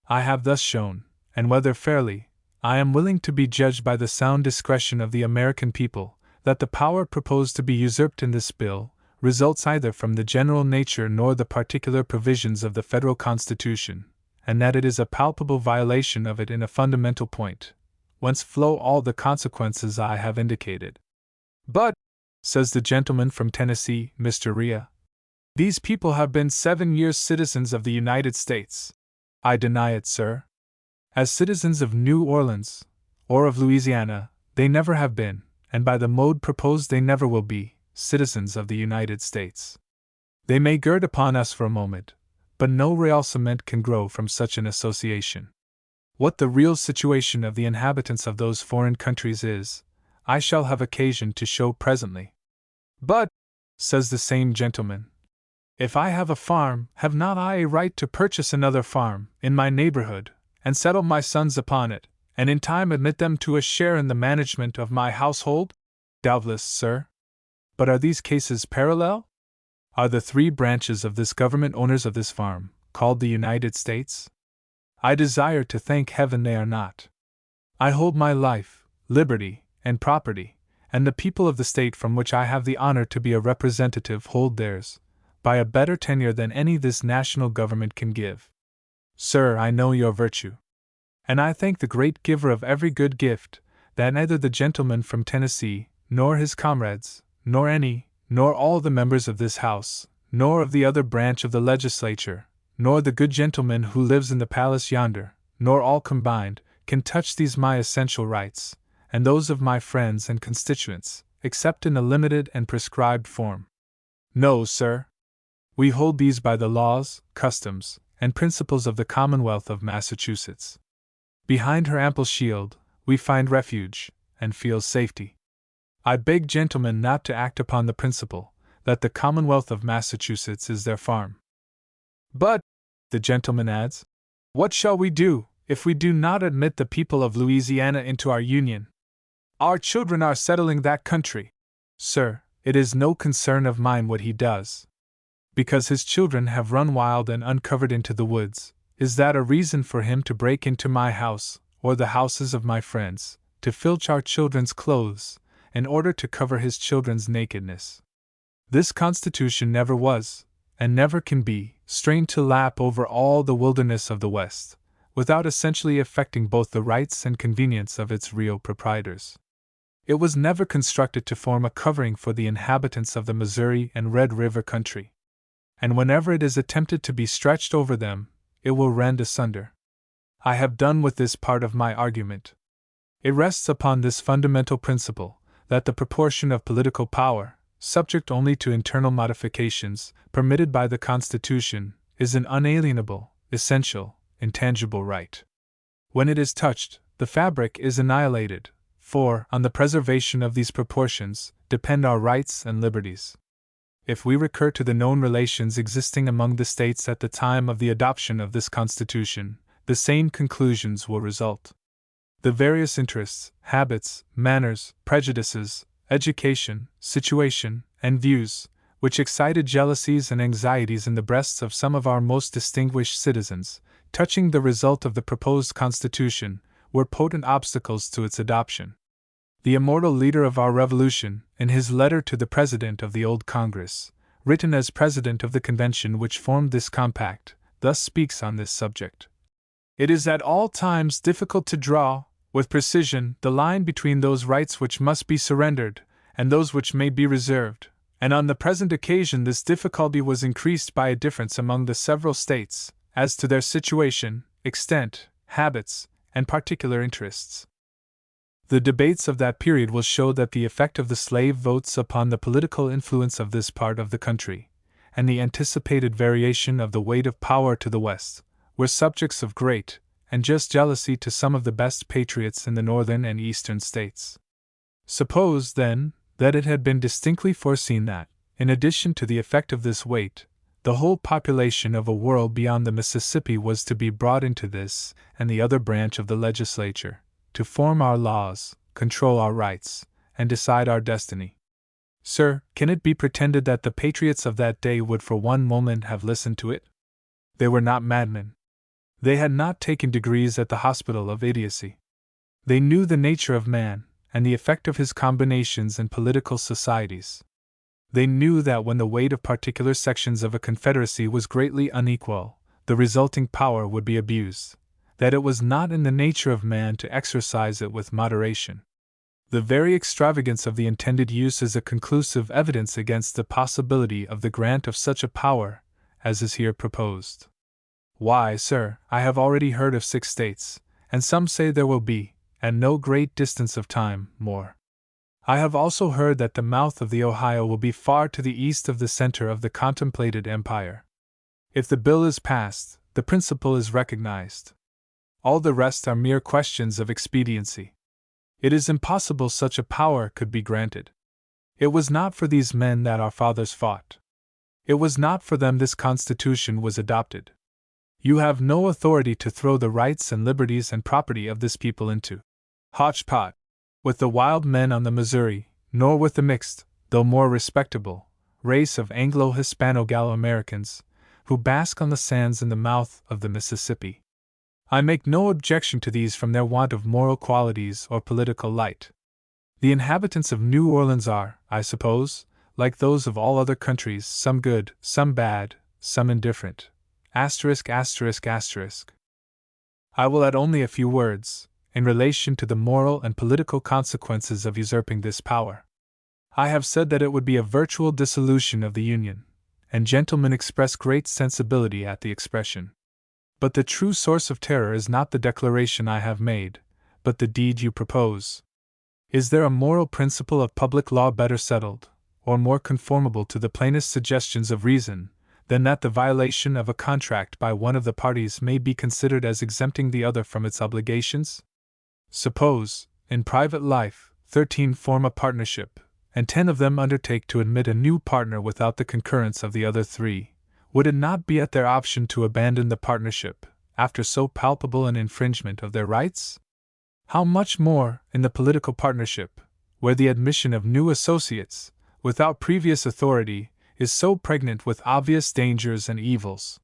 I have thus shown, and whether fairly, I am willing to be judged by the sound discretion of the American people, that the power proposed to be usurped in this bill results either from the general nature nor the particular provisions of the federal Constitution, and that it is a palpable violation of it in a fundamental point, whence flow all the consequences I have indicated. But, says the gentleman from Tennessee, Mr. Rea, these people have been 7 years citizens of the United States. I deny it, sir. As citizens of New Orleans, or of Louisiana, they never have been, and by the mode proposed they never will be, citizens of the United States. They may gird upon us for a moment, but no real cement can grow from such an association. What the real situation of the inhabitants of those foreign countries is, I shall have occasion to show presently. But, says the same gentleman, if I have a farm, have not I a right to purchase another farm, in my neighborhood, and settle my sons upon it, and in time admit them to a share in the management of my household? Doubtless, sir. But are these cases parallel? Are the 3 branches of this government owners of this farm, called the United States? I desire to thank heaven they are not. I hold my life, liberty, and property, and the people of the state from which I have the honor to be a representative hold theirs, by a better tenure than any this national government can give. Sir, I know your virtue. And I thank the great giver of every good gift, that neither the gentleman from Tennessee, nor his comrades, nor any, nor all the members of this House, nor of the other branch of the legislature, nor the good gentleman who lives in the palace yonder, nor all combined, can touch these my essential rights, and those of my friends and constituents, except in a limited and prescribed form. No, sir. We hold these by the laws, customs, and principles of the Commonwealth of Massachusetts. Behind her ample shield, we find refuge, and feel safety. I beg gentlemen not to act upon the principle that the Commonwealth of Massachusetts is their farm. But, the gentleman adds, what shall we do, If we do not admit the people of Louisiana into our Union, our children are settling that country. Sir, it is no concern of mine what he does. Because his children have run wild and uncovered into the woods, is that a reason for him to break into my house, or the houses of my friends, to filch our children's clothes, in order to cover his children's nakedness? This Constitution never was, and never can be, strained to lap over all the wilderness of the West, without essentially affecting both the rights and convenience of its real proprietors. It was never constructed to form a covering for the inhabitants of the Missouri and Red River country. And whenever it is attempted to be stretched over them, it will rend asunder. I have done with this part of my argument. It rests upon this fundamental principle, that the proportion of political power, subject only to internal modifications, permitted by the Constitution, is an unalienable, essential, intangible right. When it is touched, the fabric is annihilated, for, on the preservation of these proportions, depend our rights and liberties. If we recur to the known relations existing among the states at the time of the adoption of this Constitution, the same conclusions will result. The various interests, habits, manners, prejudices, education, situation, and views, which excited jealousies and anxieties in the breasts of some of our most distinguished citizens, touching the result of the proposed Constitution, were potent obstacles to its adoption. The immortal leader of our Revolution, in his letter to the President of the old Congress, written as President of the Convention which formed this compact, thus speaks on this subject. It is at all times difficult to draw, with precision, the line between those rights which must be surrendered, and those which may be reserved, and on the present occasion this difficulty was increased by a difference among the several states, as to their situation, extent, habits, and particular interests. The debates of that period will show that the effect of the slave votes upon the political influence of this part of the country, and the anticipated variation of the weight of power to the West, were subjects of great and just jealousy to some of the best patriots in the northern and eastern states. Suppose, then, that it had been distinctly foreseen that, in addition to the effect of this weight, the whole population of a world beyond the Mississippi was to be brought into this and the other branch of the legislature, to form our laws, control our rights, and decide our destiny. Sir, can it be pretended that the patriots of that day would for one moment have listened to it? They were not madmen. They had not taken degrees at the hospital of idiocy. They knew the nature of man, and the effect of his combinations in political societies. They knew that when the weight of particular sections of a confederacy was greatly unequal, the resulting power would be abused, that it was not in the nature of man to exercise it with moderation. The very extravagance of the intended use is a conclusive evidence against the possibility of the grant of such a power as is here proposed. Why, sir, I have already heard of 6 states, and some say there will be, at no great distance of time, more. I have also heard that the mouth of the Ohio will be far to the east of the center of the contemplated empire. If the bill is passed, the principle is recognized. All the rest are mere questions of expediency. It is impossible such a power could be granted. It was not for these men that our fathers fought. It was not for them this Constitution was adopted. You have no authority to throw the rights and liberties and property of this people into hodgepodge with the wild men on the Missouri, nor with the mixed, though more respectable, race of Anglo-Hispano-Gallo-Americans, who bask on the sands in the mouth of the Mississippi. I make no objection to these from their want of moral qualities or political light. The inhabitants of New Orleans are, I suppose, like those of all other countries, some good, some bad, some indifferent. I will add only a few words, in relation to the moral and political consequences of usurping this power. I have said that it would be a virtual dissolution of the Union, and gentlemen express great sensibility at the expression. But the true source of terror is not the declaration I have made, but the deed you propose. Is there a moral principle of public law better settled, or more conformable to the plainest suggestions of reason, than that the violation of a contract by one of the parties may be considered as exempting the other from its obligations? Suppose, in private life, 13 form a partnership, and 10 of them undertake to admit a new partner without the concurrence of the other 3, would it not be at their option to abandon the partnership, after so palpable an infringement of their rights? How much more in the political partnership, where the admission of new associates, without previous authority, is so pregnant with obvious dangers and evils.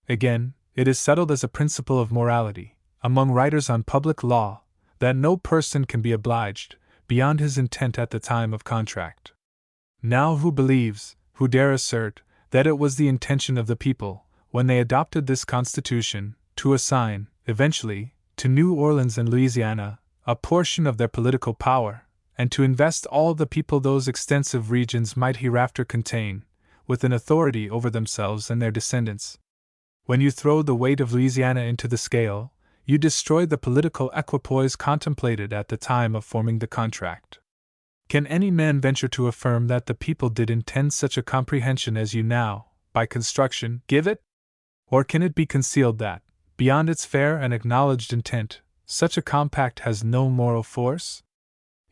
Again, it is settled as a principle of morality, among writers on public law, that no person can be obliged, beyond his intent at the time of contract. Now who believes, who dare assert, that it was the intention of the people, when they adopted this Constitution, to assign, eventually, to New Orleans and Louisiana, a portion of their political power, and to invest all the people those extensive regions might hereafter contain, with an authority over themselves and their descendants? When you throw the weight of Louisiana into the scale, you destroy the political equipoise contemplated at the time of forming the contract. Can any man venture to affirm that the people did intend such a comprehension as you now, by construction, give it? Or can it be concealed that, beyond its fair and acknowledged intent, such a compact has no moral force?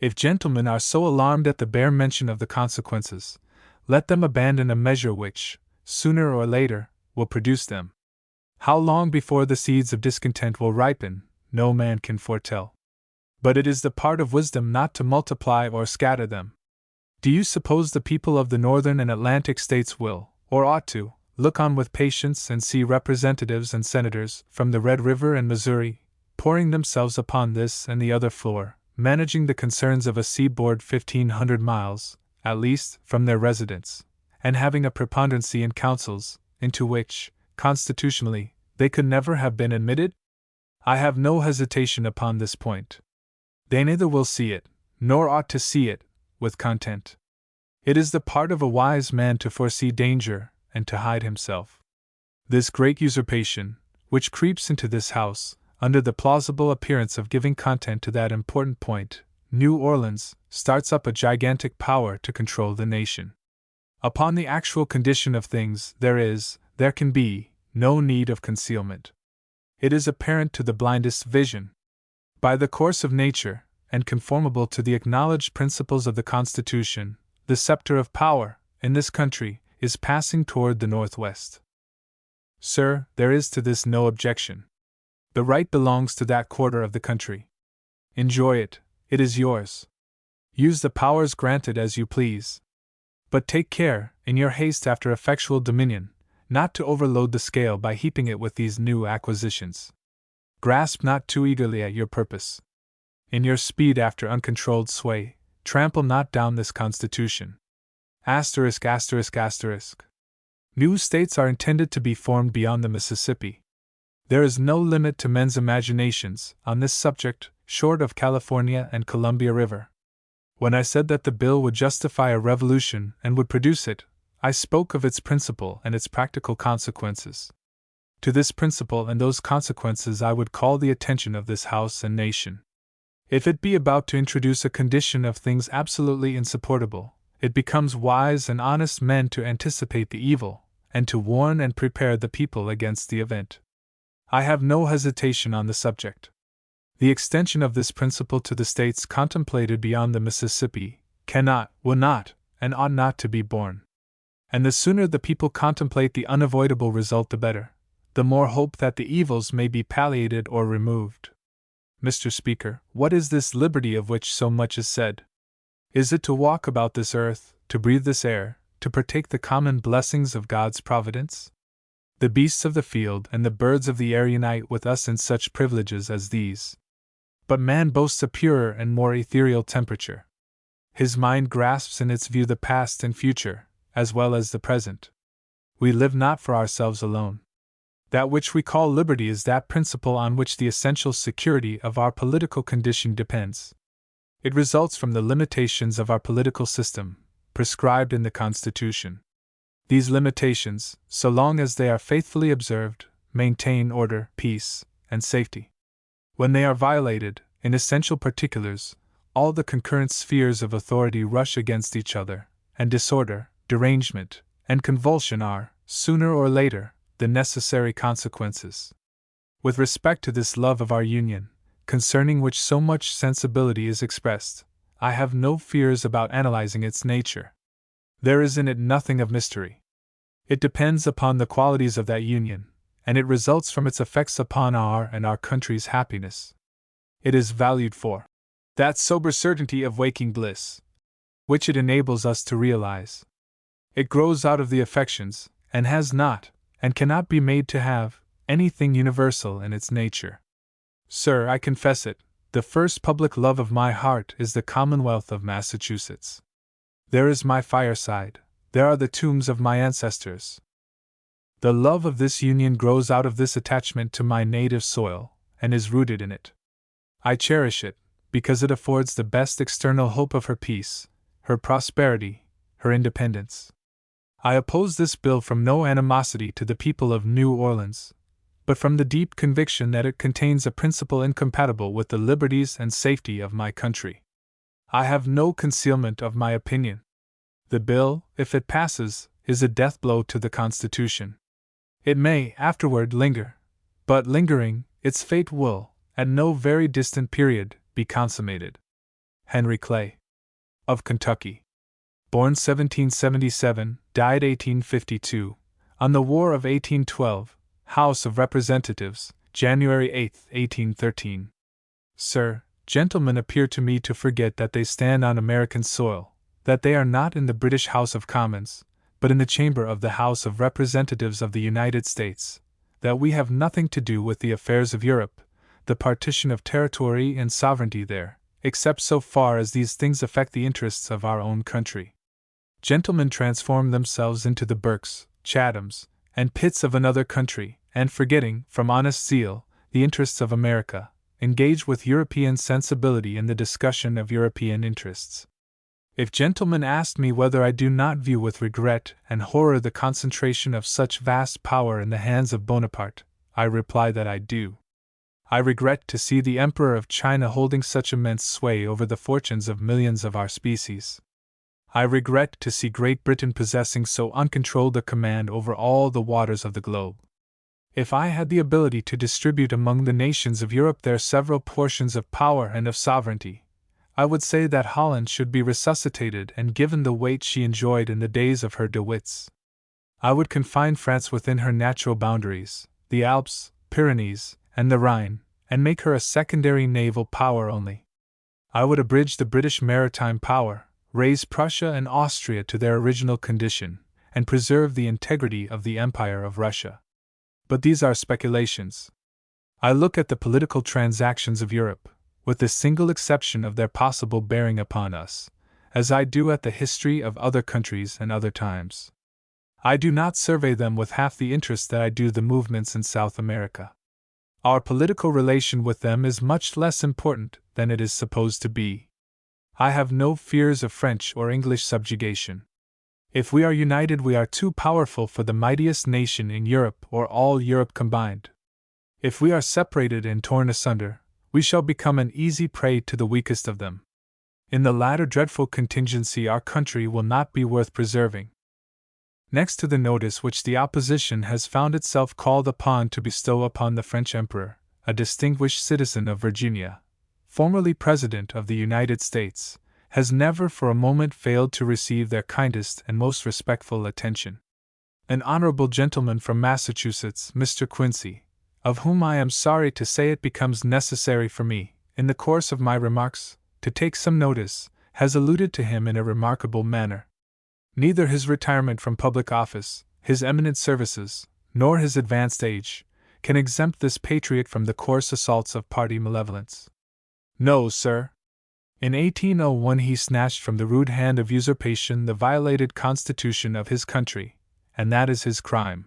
If gentlemen are so alarmed at the bare mention of the consequences, let them abandon a measure which, sooner or later, will produce them. How long before the seeds of discontent will ripen, no man can foretell. But it is the part of wisdom not to multiply or scatter them. Do you suppose the people of the northern and Atlantic states will, or ought to, look on with patience and see representatives and senators from the Red River and Missouri, pouring themselves upon this and the other floor, managing the concerns of a seaboard 1,500 miles, at least, from their residence, and having a preponderancy in councils, into which, constitutionally, they could never have been admitted? I have no hesitation upon this point. They neither will see it, nor ought to see it, with content. It is the part of a wise man to foresee danger, and to hide himself. This great usurpation, which creeps into this house, under the plausible appearance of giving content to that important point, New Orleans, starts up a gigantic power to control the nation. Upon the actual condition of things there can be, no need of concealment. It is apparent to the blindest vision. By the course of nature, and conformable to the acknowledged principles of the Constitution, the scepter of power, in this country, is passing toward the northwest. Sir, there is to this no objection. The right belongs to that quarter of the country. Enjoy it, it is yours. Use the powers granted as you please. But take care, in your haste after effectual dominion, not to overload the scale by heaping it with these new acquisitions. Grasp not too eagerly at your purpose. In your speed after uncontrolled sway, trample not down this Constitution. Asterisk, asterisk, asterisk. New states are intended to be formed beyond the Mississippi. There is no limit to men's imaginations on this subject, short of California and Columbia River. When I said that the bill would justify a revolution and would produce it, I spoke of its principle and its practical consequences. To this principle and those consequences I would call the attention of this House and nation. If it be about to introduce a condition of things absolutely insupportable, it becomes wise and honest men to anticipate the evil, and to warn and prepare the people against the event. I have no hesitation on the subject. The extension of this principle to the states contemplated beyond the Mississippi cannot, will not, and ought not to be borne. And the sooner the people contemplate the unavoidable result the better, the more hope that the evils may be palliated or removed. Mr. Speaker, what is this liberty of which so much is said? Is it to walk about this earth, to breathe this air, to partake the common blessings of God's providence? The beasts of the field and the birds of the air unite with us in such privileges as these. But man boasts a purer and more ethereal temperature. His mind grasps in its view the past and future, as well as the present. We live not for ourselves alone. That which we call liberty is that principle on which the essential security of our political condition depends. It results from the limitations of our political system, prescribed in the Constitution. These limitations, so long as they are faithfully observed, maintain order, peace, and safety. When they are violated, in essential particulars, all the concurrent spheres of authority rush against each other, and disorder, derangement, and convulsion are, sooner or later, the necessary consequences. With respect to this love of our Union, concerning which so much sensibility is expressed, I have no fears about analyzing its nature. There is in it nothing of mystery. It depends upon the qualities of that Union, and it results from its effects upon our and our country's happiness. It is valued for that sober certainty of waking bliss, which it enables us to realize. It grows out of the affections, and has not, and cannot be made to have, anything universal in its nature. Sir, I confess it, the first public love of my heart is the Commonwealth of Massachusetts. There is my fireside, there are the tombs of my ancestors. The love of this union grows out of this attachment to my native soil, and is rooted in it. I cherish it, because it affords the best external hope of her peace, her prosperity, her independence. I oppose this bill from no animosity to the people of New Orleans, but from the deep conviction that it contains a principle incompatible with the liberties and safety of my country. I have no concealment of my opinion. The bill, if it passes, is a death blow to the Constitution. It may afterward linger, but lingering, its fate will, at no very distant period, be consummated. Henry Clay, of Kentucky. Born 1777, died 1852, on the War of 1812, House of Representatives, January 8, 1813. Sir, gentlemen appear to me to forget that they stand on American soil, that they are not in the British House of Commons, but in the chamber of the House of Representatives of the United States, that we have nothing to do with the affairs of Europe, the partition of territory and sovereignty there, except so far as these things affect the interests of our own country. Gentlemen transform themselves into the Burkes, Chathams, and Pitts of another country, and forgetting, from honest zeal, the interests of America, engage with European sensibility in the discussion of European interests. If gentlemen ask me whether I do not view with regret and horror the concentration of such vast power in the hands of Bonaparte, I reply that I do. I regret to see the Emperor of China holding such immense sway over the fortunes of millions of our species. I regret to see Great Britain possessing so uncontrolled a command over all the waters of the globe. If I had the ability to distribute among the nations of Europe their several portions of power and of sovereignty, I would say that Holland should be resuscitated and given the weight she enjoyed in the days of her De Witts. I would confine France within her natural boundaries, the Alps, Pyrenees, and the Rhine, and make her a secondary naval power only. I would abridge the British maritime power, raise Prussia and Austria to their original condition, and preserve the integrity of the Empire of Russia. But these are speculations. I look at the political transactions of Europe, with the single exception of their possible bearing upon us, as I do at the history of other countries and other times. I do not survey them with half the interest that I do the movements in South America. Our political relation with them is much less important than it is supposed to be. I have no fears of French or English subjugation. If we are united, we are too powerful for the mightiest nation in Europe or all Europe combined. If we are separated and torn asunder, we shall become an easy prey to the weakest of them. In the latter dreadful contingency, our country will not be worth preserving. Next to the notice which the opposition has found itself called upon to bestow upon the French Emperor, a distinguished citizen of Virginia, formerly President of the United States, has never for a moment failed to receive their kindest and most respectful attention. An honorable gentleman from Massachusetts, Mr. Quincy, of whom I am sorry to say it becomes necessary for me, in the course of my remarks, to take some notice, has alluded to him in a remarkable manner. Neither his retirement from public office, his eminent services, nor his advanced age, can exempt this patriot from the coarse assaults of party malevolence. No, sir. In 1801 he snatched from the rude hand of usurpation the violated constitution of his country, and that is his crime.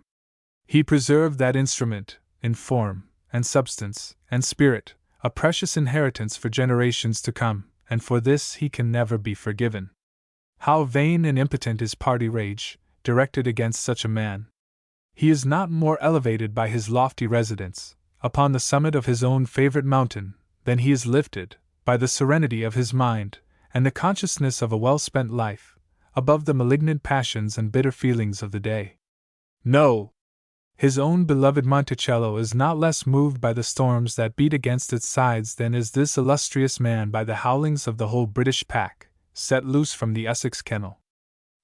He preserved that instrument, in form, and substance, and spirit, a precious inheritance for generations to come, and for this he can never be forgiven. How vain and impotent is party rage, directed against such a man! He is not more elevated by his lofty residence, upon the summit of his own favorite mountain, than he is lifted, by the serenity of his mind, and the consciousness of a well-spent life, above the malignant passions and bitter feelings of the day. No! His own beloved Monticello is not less moved by the storms that beat against its sides than is this illustrious man by the howlings of the whole British pack, set loose from the Essex kennel.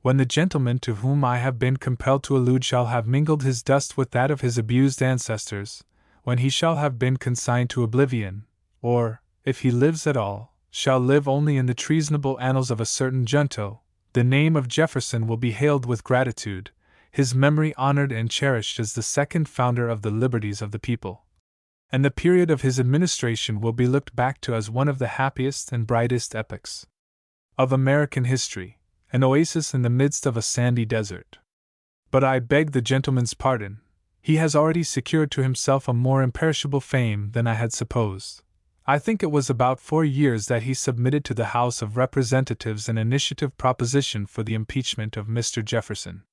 when the gentleman to whom I have been compelled to allude shall have mingled his dust with that of his abused ancestors, when he shall have been consigned to oblivion, or, if he lives at all, shall live only in the treasonable annals of a certain junto, the name of Jefferson will be hailed with gratitude, his memory honored and cherished as the second founder of the liberties of the people. And the period of his administration will be looked back to as one of the happiest and brightest epochs of American history, an oasis in the midst of a sandy desert. But I beg the gentleman's pardon, he has already secured to himself a more imperishable fame than I had supposed. I think it was about 4 years that he submitted to the House of Representatives an initiative proposition for the impeachment of Mr. Jefferson.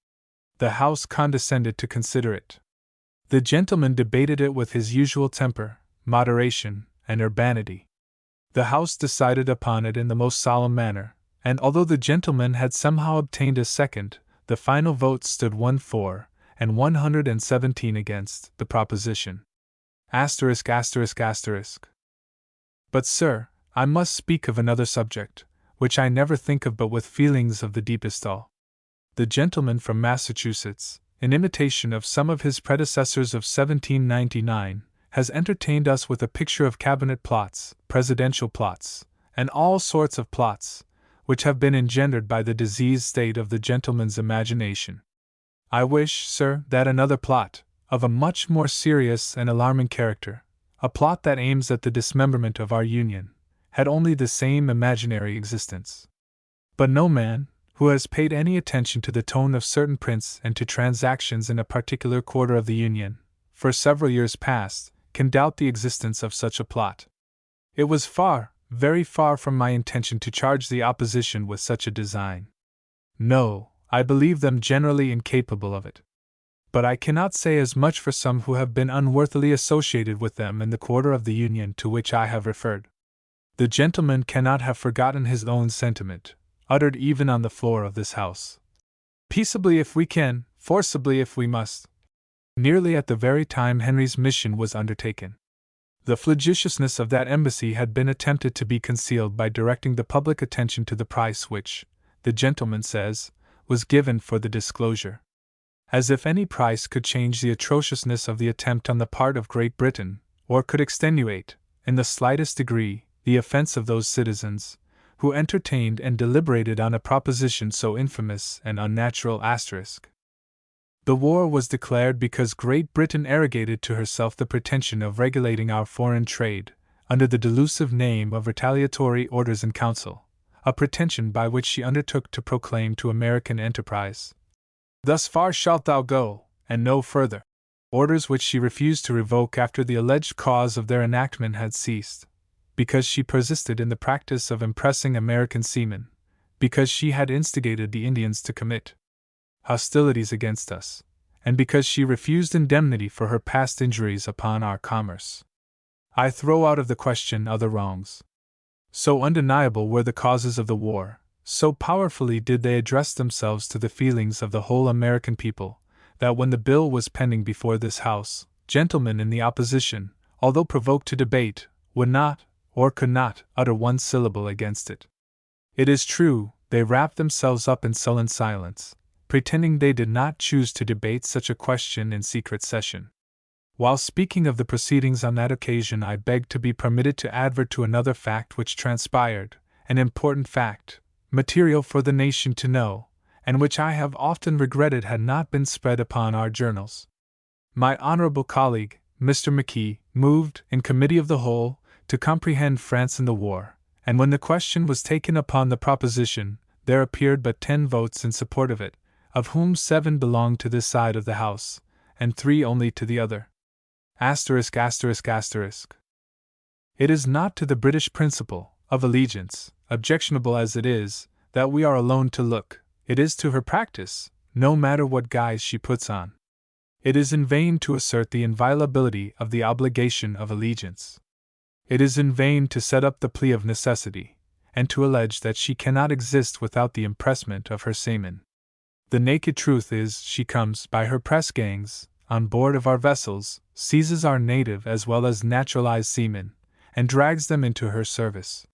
The House condescended to consider it. The gentleman debated it with his usual temper, moderation, and urbanity. The House decided upon it in the most solemn manner, and although the gentleman had somehow obtained a second, the final vote stood 1 for, and 117 against, the proposition. But, sir, I must speak of another subject, which I never think of but with feelings of the deepest awe. The gentleman from Massachusetts, in imitation of some of his predecessors of 1799, has entertained us with a picture of cabinet plots, presidential plots, and all sorts of plots, which have been engendered by the diseased state of the gentleman's imagination. I wish, sir, that another plot, of a much more serious and alarming character, a plot that aims at the dismemberment of our Union, had only the same imaginary existence. But no man, who has paid any attention to the tone of certain prints and to transactions in a particular quarter of the Union, for several years past, can doubt the existence of such a plot. It was far, very far from my intention to charge the opposition with such a design. No, I believe them generally incapable of it. But I cannot say as much for some who have been unworthily associated with them in the quarter of the Union to which I have referred. The gentleman cannot have forgotten his own sentiment, uttered even on the floor of this House. Peaceably if we can, forcibly if we must. Nearly at the very time Henry's mission was undertaken. The flagitiousness of that embassy had been attempted to be concealed by directing the public attention to the price which, the gentleman says, was given for the disclosure. As if any price could change the atrociousness of the attempt on the part of Great Britain, or could extenuate, in the slightest degree, the offense of those citizens, who entertained and deliberated on a proposition so infamous and unnatural. The war was declared because Great Britain arrogated to herself the pretension of regulating our foreign trade, under the delusive name of retaliatory orders in council, a pretension by which she undertook to proclaim to American enterprise, "Thus far shalt thou go, and no further," orders which she refused to revoke after the alleged cause of their enactment had ceased, because she persisted in the practice of impressing American seamen, because she had instigated the Indians to commit hostilities against us, and because she refused indemnity for her past injuries upon our commerce. I throw out of the question other wrongs. So undeniable were the causes of the war, so powerfully did they address themselves to the feelings of the whole American people, that when the bill was pending before this House, gentlemen in the opposition, although provoked to debate, would not, or could not, utter one syllable against it. It is true, they wrapped themselves up in sullen silence, pretending they did not choose to debate such a question in secret session. While speaking of the proceedings on that occasion, I beg to be permitted to advert to another fact which transpired, an important fact, material for the nation to know, and which I have often regretted had not been spread upon our journals. My honorable colleague, Mr. McKee, moved, in Committee of the Whole, to comprehend France in the war, and when the question was taken upon the proposition, there appeared but 10 votes in support of it, of whom 7 belonged to this side of the House, and 3 only to the other. It is not to the British principle of allegiance, objectionable as it is, that we are alone to look, it is to her practice, no matter what guise she puts on. It is in vain to assert the inviolability of the obligation of allegiance. It is in vain to set up the plea of necessity, and to allege that she cannot exist without the impressment of her seamen. The naked truth is, she comes, by her press gangs, on board of our vessels, seizes our native as well as naturalized seamen, and drags them into her service.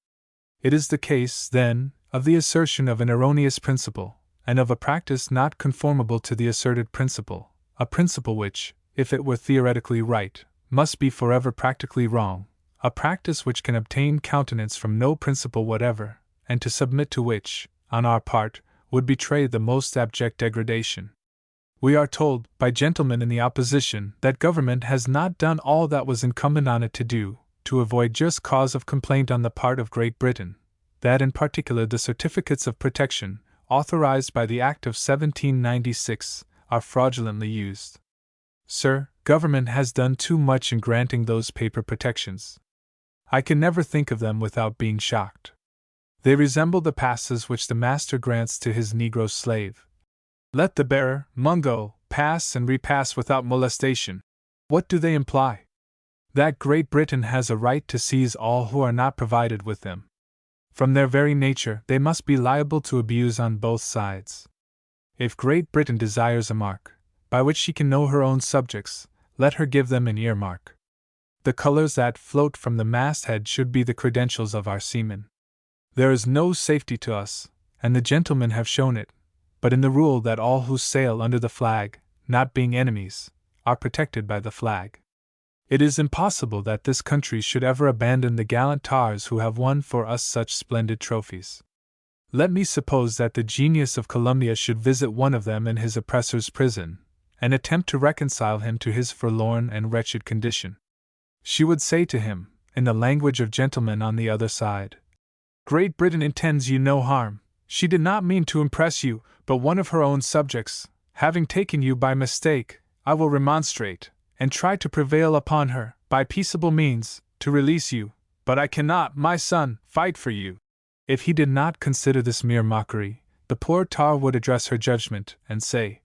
It is the case, then, of the assertion of an erroneous principle, and of a practice not conformable to the asserted principle, a principle which, if it were theoretically right, must be forever practically wrong, a practice which can obtain countenance from no principle whatever, and to submit to which, on our part, would betray the most abject degradation. We are told, by gentlemen in the opposition, that government has not done all that was incumbent on it to do, to avoid just cause of complaint on the part of Great Britain, that in particular the certificates of protection, authorized by the Act of 1796, are fraudulently used. Sir, government has done too much in granting those paper protections. I can never think of them without being shocked. They resemble the passes which the master grants to his Negro slave. Let the bearer, Mungo, pass and repass without molestation. What do they imply? That Great Britain has a right to seize all who are not provided with them. From their very nature, they must be liable to abuse on both sides. If Great Britain desires a mark, by which she can know her own subjects, let her give them an earmark. The colors that float from the masthead should be the credentials of our seamen. There is no safety to us, and the gentlemen have shown it, but in the rule that all who sail under the flag, not being enemies, are protected by the flag. It is impossible that this country should ever abandon the gallant tars who have won for us such splendid trophies. Let me suppose that the genius of Columbia should visit one of them in his oppressor's prison, and attempt to reconcile him to his forlorn and wretched condition. She would say to him, in the language of gentlemen on the other side, Great Britain intends you no harm. She did not mean to impress you, but one of her own subjects, having taken you by mistake, I will remonstrate, and try to prevail upon her, by peaceable means, to release you, but I cannot, my son, fight for you. If he did not consider this mere mockery, the poor tar would address her judgment, and say,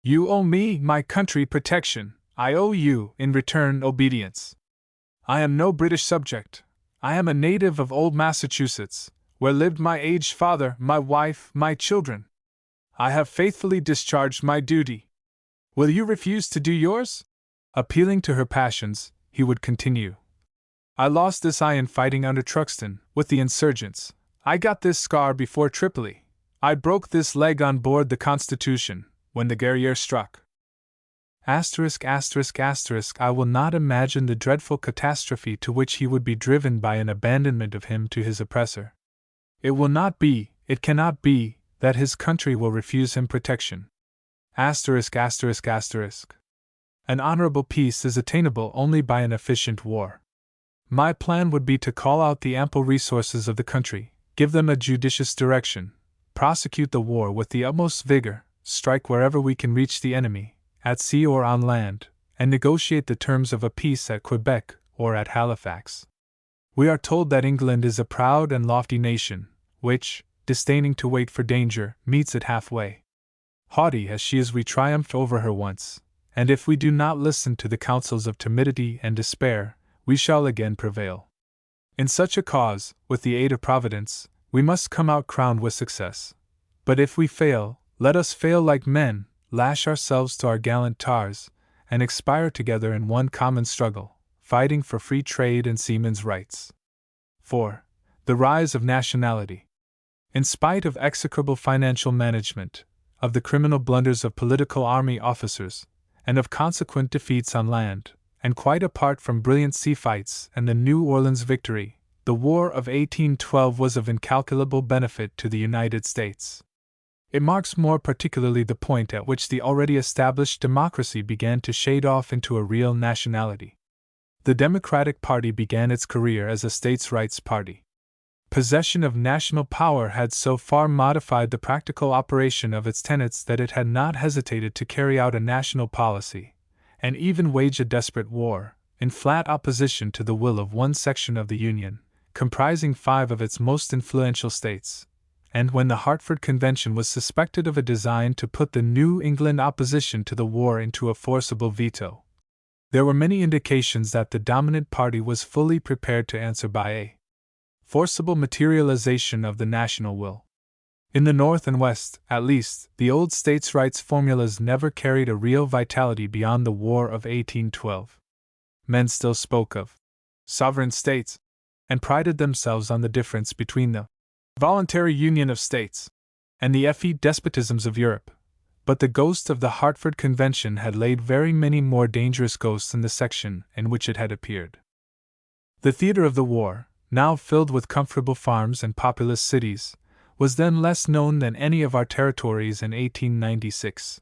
You owe me, my country, protection, I owe you, in return, obedience. I am no British subject. I am a native of old Massachusetts, where lived my aged father, my wife, my children. I have faithfully discharged my duty. Will you refuse to do yours? Appealing to her passions, he would continue. I lost this eye in fighting under Truxton, with the insurgents. I got this scar before Tripoli. I broke this leg on board the Constitution, when the Guerriere struck. I will not imagine the dreadful catastrophe to which he would be driven by an abandonment of him to his oppressor. It will not be, it cannot be, that his country will refuse him protection. An honorable peace is attainable only by an efficient war. My plan would be to call out the ample resources of the country, give them a judicious direction, prosecute the war with the utmost vigor, strike wherever we can reach the enemy, at sea or on land, and negotiate the terms of a peace at Quebec or at Halifax. We are told that England is a proud and lofty nation, which, disdaining to wait for danger, meets it halfway. Haughty as she is, we triumphed over her once, and if we do not listen to the counsels of timidity and despair, we shall again prevail. In such a cause, with the aid of Providence, we must come out crowned with success. But if we fail, let us fail like men, lash ourselves to our gallant tars, and expire together in one common struggle, fighting for free trade and seamen's rights. 4. The rise of nationality. In spite of execrable financial management, of the criminal blunders of political army officers, and of consequent defeats on land, and quite apart from brilliant sea fights and the New Orleans victory, the War of 1812 was of incalculable benefit to the United States. It marks more particularly the point at which the already established democracy began to shade off into a real nationality. The Democratic Party began its career as a states' rights party. Possession of national power had so far modified the practical operation of its tenets that it had not hesitated to carry out a national policy, and even wage a desperate war, in flat opposition to the will of one section of the Union, comprising 5 of its most influential states. And when the Hartford Convention was suspected of a design to put the New England opposition to the war into a forcible veto, there were many indications that the dominant party was fully prepared to answer by a forcible materialization of the national will. In the North and West, at least, the old states' rights formulas never carried a real vitality beyond the War of 1812. Men still spoke of sovereign states, and prided themselves on the difference between the voluntary union of states and the effete despotisms of Europe, but the ghost of the Hartford Convention had laid very many more dangerous ghosts in the section in which it had appeared. The theater of the war, now filled with comfortable farms and populous cities, was then less known than any of our territories in 1896.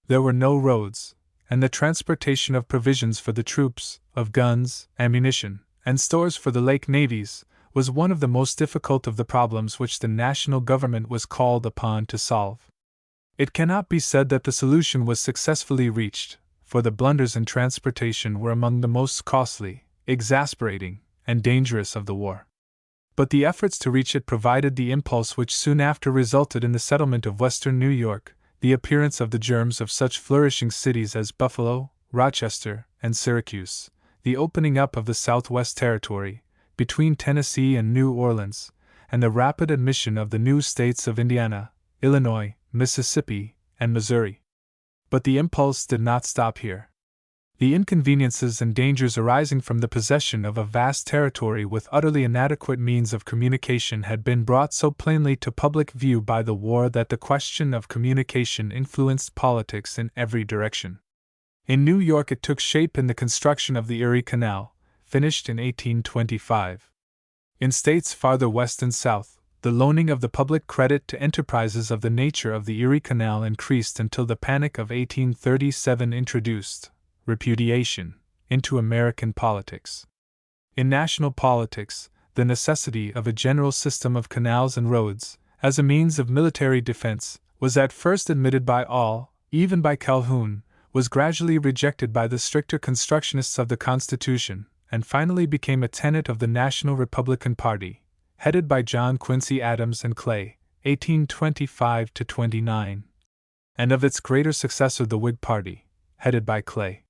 There were no roads, and the transportation of provisions for the troops, of guns, ammunition, and stores for the lake navies, was one of the most difficult of the problems which the national government was called upon to solve. It cannot be said that the solution was successfully reached, for the blunders in transportation were among the most costly, exasperating, and dangerous of the war. But the efforts to reach it provided the impulse which soon after resulted in the settlement of western New York, the appearance of the germs of such flourishing cities as Buffalo, Rochester, and Syracuse, the opening up of the Southwest Territory, between Tennessee and New Orleans, and the rapid admission of the new states of Indiana, Illinois, Mississippi, and Missouri. But the impulse did not stop here. The inconveniences and dangers arising from the possession of a vast territory with utterly inadequate means of communication had been brought so plainly to public view by the war that the question of communication influenced politics in every direction. In New York it took shape in the construction of the Erie Canal, finished in 1825. In states farther west and south, the loaning of the public credit to enterprises of the nature of the Erie Canal increased until the panic of 1837 introduced repudiation into American politics. In national politics, the necessity of a general system of canals and roads, as a means of military defense, was at first admitted by all, even by Calhoun, was gradually rejected by the stricter constructionists of the Constitution, and finally became a tenet of the National Republican Party, headed by John Quincy Adams and Clay, 1825–29, and of its greater successor the Whig Party, headed by Clay.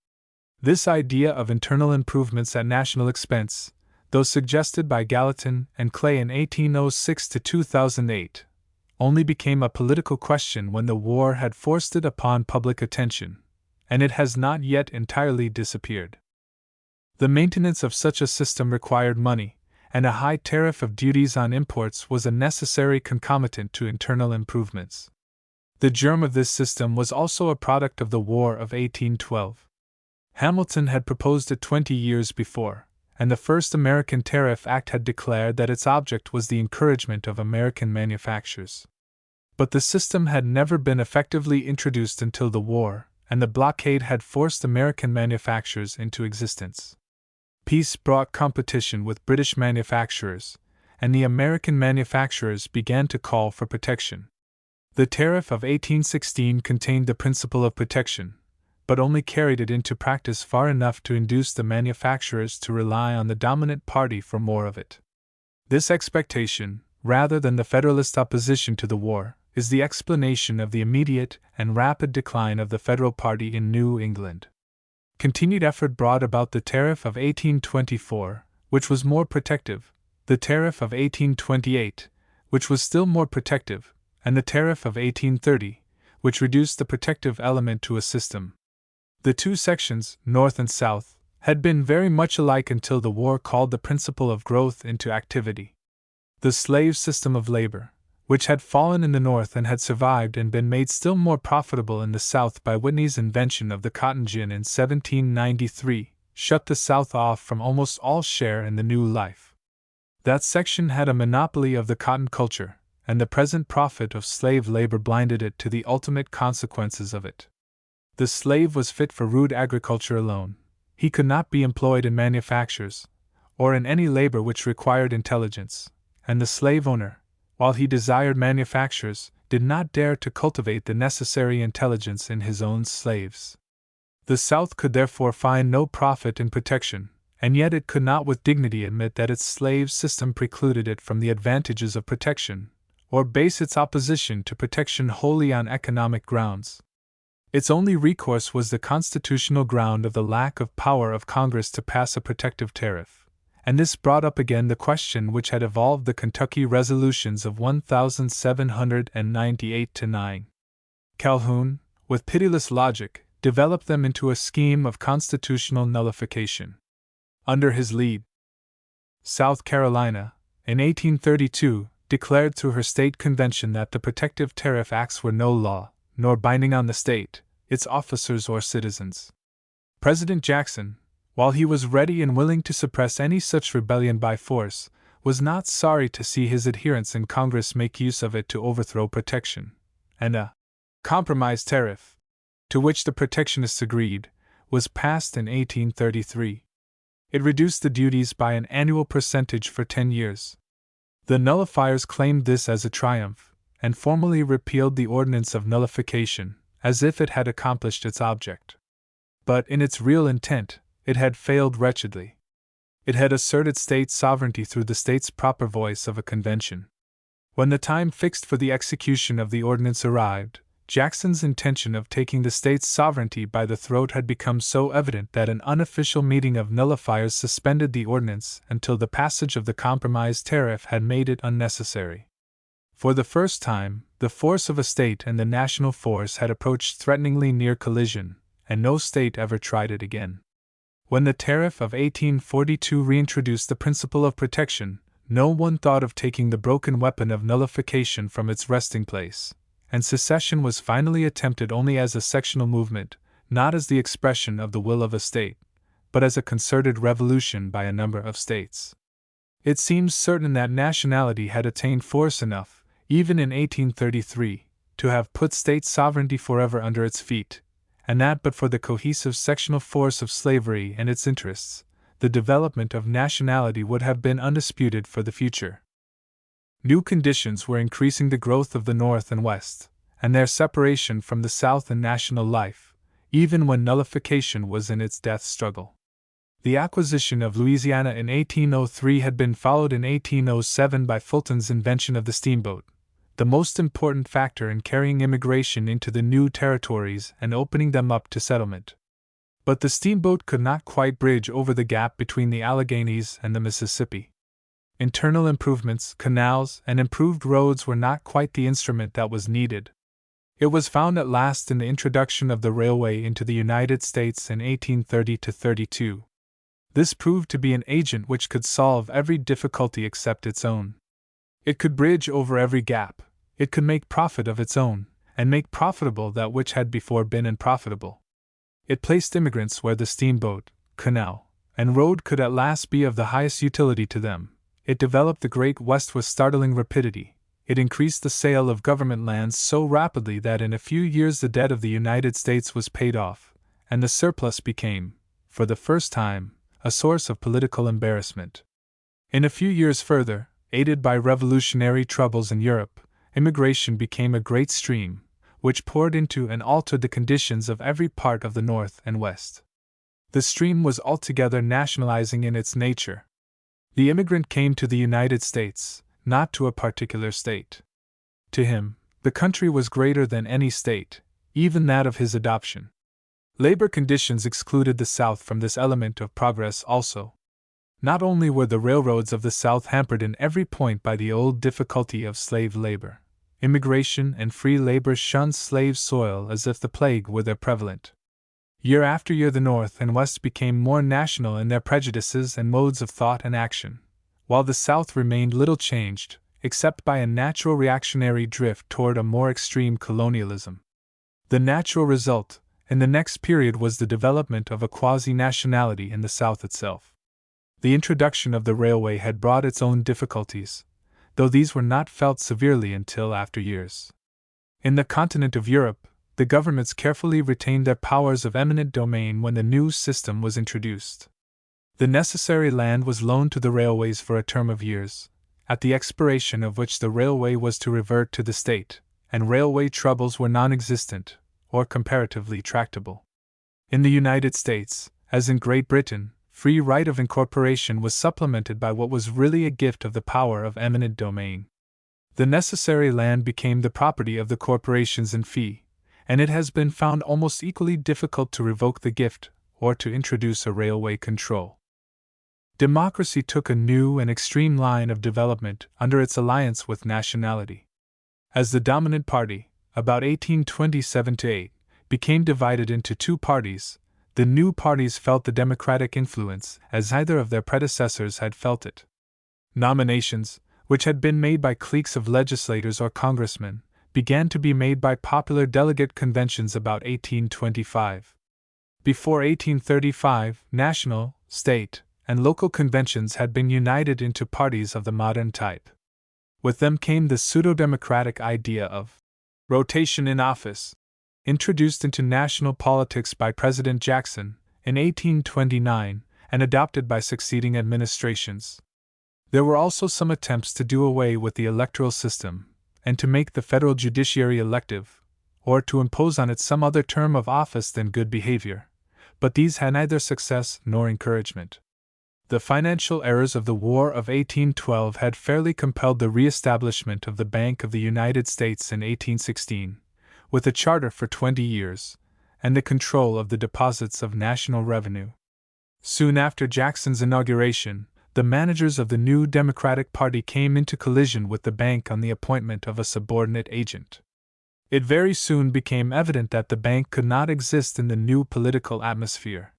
This idea of internal improvements at national expense, though suggested by Gallatin and Clay in 1806–2008, only became a political question when the war had forced it upon public attention, and it has not yet entirely disappeared. The maintenance of such a system required money, and a high tariff of duties on imports was a necessary concomitant to internal improvements. The germ of this system was also a product of the War of 1812. Hamilton had proposed it 20 years before, and the first American Tariff Act had declared that its object was the encouragement of American manufactures. But the system had never been effectively introduced until the war, and the blockade had forced American manufactures into existence. Peace brought competition with British manufacturers, and the American manufacturers began to call for protection. The tariff of 1816 contained the principle of protection, but only carried it into practice far enough to induce the manufacturers to rely on the dominant party for more of it. This expectation, rather than the Federalist opposition to the war, is the explanation of the immediate and rapid decline of the Federal party in New England. Continued effort brought about the Tariff of 1824, which was more protective, the Tariff of 1828, which was still more protective, and the Tariff of 1830, which reduced the protective element to a system. The two sections, North and South, had been very much alike until the war called the principle of growth into activity. The slave system of labor, which had fallen in the North and had survived and been made still more profitable in the South by Whitney's invention of the cotton gin in 1793, shut the South off from almost all share in the new life. That section had a monopoly of the cotton culture, and the present profit of slave labor blinded it to the ultimate consequences of it. The slave was fit for rude agriculture alone. He could not be employed in manufactures, or in any labor which required intelligence, and the slave owner, while he desired manufactures, did not dare to cultivate the necessary intelligence in his own slaves. The South could therefore find no profit in protection, and yet it could not with dignity admit that its slave system precluded it from the advantages of protection, or base its opposition to protection wholly on economic grounds. Its only recourse was the constitutional ground of the lack of power of Congress to pass a protective tariff, and this brought up again the question which had evolved the Kentucky resolutions of 1798–9. Calhoun, with pitiless logic, developed them into a scheme of constitutional nullification. Under his lead, South Carolina, in 1832, declared through her state convention that the Protective Tariff Acts were no law, nor binding on the state, its officers or citizens. President Jackson, while he was ready and willing to suppress any such rebellion by force, was not sorry to see his adherents in Congress make use of it to overthrow protection, and a compromise tariff, to which the protectionists agreed, was passed in 1833. It reduced the duties by an annual percentage for 10 years. The nullifiers claimed this as a triumph, and formally repealed the ordinance of nullification, as if it had accomplished its object. But in its real intent, it had failed wretchedly. It had asserted state sovereignty through the state's proper voice of a convention. When the time fixed for the execution of the ordinance arrived, Jackson's intention of taking the state's sovereignty by the throat had become so evident that an unofficial meeting of nullifiers suspended the ordinance until the passage of the compromise tariff had made it unnecessary. For the first time, the force of a state and the national force had approached threateningly near collision, and no state ever tried it again. When the tariff of 1842 reintroduced the principle of protection, no one thought of taking the broken weapon of nullification from its resting place, and secession was finally attempted only as a sectional movement, not as the expression of the will of a state, but as a concerted revolution by a number of states. It seems certain that nationality had attained force enough, even in 1833, to have put state sovereignty forever under its feet, and that but for the cohesive sectional force of slavery and its interests, the development of nationality would have been undisputed for the future. New conditions were increasing the growth of the North and West, and their separation from the South in national life, even when nullification was in its death struggle. The acquisition of Louisiana in 1803 had been followed in 1807 by Fulton's invention of the steamboat, the most important factor in carrying immigration into the new territories and opening them up to settlement. But the steamboat could not quite bridge over the gap between the Alleghenies and the Mississippi. Internal improvements, canals, and improved roads were not quite the instrument that was needed. It was found at last in the introduction of the railway into the United States in 1830–32. This proved to be an agent which could solve every difficulty except its own. It could bridge over every gap, it could make profit of its own, and make profitable that which had before been unprofitable. It placed immigrants where the steamboat, canal, and road could at last be of the highest utility to them. It developed the Great West with startling rapidity. It increased the sale of government lands so rapidly that in a few years the debt of the United States was paid off, and the surplus became, for the first time, a source of political embarrassment. In a few years further, aided by revolutionary troubles in Europe, immigration became a great stream, which poured into and altered the conditions of every part of the North and West. The stream was altogether nationalizing in its nature. The immigrant came to the United States, not to a particular state. To him, the country was greater than any state, even that of his adoption. Labor conditions excluded the South from this element of progress also. Not only were the railroads of the South hampered in every point by the old difficulty of slave labor, immigration and free labor shunned slave soil as if the plague were there prevalent. Year after year the North and West became more national in their prejudices and modes of thought and action, while the South remained little changed, except by a natural reactionary drift toward a more extreme colonialism. The natural result, in the next period, was the development of a quasi-nationality in the South itself. The introduction of the railway had brought its own difficulties, though these were not felt severely until after years. In the continent of Europe, the governments carefully retained their powers of eminent domain when the new system was introduced. The necessary land was loaned to the railways for a term of years, at the expiration of which the railway was to revert to the state, and railway troubles were non-existent, or comparatively tractable. In the United States, as in Great Britain, free right of incorporation was supplemented by what was really a gift of the power of eminent domain. The necessary land became the property of the corporations in fee, and it has been found almost equally difficult to revoke the gift or to introduce a railway control. Democracy took a new and extreme line of development under its alliance with nationality. As the dominant party, about 1827–8, became divided into two parties, the new parties felt the democratic influence as neither of their predecessors had felt it. Nominations, which had been made by cliques of legislators or congressmen, began to be made by popular delegate conventions about 1825. Before 1835, national, state, and local conventions had been united into parties of the modern type. With them came the pseudo-democratic idea of rotation in office, introduced into national politics by President Jackson in 1829 and adopted by succeeding administrations. There were also some attempts to do away with the electoral system and to make the federal judiciary elective, or to impose on it some other term of office than good behavior, but these had neither success nor encouragement. The financial errors of the War of 1812 had fairly compelled the re-establishment of the Bank of the United States in 1816, with a charter for 20 years, and the control of the deposits of national revenue. Soon after Jackson's inauguration, the managers of the new Democratic Party came into collision with the bank on the appointment of a subordinate agent. It very soon became evident that the bank could not exist in the new political atmosphere.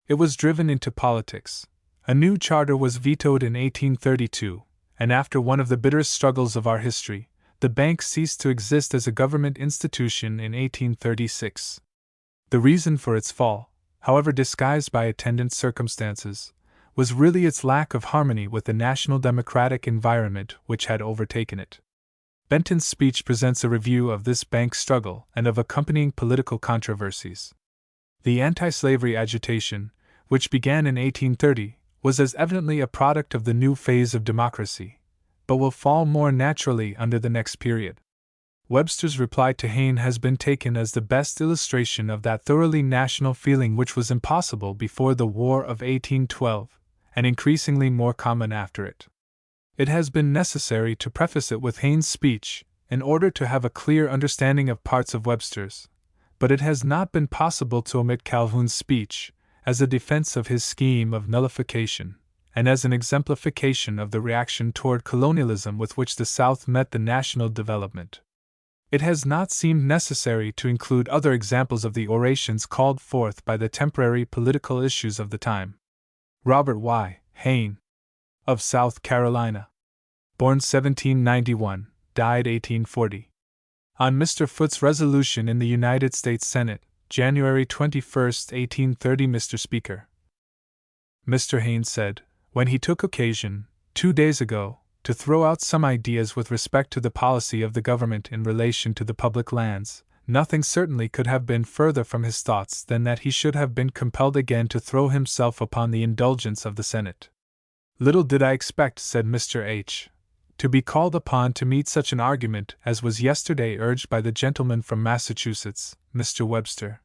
It was driven into politics. A new charter was vetoed in 1832, and after one of the bitterest struggles of our history, the bank ceased to exist as a government institution in 1836. The reason for its fall, however disguised by attendant circumstances, was really its lack of harmony with the national democratic environment which had overtaken it. Benton's speech presents a review of this bank struggle and of accompanying political controversies. The anti-slavery agitation, which began in 1830, was as evidently a product of the new phase of democracy, but will fall more naturally under the next period. Webster's reply to Hayne has been taken as the best illustration of that thoroughly national feeling which was impossible before the War of 1812, and increasingly more common after it. It has been necessary to preface it with Hayne's speech, in order to have a clear understanding of parts of Webster's, but it has not been possible to omit Calhoun's speech, as a defense of his scheme of nullification, and as an exemplification of the reaction toward colonialism with which the South met the national development. It has not seemed necessary to include other examples of the orations called forth by the temporary political issues of the time. Robert Y. Hayne, of South Carolina, born 1791, died 1840. On Mr. Foote's resolution in the United States Senate, January 21, 1830, Mr. Speaker, Mr. Hayne said, when he took occasion, 2 days ago, to throw out some ideas with respect to the policy of the government in relation to the public lands, nothing certainly could have been further from his thoughts than that he should have been compelled again to throw himself upon the indulgence of the Senate. Little did I expect, said Mr. H., to be called upon to meet such an argument as was yesterday urged by the gentleman from Massachusetts, Mr. Webster.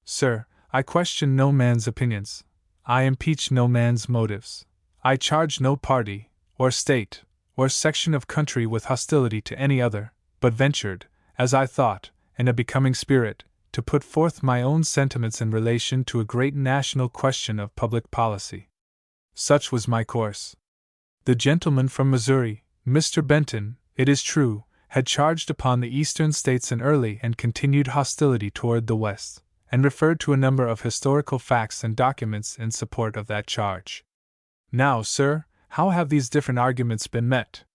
Sir, I question no man's opinions. I impeach no man's motives. I charge no party, or state, or section of country with hostility to any other, but ventured, as I thought, in a becoming spirit, to put forth my own sentiments in relation to a great national question of public policy. Such was my course. The gentleman from Missouri, Mr. Benton, it is true, had charged upon the Eastern States an early and continued hostility toward the West, and referred to a number of historical facts and documents in support of that charge. Now, sir, how have these different arguments been met?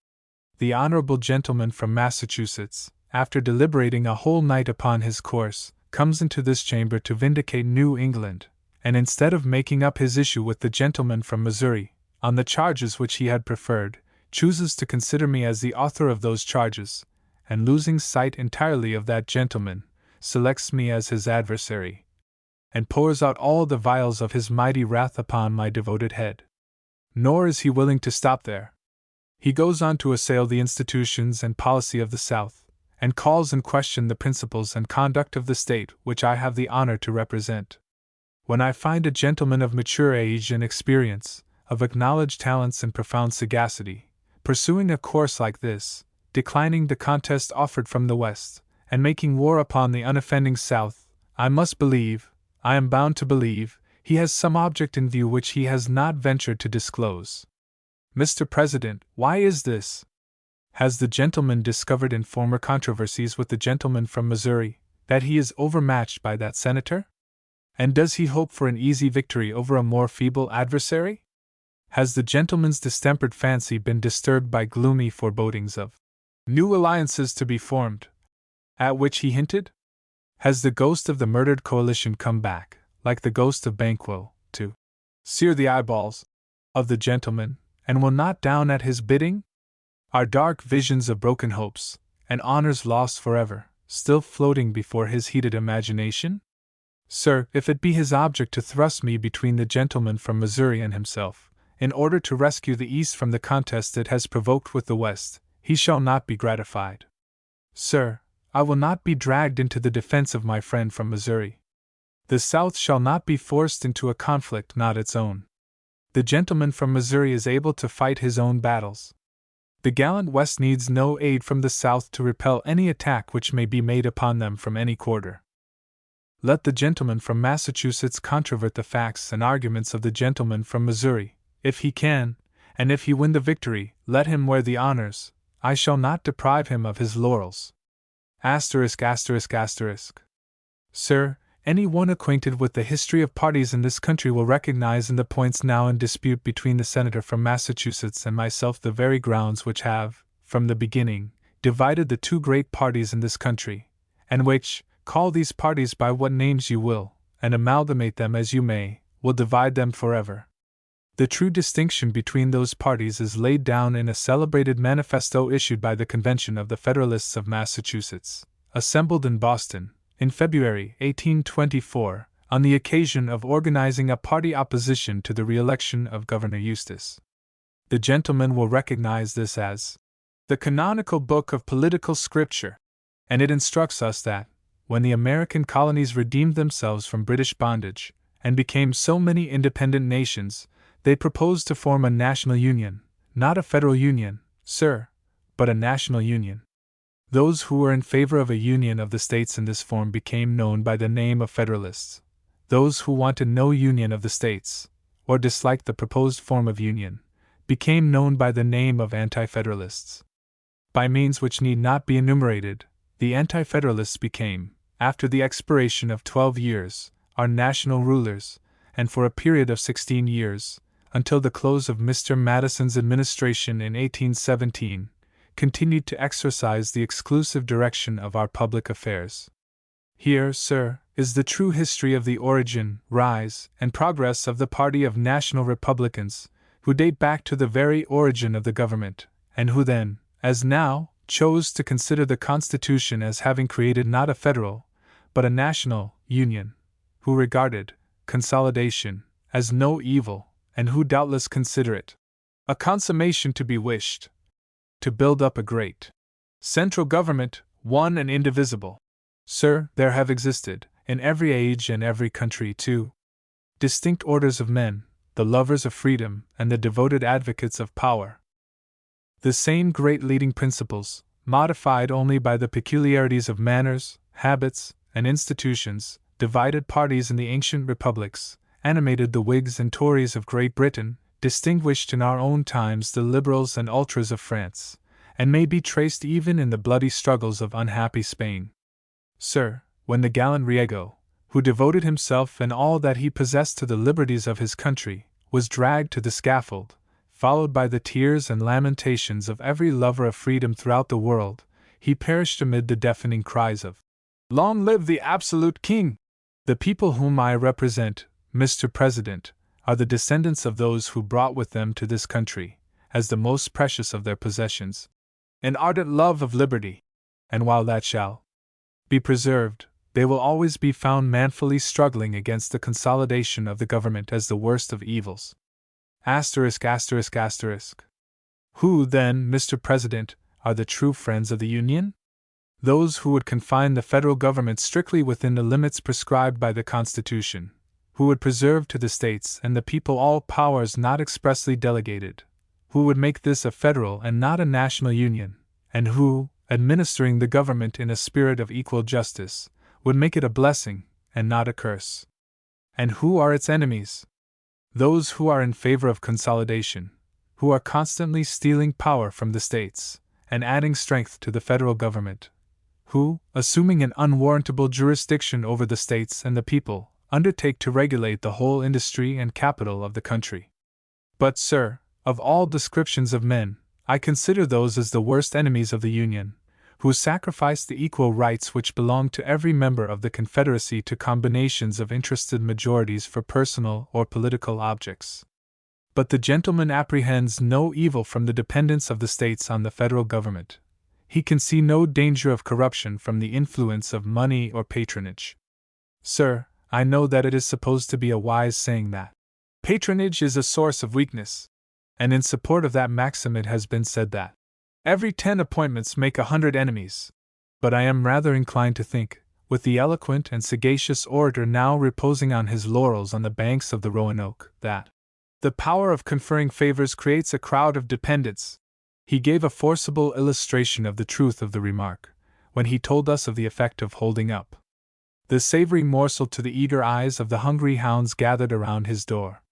The honorable gentleman from Massachusetts, after deliberating a whole night upon his course, comes into this chamber to vindicate New England, and instead of making up his issue with the gentleman from Missouri, on the charges which he had preferred, chooses to consider me as the author of those charges, and losing sight entirely of that gentleman, selects me as his adversary, and pours out all the vials of his mighty wrath upon my devoted head. Nor is he willing to stop there. He goes on to assail the institutions and policy of the South, and calls in question the principles and conduct of the state which I have the honor to represent. When I find a gentleman of mature age and experience, of acknowledged talents and profound sagacity, pursuing a course like this, declining the contest offered from the West, and making war upon the unoffending South, I must believe, I am bound to believe, he has some object in view which he has not ventured to disclose. Mr. President, why is this? Has the gentleman discovered in former controversies with the gentleman from Missouri that he is overmatched by that senator? And does he hope for an easy victory over a more feeble adversary? Has the gentleman's distempered fancy been disturbed by gloomy forebodings of new alliances to be formed, at which he hinted? Has the ghost of the murdered coalition come back, like the ghost of Banquo, to sear the eyeballs of the gentleman, and will not down at his bidding? Are dark visions of broken hopes, and honors lost forever, still floating before his heated imagination? Sir, if it be his object to thrust me between the gentleman from Missouri and himself, in order to rescue the East from the contest it has provoked with the West, he shall not be gratified. Sir, I will not be dragged into the defense of my friend from Missouri. The South shall not be forced into a conflict not its own. The gentleman from Missouri is able to fight his own battles. The gallant West needs no aid from the South to repel any attack which may be made upon them from any quarter. Let the gentleman from Massachusetts controvert the facts and arguments of the gentleman from Missouri, if he can, and if he win the victory, let him wear the honors. I shall not deprive him of his laurels. Asterisk, asterisk, asterisk. Sir, any one acquainted with the history of parties in this country will recognize in the points now in dispute between the senator from Massachusetts and myself the very grounds which have, from the beginning, divided the two great parties in this country, and which, call these parties by what names you will, and amalgamate them as you may, will divide them forever. The true distinction between those parties is laid down in a celebrated manifesto issued by the Convention of the Federalists of Massachusetts, assembled in Boston, in February 1824, on the occasion of organizing a party opposition to the re-election of Governor Eustis. The gentleman will recognize this as the canonical book of political scripture, and it instructs us that, when the American colonies redeemed themselves from British bondage, and became so many independent nations, they proposed to form a national union, not a federal union, sir, but a national union. Those who were in favor of a union of the states in this form became known by the name of Federalists. Those who wanted no union of the states, or disliked the proposed form of union, became known by the name of Anti-Federalists. By means which need not be enumerated, the Anti-Federalists became, after the expiration of 12 years, our national rulers, and for a period of 16 years, until the close of Mr. Madison's administration in 1817, continued to exercise the exclusive direction of our public affairs. Here, sir, is the true history of the origin, rise, and progress of the party of National Republicans, who date back to the very origin of the government, and who then, as now, chose to consider the Constitution as having created not a federal, but a national, union, who regarded consolidation as no evil, and who doubtless consider it a consummation to be wished, to build up a great central government, one and indivisible. Sir, there have existed, in every age and every country, two distinct orders of men, the lovers of freedom and the devoted advocates of power. The same great leading principles, modified only by the peculiarities of manners, habits, and institutions, divided parties in the ancient republics, animated the Whigs and Tories of Great Britain, distinguished in our own times the Liberals and Ultras of France, and may be traced even in the bloody struggles of unhappy Spain. Sir, when the gallant Riego, who devoted himself and all that he possessed to the liberties of his country, was dragged to the scaffold, followed by the tears and lamentations of every lover of freedom throughout the world, he perished amid the deafening cries of "Long live the absolute King!" The people whom I represent, Mr. President, are the descendants of those who brought with them to this country, as the most precious of their possessions, an ardent love of liberty, and while that shall be preserved, they will always be found manfully struggling against the consolidation of the government as the worst of evils. Asterisk, asterisk, asterisk. Who, then, Mr. President, are the true friends of the Union? Those who would confine the federal government strictly within the limits prescribed by the Constitution, who would preserve to the states and the people all powers not expressly delegated, who would make this a federal and not a national union, and who, administering the government in a spirit of equal justice, would make it a blessing and not a curse. And who are its enemies? Those who are in favor of consolidation, who are constantly stealing power from the states, and adding strength to the federal government, who, assuming an unwarrantable jurisdiction over the states and the people, undertake to regulate the whole industry and capital of the country. But, sir, of all descriptions of men, I consider those as the worst enemies of the Union, who sacrifice the equal rights which belong to every member of the Confederacy to combinations of interested majorities for personal or political objects. But the gentleman apprehends no evil from the dependence of the states on the federal government. He can see no danger of corruption from the influence of money or patronage. Sir, I know that it is supposed to be a wise saying that patronage is a source of weakness, and in support of that maxim it has been said that every 10 appointments make 100 enemies. But I am rather inclined to think, with the eloquent and sagacious orator now reposing on his laurels on the banks of the Roanoke, that the power of conferring favors creates a crowd of dependents. He gave a forcible illustration of the truth of the remark, when he told us of the effect of holding up the savory morsel to the eager eyes of the hungry hounds gathered around his door.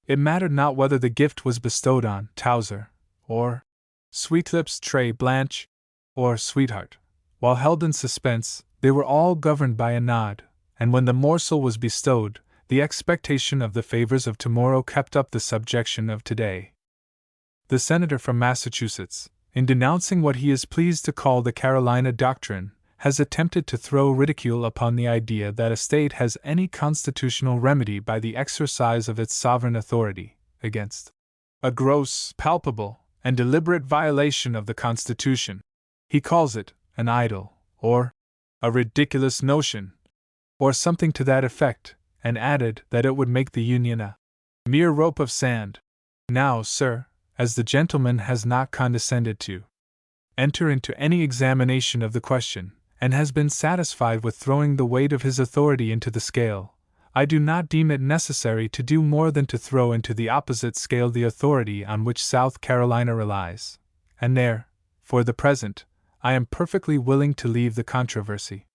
It mattered not whether the gift was bestowed on Towser, or Sweetlips Tray Blanche, or Sweetheart. While held in suspense, they were all governed by a nod, and when the morsel was bestowed, the expectation of the favors of tomorrow kept up the subjection of today. The senator from Massachusetts, in denouncing what he is pleased to call the Carolina Doctrine, has attempted to throw ridicule upon the idea that a state has any constitutional remedy by the exercise of its sovereign authority against a gross, palpable, and deliberate violation of the Constitution. He calls it an idle, or a ridiculous notion, or something to that effect, and added that it would make the Union a mere rope of sand. Now, sir, as the gentleman has not condescended to enter into any examination of the question, and has been satisfied with throwing the weight of his authority into the scale, I do not deem it necessary to do more than to throw into the opposite scale the authority on which South Carolina relies, and there, for the present, I am perfectly willing to leave the controversy.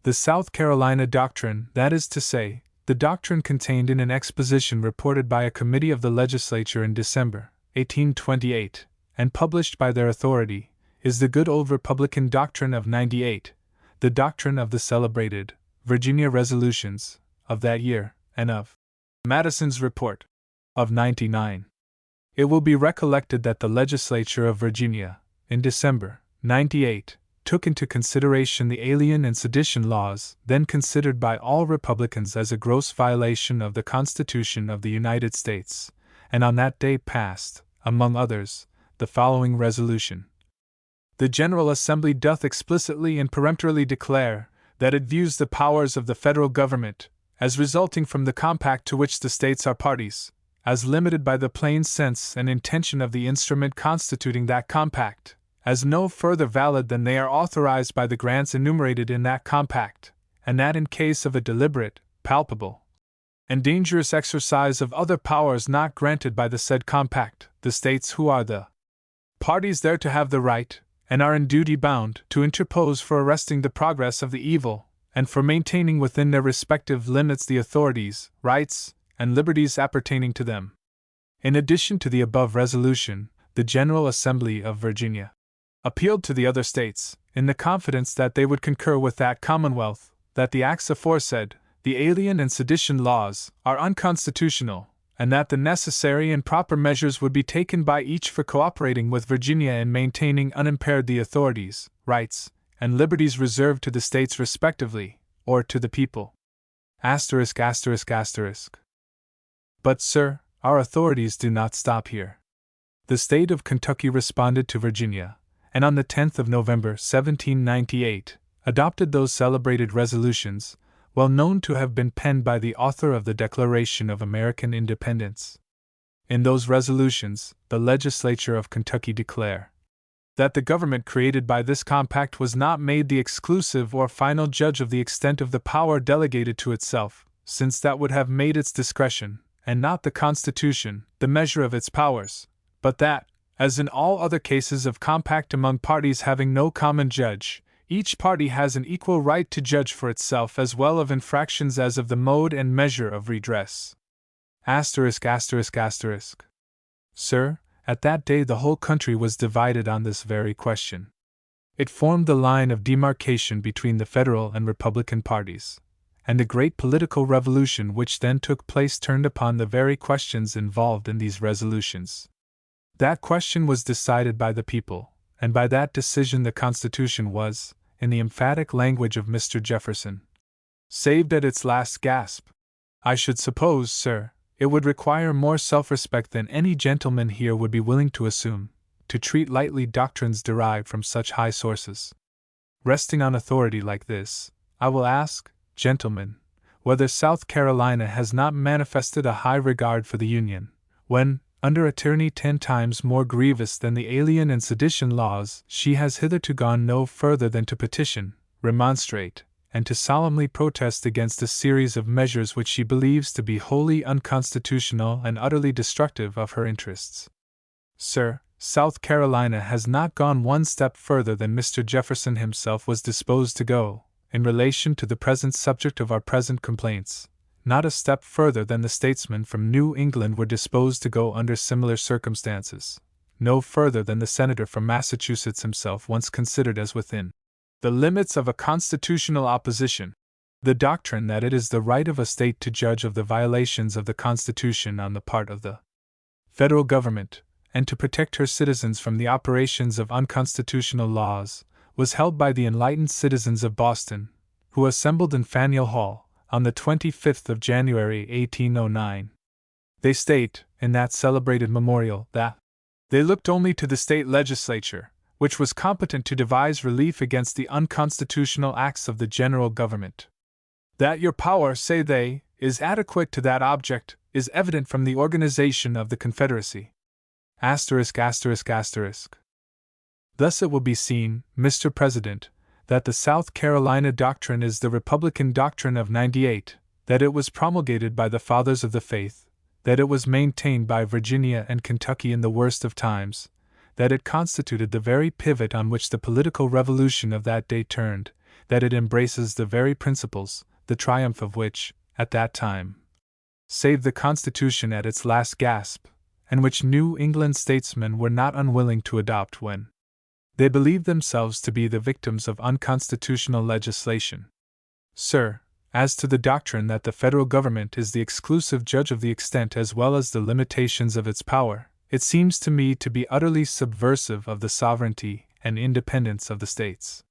The South Carolina Doctrine, that is to say, the doctrine contained in an exposition reported by a committee of the legislature in December 1828, and published by their authority, is the good old Republican doctrine of '98, the doctrine of the celebrated Virginia resolutions of that year, and of Madison's report of '99. It will be recollected that the legislature of Virginia, in December '98, took into consideration the Alien and Sedition laws, then considered by all Republicans as a gross violation of the Constitution of the United States, and on that day passed, among others, the following resolution: The General Assembly doth explicitly and peremptorily declare that it views the powers of the federal government, as resulting from the compact to which the states are parties, as limited by the plain sense and intention of the instrument constituting that compact, as no further valid than they are authorized by the grants enumerated in that compact, and that in case of a deliberate, palpable, and dangerous exercise of other powers not granted by the said compact, the states who are the parties thereto have the right, and are in duty bound, to interpose for arresting the progress of the evil, and for maintaining within their respective limits the authorities, rights, and liberties appertaining to them. In addition to the above resolution, the General Assembly of Virginia appealed to the other states, in the confidence that they would concur with that Commonwealth, that the acts aforesaid, the Alien and Sedition laws, are unconstitutional, and that the necessary and proper measures would be taken by each for cooperating with Virginia in maintaining unimpaired the authorities, rights, and liberties reserved to the states respectively, or to the people. But, sir, our authorities do not stop here. The state of Kentucky responded to Virginia, and on the 10th of November, 1798, adopted those celebrated resolutions, well known to have been penned by the author of the Declaration of American Independence. In those resolutions, the legislature of Kentucky declare that the government created by this compact was not made the exclusive or final judge of the extent of the power delegated to itself, since that would have made its discretion, and not the Constitution, the measure of its powers, but that, as in all other cases of compact among parties having no common judge, each party has an equal right to judge for itself as well of infractions as of the mode and measure of redress. Sir, at that day the whole country was divided on this very question. It formed the line of demarcation between the Federal and Republican parties, and the great political revolution which then took place turned upon the very questions involved in these resolutions. That question was decided by the people, and by that decision the Constitution was, in the emphatic language of Mr. Jefferson, saved at its last gasp. I should suppose, sir, it would require more self-respect than any gentleman here would be willing to assume, to treat lightly doctrines derived from such high sources. Resting on authority like this, I will ask, gentlemen, whether South Carolina has not manifested a high regard for the Union, when, under a tyranny 10 times more grievous than the alien and sedition laws, she has hitherto gone no further than to petition, remonstrate, and to solemnly protest against a series of measures which she believes to be wholly unconstitutional and utterly destructive of her interests. Sir, South Carolina has not gone one step further than Mr. Jefferson himself was disposed to go, in relation to the present subject of our present complaints, not a step further than the statesmen from New England were disposed to go under similar circumstances, no further than the senator from Massachusetts himself once considered as within the limits of a constitutional opposition. The doctrine that it is the right of a state to judge of the violations of the Constitution on the part of the federal government, and to protect her citizens from the operations of unconstitutional laws, was held by the enlightened citizens of Boston, who assembled in Faneuil Hall on the 25th of January 1809. They state, in that celebrated memorial, that they looked only to the state legislature, which was competent to devise relief against the unconstitutional acts of the general government. That your power, say they, is adequate to that object, is evident from the organization of the Confederacy. Thus it will be seen, Mr. President, that the South Carolina doctrine is the Republican doctrine of '98, that it was promulgated by the Fathers of the Faith, that it was maintained by Virginia and Kentucky in the worst of times, that it constituted the very pivot on which the political revolution of that day turned, that it embraces the very principles, the triumph of which, at that time, saved the Constitution at its last gasp, and which New England statesmen were not unwilling to adopt when they believed themselves to be the victims of unconstitutional legislation. Sir, as to the doctrine that the federal government is the exclusive judge of the extent as well as the limitations of its power, it seems to me to be utterly subversive of the sovereignty and independence of the states.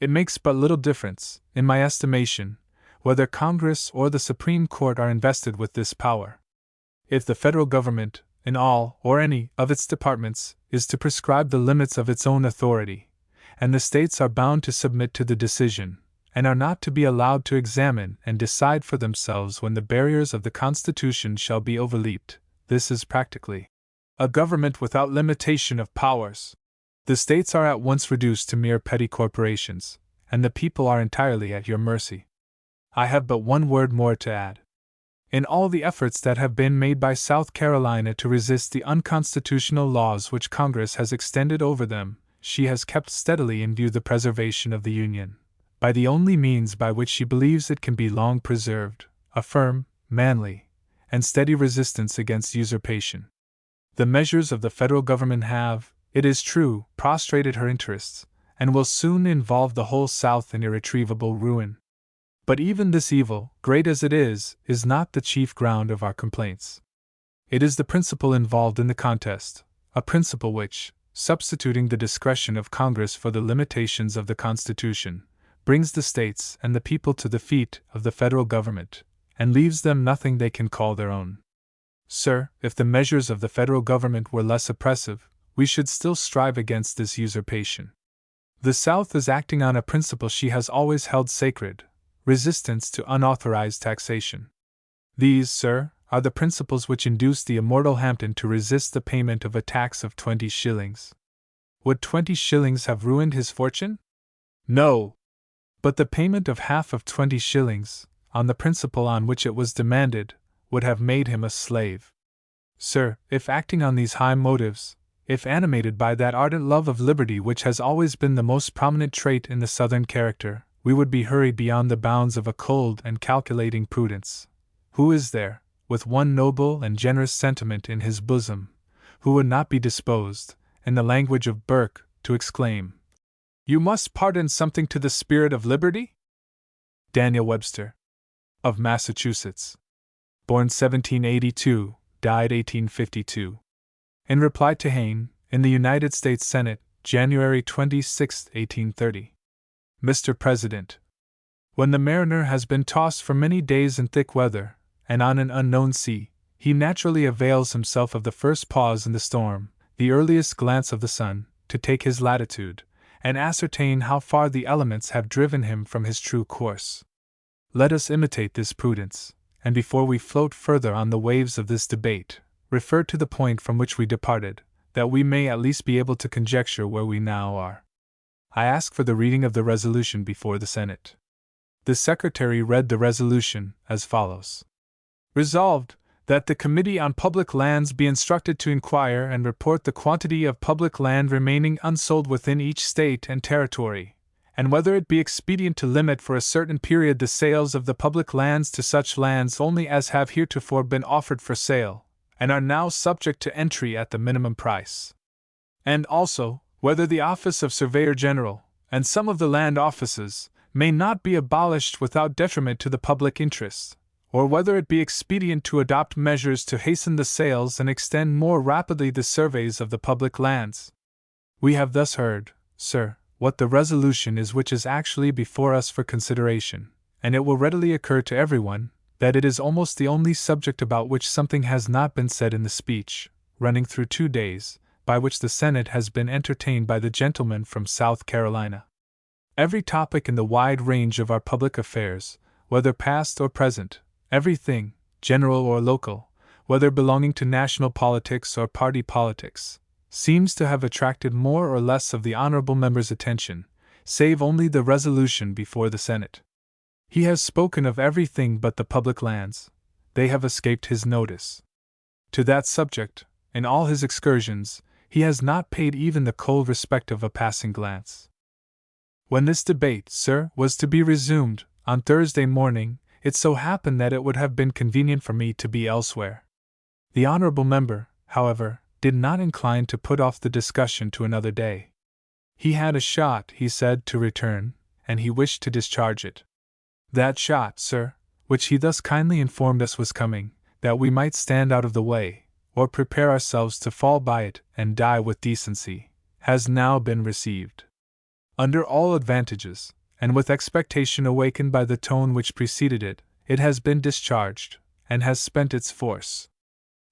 It makes but little difference, in my estimation, whether Congress or the Supreme Court are invested with this power. If the federal government, in all or any of its departments, is to prescribe the limits of its own authority, and the states are bound to submit to the decision, and are not to be allowed to examine and decide for themselves when the barriers of the Constitution shall be overleaped, this is practically a government without limitation of powers. The states are at once reduced to mere petty corporations, and the people are entirely at your mercy. I have but one word more to add. In all the efforts that have been made by South Carolina to resist the unconstitutional laws which Congress has extended over them, she has kept steadily in view the preservation of the Union, by the only means by which she believes it can be long preserved, a firm, manly, and steady resistance against usurpation. The measures of the federal government have, it is true, prostrated her interests, and will soon involve the whole South in irretrievable ruin. But even this evil, great as it is not the chief ground of our complaints. It is the principle involved in the contest, a principle which, substituting the discretion of Congress for the limitations of the Constitution, brings the states and the people to the feet of the federal government, and leaves them nothing they can call their own. Sir, if the measures of the federal government were less oppressive, we should still strive against this usurpation. The South is acting on a principle she has always held sacred: resistance to unauthorized taxation. These, sir, are the principles which induced the immortal Hampden to resist the payment of a tax of 20 shillings. Would 20 shillings have ruined his fortune? No! But the payment of half of 20 shillings, on the principle on which it was demanded, would have made him a slave. Sir, if acting on these high motives, if animated by that ardent love of liberty which has always been the most prominent trait in the Southern character, we would be hurried beyond the bounds of a cold and calculating prudence. Who is there, with one noble and generous sentiment in his bosom, who would not be disposed, in the language of Burke, to exclaim, "You must pardon something to the spirit of liberty"? Daniel Webster. of Massachusetts. Born 1782, died 1852. In reply to Hayne, in the United States Senate, January 26, 1830. Mr. President, when the mariner has been tossed for many days in thick weather, and on an unknown sea, he naturally avails himself of the first pause in the storm, the earliest glance of the sun, to take his latitude, and ascertain how far the elements have driven him from his true course. Let us imitate this prudence, and before we float further on the waves of this debate, refer to the point from which we departed, that we may at least be able to conjecture where we now are. I ask for the reading of the resolution before the Senate. The Secretary read the resolution as follows. Resolved, that the Committee on Public Lands be instructed to inquire and report the quantity of public land remaining unsold within each state and territory, and whether it be expedient to limit for a certain period the sales of the public lands to such lands only as have heretofore been offered for sale, and are now subject to entry at the minimum price. And also, whether the office of Surveyor General, and some of the land offices, may not be abolished without detriment to the public interest, or whether it be expedient to adopt measures to hasten the sales and extend more rapidly the surveys of the public lands. We have thus heard, sir, what the resolution is which is actually before us for consideration, and it will readily occur to everyone that it is almost the only subject about which something has not been said in the speech, running through 2 days, by which the Senate has been entertained by the gentleman from South Carolina. Every topic in the wide range of our public affairs, whether past or present, everything, general or local, whether belonging to national politics or party politics, seems to have attracted more or less of the honorable member's attention, save only the resolution before the Senate. He has spoken of everything but the public lands. They have escaped his notice. To that subject, in all his excursions, he has not paid even the cold respect of a passing glance. When this debate, sir, was to be resumed, on Thursday morning, it so happened that it would have been convenient for me to be elsewhere. The honorable member, however, did not incline to put off the discussion to another day. He had a shot, he said, to return, and he wished to discharge it. That shot, sir, which he thus kindly informed us was coming, that we might stand out of the way, or prepare ourselves to fall by it and die with decency, has now been received. Under all advantages, and with expectation awakened by the tone which preceded it, it has been discharged, and has spent its force.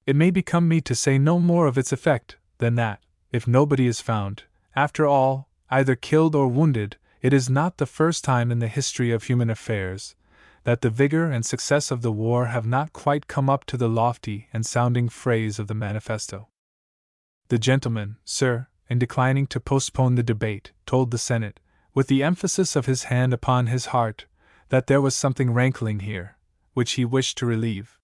It may become me to say no more of its effect than that, if nobody is found, after all, either killed or wounded, it is not the first time in the history of human affairs that the vigor and success of the war have not quite come up to the lofty and sounding phrase of the manifesto. The gentleman, sir, in declining to postpone the debate, told the Senate, with the emphasis of his hand upon his heart, that there was something rankling here, which he wished to relieve.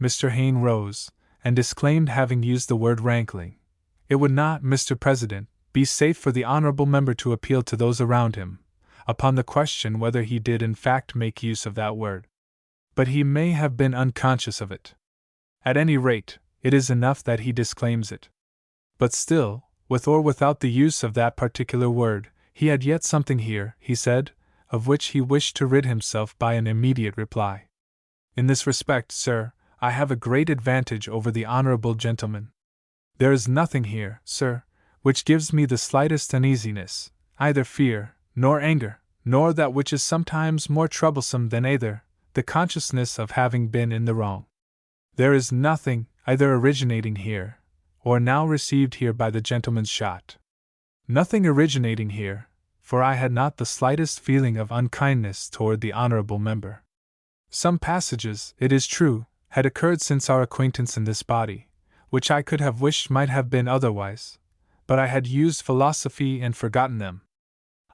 Mr. Hayne rose, and disclaimed having used the word rankling. It would not, Mr. President, be safe for the honorable member to appeal to those around him, upon the question whether he did in fact make use of that word. But he may have been unconscious of it. At any rate, it is enough that he disclaims it. But still, with or without the use of that particular word, he had yet something here, he said, of which he wished to rid himself by an immediate reply. In this respect, sir, I have a great advantage over the honorable gentleman. There is nothing here, sir, which gives me the slightest uneasiness, either fear, nor anger, nor that which is sometimes more troublesome than either, the consciousness of having been in the wrong. There is nothing, either originating here, or now received here by the gentleman's shot. Nothing originating here, for I had not the slightest feeling of unkindness toward the honorable member. Some passages, it is true, had occurred since our acquaintance in this body, which I could have wished might have been otherwise, but I had used philosophy and forgotten them.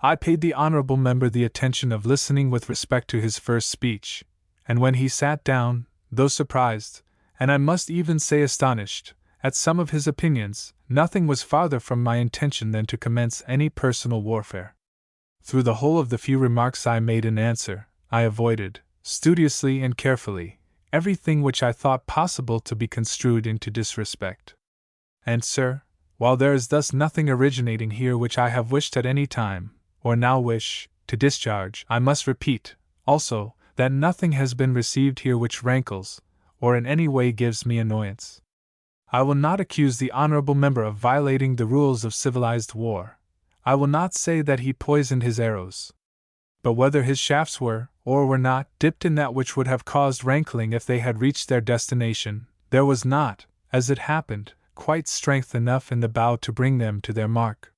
I paid the honorable member the attention of listening with respect to his first speech, and when he sat down, though surprised, and I must even say astonished, at some of his opinions, nothing was farther from my intention than to commence any personal warfare. Through the whole of the few remarks I made in answer, I avoided, studiously and carefully, everything which I thought possible to be construed into disrespect. And, sir, while there is thus nothing originating here which I have wished at any time, or now wish, to discharge, I must repeat, also, that nothing has been received here which rankles, or in any way gives me annoyance. I will not accuse the honorable member of violating the rules of civilized war. I will not say that he poisoned his arrows. But whether his shafts were, or were not, dipped in that which would have caused rankling if they had reached their destination, there was not, as it happened, quite strength enough in the bow to bring them to their mark.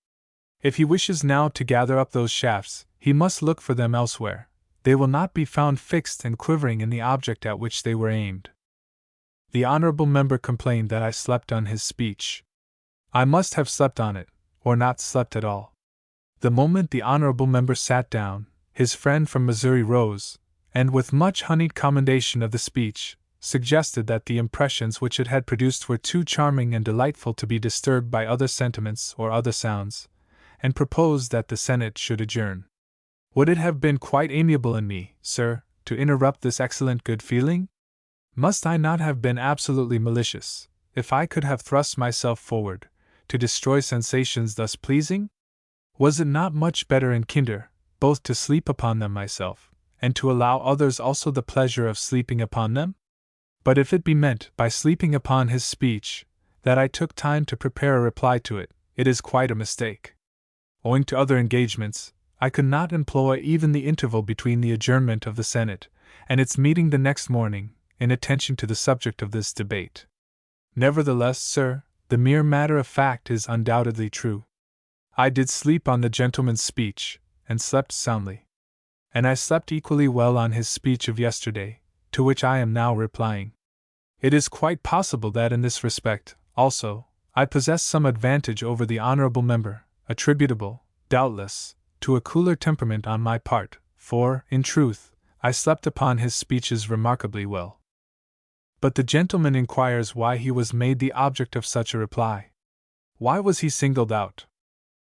If he wishes now to gather up those shafts, he must look for them elsewhere. They will not be found fixed and quivering in the object at which they were aimed. The honorable member complained that I slept on his speech. I must have slept on it, or not slept at all. The moment the honorable member sat down, his friend from Missouri rose, and with much honeyed commendation of the speech, suggested that the impressions which it had produced were too charming and delightful to be disturbed by other sentiments or other sounds, and proposed that the Senate should adjourn. Would it have been quite amiable in me, sir, to interrupt this excellent good feeling? Must I not have been absolutely malicious, if I could have thrust myself forward, to destroy sensations thus pleasing? Was it not much better and kinder, both to sleep upon them myself, and to allow others also the pleasure of sleeping upon them? But if it be meant, by sleeping upon his speech, that I took time to prepare a reply to it, it is quite a mistake. Owing to other engagements, I could not employ even the interval between the adjournment of the Senate and its meeting the next morning in attention to the subject of this debate. Nevertheless, sir, the mere matter of fact is undoubtedly true. I did sleep on the gentleman's speech, and slept soundly. And I slept equally well on his speech of yesterday, to which I am now replying. It is quite possible that in this respect, also, I possess some advantage over the honorable member, attributable, doubtless, to a cooler temperament on my part, for, in truth, I slept upon his speeches remarkably well. But the gentleman inquires why he was made the object of such a reply. Why was he singled out?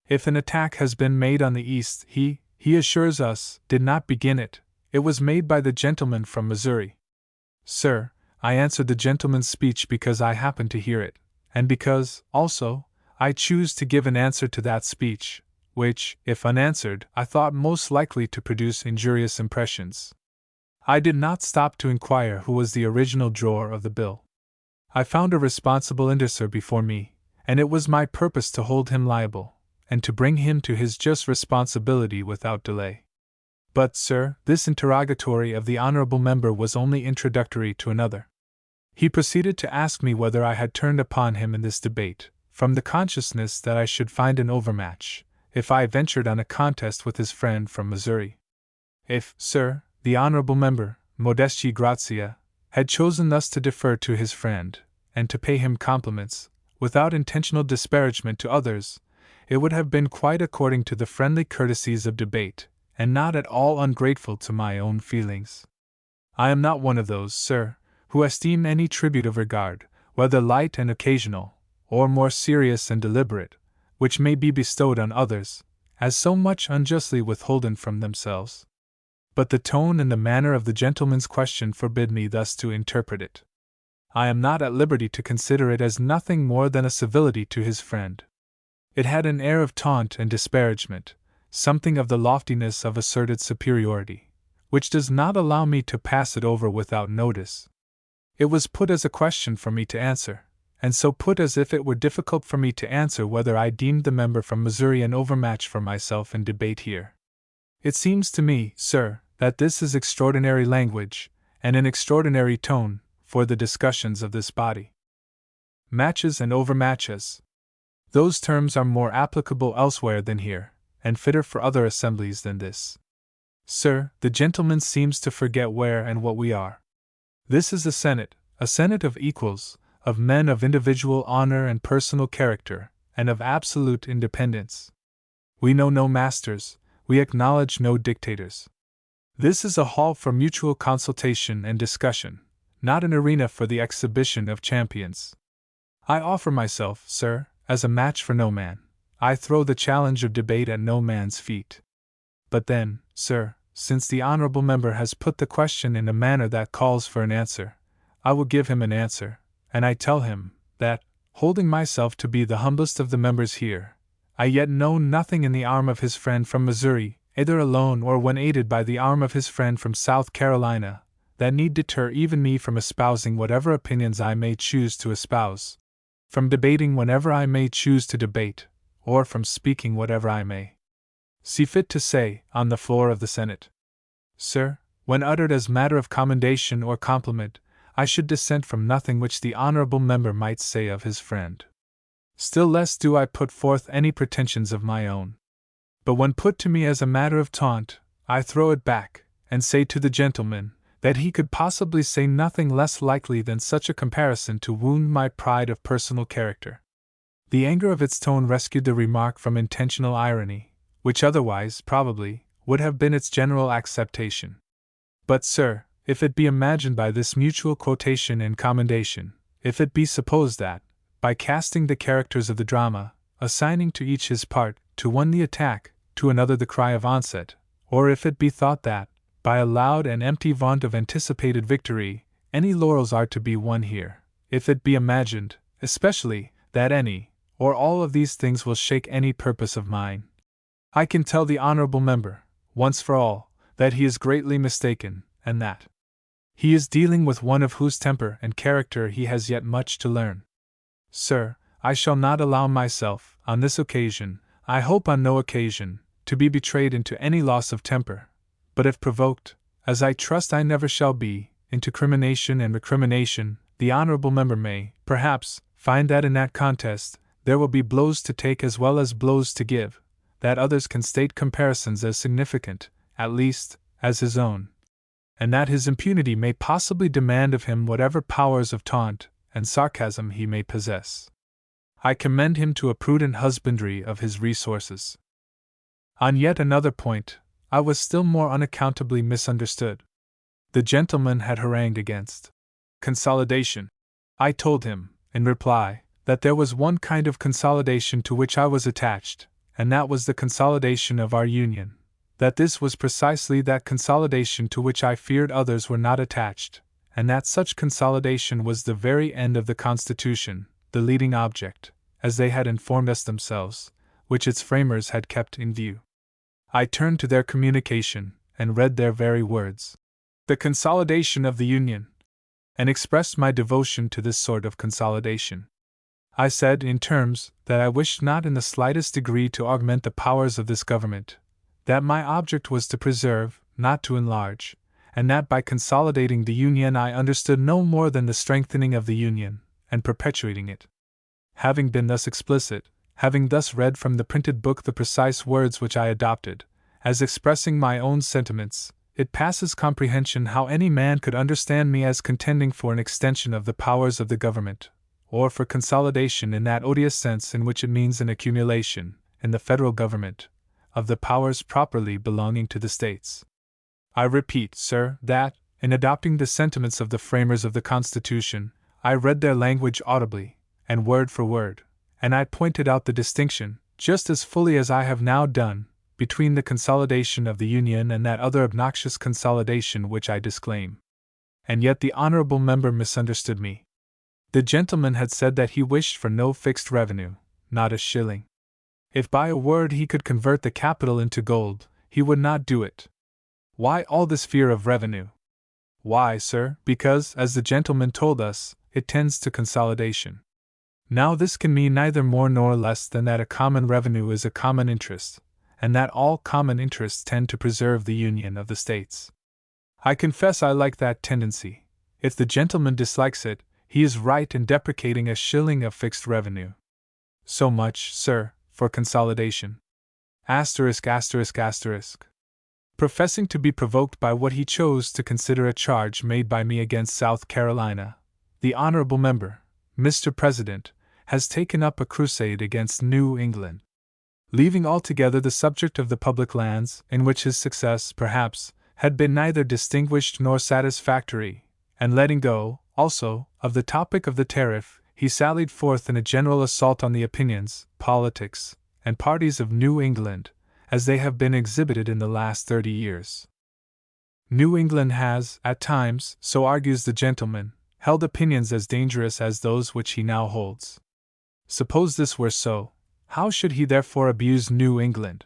If an attack has been made on the East, he assures us, did not begin it. It was made by the gentleman from Missouri. Sir, I answered the gentleman's speech because I happened to hear it, and because, also, I choose to give an answer to that speech, which, if unanswered, I thought most likely to produce injurious impressions. I did not stop to inquire who was the original drawer of the bill. I found a responsible indexer before me, and it was my purpose to hold him liable, and to bring him to his just responsibility without delay. But, sir, this interrogatory of the honorable member was only introductory to another. He proceeded to ask me whether I had turned upon him in this debate, from the consciousness that I should find an overmatch, if I ventured on a contest with his friend from Missouri. If, sir, the honorable member, modestia gratia, had chosen thus to defer to his friend, and to pay him compliments, without intentional disparagement to others, it would have been quite according to the friendly courtesies of debate, and not at all ungrateful to my own feelings. I am not one of those, sir, who esteem any tribute of regard, whether light and occasional, or more serious and deliberate, which may be bestowed on others, as so much unjustly withholden from themselves. But the tone and the manner of the gentleman's question forbid me thus to interpret it. I am not at liberty to consider it as nothing more than a civility to his friend. It had an air of taunt and disparagement, something of the loftiness of asserted superiority, which does not allow me to pass it over without notice. It was put as a question for me to answer, and so put as if it were difficult for me to answer whether I deemed the member from Missouri an overmatch for myself in debate here. It seems to me, sir, that this is extraordinary language, and an extraordinary tone, for the discussions of this body. Matches and overmatches. Those terms are more applicable elsewhere than here, and fitter for other assemblies than this. Sir, the gentleman seems to forget where and what we are. This is a Senate of equals, of men of individual honor and personal character, and of absolute independence. We know no masters, we acknowledge no dictators. This is a hall for mutual consultation and discussion, not an arena for the exhibition of champions. I offer myself, sir, as a match for no man. I throw the challenge of debate at no man's feet. But then, sir, since the honorable member has put the question in a manner that calls for an answer, I will give him an answer, and I tell him that, holding myself to be the humblest of the members here, I yet know nothing in the arm of his friend from Missouri, either alone or when aided by the arm of his friend from South Carolina, that need deter even me from espousing whatever opinions I may choose to espouse, from debating whenever I may choose to debate, or from speaking whatever I may see fit to say on the floor of the Senate. Sir, when uttered as matter of commendation or compliment, I should dissent from nothing which the honorable member might say of his friend. Still less do I put forth any pretensions of my own. But when put to me as a matter of taunt, I throw it back, and say to the gentleman, that he could possibly say nothing less likely than such a comparison to wound my pride of personal character. The anger of its tone rescued the remark from intentional irony, which otherwise, probably, would have been its general acceptation. But, sir, if it be imagined by this mutual quotation and commendation, if it be supposed that, by casting the characters of the drama, assigning to each his part, to one the attack, to another the cry of onset, or if it be thought that, by a loud and empty vaunt of anticipated victory, any laurels are to be won here, if it be imagined, especially, that any, or all of these things will shake any purpose of mine, I can tell the honorable member, once for all, that he is greatly mistaken, and that he is dealing with one of whose temper and character he has yet much to learn. Sir, I shall not allow myself, on this occasion, I hope on no occasion, to be betrayed into any loss of temper, but if provoked, as I trust I never shall be, into crimination and recrimination, the honorable member may, perhaps, find that in that contest, there will be blows to take as well as blows to give, that others can state comparisons as significant, at least, as his own, and that his impunity may possibly demand of him whatever powers of taunt and sarcasm he may possess. I commend him to a prudent husbandry of his resources. On yet another point, I was still more unaccountably misunderstood. The gentleman had harangued against consolidation. I told him, in reply, that there was one kind of consolidation to which I was attached, and that was the consolidation of our Union, that this was precisely that consolidation to which I feared others were not attached, and that such consolidation was the very end of the Constitution, the leading object, as they had informed us themselves, which its framers had kept in view. I turned to their communication, and read their very words, "The consolidation of the Union," and expressed my devotion to this sort of consolidation. I said, in terms, that I wished not in the slightest degree to augment the powers of this government, that my object was to preserve, not to enlarge, and that by consolidating the Union I understood no more than the strengthening of the Union, and perpetuating it. Having been thus explicit, having thus read from the printed book the precise words which I adopted, as expressing my own sentiments, it passes comprehension how any man could understand me as contending for an extension of the powers of the government, or for consolidation in that odious sense in which it means an accumulation, in the federal government, of the powers properly belonging to the states. I repeat, sir, that, in adopting the sentiments of the framers of the Constitution, I read their language audibly, and word for word, and I pointed out the distinction, just as fully as I have now done, between the consolidation of the Union and that other obnoxious consolidation which I disclaim. And yet the honorable member misunderstood me. The gentleman had said that he wished for no fixed revenue, not a shilling. If by a word he could convert the capital into gold, he would not do it. Why all this fear of revenue? Why, sir, because, as the gentleman told us, it tends to consolidation. Now this can mean neither more nor less than that a common revenue is a common interest, and that all common interests tend to preserve the union of the states. I confess I like that tendency. If the gentleman dislikes it, he is right in deprecating a shilling of fixed revenue. So much, sir, for consolidation. Asterisk. Professing to be provoked by what he chose to consider a charge made by me against South Carolina, the honorable member, Mr. President, has taken up a crusade against New England. Leaving altogether the subject of the public lands, in which his success, perhaps, had been neither distinguished nor satisfactory, and letting go, also, of the topic of the tariff, he sallied forth in a general assault on the opinions, politics, and parties of New England, as they have been exhibited in the last 30 years. New England has, at times, so argues the gentleman, held opinions as dangerous as those which he now holds. Suppose this were so, how should he therefore abuse New England?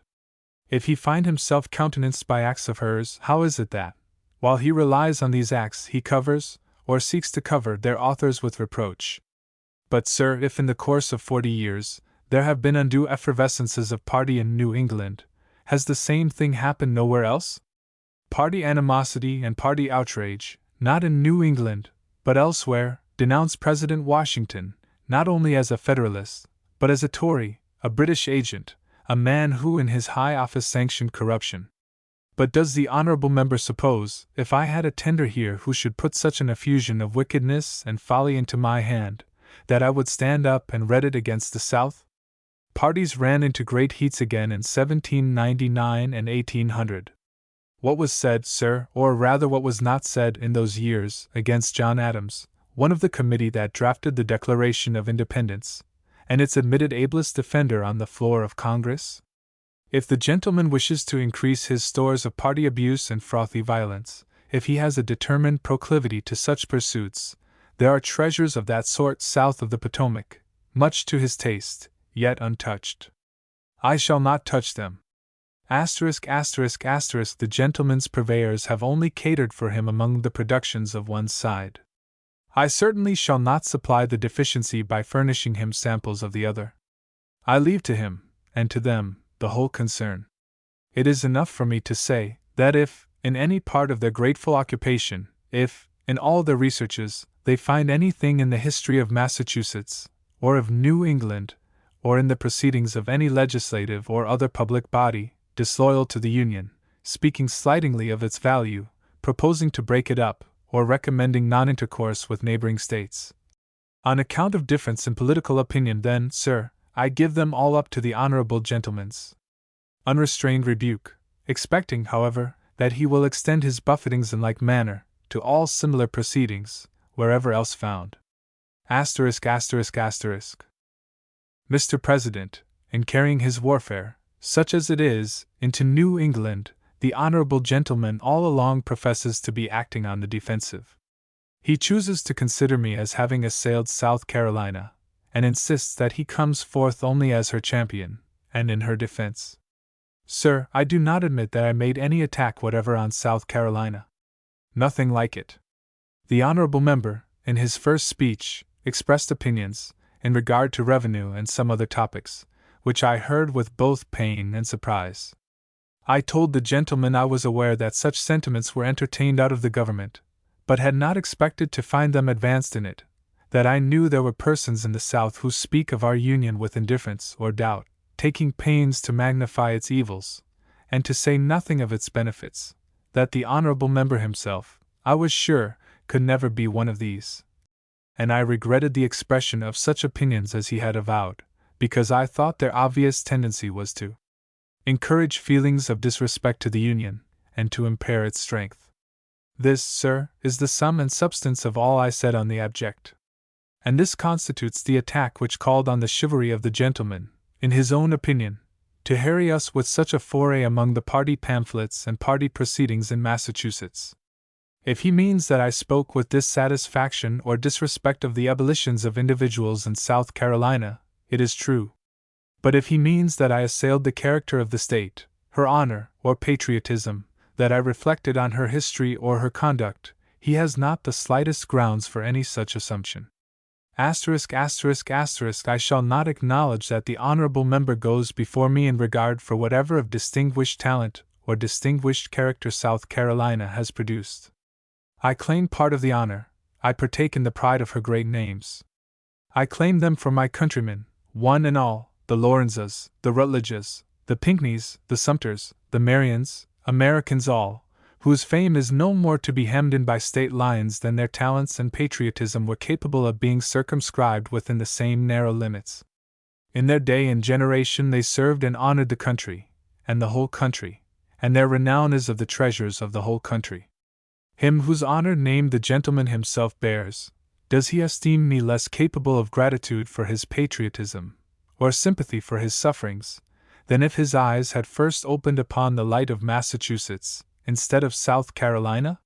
If he find himself countenanced by acts of hers, how is it that, while he relies on these acts, he covers, or seeks to cover, their authors with reproach? But, sir, if in the course of 40 years, there have been undue effervescences of party in New England, has the same thing happened nowhere else? Party animosity and party outrage, not in New England, but elsewhere, denounce President Washington, not only as a Federalist, but as a Tory, a British agent, a man who in his high office sanctioned corruption. But does the honorable member suppose, if I had a tender here who should put such an effusion of wickedness and folly into my hand, that I would stand up and read it against the South? Parties ran into great heats again in 1799 and 1800. What was said, sir, or rather what was not said in those years, against John Adams, one of the committee that drafted the Declaration of Independence, and its admitted ablest defender on the floor of Congress? If the gentleman wishes to increase his stores of party abuse and frothy violence, if he has a determined proclivity to such pursuits, there are treasures of that sort south of the Potomac, much to his taste, yet untouched. I shall not touch them. The gentleman's purveyors have only catered for him among the productions of one side. I certainly shall not supply the deficiency by furnishing him samples of the other. I leave to him, and to them, the whole concern. It is enough for me to say, that if, in any part of their grateful occupation, if, in all their researches, they find anything in the history of Massachusetts, or of New England, or in the proceedings of any legislative or other public body, disloyal to the Union, speaking slightingly of its value, proposing to break it up, or recommending non-intercourse with neighboring states, on account of difference in political opinion, then, sir, I give them all up to the honorable gentleman's unrestrained rebuke, expecting, however, that he will extend his buffetings in like manner to all similar proceedings, wherever else found. Mr. President, in carrying his warfare, such as it is, into New England, the honorable gentleman all along professes to be acting on the defensive. He chooses to consider me as having assailed South Carolina, and insists that he comes forth only as her champion, and in her defense. Sir, I do not admit that I made any attack whatever on South Carolina. Nothing like it. The honorable member, in his first speech, expressed opinions, in regard to revenue and some other topics, which I heard with both pain and surprise. I told the gentleman I was aware that such sentiments were entertained out of the government, but had not expected to find them advanced in it, that I knew there were persons in the South who speak of our Union with indifference or doubt, taking pains to magnify its evils, and to say nothing of its benefits, that the honorable member himself, I was sure, could never be one of these. And I regretted the expression of such opinions as he had avowed, because I thought their obvious tendency was to encourage feelings of disrespect to the Union, and to impair its strength. This, sir, is the sum and substance of all I said on the object. And this constitutes the attack which called on the chivalry of the gentleman, in his own opinion, to harry us with such a foray among the party pamphlets and party proceedings in Massachusetts. If he means that I spoke with dissatisfaction or disrespect of the abolitions of individuals in South Carolina, it is true. But if he means that I assailed the character of the state, her honor, or patriotism, that I reflected on her history or her conduct, he has not the slightest grounds for any such assumption. I shall not acknowledge that the honorable member goes before me in regard for whatever of distinguished talent or distinguished character South Carolina has produced. I claim part of the honor, I partake in the pride of her great names. I claim them for my countrymen, one and all, the Lawrences, the Rutledges, the Pinckneys, the Sumters, the Marions, Americans all, whose fame is no more to be hemmed in by state lines than their talents and patriotism were capable of being circumscribed within the same narrow limits. In their day and generation they served and honored the country, and the whole country, and their renown is of the treasures of the whole country. Him whose honor name the gentleman himself bears, does he esteem me less capable of gratitude for his patriotism, or sympathy for his sufferings, than if his eyes had first opened upon the light of Massachusetts, instead of South Carolina?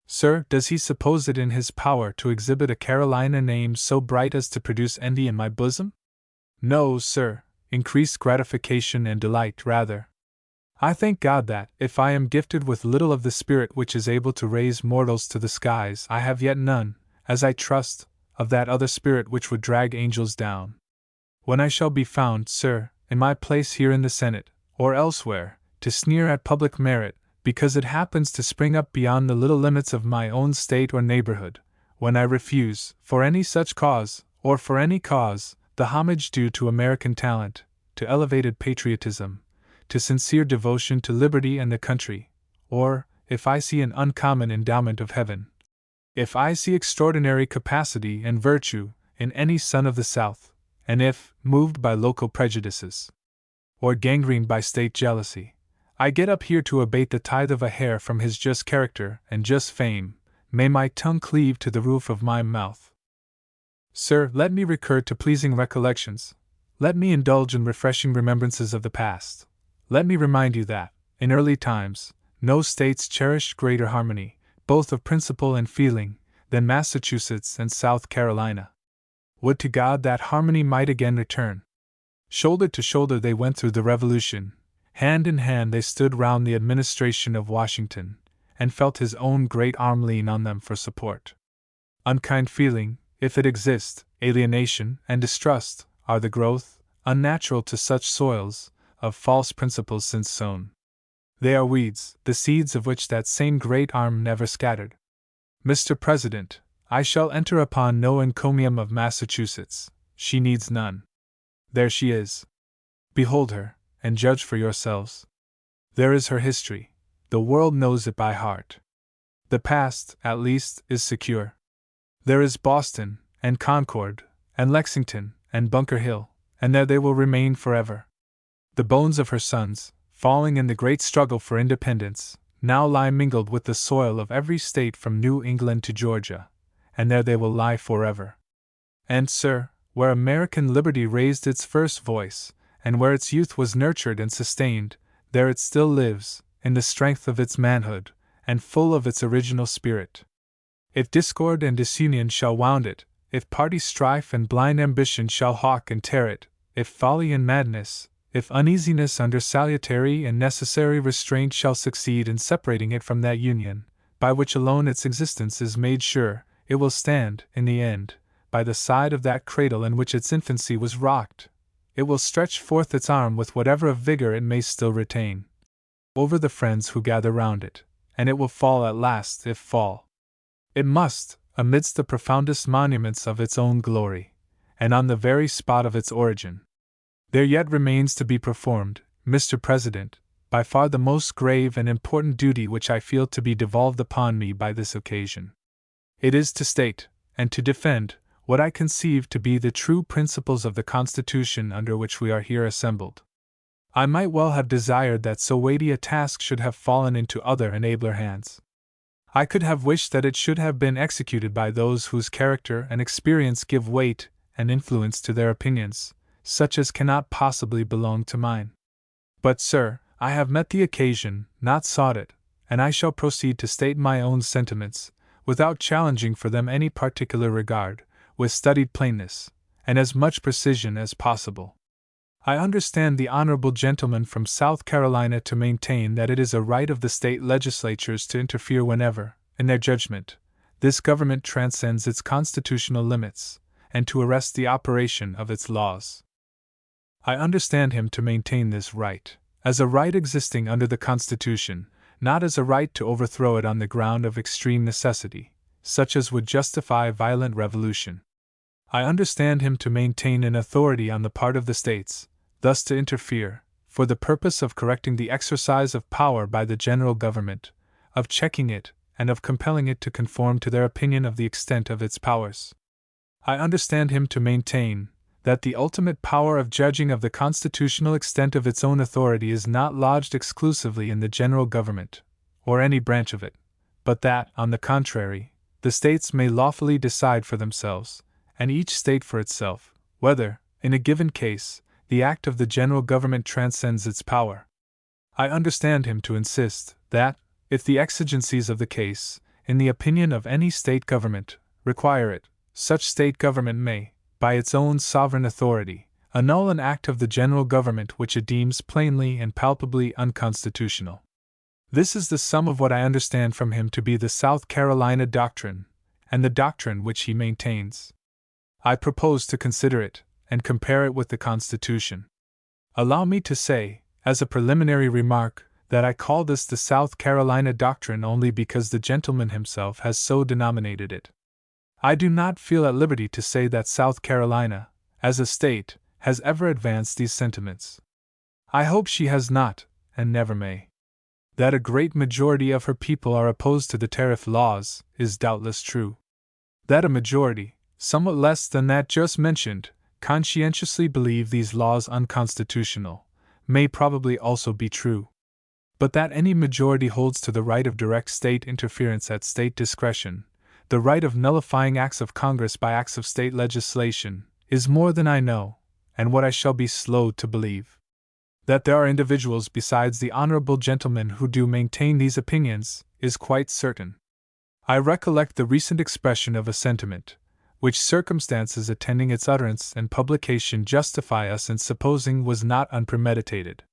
Sir, does he suppose it in his power to exhibit a Carolina name so bright as to produce envy in my bosom? No, sir, increased gratification and delight rather. I thank God that, if I am gifted with little of the spirit which is able to raise mortals to the skies, I have yet none, as I trust, of that other spirit which would drag angels down. When I shall be found, sir, in my place here in the Senate, or elsewhere, to sneer at public merit, because it happens to spring up beyond the little limits of my own state or neighborhood, when I refuse, for any such cause, or for any cause, the homage due to American talent, to elevated patriotism, to sincere devotion to liberty and the country, or, if I see an uncommon endowment of heaven, if I see extraordinary capacity and virtue in any son of the South, and if, moved by local prejudices, or gangrened by state jealousy, I get up here to abate the tithe of a hair from his just character and just fame, may my tongue cleave to the roof of my mouth. Sir, let me recur to pleasing recollections. Let me indulge in refreshing remembrances of the past. Let me remind you that, in early times, no states cherished greater harmony, both of principle and feeling, than Massachusetts and South Carolina. Would to God that harmony might again return. Shoulder to shoulder they went through the Revolution, hand in hand they stood round the administration of Washington, and felt his own great arm lean on them for support. Unkind feeling, if it exist, alienation, and distrust, are the growth, unnatural to such soils, of false principles since sown. They are weeds, the seeds of which that same great arm never scattered. Mr. President, I shall enter upon no encomium of Massachusetts, she needs none. There she is. Behold her, and judge for yourselves. There is her history, the world knows it by heart. The past, at least, is secure. There is Boston, and Concord, and Lexington, and Bunker Hill, and there they will remain forever. The bones of her sons, falling in the great struggle for independence, now lie mingled with the soil of every state from New England to Georgia, and there they will lie forever. And, sir, where American liberty raised its first voice, and where its youth was nurtured and sustained, there it still lives, in the strength of its manhood, and full of its original spirit. If discord and disunion shall wound it, if party strife and blind ambition shall hawk and tear it, if folly and madness, if uneasiness under salutary and necessary restraint shall succeed in separating it from that union, by which alone its existence is made sure, it will stand, in the end, by the side of that cradle in which its infancy was rocked. It will stretch forth its arm with whatever of vigor it may still retain, over the friends who gather round it, and it will fall at last, if fall it must, amidst the profoundest monuments of its own glory, and on the very spot of its origin. There yet remains to be performed, Mr. President, by far the most grave and important duty which I feel to be devolved upon me by this occasion. It is to state, and to defend, what I conceive to be the true principles of the Constitution under which we are here assembled. I might well have desired that so weighty a task should have fallen into other and abler hands. I could have wished that it should have been executed by those whose character and experience give weight and influence to their opinions, such as cannot possibly belong to mine. But, sir, I have met the occasion, not sought it, and I shall proceed to state my own sentiments, without challenging for them any particular regard, with studied plainness, and as much precision as possible. I understand the honorable gentleman from South Carolina to maintain that it is a right of the state legislatures to interfere whenever, in their judgment, this government transcends its constitutional limits, and to arrest the operation of its laws. I understand him to maintain this right, as a right existing under the Constitution, not as a right to overthrow it on the ground of extreme necessity, such as would justify violent revolution. I understand him to maintain an authority on the part of the states, thus to interfere, for the purpose of correcting the exercise of power by the general government, of checking it, and of compelling it to conform to their opinion of the extent of its powers. I understand him to maintain that the ultimate power of judging of the constitutional extent of its own authority is not lodged exclusively in the general government, or any branch of it, but that, on the contrary, the states may lawfully decide for themselves, and each state for itself, whether, in a given case, the act of the general government transcends its power. I understand him to insist that, if the exigencies of the case, in the opinion of any state government, require it, such state government may, by its own sovereign authority, annul an act of the general government which it deems plainly and palpably unconstitutional. This is the sum of what I understand from him to be the South Carolina doctrine, and the doctrine which he maintains. I propose to consider it, and compare it with the Constitution. Allow me to say, as a preliminary remark, that I call this the South Carolina doctrine only because the gentleman himself has so denominated it. I do not feel at liberty to say that South Carolina, as a state, has ever advanced these sentiments. I hope she has not, and never may. That a great majority of her people are opposed to the tariff laws is doubtless true. That a majority, somewhat less than that just mentioned, conscientiously believe these laws unconstitutional, may probably also be true. But that any majority holds to the right of direct state interference at state discretion, the right of nullifying acts of Congress by acts of state legislation, is more than I know, and what I shall be slow to believe. That there are individuals besides the honorable gentlemen who do maintain these opinions, is quite certain. I recollect the recent expression of a sentiment, which circumstances attending its utterance and publication justify us in supposing was not unpremeditated.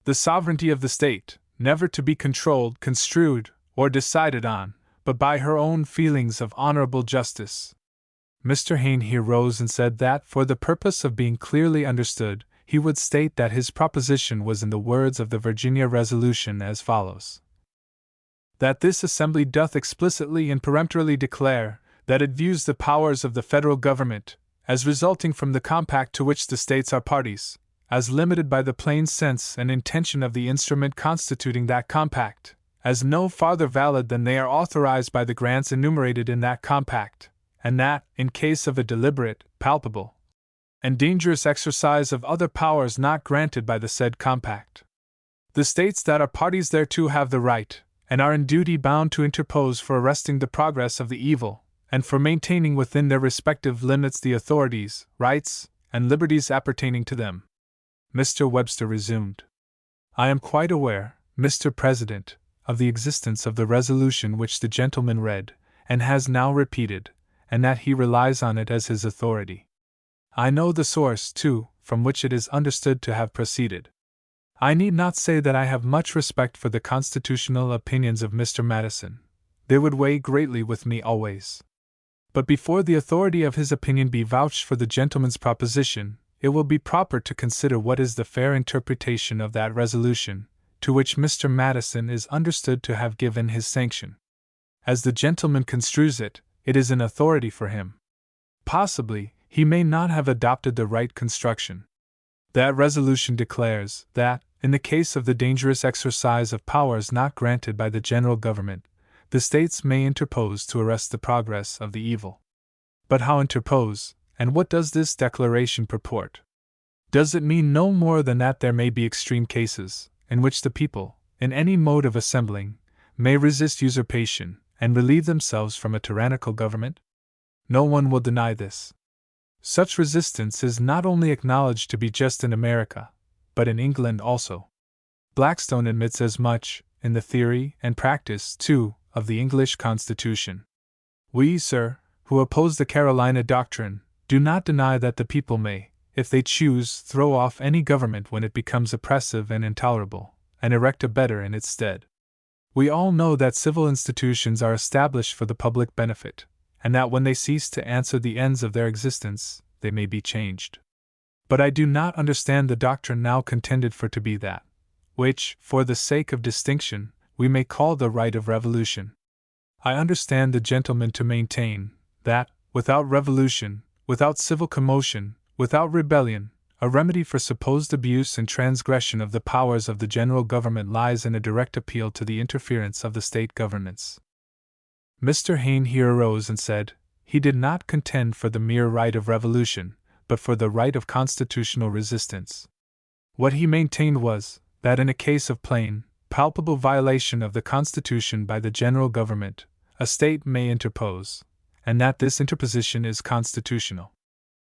The sovereignty of the state, never to be controlled, construed, or decided on, but by her own feelings of honorable justice. Mr. Hayne here rose and said that, for the purpose of being clearly understood, he would state that his proposition was in the words of the Virginia resolution as follows: that this assembly doth explicitly and peremptorily declare that it views the powers of the federal government, as resulting from the compact to which the states are parties, as limited by the plain sense and intention of the instrument constituting that compact, as no farther valid than they are authorized by the grants enumerated in that compact, and that, in case of a deliberate, palpable, and dangerous exercise of other powers not granted by the said compact, the states that are parties thereto have the right, and are in duty bound to interpose for arresting the progress of the evil, and for maintaining within their respective limits the authorities, rights, and liberties appertaining to them. Mr. Webster resumed: I am quite aware, Mr. President, of the existence of the resolution which the gentleman read, and has now repeated, and that he relies on it as his authority. I know the source, too, from which it is understood to have proceeded. I need not say that I have much respect for the constitutional opinions of Mr. Madison. They would weigh greatly with me always. But before the authority of his opinion be vouched for the gentleman's proposition, it will be proper to consider what is the fair interpretation of that resolution, to which Mr. Madison is understood to have given his sanction. As the gentleman construes it, it is an authority for him. Possibly, he may not have adopted the right construction. That resolution declares that, in the case of the dangerous exercise of powers not granted by the general government, the states may interpose to arrest the progress of the evil. But how interpose, and what does this declaration purport? Does it mean no more than that there may be extreme cases, in which the people, in any mode of assembling, may resist usurpation, and relieve themselves from a tyrannical government? No one will deny this. Such resistance is not only acknowledged to be just in America, but in England also. Blackstone admits as much, in the theory and practice, too, of the English Constitution. We, sir, who oppose the Carolina doctrine, do not deny that the people may, if they choose, throw off any government when it becomes oppressive and intolerable, and erect a better in its stead. We all know that civil institutions are established for the public benefit, and that when they cease to answer the ends of their existence, they may be changed. But I do not understand the doctrine now contended for to be that which, for the sake of distinction, we may call the right of revolution. I understand the gentleman to maintain that, without revolution, without civil commotion, without rebellion, a remedy for supposed abuse and transgression of the powers of the general government lies in a direct appeal to the interference of the state governments. Mr. Hayne here arose and said, he did not contend for the mere right of revolution, but for the right of constitutional resistance. What he maintained was, that in a case of plain, palpable violation of the Constitution by the general government, a state may interpose, and that this interposition is constitutional.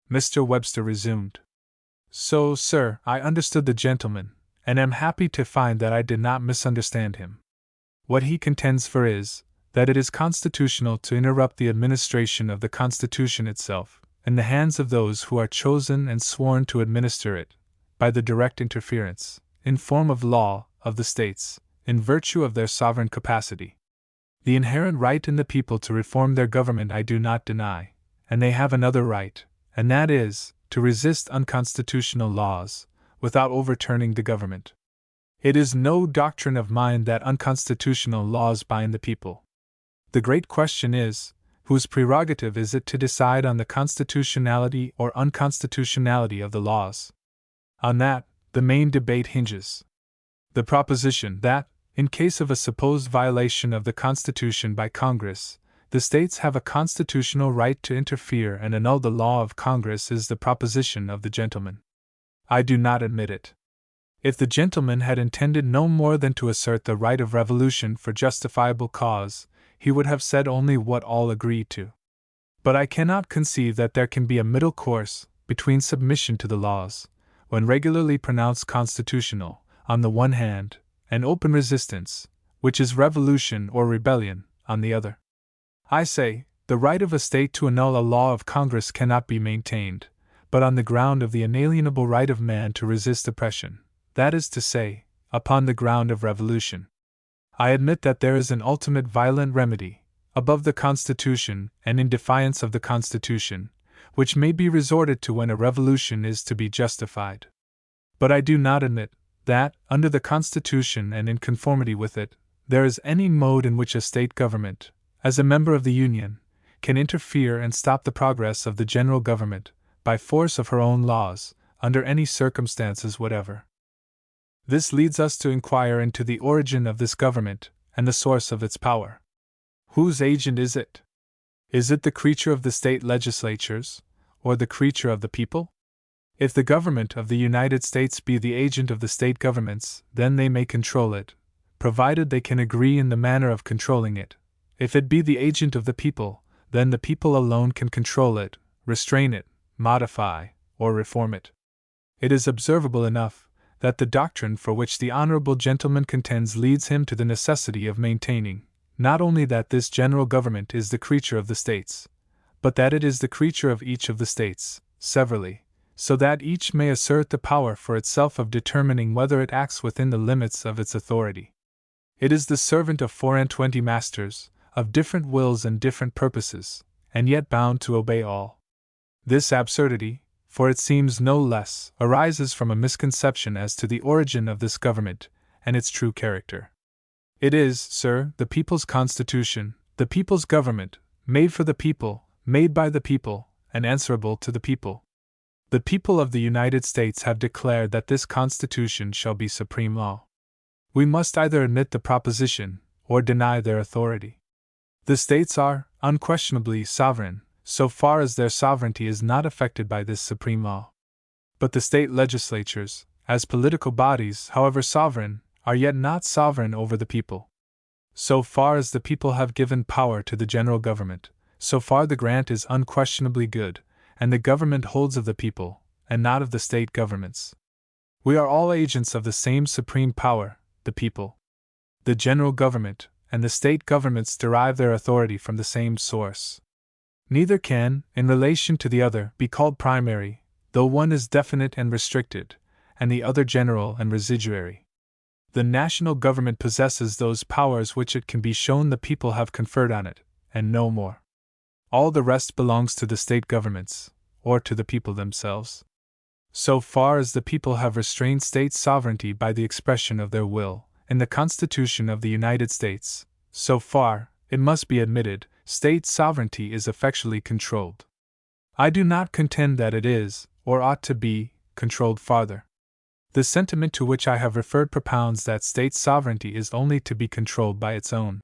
Mr. Webster resumed: So, sir, I understood the gentleman, and am happy to find that I did not misunderstand him. What he contends for is, that it is constitutional to interrupt the administration of the Constitution itself, in the hands of those who are chosen and sworn to administer it, by the direct interference, in form of law, of the states, in virtue of their sovereign capacity. The inherent right in the people to reform their government I do not deny, and they have another right, and that is, to resist unconstitutional laws, without overturning the government. It is no doctrine of mine that unconstitutional laws bind the people. The great question is, whose prerogative is it to decide on the constitutionality or unconstitutionality of the laws? On that, the main debate hinges. The proposition that, in case of a supposed violation of the Constitution by Congress, the states have a constitutional right to interfere and annul the law of Congress is the proposition of the gentleman. I do not admit it. If the gentleman had intended no more than to assert the right of revolution for justifiable cause, he would have said only what all agreed to. But I cannot conceive that there can be a middle course between submission to the laws, when regularly pronounced constitutional, on the one hand, and open resistance, which is revolution or rebellion, on the other. I say, the right of a state to annul a law of Congress cannot be maintained, but on the ground of the inalienable right of man to resist oppression, that is to say, upon the ground of revolution. I admit that there is an ultimate violent remedy, above the Constitution and in defiance of the Constitution, which may be resorted to when a revolution is to be justified. But I do not admit that, under the Constitution and in conformity with it, there is any mode in which a state government, as a member of the Union, can interfere and stop the progress of the general government, by force of her own laws, under any circumstances whatever. This leads us to inquire into the origin of this government, and the source of its power. Whose agent is it? Is it the creature of the state legislatures, or the creature of the people? If the government of the United States be the agent of the state governments, then they may control it, provided they can agree in the manner of controlling it. If it be the agent of the people, then the people alone can control it, restrain it, modify, or reform it. It is observable enough that the doctrine for which the honorable gentleman contends leads him to the necessity of maintaining, not only that this general government is the creature of the states, but that it is the creature of each of the states, severally, so that each may assert the power for itself of determining whether it acts within the limits of its authority. It is the servant of 24 masters, of different wills and different purposes, and yet bound to obey all. This absurdity, for it seems no less, arises from a misconception as to the origin of this government, and its true character. It is, sir, the people's constitution, the people's government, made for the people, made by the people, and answerable to the people. The people of the United States have declared that this Constitution shall be supreme law. We must either admit the proposition, or deny their authority. The states are, unquestionably, sovereign, so far as their sovereignty is not affected by this supreme law. But the state legislatures, as political bodies, however sovereign, are yet not sovereign over the people. So far as the people have given power to the general government, so far the grant is unquestionably good, and the government holds of the people, and not of the state governments. We are all agents of the same supreme power, the people. The general government and the state governments derive their authority from the same source. Neither can, in relation to the other, be called primary, though one is definite and restricted, and the other general and residuary. The national government possesses those powers which it can be shown the people have conferred on it, and no more. All the rest belongs to the state governments, or to the people themselves. So far as the people have restrained state sovereignty by the expression of their will, in the Constitution of the United States, so far, it must be admitted, state sovereignty is effectually controlled. I do not contend that it is, or ought to be, controlled farther. The sentiment to which I have referred propounds that state sovereignty is only to be controlled by its own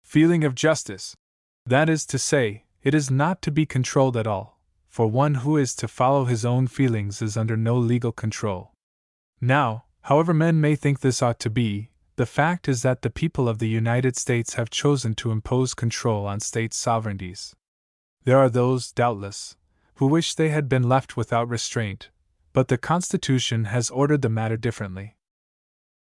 feeling of justice. That is to say, it is not to be controlled at all, for one who is to follow his own feelings is under no legal control. Now, however men may think this ought to be, the fact is that the people of the United States have chosen to impose control on state sovereignties. There are those, doubtless, who wish they had been left without restraint, but the Constitution has ordered the matter differently.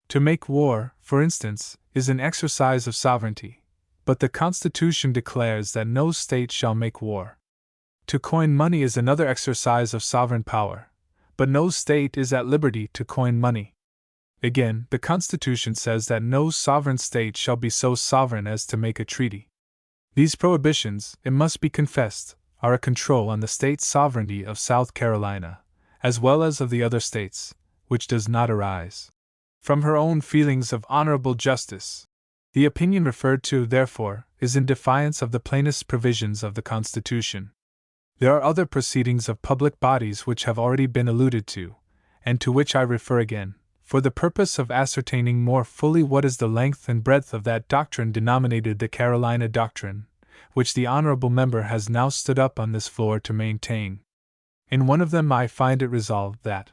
To make war, for instance, is an exercise of sovereignty, but the Constitution declares that no state shall make war. to coin money is another exercise of sovereign power, but no state is at liberty to coin money. Again, the Constitution says that no sovereign state shall be so sovereign as to make a treaty. These prohibitions, it must be confessed, are a control on the state sovereignty of South Carolina, as well as of the other states, which does not arise from her own feelings of honorable justice. The opinion referred to, therefore, is in defiance of the plainest provisions of the Constitution. There are other proceedings of public bodies which have already been alluded to, and to which I refer again, for the purpose of ascertaining more fully what is the length and breadth of that doctrine denominated the Carolina Doctrine, which the honorable member has now stood up on this floor to maintain. In one of them I find it resolved that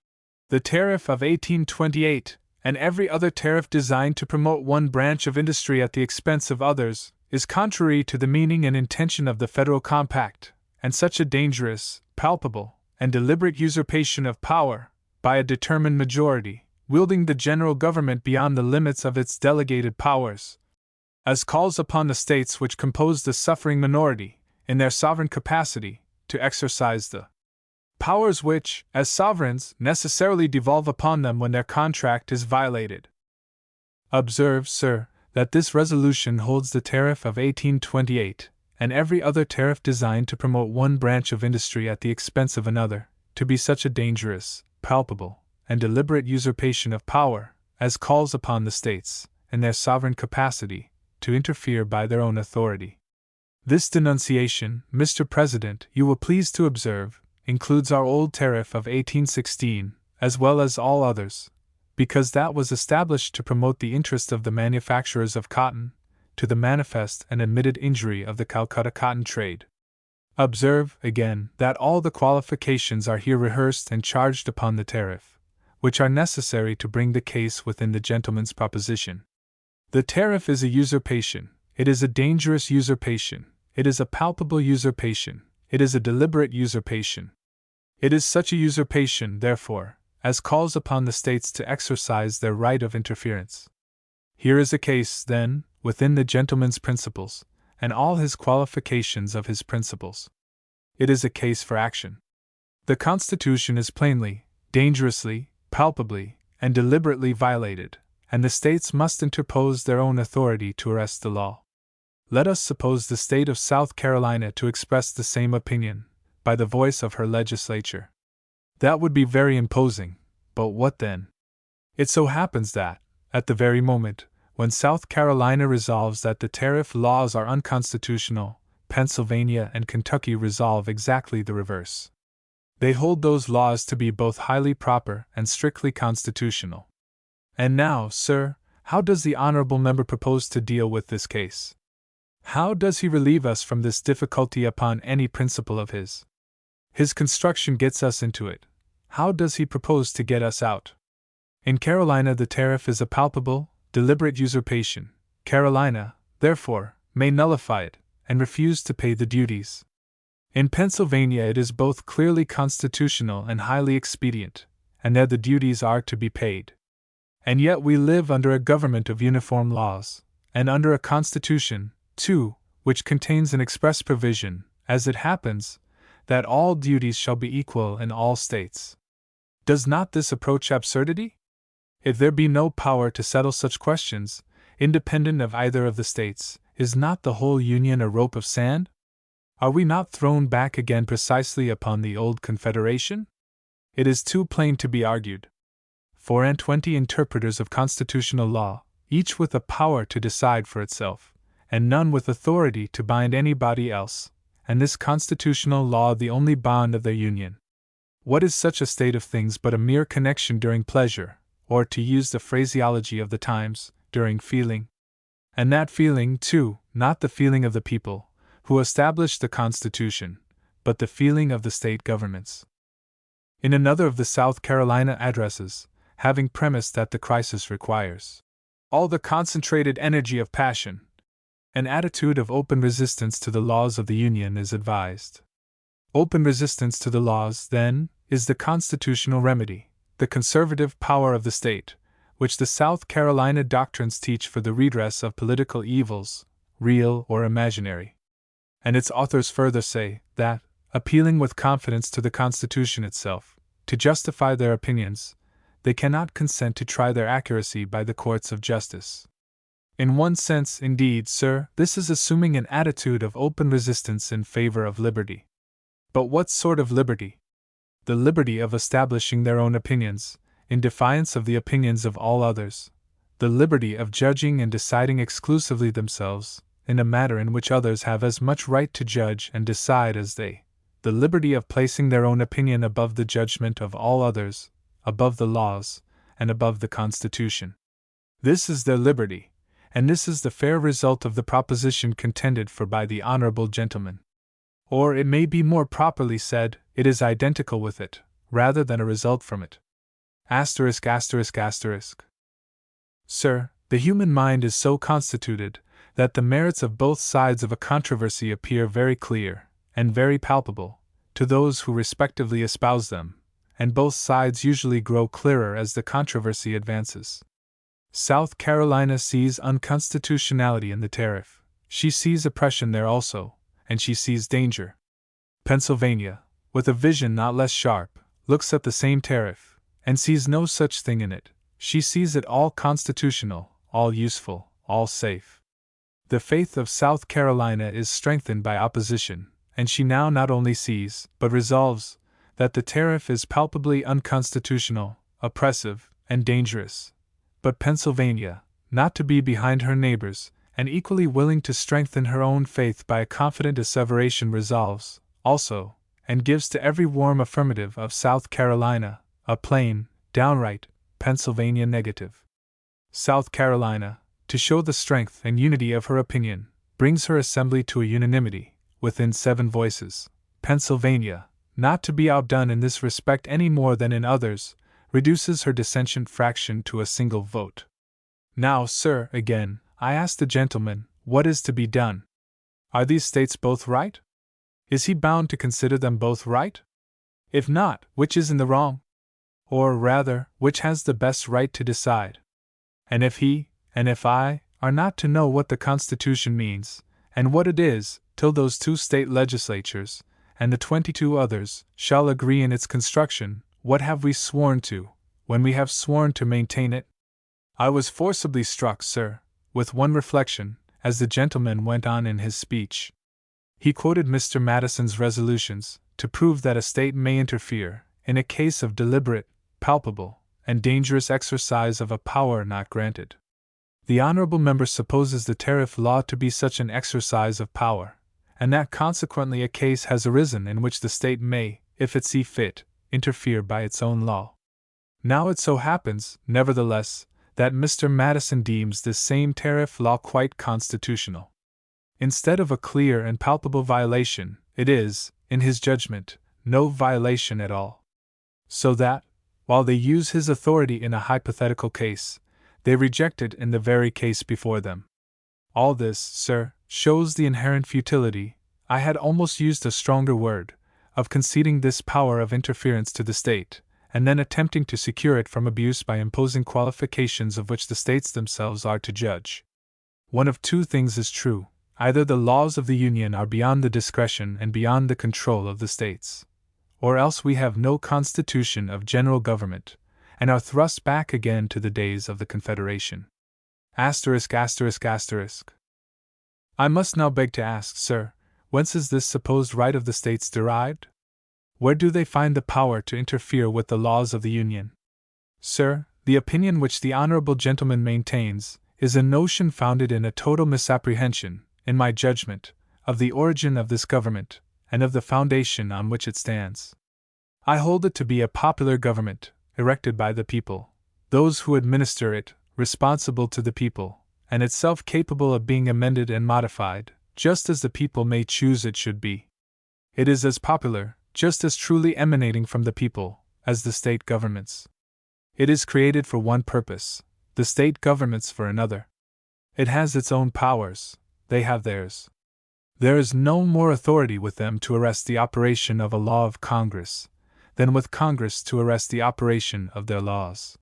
the tariff of 1828, and every other tariff designed to promote one branch of industry at the expense of others, is contrary to the meaning and intention of the federal compact, and such a dangerous, palpable, and deliberate usurpation of power, by a determined majority, wielding the general government beyond the limits of its delegated powers, as calls upon the states which compose the suffering minority, in their sovereign capacity, to exercise the powers which, as sovereigns, necessarily devolve upon them when their contract is violated. Observe, sir, that this resolution holds the tariff of 1828, and every other tariff designed to promote one branch of industry at the expense of another, to be such a dangerous, palpable, and deliberate usurpation of power, as calls upon the states, in their sovereign capacity, to interfere by their own authority. This denunciation, Mr. President, you will please to observe, includes our old tariff of 1816, as well as all others, because that was established to promote the interest of the manufacturers of cotton, to the manifest and admitted injury of the Calcutta cotton trade. Observe, again, that all the qualifications are here rehearsed and charged upon the tariff, which are necessary to bring the case within the gentleman's proposition. The tariff is a usurpation, it is a dangerous usurpation, it is a palpable usurpation, it is a deliberate usurpation. It is such a usurpation, therefore, as calls upon the states to exercise their right of interference. Here is a case, then, within the gentleman's principles, and all his qualifications of his principles. It is a case for action. The Constitution is plainly, dangerously, palpably, and deliberately violated, and the states must interpose their own authority to arrest the law. Let us suppose the state of South Carolina to express the same opinion, by the voice of her legislature. That would be very imposing, but what then? It so happens that, at the very moment, when South Carolina resolves that the tariff laws are unconstitutional, Pennsylvania and Kentucky resolve exactly the reverse. They hold those laws to be both highly proper and strictly constitutional. And now, sir, how does the honorable member propose to deal with this case? How does he relieve us from this difficulty upon any principle of his? His construction gets us into it. How does he propose to get us out? In Carolina the tariff is a palpable, deliberate usurpation. Carolina, therefore, may nullify it, and refuse to pay the duties. In Pennsylvania it is both clearly constitutional and highly expedient, and there the duties are to be paid. And yet we live under a government of uniform laws, and under a constitution, too, which contains an express provision, as it happens, that all duties shall be equal in all states. Does not this approach absurdity? If there be no power to settle such questions, independent of either of the states, is not the whole Union a rope of sand? Are we not thrown back again precisely upon the old Confederation? It is too plain to be argued. 420 interpreters of constitutional law, each with a power to decide for itself, and none with authority to bind anybody else, and this constitutional law the only bond of their union. What is such a state of things but a mere connection during pleasure, or, to use the phraseology of the times, during feeling? And that feeling, too, not the feeling of the people, who established the Constitution, but the feeling of the state governments. In another of the South Carolina addresses, having premised that the crisis requires all the concentrated energy of passion, an attitude of open resistance to the laws of the Union is advised. Open resistance to the laws, then, is the constitutional remedy, the conservative power of the state, which the South Carolina doctrines teach for the redress of political evils, real or imaginary. And its authors further say that, appealing with confidence to the Constitution itself, to justify their opinions, they cannot consent to try their accuracy by the courts of justice. In one sense, indeed, sir, this is assuming an attitude of open resistance in favor of liberty. But what sort of liberty? The liberty of establishing their own opinions, in defiance of the opinions of all others, the liberty of judging and deciding exclusively themselves, in a matter in which others have as much right to judge and decide as they, the liberty of placing their own opinion above the judgment of all others, above the laws, and above the Constitution. This is their liberty, and this is the fair result of the proposition contended for by the honorable gentleman. Or it may be more properly said, it is identical with it, rather than a result from it. Asterisk, asterisk, asterisk. Sir, the human mind is so constituted that the merits of both sides of a controversy appear very clear, and very palpable, to those who respectively espouse them, and both sides usually grow clearer as the controversy advances. South Carolina sees unconstitutionality in the tariff, she sees oppression there also, and she sees danger. Pennsylvania, with a vision not less sharp, looks at the same tariff, and sees no such thing in it. She sees it all constitutional, all useful, all safe. The faith of South Carolina is strengthened by opposition, and she now not only sees, but resolves, that the tariff is palpably unconstitutional, oppressive, and dangerous. But Pennsylvania, not to be behind her neighbors, and equally willing to strengthen her own faith by a confident asseveration, resolves, also, and gives to every warm affirmative of South Carolina, a plain, downright, Pennsylvania negative. South Carolina, to show the strength and unity of her opinion, brings her assembly to a unanimity, within 7 voices. Pennsylvania, not to be outdone in this respect any more than in others, reduces her dissentient fraction to a single vote. Now, sir, again, I ask the gentleman, what is to be done? Are these states both right? Is he bound to consider them both right? If not, which is in the wrong? Or, rather, which has the best right to decide? And if he, and if I, are not to know what the Constitution means, and what it is, till those 2 state legislatures, and the 22 others, shall agree in its construction, what have we sworn to, when we have sworn to maintain it? I was forcibly struck, sir, with one reflection, as the gentleman went on in his speech. He quoted Mr. Madison's resolutions, to prove that a state may interfere, in a case of deliberate, palpable, and dangerous exercise of a power not granted. The honorable member supposes the tariff law to be such an exercise of power, and that consequently a case has arisen in which the state may, if it see fit, interfere by its own law. Now it so happens, nevertheless, that Mr. Madison deems this same tariff law quite constitutional. Instead of a clear and palpable violation, it is, in his judgment, no violation at all. So that, while they use his authority in a hypothetical case, they reject it in the very case before them. All this, sir, shows the inherent futility, I had almost used a stronger word, of conceding this power of interference to the state, and then attempting to secure it from abuse by imposing qualifications of which the states themselves are to judge. One of 2 things is true: either the laws of the Union are beyond the discretion and beyond the control of the states, or else we have no constitution of general government, and are thrust back again to the days of the Confederation. Asterisk, asterisk, asterisk. I must now beg to ask, sir, whence is this supposed right of the states derived? Where do they find the power to interfere with the laws of the Union? Sir, the opinion which the honorable gentleman maintains is a notion founded in a total misapprehension, in my judgment, of the origin of this government, and of the foundation on which it stands. I hold it to be a popular government, erected by the people, those who administer it, responsible to the people, and itself capable of being amended and modified, just as the people may choose it should be. It is as popular, just as truly emanating from the people, as the state governments. It is created for one purpose, the state governments for another. It has its own powers, they have theirs. There is no more authority with them to arrest the operation of a law of Congress, than with Congress to arrest the operation of their laws.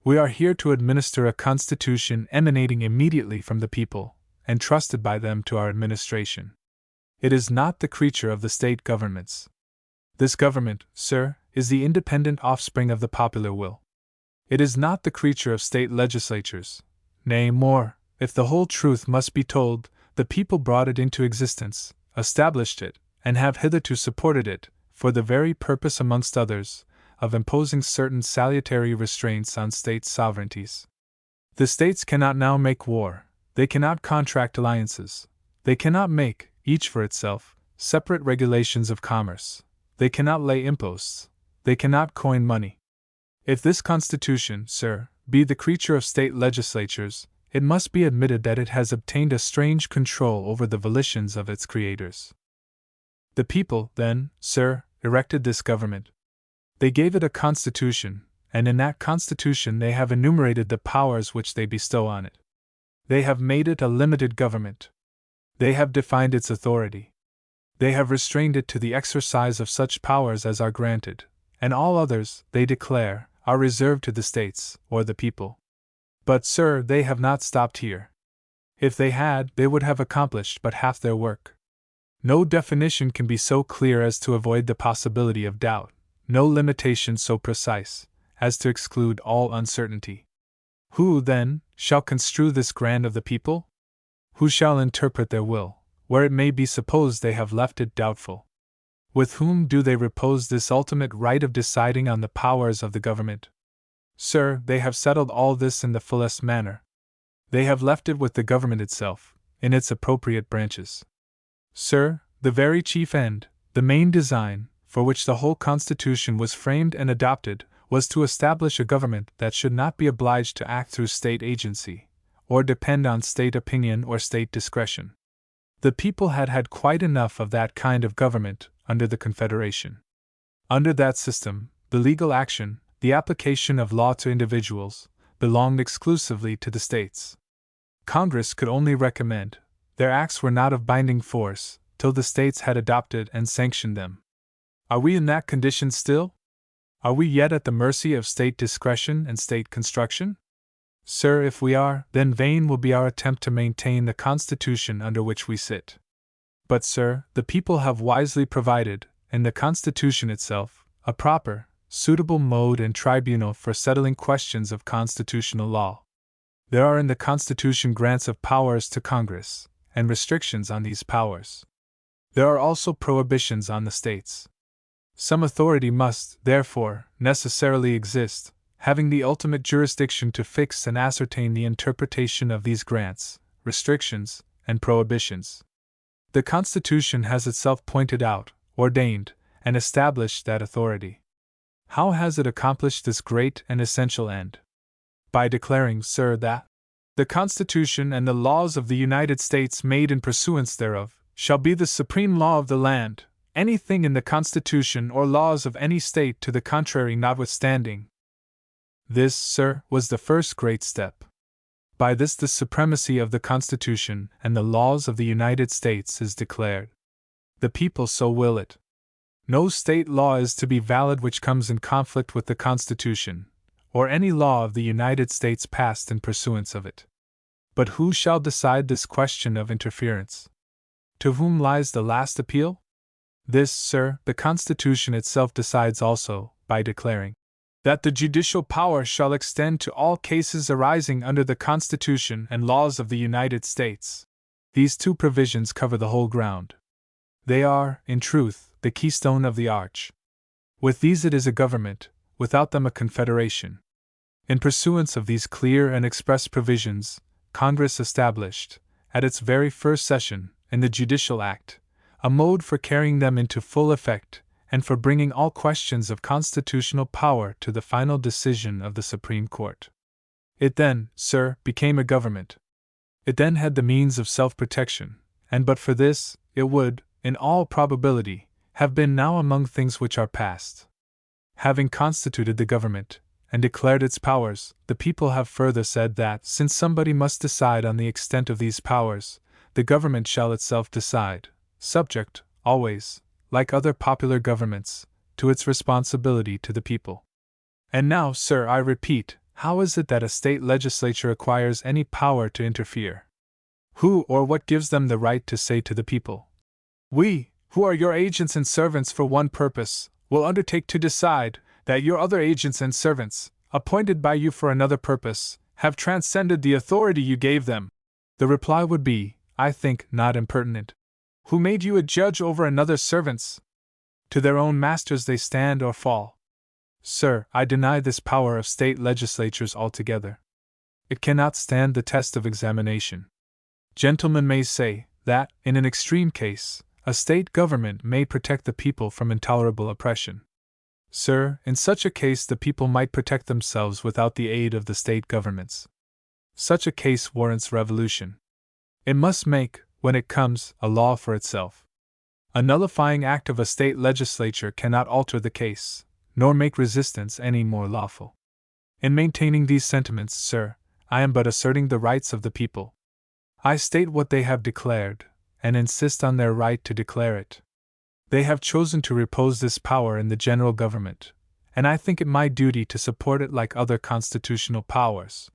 We are here to administer a constitution emanating immediately from the people, and trusted by them to our administration. It is not the creature of the state governments. This government, sir, is the independent offspring of the popular will. It is not the creature of state legislatures. Nay, more, if the whole truth must be told, the people brought it into existence, established it, and have hitherto supported it, for the very purpose, amongst others, of imposing certain salutary restraints on state sovereignties. The states cannot now make war, they cannot contract alliances, they cannot make, each for itself, separate regulations of commerce, they cannot lay imposts, they cannot coin money. If this Constitution, sir, be the creature of state legislatures, it must be admitted that it has obtained a strange control over the volitions of its creators. The people, then, sir, erected this government. They gave it a constitution, and in that constitution they have enumerated the powers which they bestow on it. They have made it a limited government. They have defined its authority. They have restrained it to the exercise of such powers as are granted, and all others, they declare, are reserved to the states, or the people. But, sir, they have not stopped here. If they had, they would have accomplished but half their work. No definition can be so clear as to avoid the possibility of doubt, no limitation so precise as to exclude all uncertainty. Who, then, shall construe this grant of the people? Who shall interpret their will, where it may be supposed they have left it doubtful? With whom do they repose this ultimate right of deciding on the powers of the government? Sir, they have settled all this in the fullest manner. They have left it with the government itself, in its appropriate branches. Sir, the very chief end, the main design, for which the whole Constitution was framed and adopted, was to establish a government that should not be obliged to act through state agency, or depend on state opinion or state discretion. The people had had quite enough of that kind of government under the Confederation. Under that system, the legal action, the application of law to individuals, belonged exclusively to the states. Congress could only recommend; their acts were not of binding force, till the states had adopted and sanctioned them. Are we in that condition still? Are we yet at the mercy of state discretion and state construction? Sir, if we are, then vain will be our attempt to maintain the Constitution under which we sit. But, sir, the people have wisely provided, in the Constitution itself, a proper, suitable mode and tribunal for settling questions of constitutional law. There are in the Constitution grants of powers to Congress, and restrictions on these powers. There are also prohibitions on the states. Some authority must, therefore, necessarily exist, having the ultimate jurisdiction to fix and ascertain the interpretation of these grants, restrictions, and prohibitions. The Constitution has itself pointed out, ordained, and established that authority. How has it accomplished this great and essential end? By declaring, sir, that the Constitution and the laws of the United States made in pursuance thereof shall be the supreme law of the land, anything in the Constitution or laws of any state to the contrary notwithstanding. This, sir, was the first great step. By this the supremacy of the Constitution and the laws of the United States is declared. The people so will it. No state law is to be valid which comes in conflict with the Constitution, or any law of the United States passed in pursuance of it. But who shall decide this question of interference? To whom lies the last appeal? This, sir, the Constitution itself decides also, by declaring that the judicial power shall extend to all cases arising under the Constitution and laws of the United States. These two provisions cover the whole ground. They are, in truth, the keystone of the arch. With these it is a government, without them a confederation. In pursuance of these clear and express provisions, Congress established, at its very first session, in the Judicial Act, a mode for carrying them into full effect, and for bringing all questions of constitutional power to the final decision of the Supreme Court. It then, sir, became a government. It then had the means of self-protection, and but for this, it would, in all probability, have been now among things which are past. Having constituted the government, and declared its powers, the people have further said that, since somebody must decide on the extent of these powers, the government shall itself decide, subject, always, like other popular governments, to its responsibility to the people. And now, sir, I repeat, how is it that a state legislature acquires any power to interfere? Who or what gives them the right to say to the people, We, who are your agents and servants for one purpose, will undertake to decide that your other agents and servants, appointed by you for another purpose, have transcended the authority you gave them. The reply would be, I think, not impertinent. Who made you a judge over another's servants? To their own masters they stand or fall. Sir, I deny this power of state legislatures altogether. It cannot stand the test of examination. Gentlemen may say that, in an extreme case, a state government may protect the people from intolerable oppression. Sir, in such a case the people might protect themselves without the aid of the state governments. Such a case warrants revolution. It must make, when it comes, a law for itself. A nullifying act of a state legislature cannot alter the case, nor make resistance any more lawful. In maintaining these sentiments, sir, I am but asserting the rights of the people. I state what they have declared, and insist on their right to declare it. They have chosen to repose this power in the general government, and I think it my duty to support it like other constitutional powers.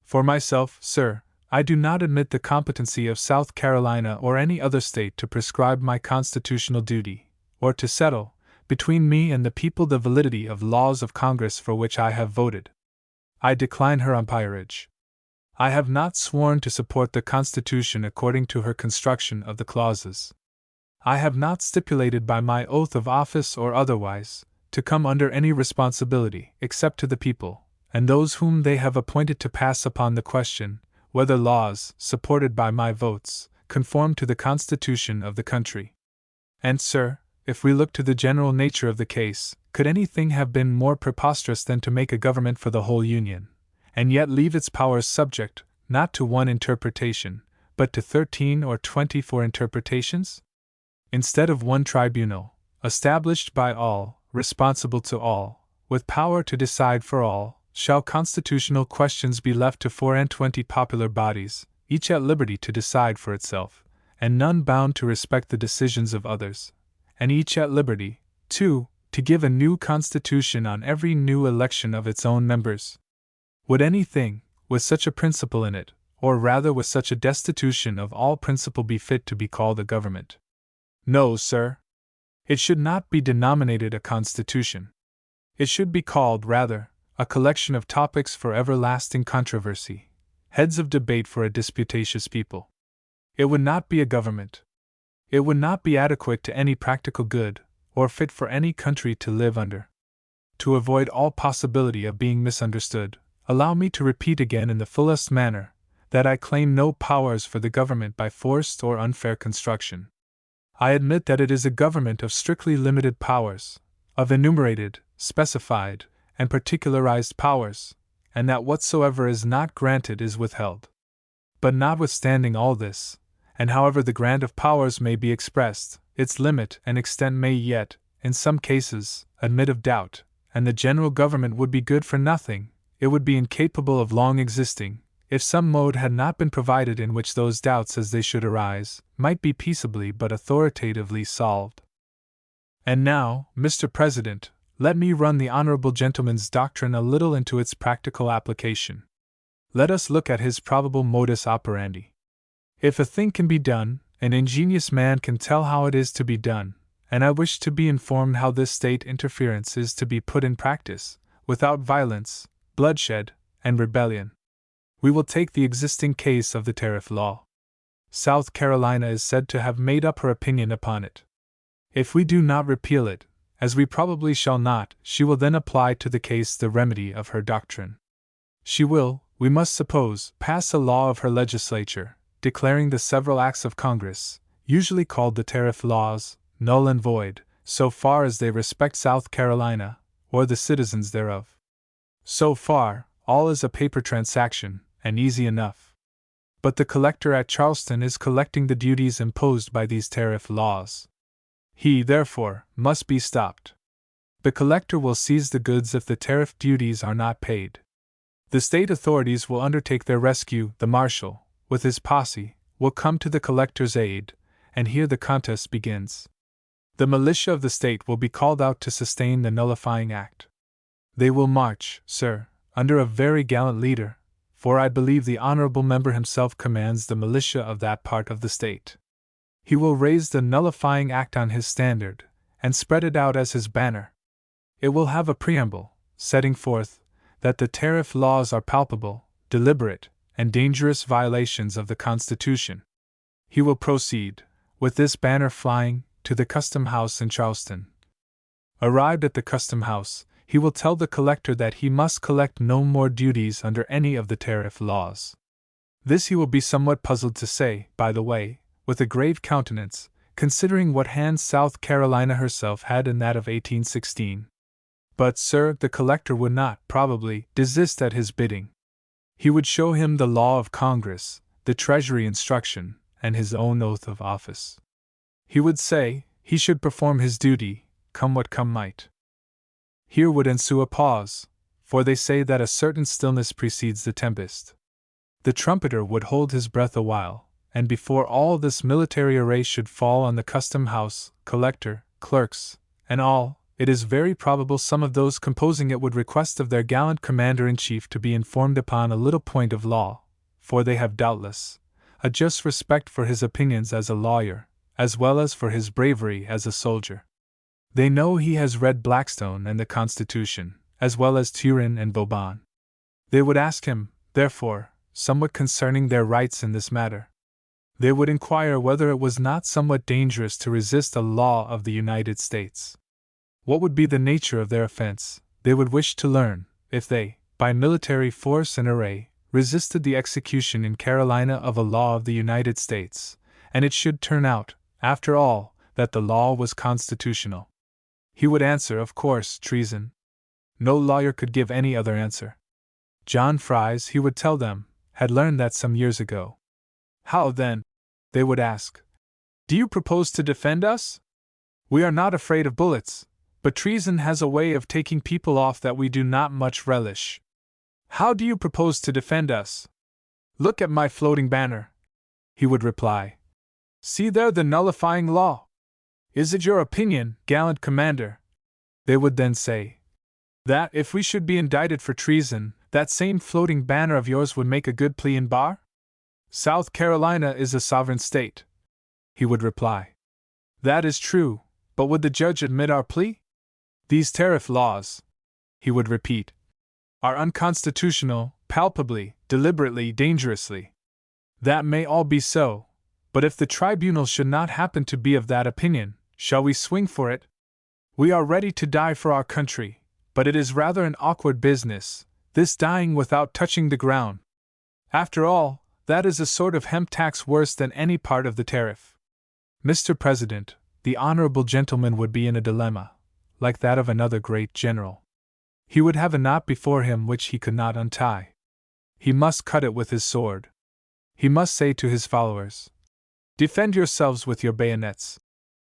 For myself, sir, I do not admit the competency of South Carolina or any other state to prescribe my constitutional duty, or to settle, between me and the people, the validity of laws of Congress for which I have voted. I decline her umpirage. I have not sworn to support the Constitution according to her construction of the clauses. I have not stipulated by my oath of office or otherwise to come under any responsibility except to the people, and those whom they have appointed to pass upon the question whether laws, supported by my votes, conform to the Constitution of the country. And, sir, if we look to the general nature of the case, could anything have been more preposterous than to make a government for the whole Union, and yet leave its powers subject, not to one interpretation, but to 13 or 24 interpretations? Instead of one tribunal, established by all, responsible to all, with power to decide for all, shall constitutional questions be left to 24 popular bodies, each at liberty to decide for itself, and none bound to respect the decisions of others, and each at liberty, too, to give a new constitution on every new election of its own members? Would anything, with such a principle in it, or rather with such a destitution of all principle, be fit to be called a government? No, sir. It should not be denominated a constitution. It should be called, rather, a collection of topics for everlasting controversy, heads of debate for a disputatious people. It would not be a government. It would not be adequate to any practical good, or fit for any country to live under. To avoid all possibility of being misunderstood, allow me to repeat again in the fullest manner that I claim no powers for the government by forced or unfair construction. I admit that it is a government of strictly limited powers, of enumerated, specified, and particularized powers, and that whatsoever is not granted is withheld. But notwithstanding all this, and however the grant of powers may be expressed, its limit and extent may yet, in some cases, admit of doubt, and the general government would be good for nothing, it would be incapable of long existing, if some mode had not been provided in which those doubts, as they should arise, might be peaceably but authoritatively solved. And now, Mr. President, let me run the honorable gentleman's doctrine a little into its practical application. Let us look at his probable modus operandi. If a thing can be done, an ingenious man can tell how it is to be done, and I wish to be informed how this state interference is to be put in practice, without violence, bloodshed, and rebellion. We will take the existing case of the tariff law. South Carolina is said to have made up her opinion upon it. If we do not repeal it, as we probably shall not, she will then apply to the case the remedy of her doctrine. She will, we must suppose, pass a law of her legislature, declaring the several acts of Congress, usually called the tariff laws, null and void, so far as they respect South Carolina, or the citizens thereof. So far, all is a paper transaction, and easy enough. But the collector at Charleston is collecting the duties imposed by these tariff laws. He, therefore, must be stopped. The collector will seize the goods if the tariff duties are not paid. The state authorities will undertake their rescue. The marshal, with his posse, will come to the collector's aid, and here the contest begins. The militia of the state will be called out to sustain the nullifying act. They will march, sir, under a very gallant leader, for I believe the honorable member himself commands the militia of that part of the state. He will raise the nullifying act on his standard, and spread it out as his banner. It will have a preamble, setting forth that the tariff laws are palpable, deliberate, and dangerous violations of the Constitution. He will proceed, with this banner flying, to the Custom House in Charleston. Arrived at the Custom House, he will tell the collector that he must collect no more duties under any of the tariff laws. This he will be somewhat puzzled to say, by the way, with a grave countenance, considering what hand South Carolina herself had in that of 1816. But, sir, the collector would not, probably, desist at his bidding. He would show him the law of Congress, the Treasury instruction, and his own oath of office. He would say he should perform his duty, come what come might. Here would ensue a pause, for they say that a certain stillness precedes the tempest. The trumpeter would hold his breath a while, and before all this military array should fall on the Custom House, collector, clerks, and all, it is very probable some of those composing it would request of their gallant commander-in-chief to be informed upon a little point of law, for they have doubtless a just respect for his opinions as a lawyer, as well as for his bravery as a soldier. They know he has read Blackstone and the Constitution, as well as Turenne and Vauban. They would ask him, therefore, somewhat concerning their rights in this matter. They would inquire whether it was not somewhat dangerous to resist a law of the United States. What would be the nature of their offense, they would wish to learn, if they, by military force and array, resisted the execution in Carolina of a law of the United States, and it should turn out, after all, that the law was constitutional. He would answer, of course, treason. No lawyer could give any other answer. John Fries, he would tell them, had learned that some years ago. How, then, they would ask, do you propose to defend us? We are not afraid of bullets, but treason has a way of taking people off that we do not much relish. How do you propose to defend us? Look at my floating banner, he would reply. See there the nullifying law. Is it your opinion, gallant commander, they would then say, that if we should be indicted for treason, that same floating banner of yours would make a good plea in bar? South Carolina is a sovereign state, he would reply. That is true, but would the judge admit our plea? These tariff laws, he would repeat, are unconstitutional, palpably, deliberately, dangerously. That may all be so, but if the tribunal should not happen to be of that opinion, shall we swing for it? We are ready to die for our country, but it is rather an awkward business, this dying without touching the ground. After all, that is a sort of hemp tax worse than any part of the tariff. Mr. President, the honorable gentleman would be in a dilemma, like that of another great general. He would have a knot before him which he could not untie. He must cut it with his sword. He must say to his followers, defend yourselves with your bayonets.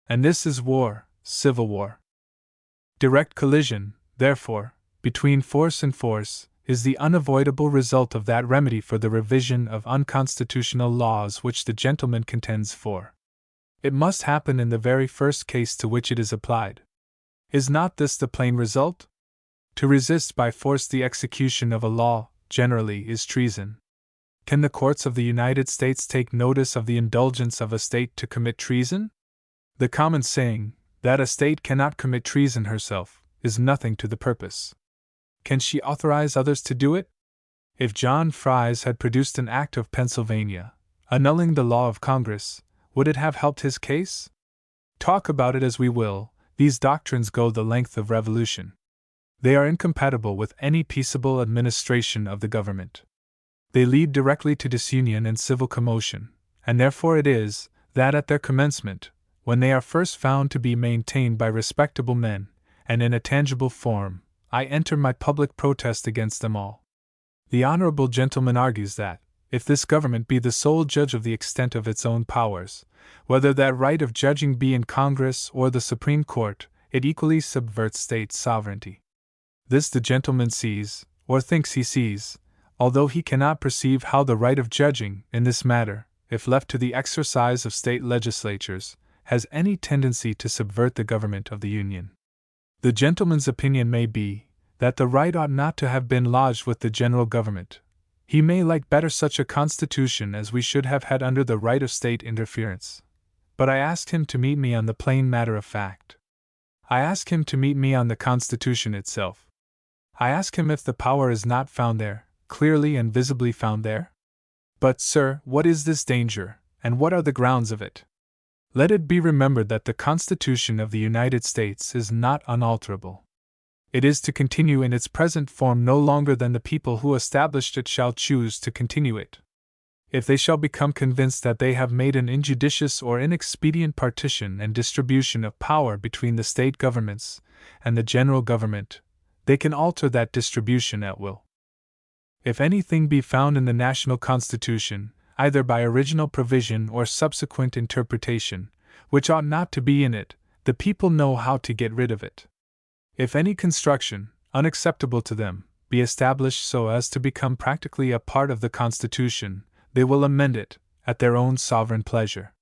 And this is war, civil war. Direct collision, therefore, between force and force, is the unavoidable result of that remedy for the revision of unconstitutional laws which the gentleman contends for. It must happen in the very first case to which it is applied. Is not this the plain result? To resist by force the execution of a law, generally, is treason. Can the courts of the United States take notice of the indulgence of a state to commit treason? The common saying, that a state cannot commit treason herself, is nothing to the purpose. Can she authorize others to do it? If John Fries had produced an act of Pennsylvania, annulling the law of Congress, would it have helped his case? Talk about it as we will, these doctrines go the length of revolution. They are incompatible with any peaceable administration of the government. They lead directly to disunion and civil commotion, and therefore it is, that at their commencement, when they are first found to be maintained by respectable men, and in a tangible form, I enter my public protest against them all. The honorable gentleman argues that, if this government be the sole judge of the extent of its own powers, whether that right of judging be in Congress or the Supreme Court, it equally subverts state sovereignty. This the gentleman sees, or thinks he sees, although he cannot perceive how the right of judging, in this matter, if left to the exercise of state legislatures, has any tendency to subvert the government of the Union. The gentleman's opinion may be, that the right ought not to have been lodged with the general government. He may like better such a constitution as we should have had under the right of state interference. but I asked him to meet me on the plain matter of fact. I ask him to meet me on the Constitution itself. I ask him if the power is not found there, clearly and visibly found there? But, sir, what is this danger, and what are the grounds of it? Let it be remembered that the Constitution of the United States is not unalterable. It is to continue in its present form no longer than the people who established it shall choose to continue it. If they shall become convinced that they have made an injudicious or inexpedient partition and distribution of power between the state governments and the general government, they can alter that distribution at will. If anything be found in the national Constitution, either by original provision or subsequent interpretation, which ought not to be in it, the people know how to get rid of it. If any construction, unacceptable to them, be established so as to become practically a part of the Constitution, they will amend it, at their own sovereign pleasure.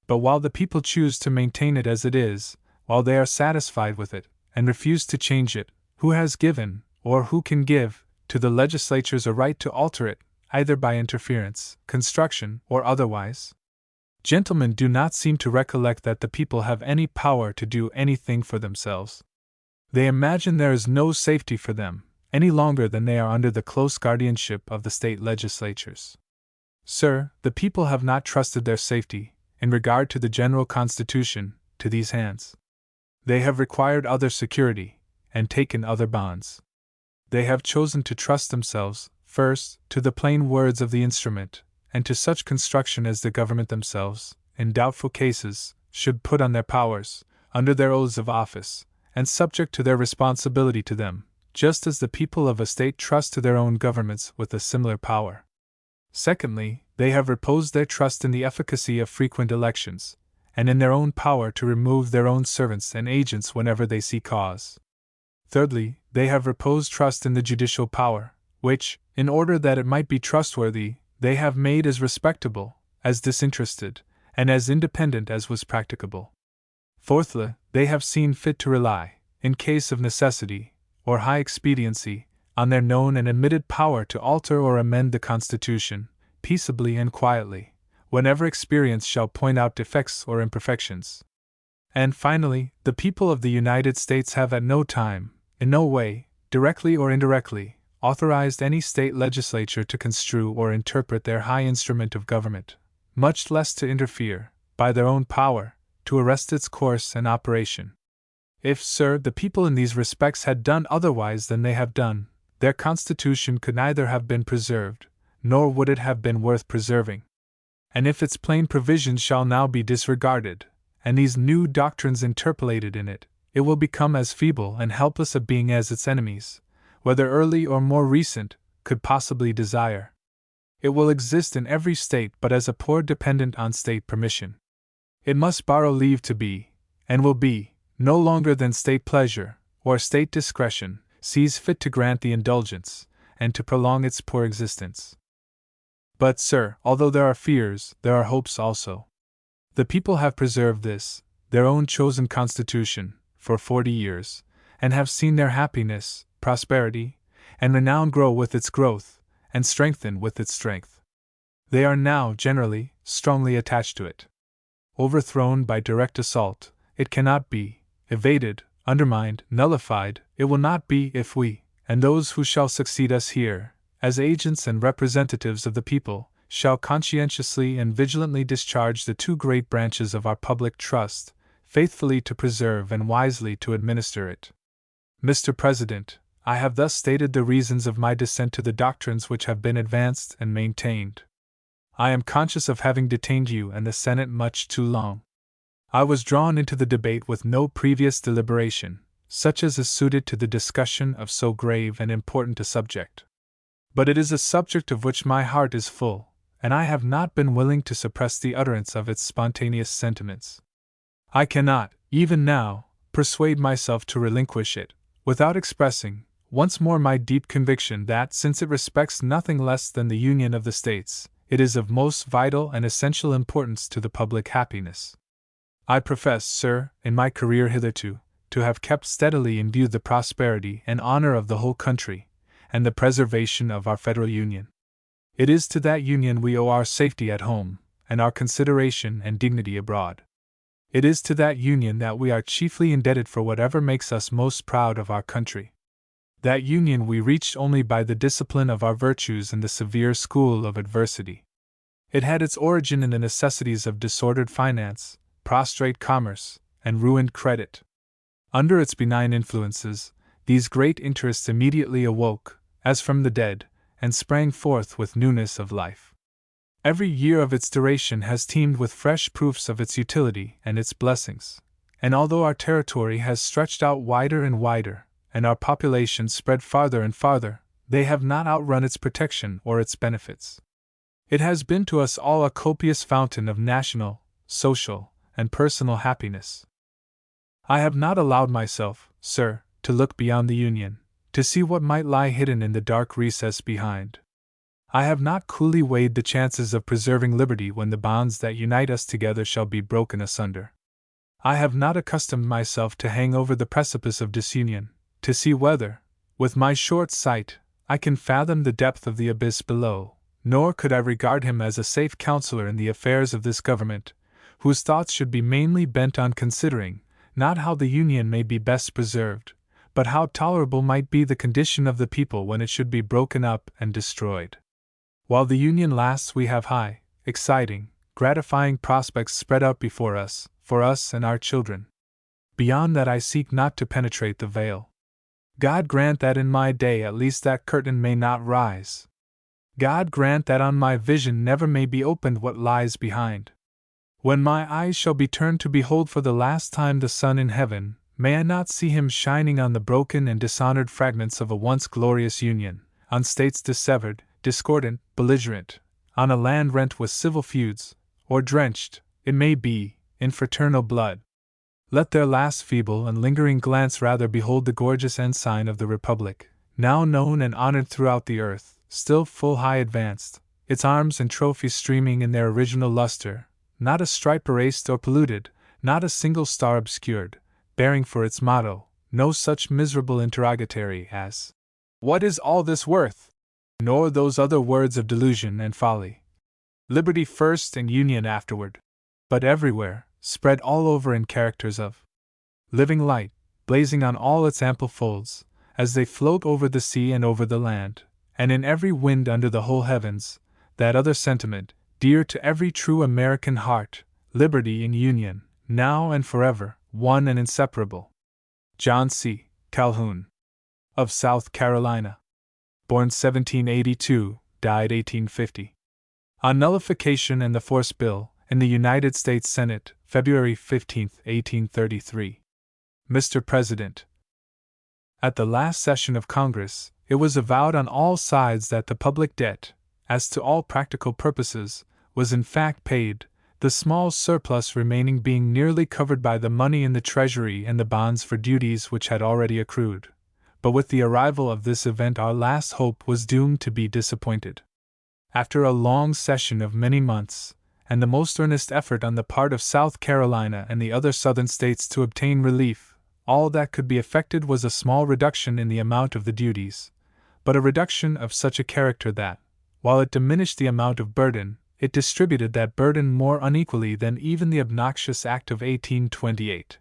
But while the people choose to maintain it as it is, while they are satisfied with it, and refuse to change it, who has given, or who can give, to the legislatures a right to alter it, either by interference, construction, or otherwise? Gentlemen do not seem to recollect that the people have any power to do anything for themselves. They imagine there is no safety for them, any longer than they are under the close guardianship of the state legislatures. Sir, the people have not trusted their safety, in regard to the general Constitution, to these hands. They have required other security, and taken other bonds. They have chosen to trust themselves, first, to the plain words of the instrument, and to such construction as the government themselves, in doubtful cases, should put on their powers, under their oaths of office, and subject to their responsibility to them, just as the people of a state trust to their own governments with a similar power. Secondly, they have reposed their trust in the efficacy of frequent elections, and in their own power to remove their own servants and agents whenever they see cause. Thirdly, they have reposed trust in the judicial power, which, in order that it might be trustworthy, they have made as respectable, as disinterested, and as independent as was practicable. Fourthly, they have seen fit to rely, in case of necessity, or high expediency, on their known and admitted power to alter or amend the Constitution, peaceably and quietly, whenever experience shall point out defects or imperfections. And finally, the people of the United States have at no time, in no way, directly or indirectly, authorized any state legislature to construe or interpret their high instrument of government, much less to interfere, by their own power, to arrest its course and operation. If, sir, the people in these respects had done otherwise than they have done, their Constitution could neither have been preserved, nor would it have been worth preserving. And if its plain provisions shall now be disregarded, and these new doctrines interpolated in it, it will become as feeble and helpless a being as its enemies, whether early or more recent, could possibly desire. It will exist in every state but as a poor dependent on state permission. It must borrow leave to be, and will be, no longer than state pleasure, or state discretion, sees fit to grant the indulgence, and to prolong its poor existence. But, sir, although there are fears, there are hopes also. The people have preserved this, their own chosen Constitution, for 40 years, and have seen their happiness, prosperity, and renown grow with its growth, and strengthen with its strength. They are now, generally, strongly attached to it. Overthrown by direct assault, it cannot be, evaded, undermined, nullified, it will not be if we, and those who shall succeed us here, as agents and representatives of the people, shall conscientiously and vigilantly discharge the two great branches of our public trust, faithfully to preserve and wisely to administer it. Mr. President, I have thus stated the reasons of my dissent to the doctrines which have been advanced and maintained. I am conscious of having detained you and the Senate much too long. I was drawn into the debate with no previous deliberation, such as is suited to the discussion of so grave and important a subject. But it is a subject of which my heart is full, and I have not been willing to suppress the utterance of its spontaneous sentiments. I cannot, even now, persuade myself to relinquish it, without expressing, once more my deep conviction that, since it respects nothing less than the union of the states, it is of most vital and essential importance to the public happiness. I profess, sir, in my career hitherto, to have kept steadily in view the prosperity and honor of the whole country, and the preservation of our federal union. It is to that union we owe our safety at home, and our consideration and dignity abroad. It is to that union that we are chiefly indebted for whatever makes us most proud of our country. That union we reached only by the discipline of our virtues in the severe school of adversity. It had its origin in the necessities of disordered finance, prostrate commerce, and ruined credit. Under its benign influences, these great interests immediately awoke, as from the dead, and sprang forth with newness of life. Every year of its duration has teemed with fresh proofs of its utility and its blessings, and although our territory has stretched out wider and wider, and our population spread farther and farther, they have not outrun its protection or its benefits. It has been to us all a copious fountain of national, social, and personal happiness. I have not allowed myself, sir, to look beyond the Union, to see what might lie hidden in the dark recess behind. I have not coolly weighed the chances of preserving liberty when the bonds that unite us together shall be broken asunder. I have not accustomed myself to hang over the precipice of disunion, to see whether, with my short sight, I can fathom the depth of the abyss below, nor could I regard him as a safe counselor in the affairs of this government, whose thoughts should be mainly bent on considering, not how the Union may be best preserved, but how tolerable might be the condition of the people when it should be broken up and destroyed. While the Union lasts, we have high, exciting, gratifying prospects spread out before us, for us and our children. Beyond that I seek not to penetrate the veil. God grant that in my day at least that curtain may not rise. God grant that on my vision never may be opened what lies behind. When my eyes shall be turned to behold for the last time the sun in heaven, may I not see him shining on the broken and dishonored fragments of a once glorious union, on states dissevered, discordant, belligerent, on a land rent with civil feuds, or drenched, it may be, in fraternal blood. Let their last feeble and lingering glance rather behold the gorgeous ensign of the Republic, now known and honored throughout the earth, still full high advanced, its arms and trophies streaming in their original luster, not a stripe erased or polluted, not a single star obscured, bearing for its motto no such miserable interrogatory as, "What is all this worth?" nor those other words of delusion and folly. Liberty first and union afterward. But everywhere, spread all over in characters of living light, blazing on all its ample folds, as they float over the sea and over the land, and in every wind under the whole heavens, that other sentiment, dear to every true American heart, liberty in union, now and forever, one and inseparable. John C. Calhoun. Of South Carolina. Born 1782, died 1850. On nullification and the force bill, in the United States Senate, February 15, 1833. Mr. President. At the last session of Congress, it was avowed on all sides that the public debt, as to all practical purposes, was in fact paid, the small surplus remaining being nearly covered by the money in the Treasury and the bonds for duties which had already accrued. But with the arrival of this event our last hope was doomed to be disappointed. After a long session of many months, and the most earnest effort on the part of South Carolina and the other Southern states to obtain relief, all that could be effected was a small reduction in the amount of the duties, but a reduction of such a character that, while it diminished the amount of burden, it distributed that burden more unequally than even the obnoxious Act of 1828.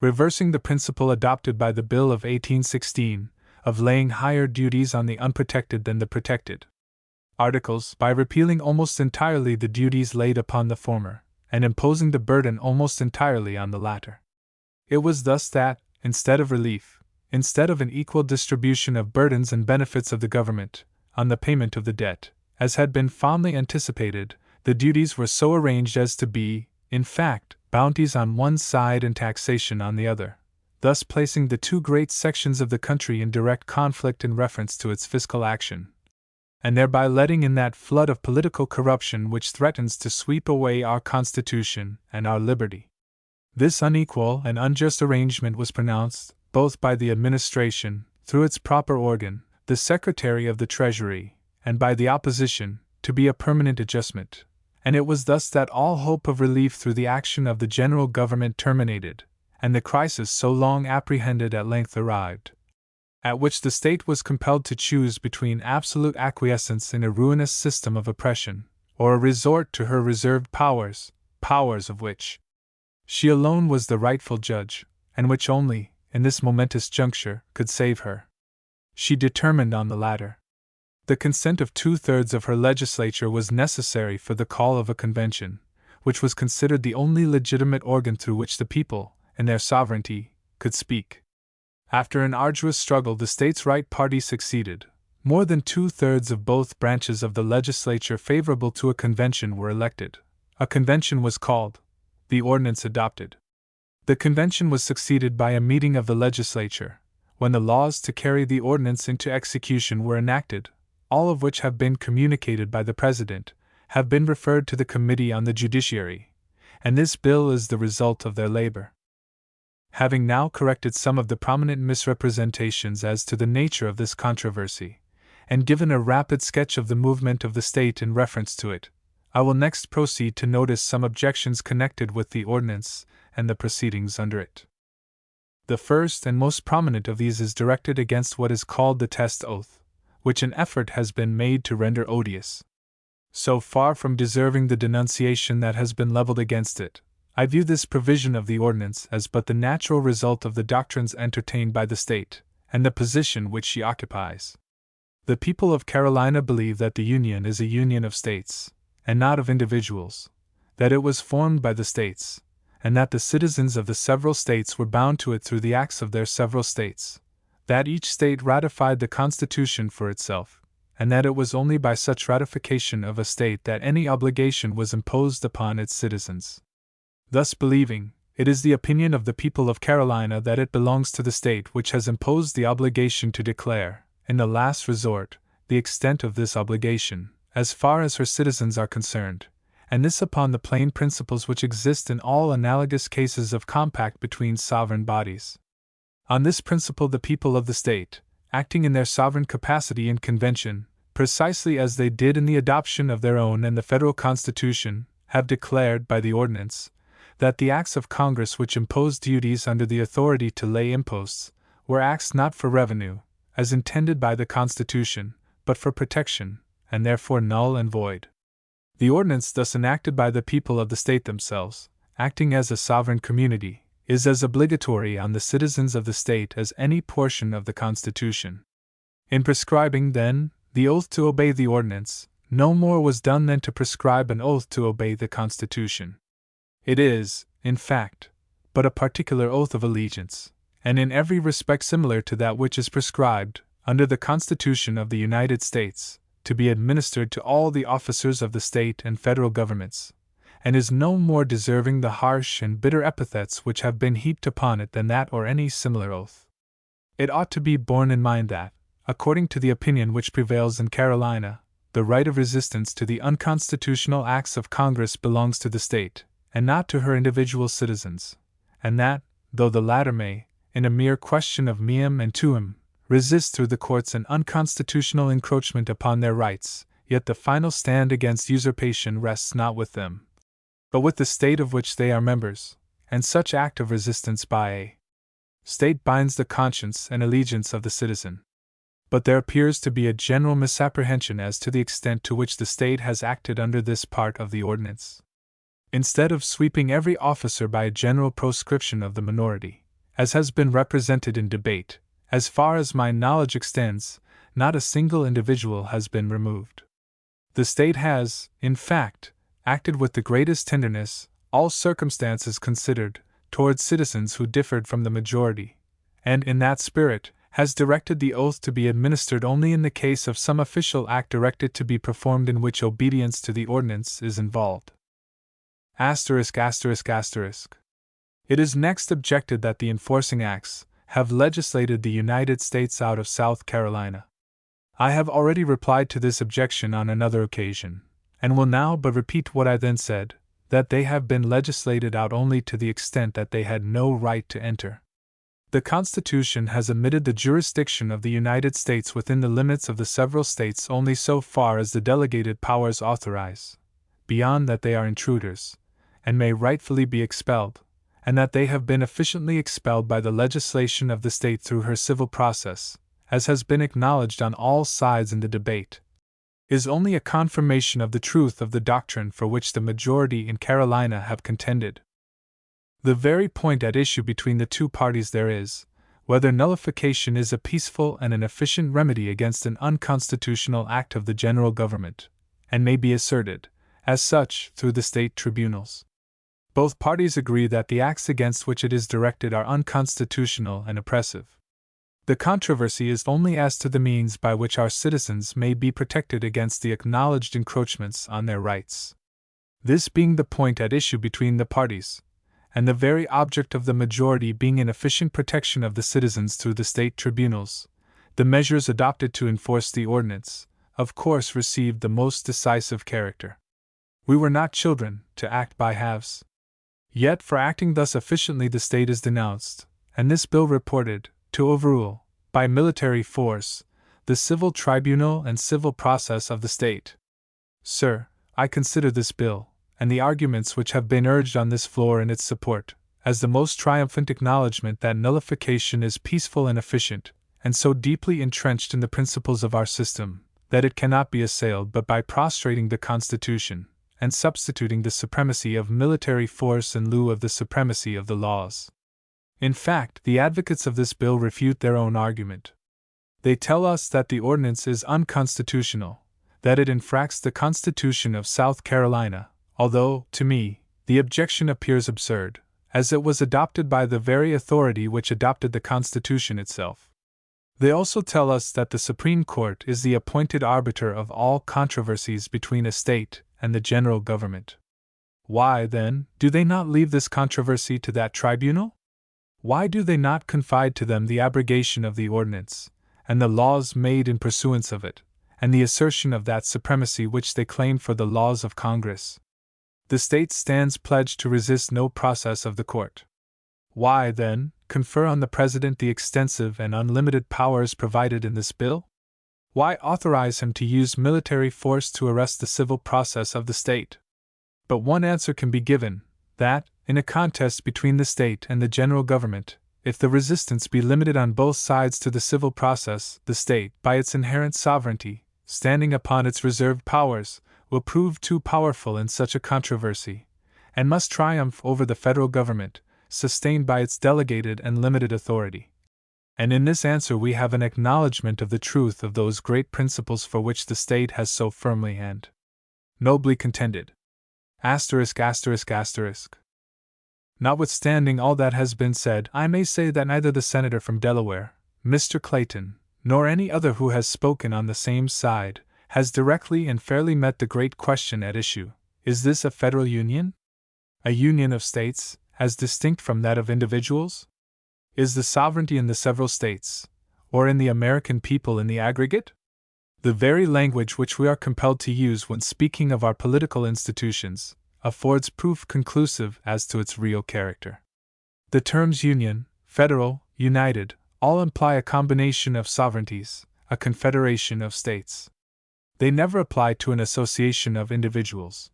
Reversing the principle adopted by the Bill of 1816, of laying higher duties on the unprotected than the protected articles, by repealing almost entirely the duties laid upon the former, and imposing the burden almost entirely on the latter. It was thus that, instead of relief, instead of an equal distribution of burdens and benefits of the government, on the payment of the debt, as had been fondly anticipated, the duties were so arranged as to be, in fact, bounties on one side and taxation on the other, thus placing the two great sections of the country in direct conflict in reference to its fiscal action, and thereby letting in that flood of political corruption which threatens to sweep away our Constitution and our liberty. This unequal and unjust arrangement was pronounced, both by the administration, through its proper organ, the Secretary of the Treasury, and by the opposition, to be a permanent adjustment, and it was thus that all hope of relief through the action of the general government terminated, and the crisis so long apprehended at length arrived, at which the state was compelled to choose between absolute acquiescence in a ruinous system of oppression, or a resort to her reserved powers, powers of which She alone was the rightful judge, and which only, in this momentous juncture, could save her. She determined on the latter. The consent of 2/3 of her legislature was necessary for the call of a convention, which was considered the only legitimate organ through which the people, in their sovereignty, could speak. After an arduous struggle, the states' right party succeeded. More than 2/3 of both branches of the legislature favorable to a convention were elected. A convention was called. The ordinance adopted. The convention was succeeded by a meeting of the legislature, when the laws to carry the ordinance into execution were enacted, all of which have been communicated by the President, have been referred to the Committee on the Judiciary, and this bill is the result of their labor. Having now corrected some of the prominent misrepresentations as to the nature of this controversy, and given a rapid sketch of the movement of the state in reference to it, I will next proceed to notice some objections connected with the ordinance and the proceedings under it. The first and most prominent of these is directed against what is called the test oath, which an effort has been made to render odious. So far from deserving the denunciation that has been leveled against it, I view this provision of the ordinance as but the natural result of the doctrines entertained by the state, and the position which she occupies. The people of Carolina believe that the Union is a union of states, and not of individuals, that it was formed by the states, and that the citizens of the several states were bound to it through the acts of their several states, that each state ratified the Constitution for itself, and that it was only by such ratification of a state that any obligation was imposed upon its citizens. Thus believing, it is the opinion of the people of Carolina that it belongs to the state which has imposed the obligation to declare, in the last resort, the extent of this obligation, as far as her citizens are concerned, and this upon the plain principles which exist in all analogous cases of compact between sovereign bodies. On this principle the people of the state, acting in their sovereign capacity in convention, precisely as they did in the adoption of their own and the federal Constitution, have declared by the ordinance, that the acts of Congress which imposed duties under the authority to lay imposts, were acts not for revenue, as intended by the Constitution, but for protection, and therefore null and void. The ordinance thus enacted by the people of the state themselves, acting as a sovereign community, is as obligatory on the citizens of the state as any portion of the Constitution. In prescribing, then, the oath to obey the ordinance, no more was done than to prescribe an oath to obey the Constitution. It is, in fact, but a particular oath of allegiance, and in every respect similar to that which is prescribed, under the Constitution of the United States, to be administered to all the officers of the state and federal governments, and is no more deserving the harsh and bitter epithets which have been heaped upon it than that or any similar oath. It ought to be borne in mind that, according to the opinion which prevails in Carolina, the right of resistance to the unconstitutional acts of Congress belongs to the state, and not to her individual citizens, and that, though the latter may, in a mere question of meum and tuum, resist through the courts an unconstitutional encroachment upon their rights, yet the final stand against usurpation rests not with them, but with the state of which they are members, and such act of resistance by a state binds the conscience and allegiance of the citizen. But there appears to be a general misapprehension as to the extent to which the state has acted under this part of the ordinance. Instead of sweeping every officer by a general proscription of the minority, as has been represented in debate, as far as my knowledge extends, not a single individual has been removed. The state has, in fact, acted with the greatest tenderness, all circumstances considered, towards citizens who differed from the majority, and in that spirit, has directed the oath to be administered only in the case of some official act directed to be performed in which obedience to the ordinance is involved. It is next objected that the enforcing acts have legislated the United States out of South Carolina. I have already replied to this objection on another occasion, and will now but repeat what I then said, that they have been legislated out only to the extent that they had no right to enter. The Constitution has admitted the jurisdiction of the United States within the limits of the several states only so far as the delegated powers authorize. Beyond that they are intruders, and may rightfully be expelled, and that they have been efficiently expelled by the legislation of the state through her civil process, as has been acknowledged on all sides in the debate, is only a confirmation of the truth of the doctrine for which the majority in Carolina have contended. The very point at issue between the two parties there is, whether nullification is a peaceful and an efficient remedy against an unconstitutional act of the general government, and may be asserted, as such, through the state tribunals. Both parties agree that the acts against which it is directed are unconstitutional and oppressive. The controversy is only as to the means by which our citizens may be protected against the acknowledged encroachments on their rights. This being the point at issue between the parties, and the very object of the majority being an efficient protection of the citizens through the state tribunals, the measures adopted to enforce the ordinance, of course, received the most decisive character. We were not children, to act by halves. Yet for acting thus efficiently the state is denounced, and this bill reported, to overrule, by military force, the civil tribunal and civil process of the state. Sir, I consider this bill, and the arguments which have been urged on this floor in its support, as the most triumphant acknowledgment that nullification is peaceful and efficient, and so deeply entrenched in the principles of our system, that it cannot be assailed but by prostrating the Constitution, and substituting the supremacy of military force in lieu of the supremacy of the laws. In fact, the advocates of this bill refute their own argument. They tell us that the ordinance is unconstitutional, that it infracts the Constitution of South Carolina, although, to me, the objection appears absurd, as it was adopted by the very authority which adopted the Constitution itself. They also tell us that the Supreme Court is the appointed arbiter of all controversies between a state and the general government. Why, then, do they not leave this controversy to that tribunal? Why do they not confide to them the abrogation of the ordinance, and the laws made in pursuance of it, and the assertion of that supremacy which they claim for the laws of Congress? The state stands pledged to resist no process of the court. Why, then, confer on the President the extensive and unlimited powers provided in this bill? Why authorize him to use military force to arrest the civil process of the state? But one answer can be given, that, in a contest between the state and the general government, if the resistance be limited on both sides to the civil process, the state, by its inherent sovereignty, standing upon its reserved powers, will prove too powerful in such a controversy, and must triumph over the federal government, sustained by its delegated and limited authority. And in this answer we have an acknowledgment of the truth of those great principles for which the state has so firmly and nobly contended. Notwithstanding all that has been said, I may say that neither the senator from Delaware, Mr. Clayton, nor any other who has spoken on the same side, has directly and fairly met the great question at issue: is this a federal union? A union of states, as distinct from that of individuals? Is the sovereignty in the several states, or in the American people in the aggregate? The very language which we are compelled to use when speaking of our political institutions affords proof conclusive as to its real character. The terms union, federal, united, all imply a combination of sovereignties, a confederation of states. They never apply to an association of individuals.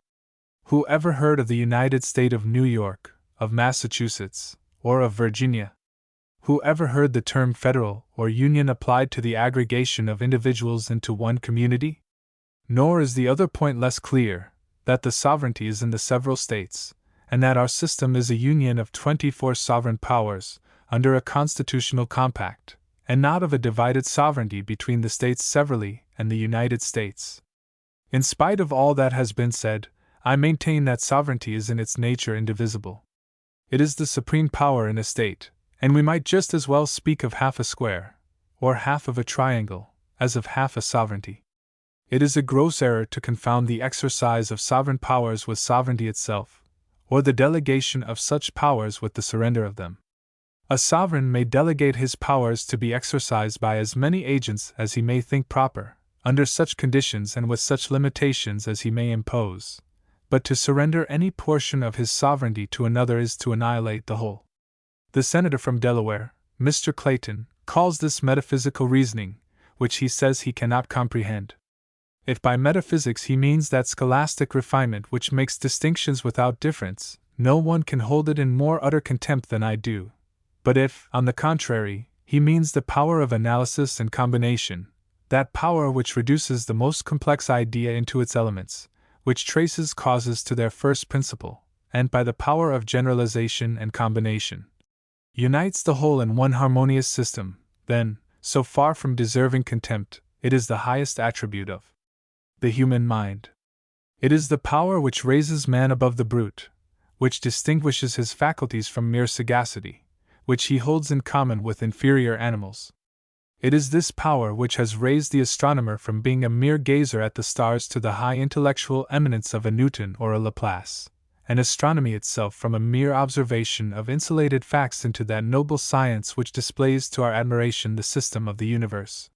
Who ever heard of the United State of New York, of Massachusetts, or of Virginia? Who ever heard the term federal or union applied to the aggregation of individuals into one community? Nor is the other point less clear, that the sovereignty is in the several states, and that our system is a union of 24 sovereign powers, under a constitutional compact, and not of a divided sovereignty between the states severally and the United States. In spite of all that has been said, I maintain that sovereignty is in its nature indivisible. It is the supreme power in a state, and we might just as well speak of half a square, or half of a triangle, as of half a sovereignty. It is a gross error to confound the exercise of sovereign powers with sovereignty itself, or the delegation of such powers with the surrender of them. A sovereign may delegate his powers to be exercised by as many agents as he may think proper, under such conditions and with such limitations as he may impose, but to surrender any portion of his sovereignty to another is to annihilate the whole. The senator from Delaware, Mr. Clayton, calls this metaphysical reasoning, which he says he cannot comprehend. If by metaphysics he means that scholastic refinement which makes distinctions without difference, no one can hold it in more utter contempt than I do. But if, on the contrary, he means the power of analysis and combination, that power which reduces the most complex idea into its elements, which traces causes to their first principle, and by the power of generalization and combination, unites the whole in one harmonious system, then, so far from deserving contempt, it is the highest attribute of the human mind. It is the power which raises man above the brute, which distinguishes his faculties from mere sagacity, which he holds in common with inferior animals. It is this power which has raised the astronomer from being a mere gazer at the stars to the high intellectual eminence of a Newton or a Laplace, and astronomy itself from a mere observation of insulated facts into that noble science which displays to our admiration the system of the universe.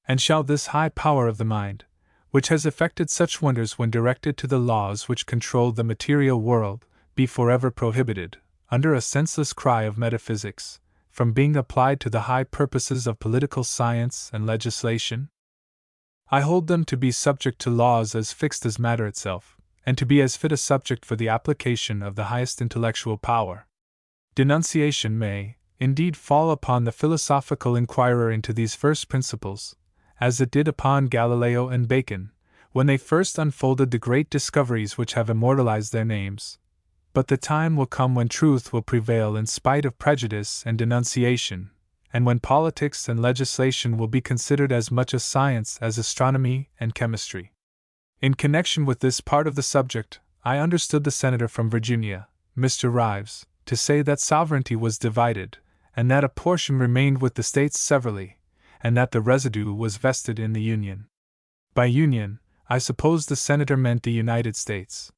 And shall this high power of the mind, which has effected such wonders when directed to the laws which control the material world, be forever prohibited, under a senseless cry of metaphysics, from being applied to the high purposes of political science and legislation? I hold them to be subject to laws as fixed as matter itself, and to be as fit a subject for the application of the highest intellectual power. Denunciation may, indeed, fall upon the philosophical inquirer into these first principles, as it did upon Galileo and Bacon, when they first unfolded the great discoveries which have immortalized their names. But the time will come when truth will prevail in spite of prejudice and denunciation, and when politics and legislation will be considered as much a science as astronomy and chemistry. In connection with this part of the subject, I understood the senator from Virginia, Mr. Rives, to say that sovereignty was divided, and that a portion remained with the states severally, and that the residue was vested in the Union. By Union, I suppose the senator meant the United States.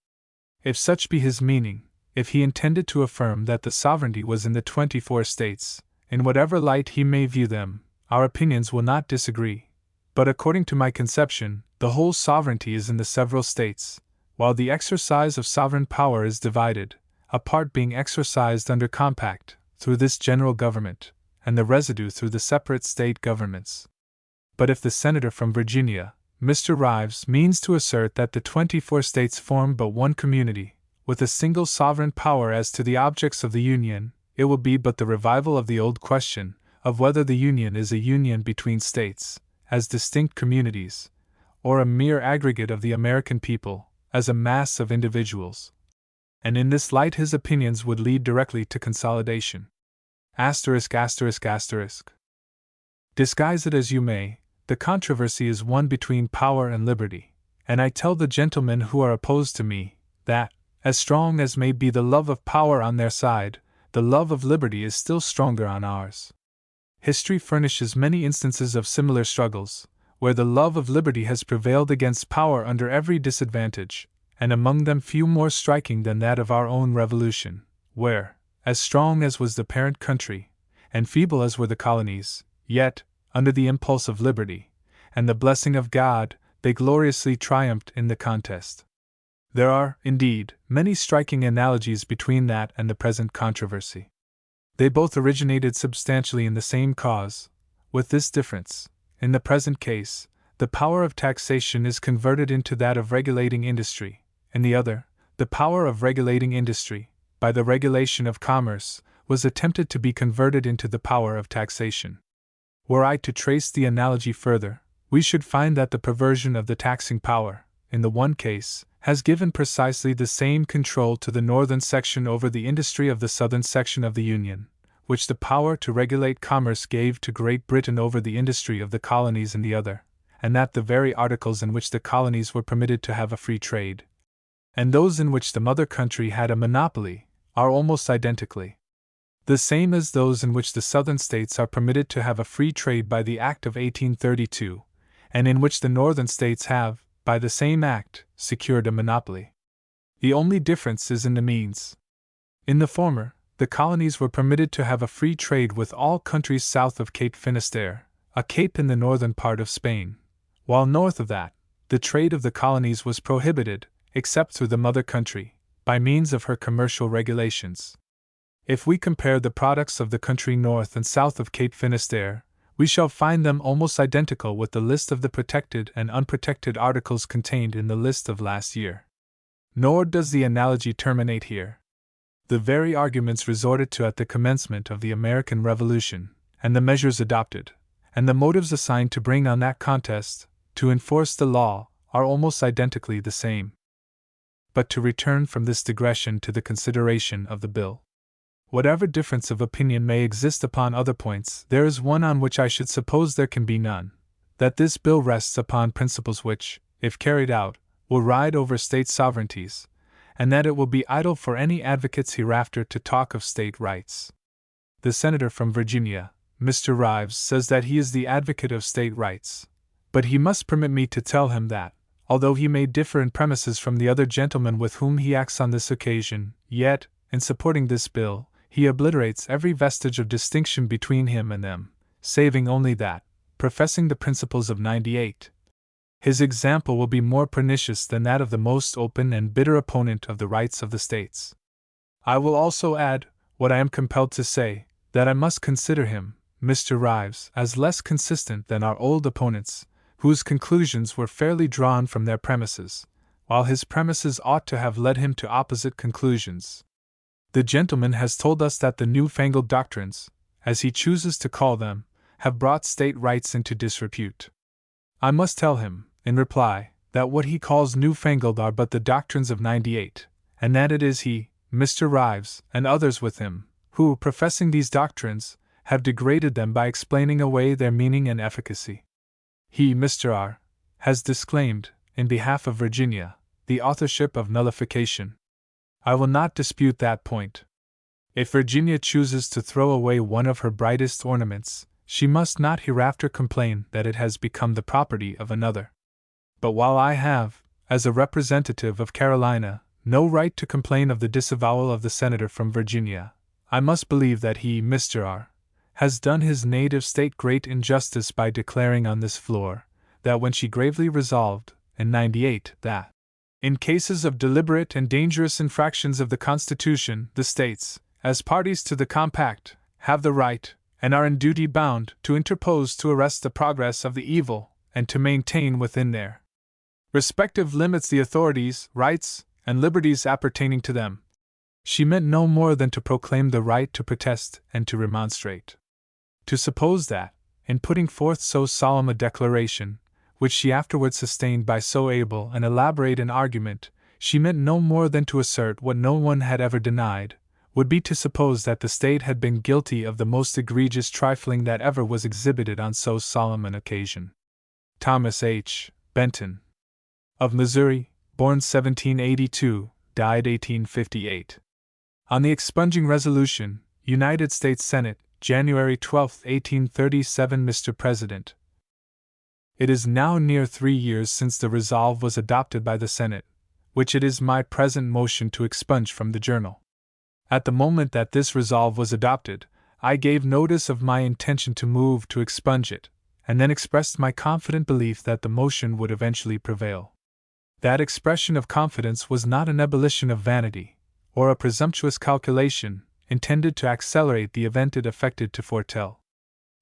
If such be his meaning, if he intended to affirm that the sovereignty was in the 24 states, in whatever light he may view them, our opinions will not disagree. But according to my conception, the whole sovereignty is in the several states, while the exercise of sovereign power is divided, a part being exercised under compact, through this general government, and the residue through the separate state governments. But if the senator from Virginia, Mr. Rives, means to assert that the 24 states form but one community, with a single sovereign power as to the objects of the Union, it will be but the revival of the old question, of whether the Union is a union between states, as distinct communities, or a mere aggregate of the American people, as a mass of individuals. And in this light his opinions would lead directly to consolidation. *****. Disguise it as you may, the controversy is one between power and liberty, and I tell the gentlemen who are opposed to me, that, as strong as may be the love of power on their side, the love of liberty is still stronger on ours. History furnishes many instances of similar struggles, where the love of liberty has prevailed against power under every disadvantage, and among them few more striking than that of our own Revolution, where, as strong as was the parent country, and feeble as were the colonies, yet, under the impulse of liberty, and the blessing of God, they gloriously triumphed in the contest. There are, indeed, many striking analogies between that and the present controversy. They both originated substantially in the same cause, with this difference: in the present case, the power of taxation is converted into that of regulating industry; in the other, the power of regulating industry, by the regulation of commerce, was attempted to be converted into the power of taxation. Were I to trace the analogy further, we should find that the perversion of the taxing power, in the one case, has given precisely the same control to the northern section over the industry of the southern section of the Union, which the power to regulate commerce gave to Great Britain over the industry of the colonies in the other, and that the very articles in which the colonies were permitted to have a free trade, and those in which the mother country had a monopoly, are almost identically the same as those in which the southern states are permitted to have a free trade by the Act of 1832, and in which the northern states have, by the same act, secured a monopoly. The only difference is in the means. In the former, the colonies were permitted to have a free trade with all countries south of Cape Finisterre, a cape in the northern part of Spain, while north of that, the trade of the colonies was prohibited, except through the mother country, by means of her commercial regulations. If we compare the products of the country north and south of Cape Finisterre, we shall find them almost identical with the list of the protected and unprotected articles contained in the list of last year. Nor does the analogy terminate here. The very arguments resorted to at the commencement of the American Revolution, and the measures adopted, and the motives assigned to bring on that contest, to enforce the law, are almost identically the same. but to return from this digression to the consideration of the bill. Whatever difference of opinion may exist upon other points, there is one on which I should suppose there can be none: that this bill rests upon principles which, if carried out, will ride over state sovereignties, and that it will be idle for any advocates hereafter to talk of state rights. The senator from Virginia, Mr. Rives, says that he is the advocate of state rights, but he must permit me to tell him that, although he may differ in premises from the other gentlemen with whom he acts on this occasion, yet, in supporting this bill, he obliterates every vestige of distinction between him and them, saving only that, professing the principles of '98, his example will be more pernicious than that of the most open and bitter opponent of the rights of the states. I will also add, what I am compelled to say, that I must consider him, Mr. Rives, as less consistent than our old opponents, whose conclusions were fairly drawn from their premises, while his premises ought to have led him to opposite conclusions. The gentleman has told us that the newfangled doctrines, as he chooses to call them, have brought state rights into disrepute. I must tell him, in reply, that what he calls newfangled are but the doctrines of '98, and that it is he, Mr. Rives, and others with him, who, professing these doctrines, have degraded them by explaining away their meaning and efficacy. He, Mr. R., has disclaimed, in behalf of Virginia, the authorship of nullification. I will not dispute that point. If Virginia chooses to throw away one of her brightest ornaments, she must not hereafter complain that it has become the property of another. But while I have, as a representative of Carolina, no right to complain of the disavowal of the senator from Virginia, I must believe that he, Mr. R., has done his native state great injustice by declaring on this floor, that when she gravely resolved, in '98, that, in cases of deliberate and dangerous infractions of the Constitution, the states, as parties to the compact, have the right, and are in duty bound, to interpose to arrest the progress of the evil, and to maintain within their respective limits the authorities, rights, and liberties appertaining to them, she meant no more than to proclaim the right to protest and to remonstrate. To suppose that, in putting forth so solemn a declaration, which she afterwards sustained by so able and elaborate an argument, she meant no more than to assert what no one had ever denied, would be to suppose that the state had been guilty of the most egregious trifling that ever was exhibited on so solemn an occasion. Thomas H. Benton, of Missouri, born 1782, died 1858. On the expunging resolution, United States Senate, January 12, 1837. Mr. President, it is now near 3 years since the resolve was adopted by the Senate, which it is my present motion to expunge from the Journal. At the moment that this resolve was adopted, I gave notice of my intention to move to expunge it, and then expressed my confident belief that the motion would eventually prevail. That expression of confidence was not an ebullition of vanity, or a presumptuous calculation, intended to accelerate the event it affected to foretell.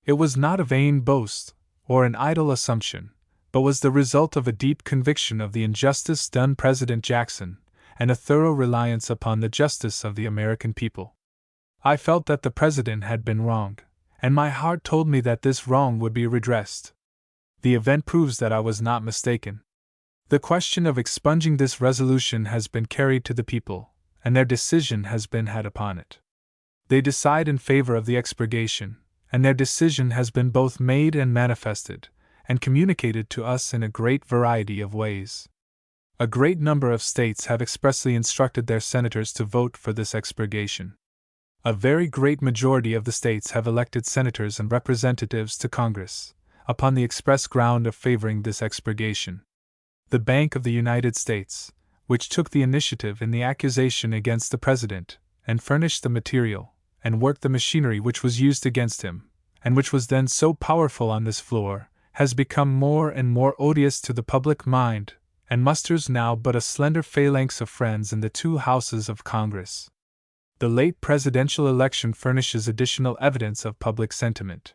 It was not a vain boast, or an idle assumption, but was the result of a deep conviction of the injustice done President Jackson, and a thorough reliance upon the justice of the American people. I felt that the President had been wronged, and my heart told me that this wrong would be redressed. The event proves that I was not mistaken. The question of expunging this resolution has been carried to the people, and their decision has been had upon it. They decide in favor of the expurgation, and their decision has been both made and manifested, and communicated to us in a great variety of ways. A great number of states have expressly instructed their senators to vote for this expurgation. A very great majority of the states have elected senators and representatives to Congress, upon the express ground of favoring this expurgation. The Bank of the United States, which took the initiative in the accusation against the President, and furnished the material, and worked the machinery which was used against him, and which was then so powerful on this floor, has become more and more odious to the public mind, and musters now but a slender phalanx of friends in the two houses of Congress. The late presidential election furnishes additional evidence of public sentiment.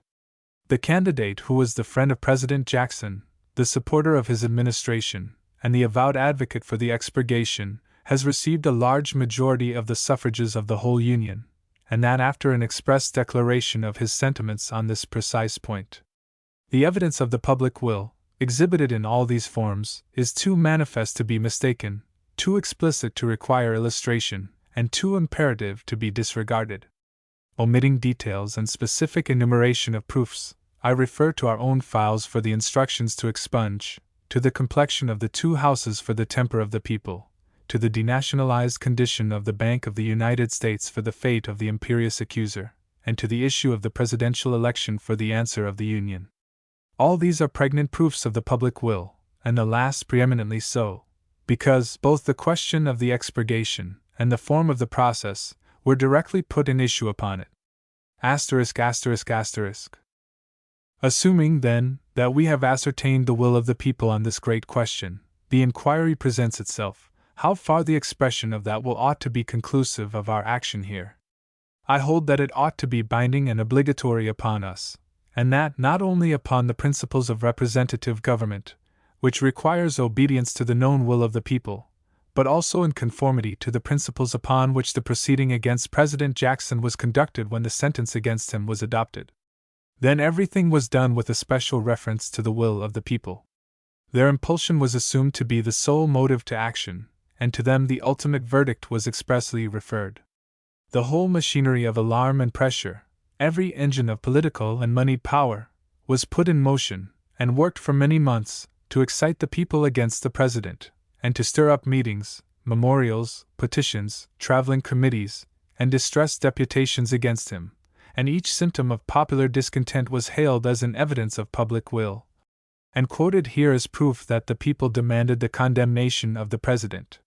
The candidate who was the friend of President Jackson, the supporter of his administration, and the avowed advocate for the expurgation, has received a large majority of the suffrages of the whole Union, and that after an express declaration of his sentiments on this precise point. The evidence of the public will, exhibited in all these forms, is too manifest to be mistaken, too explicit to require illustration, and too imperative to be disregarded. Omitting details and specific enumeration of proofs, I refer to our own files for the instructions to expunge, to the complexion of the two houses for the temper of the people, to the denationalized condition of the Bank of the United States for the fate of the imperious accuser, and to the issue of the presidential election for the answer of the Union. All these are pregnant proofs of the public will, and the last preeminently so, because both the question of the expurgation and the form of the process were directly put in issue upon it. Assuming, then, that we have ascertained the will of the people on this great question, the inquiry presents itself, how far the expression of that will ought to be conclusive of our action here. I hold that it ought to be binding and obligatory upon us, and that not only upon the principles of representative government, which requires obedience to the known will of the people, but also in conformity to the principles upon which the proceeding against President Jackson was conducted when the sentence against him was adopted. Then everything was done with a special reference to the will of the people. Their impulsion was assumed to be the sole motive to action, and to them the ultimate verdict was expressly referred. The whole machinery of alarm and pressure, every engine of political and moneyed power, was put in motion, and worked for many months, to excite the people against the President, and to stir up meetings, memorials, petitions, traveling committees, and distress deputations against him, and each symptom of popular discontent was hailed as an evidence of public will, and quoted here as proof that the people demanded the condemnation of the President.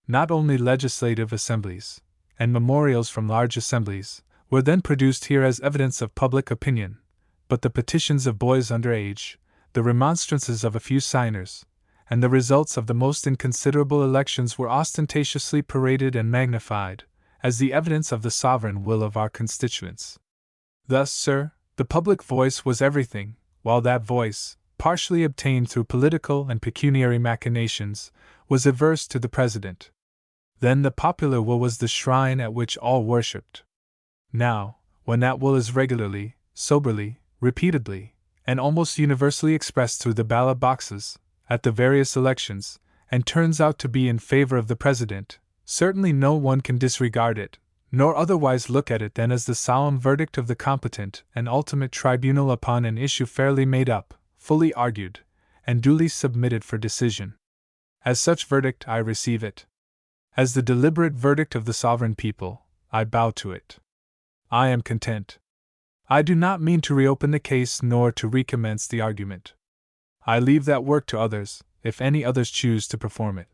Not only legislative assemblies, and memorials from large assemblies, were then produced here as evidence of public opinion, but the petitions of boys under age, the remonstrances of a few signers, and the results of the most inconsiderable elections were ostentatiously paraded and magnified, as the evidence of the sovereign will of our constituents. Thus, sir, the public voice was everything, while that voice, partially obtained through political and pecuniary machinations, was averse to the President. Then the popular will was the shrine at which all worshipped. Now, when that will is regularly, soberly, repeatedly, and almost universally expressed through the ballot boxes, at the various elections, and turns out to be in favor of the President, certainly no one can disregard it, nor otherwise look at it than as the solemn verdict of the competent and ultimate tribunal upon an issue fairly made up, fully argued, and duly submitted for decision. As such verdict I receive it. As the deliberate verdict of the sovereign people, I bow to it. I am content. I do not mean to reopen the case nor to recommence the argument. I leave that work to others, if any others choose to perform it.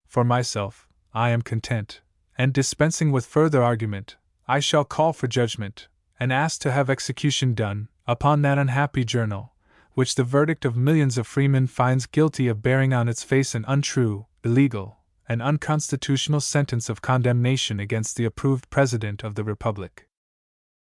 For myself, I am content, and dispensing with further argument, I shall call for judgment, and ask to have execution done upon that unhappy journal, which the verdict of millions of freemen finds guilty of bearing on its face an untrue, illegal, and unconstitutional sentence of condemnation against the approved President of the Republic.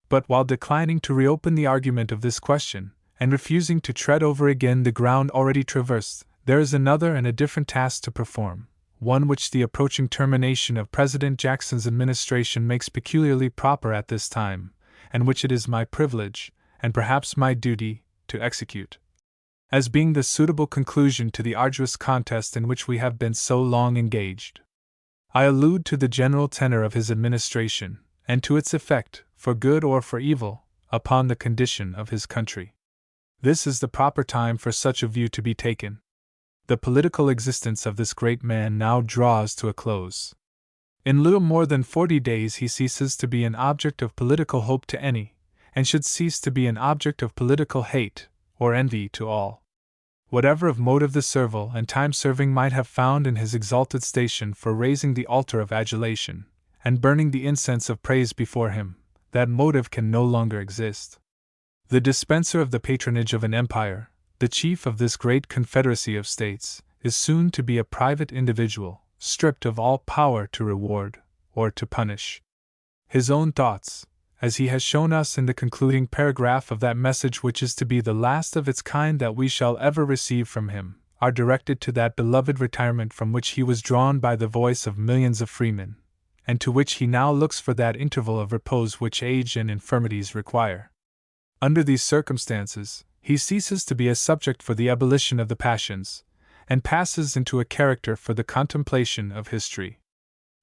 But while declining to reopen the argument of this question, and refusing to tread over again the ground already traversed, there is another and a different task to perform, one which the approaching termination of President Jackson's administration makes peculiarly proper at this time, and which it is my privilege, and perhaps my duty, to execute, as being the suitable conclusion to the arduous contest in which we have been so long engaged. I allude to the general tenor of his administration, and to its effect, for good or for evil, upon the condition of his country. This is the proper time for such a view to be taken. The political existence of this great man now draws to a close. In little more than 40 days he ceases to be an object of political hope to any, and should cease to be an object of political hate or envy to all. Whatever of motive the servile and time-serving might have found in his exalted station for raising the altar of adulation, and burning the incense of praise before him, that motive can no longer exist. The dispenser of the patronage of an empire, the chief of this great confederacy of states, is soon to be a private individual, stripped of all power to reward or to punish. His own thoughts, as he has shown us in the concluding paragraph of that message which is to be the last of its kind that we shall ever receive from him, are directed to that beloved retirement from which he was drawn by the voice of millions of freemen, and to which he now looks for that interval of repose which age and infirmities require. Under these circumstances, he ceases to be a subject for the ebullition of the passions, and passes into a character for the contemplation of history.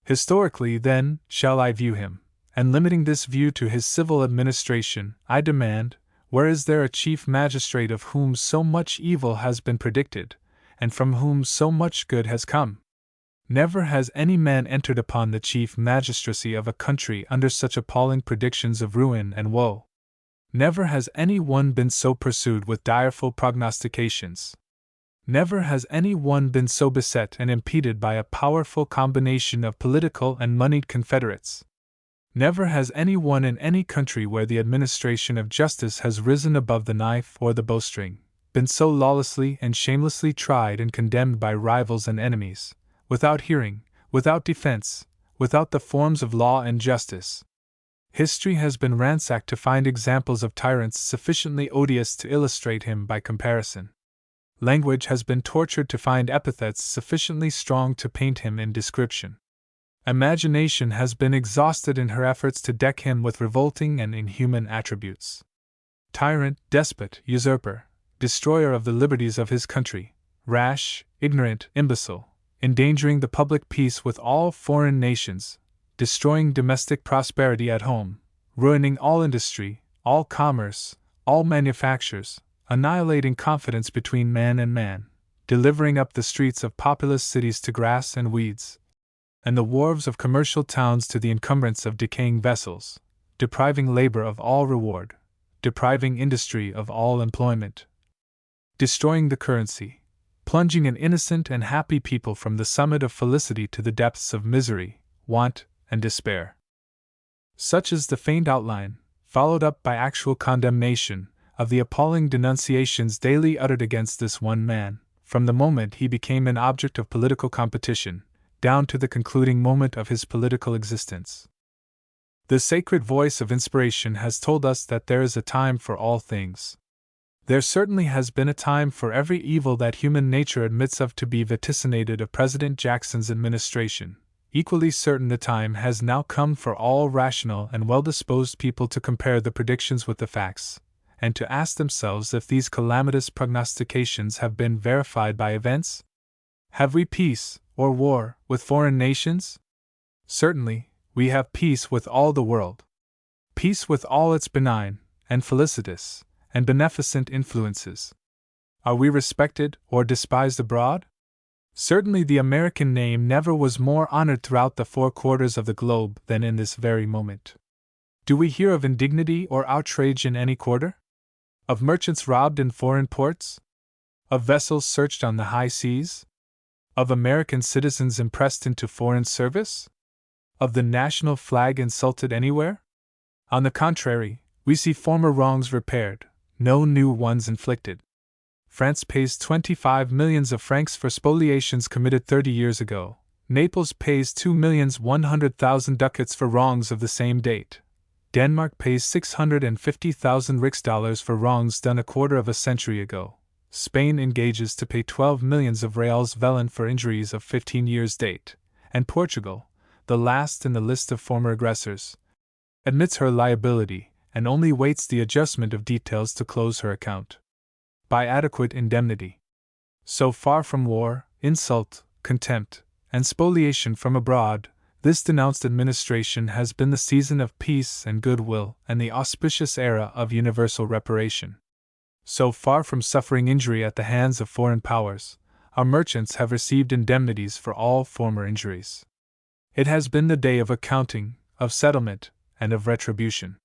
Historically, then, shall I view him, and limiting this view to his civil administration, I demand, where is there a chief magistrate of whom so much evil has been predicted, and from whom so much good has come? Never has any man entered upon the chief magistracy of a country under such appalling predictions of ruin and woe. Never has any one been so pursued with direful prognostications. Never has any one been so beset and impeded by a powerful combination of political and moneyed confederates. Never has any one in any country where the administration of justice has risen above the knife or the bowstring, been so lawlessly and shamelessly tried and condemned by rivals and enemies, without hearing, without defense, without the forms of law and justice. History has been ransacked to find examples of tyrants sufficiently odious to illustrate him by comparison. Language has been tortured to find epithets sufficiently strong to paint him in description. Imagination has been exhausted in her efforts to deck him with revolting and inhuman attributes. Tyrant, despot, usurper, destroyer of the liberties of his country, rash, ignorant, imbecile, endangering the public peace with all foreign nations, destroying domestic prosperity at home, ruining all industry, all commerce, all manufactures, annihilating confidence between man and man, delivering up the streets of populous cities to grass and weeds, and the wharves of commercial towns to the encumbrance of decaying vessels, depriving labor of all reward, depriving industry of all employment, destroying the currency, plunging an innocent and happy people from the summit of felicity to the depths of misery, want, and despair. Such is the faint outline, followed up by actual condemnation, of the appalling denunciations daily uttered against this one man, from the moment he became an object of political competition, down to the concluding moment of his political existence. The sacred voice of inspiration has told us that there is a time for all things. There certainly has been a time for every evil that human nature admits of to be vaticinated of President Jackson's administration. Equally certain the time has now come for all rational and well-disposed people to compare the predictions with the facts, and to ask themselves if these calamitous prognostications have been verified by events. Have we peace, or war, with foreign nations? Certainly, we have peace with all the world. Peace with all its benign, and felicitous, and beneficent influences. Are we respected or despised abroad? Certainly the American name never was more honored throughout the four quarters of the globe than in this very moment. Do we hear of indignity or outrage in any quarter? Of merchants robbed in foreign ports? Of vessels searched on the high seas? Of American citizens impressed into foreign service? Of the national flag insulted anywhere? On the contrary, we see former wrongs repaired, no new ones inflicted. France pays 25 millions of francs for spoliations committed 30 years ago. Naples pays 2,100,000 ducats for wrongs of the same date. Denmark pays 650,000 riksdaler for wrongs done a quarter of a century ago. Spain engages to pay 12 millions of reals velen for injuries of 15 years' date. And Portugal, the last in the list of former aggressors, admits her liability and only waits the adjustment of details to close her account by adequate indemnity. So far from war, insult, contempt, and spoliation from abroad, this denounced administration has been the season of peace and goodwill and the auspicious era of universal reparation. So far from suffering injury at the hands of foreign powers, our merchants have received indemnities for all former injuries. It has been the day of accounting, of settlement, and of retribution.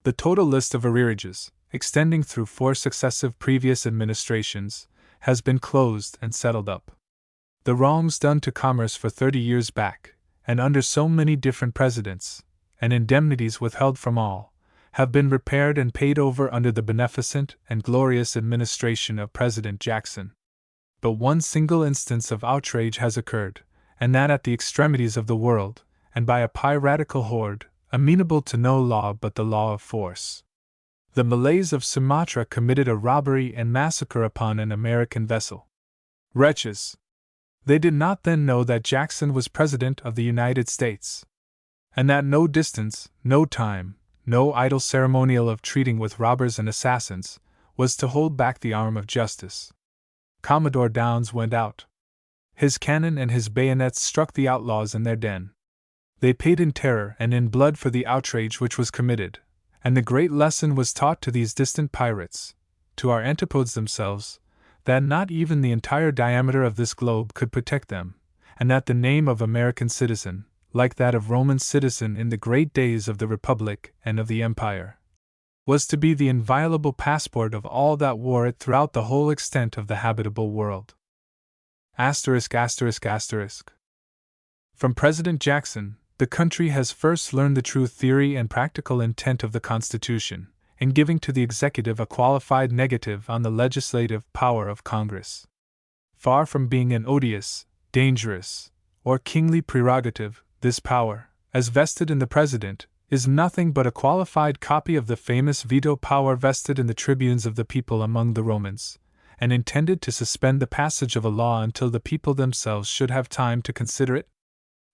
The total list of arrearages, extending through 4 successive previous administrations, has been closed and settled up. The wrongs done to commerce for 30 years back, and under so many different presidents, and indemnities withheld from all, have been repaired and paid over under the beneficent and glorious administration of President Jackson. But one single instance of outrage has occurred, and that at the extremities of the world, and by a piratical horde, amenable to no law but the law of force. The Malays of Sumatra committed a robbery and massacre upon an American vessel. Wretches! They did not then know that Jackson was President of the United States, and that no distance, no time, no idle ceremonial of treating with robbers and assassins, was to hold back the arm of justice. Commodore Downes went out. His cannon and his bayonets struck the outlaws in their den. They paid in terror and in blood for the outrage which was committed, and the great lesson was taught to these distant pirates, to our antipodes themselves, that not even the entire diameter of this globe could protect them, and that the name of American citizen, like that of Roman citizen in the great days of the Republic and of the Empire, was to be the inviolable passport of all that wore it throughout the whole extent of the habitable world. From President Jackson, the country has first learned the true theory and practical intent of the Constitution, in giving to the executive a qualified negative on the legislative power of Congress. Far from being an odious, dangerous, or kingly prerogative, this power, as vested in the President, is nothing but a qualified copy of the famous veto power vested in the tribunes of the people among the Romans, and intended to suspend the passage of a law until the people themselves should have time to consider it.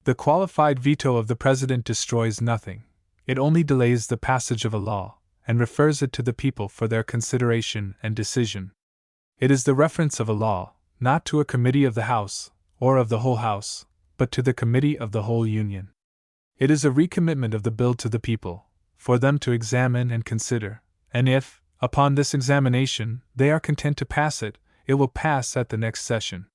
The qualified veto of the President destroys nothing, it only delays the passage of a law, and refers it to the people for their consideration and decision. It is the reference of a law, not to a committee of the House, or of the whole House, but to the committee of the whole Union. It is a recommitment of the bill to the people, for them to examine and consider, and if, upon this examination, they are content to pass it, it will pass at the next session.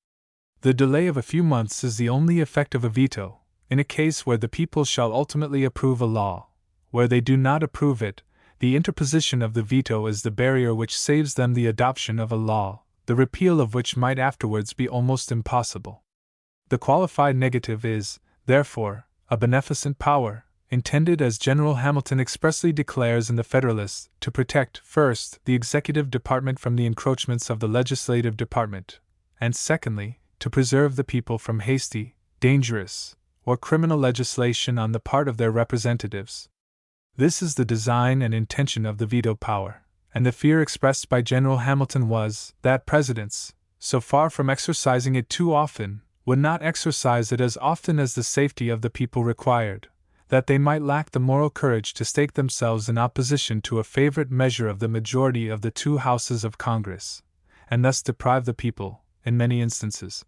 The delay of a few months is the only effect of a veto, in a case where the people shall ultimately approve a law. Where they do not approve it, the interposition of the veto is the barrier which saves them the adoption of a law, the repeal of which might afterwards be almost impossible. The qualified negative is, therefore, a beneficent power, intended, as General Hamilton expressly declares in the Federalist, to protect, first, the executive department from the encroachments of the legislative department, and secondly, to preserve the people from hasty, dangerous, or criminal legislation on the part of their representatives. This is the design and intention of the veto power, and the fear expressed by General Hamilton was that presidents, so far from exercising it too often, would not exercise it as often as the safety of the people required, that they might lack the moral courage to stake themselves in opposition to a favorite measure of the majority of the two houses of Congress, and thus deprive the people, in many instances,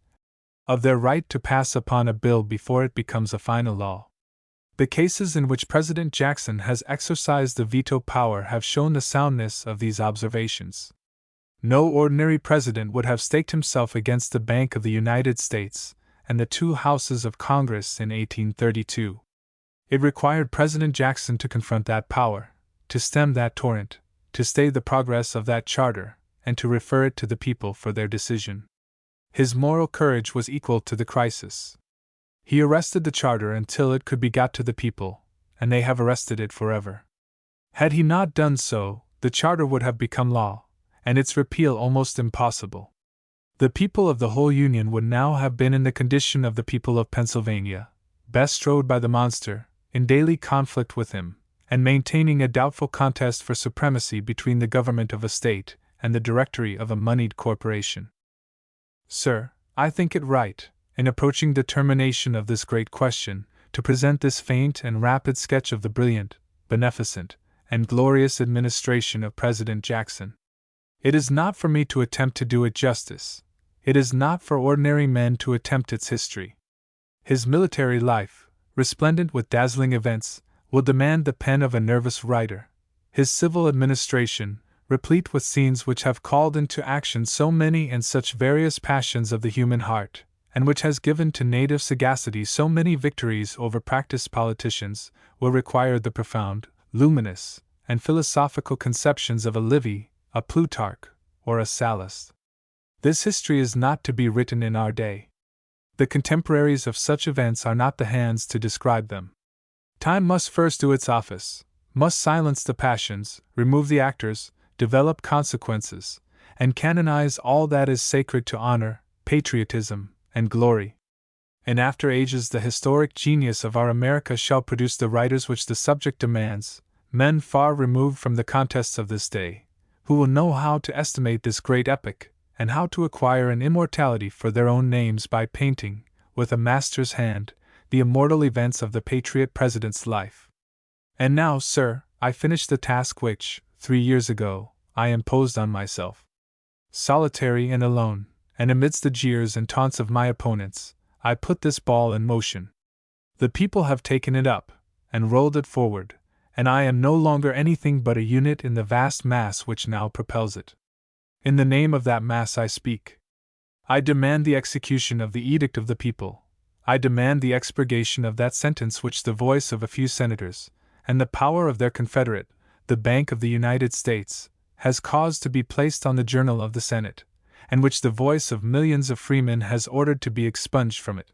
of their right to pass upon a bill before it becomes a final law. The cases in which President Jackson has exercised the veto power have shown the soundness of these observations. No ordinary president would have staked himself against the Bank of the United States and the two houses of Congress in 1832. It required President Jackson to confront that power, to stem that torrent, to stay the progress of that charter, and to refer it to the people for their decision. His moral courage was equal to the crisis. He arrested the charter until it could be got to the people, and they have arrested it forever. Had he not done so, the charter would have become law, and its repeal almost impossible. The people of the whole Union would now have been in the condition of the people of Pennsylvania, bestrode by the monster, in daily conflict with him, and maintaining a doubtful contest for supremacy between the government of a state and the directory of a moneyed corporation. Sir, I think it right, in approaching determination of this great question, to present this faint and rapid sketch of the brilliant, beneficent, and glorious administration of President Jackson. It is not for me to attempt to do it justice. It is not for ordinary men to attempt its history. His military life, resplendent with dazzling events, will demand the pen of a nervous writer. His civil administration, replete with scenes which have called into action so many and such various passions of the human heart, and which has given to native sagacity so many victories over practiced politicians, will require the profound, luminous, and philosophical conceptions of a Livy, a Plutarch, or a Sallust. This history is not to be written in our day. The contemporaries of such events are not the hands to describe them. Time must first do its office, must silence the passions, remove the actors, develop consequences, and canonize all that is sacred to honor, patriotism, and glory. In after ages the historic genius of our America shall produce the writers which the subject demands, men far removed from the contests of this day, who will know how to estimate this great epoch, and how to acquire an immortality for their own names by painting, with a master's hand, the immortal events of the patriot president's life. And now, sir, I finish the task which, 3 years ago, I imposed on myself. Solitary and alone, and amidst the jeers and taunts of my opponents, I put this ball in motion. The people have taken it up, and rolled it forward, and I am no longer anything but a unit in the vast mass which now propels it. In the name of that mass I speak. I demand the execution of the edict of the people. I demand the expurgation of that sentence which the voice of a few senators, and the power of their confederate, the Bank of the United States, has caused to be placed on the journal of the Senate, and which the voice of millions of freemen has ordered to be expunged from it.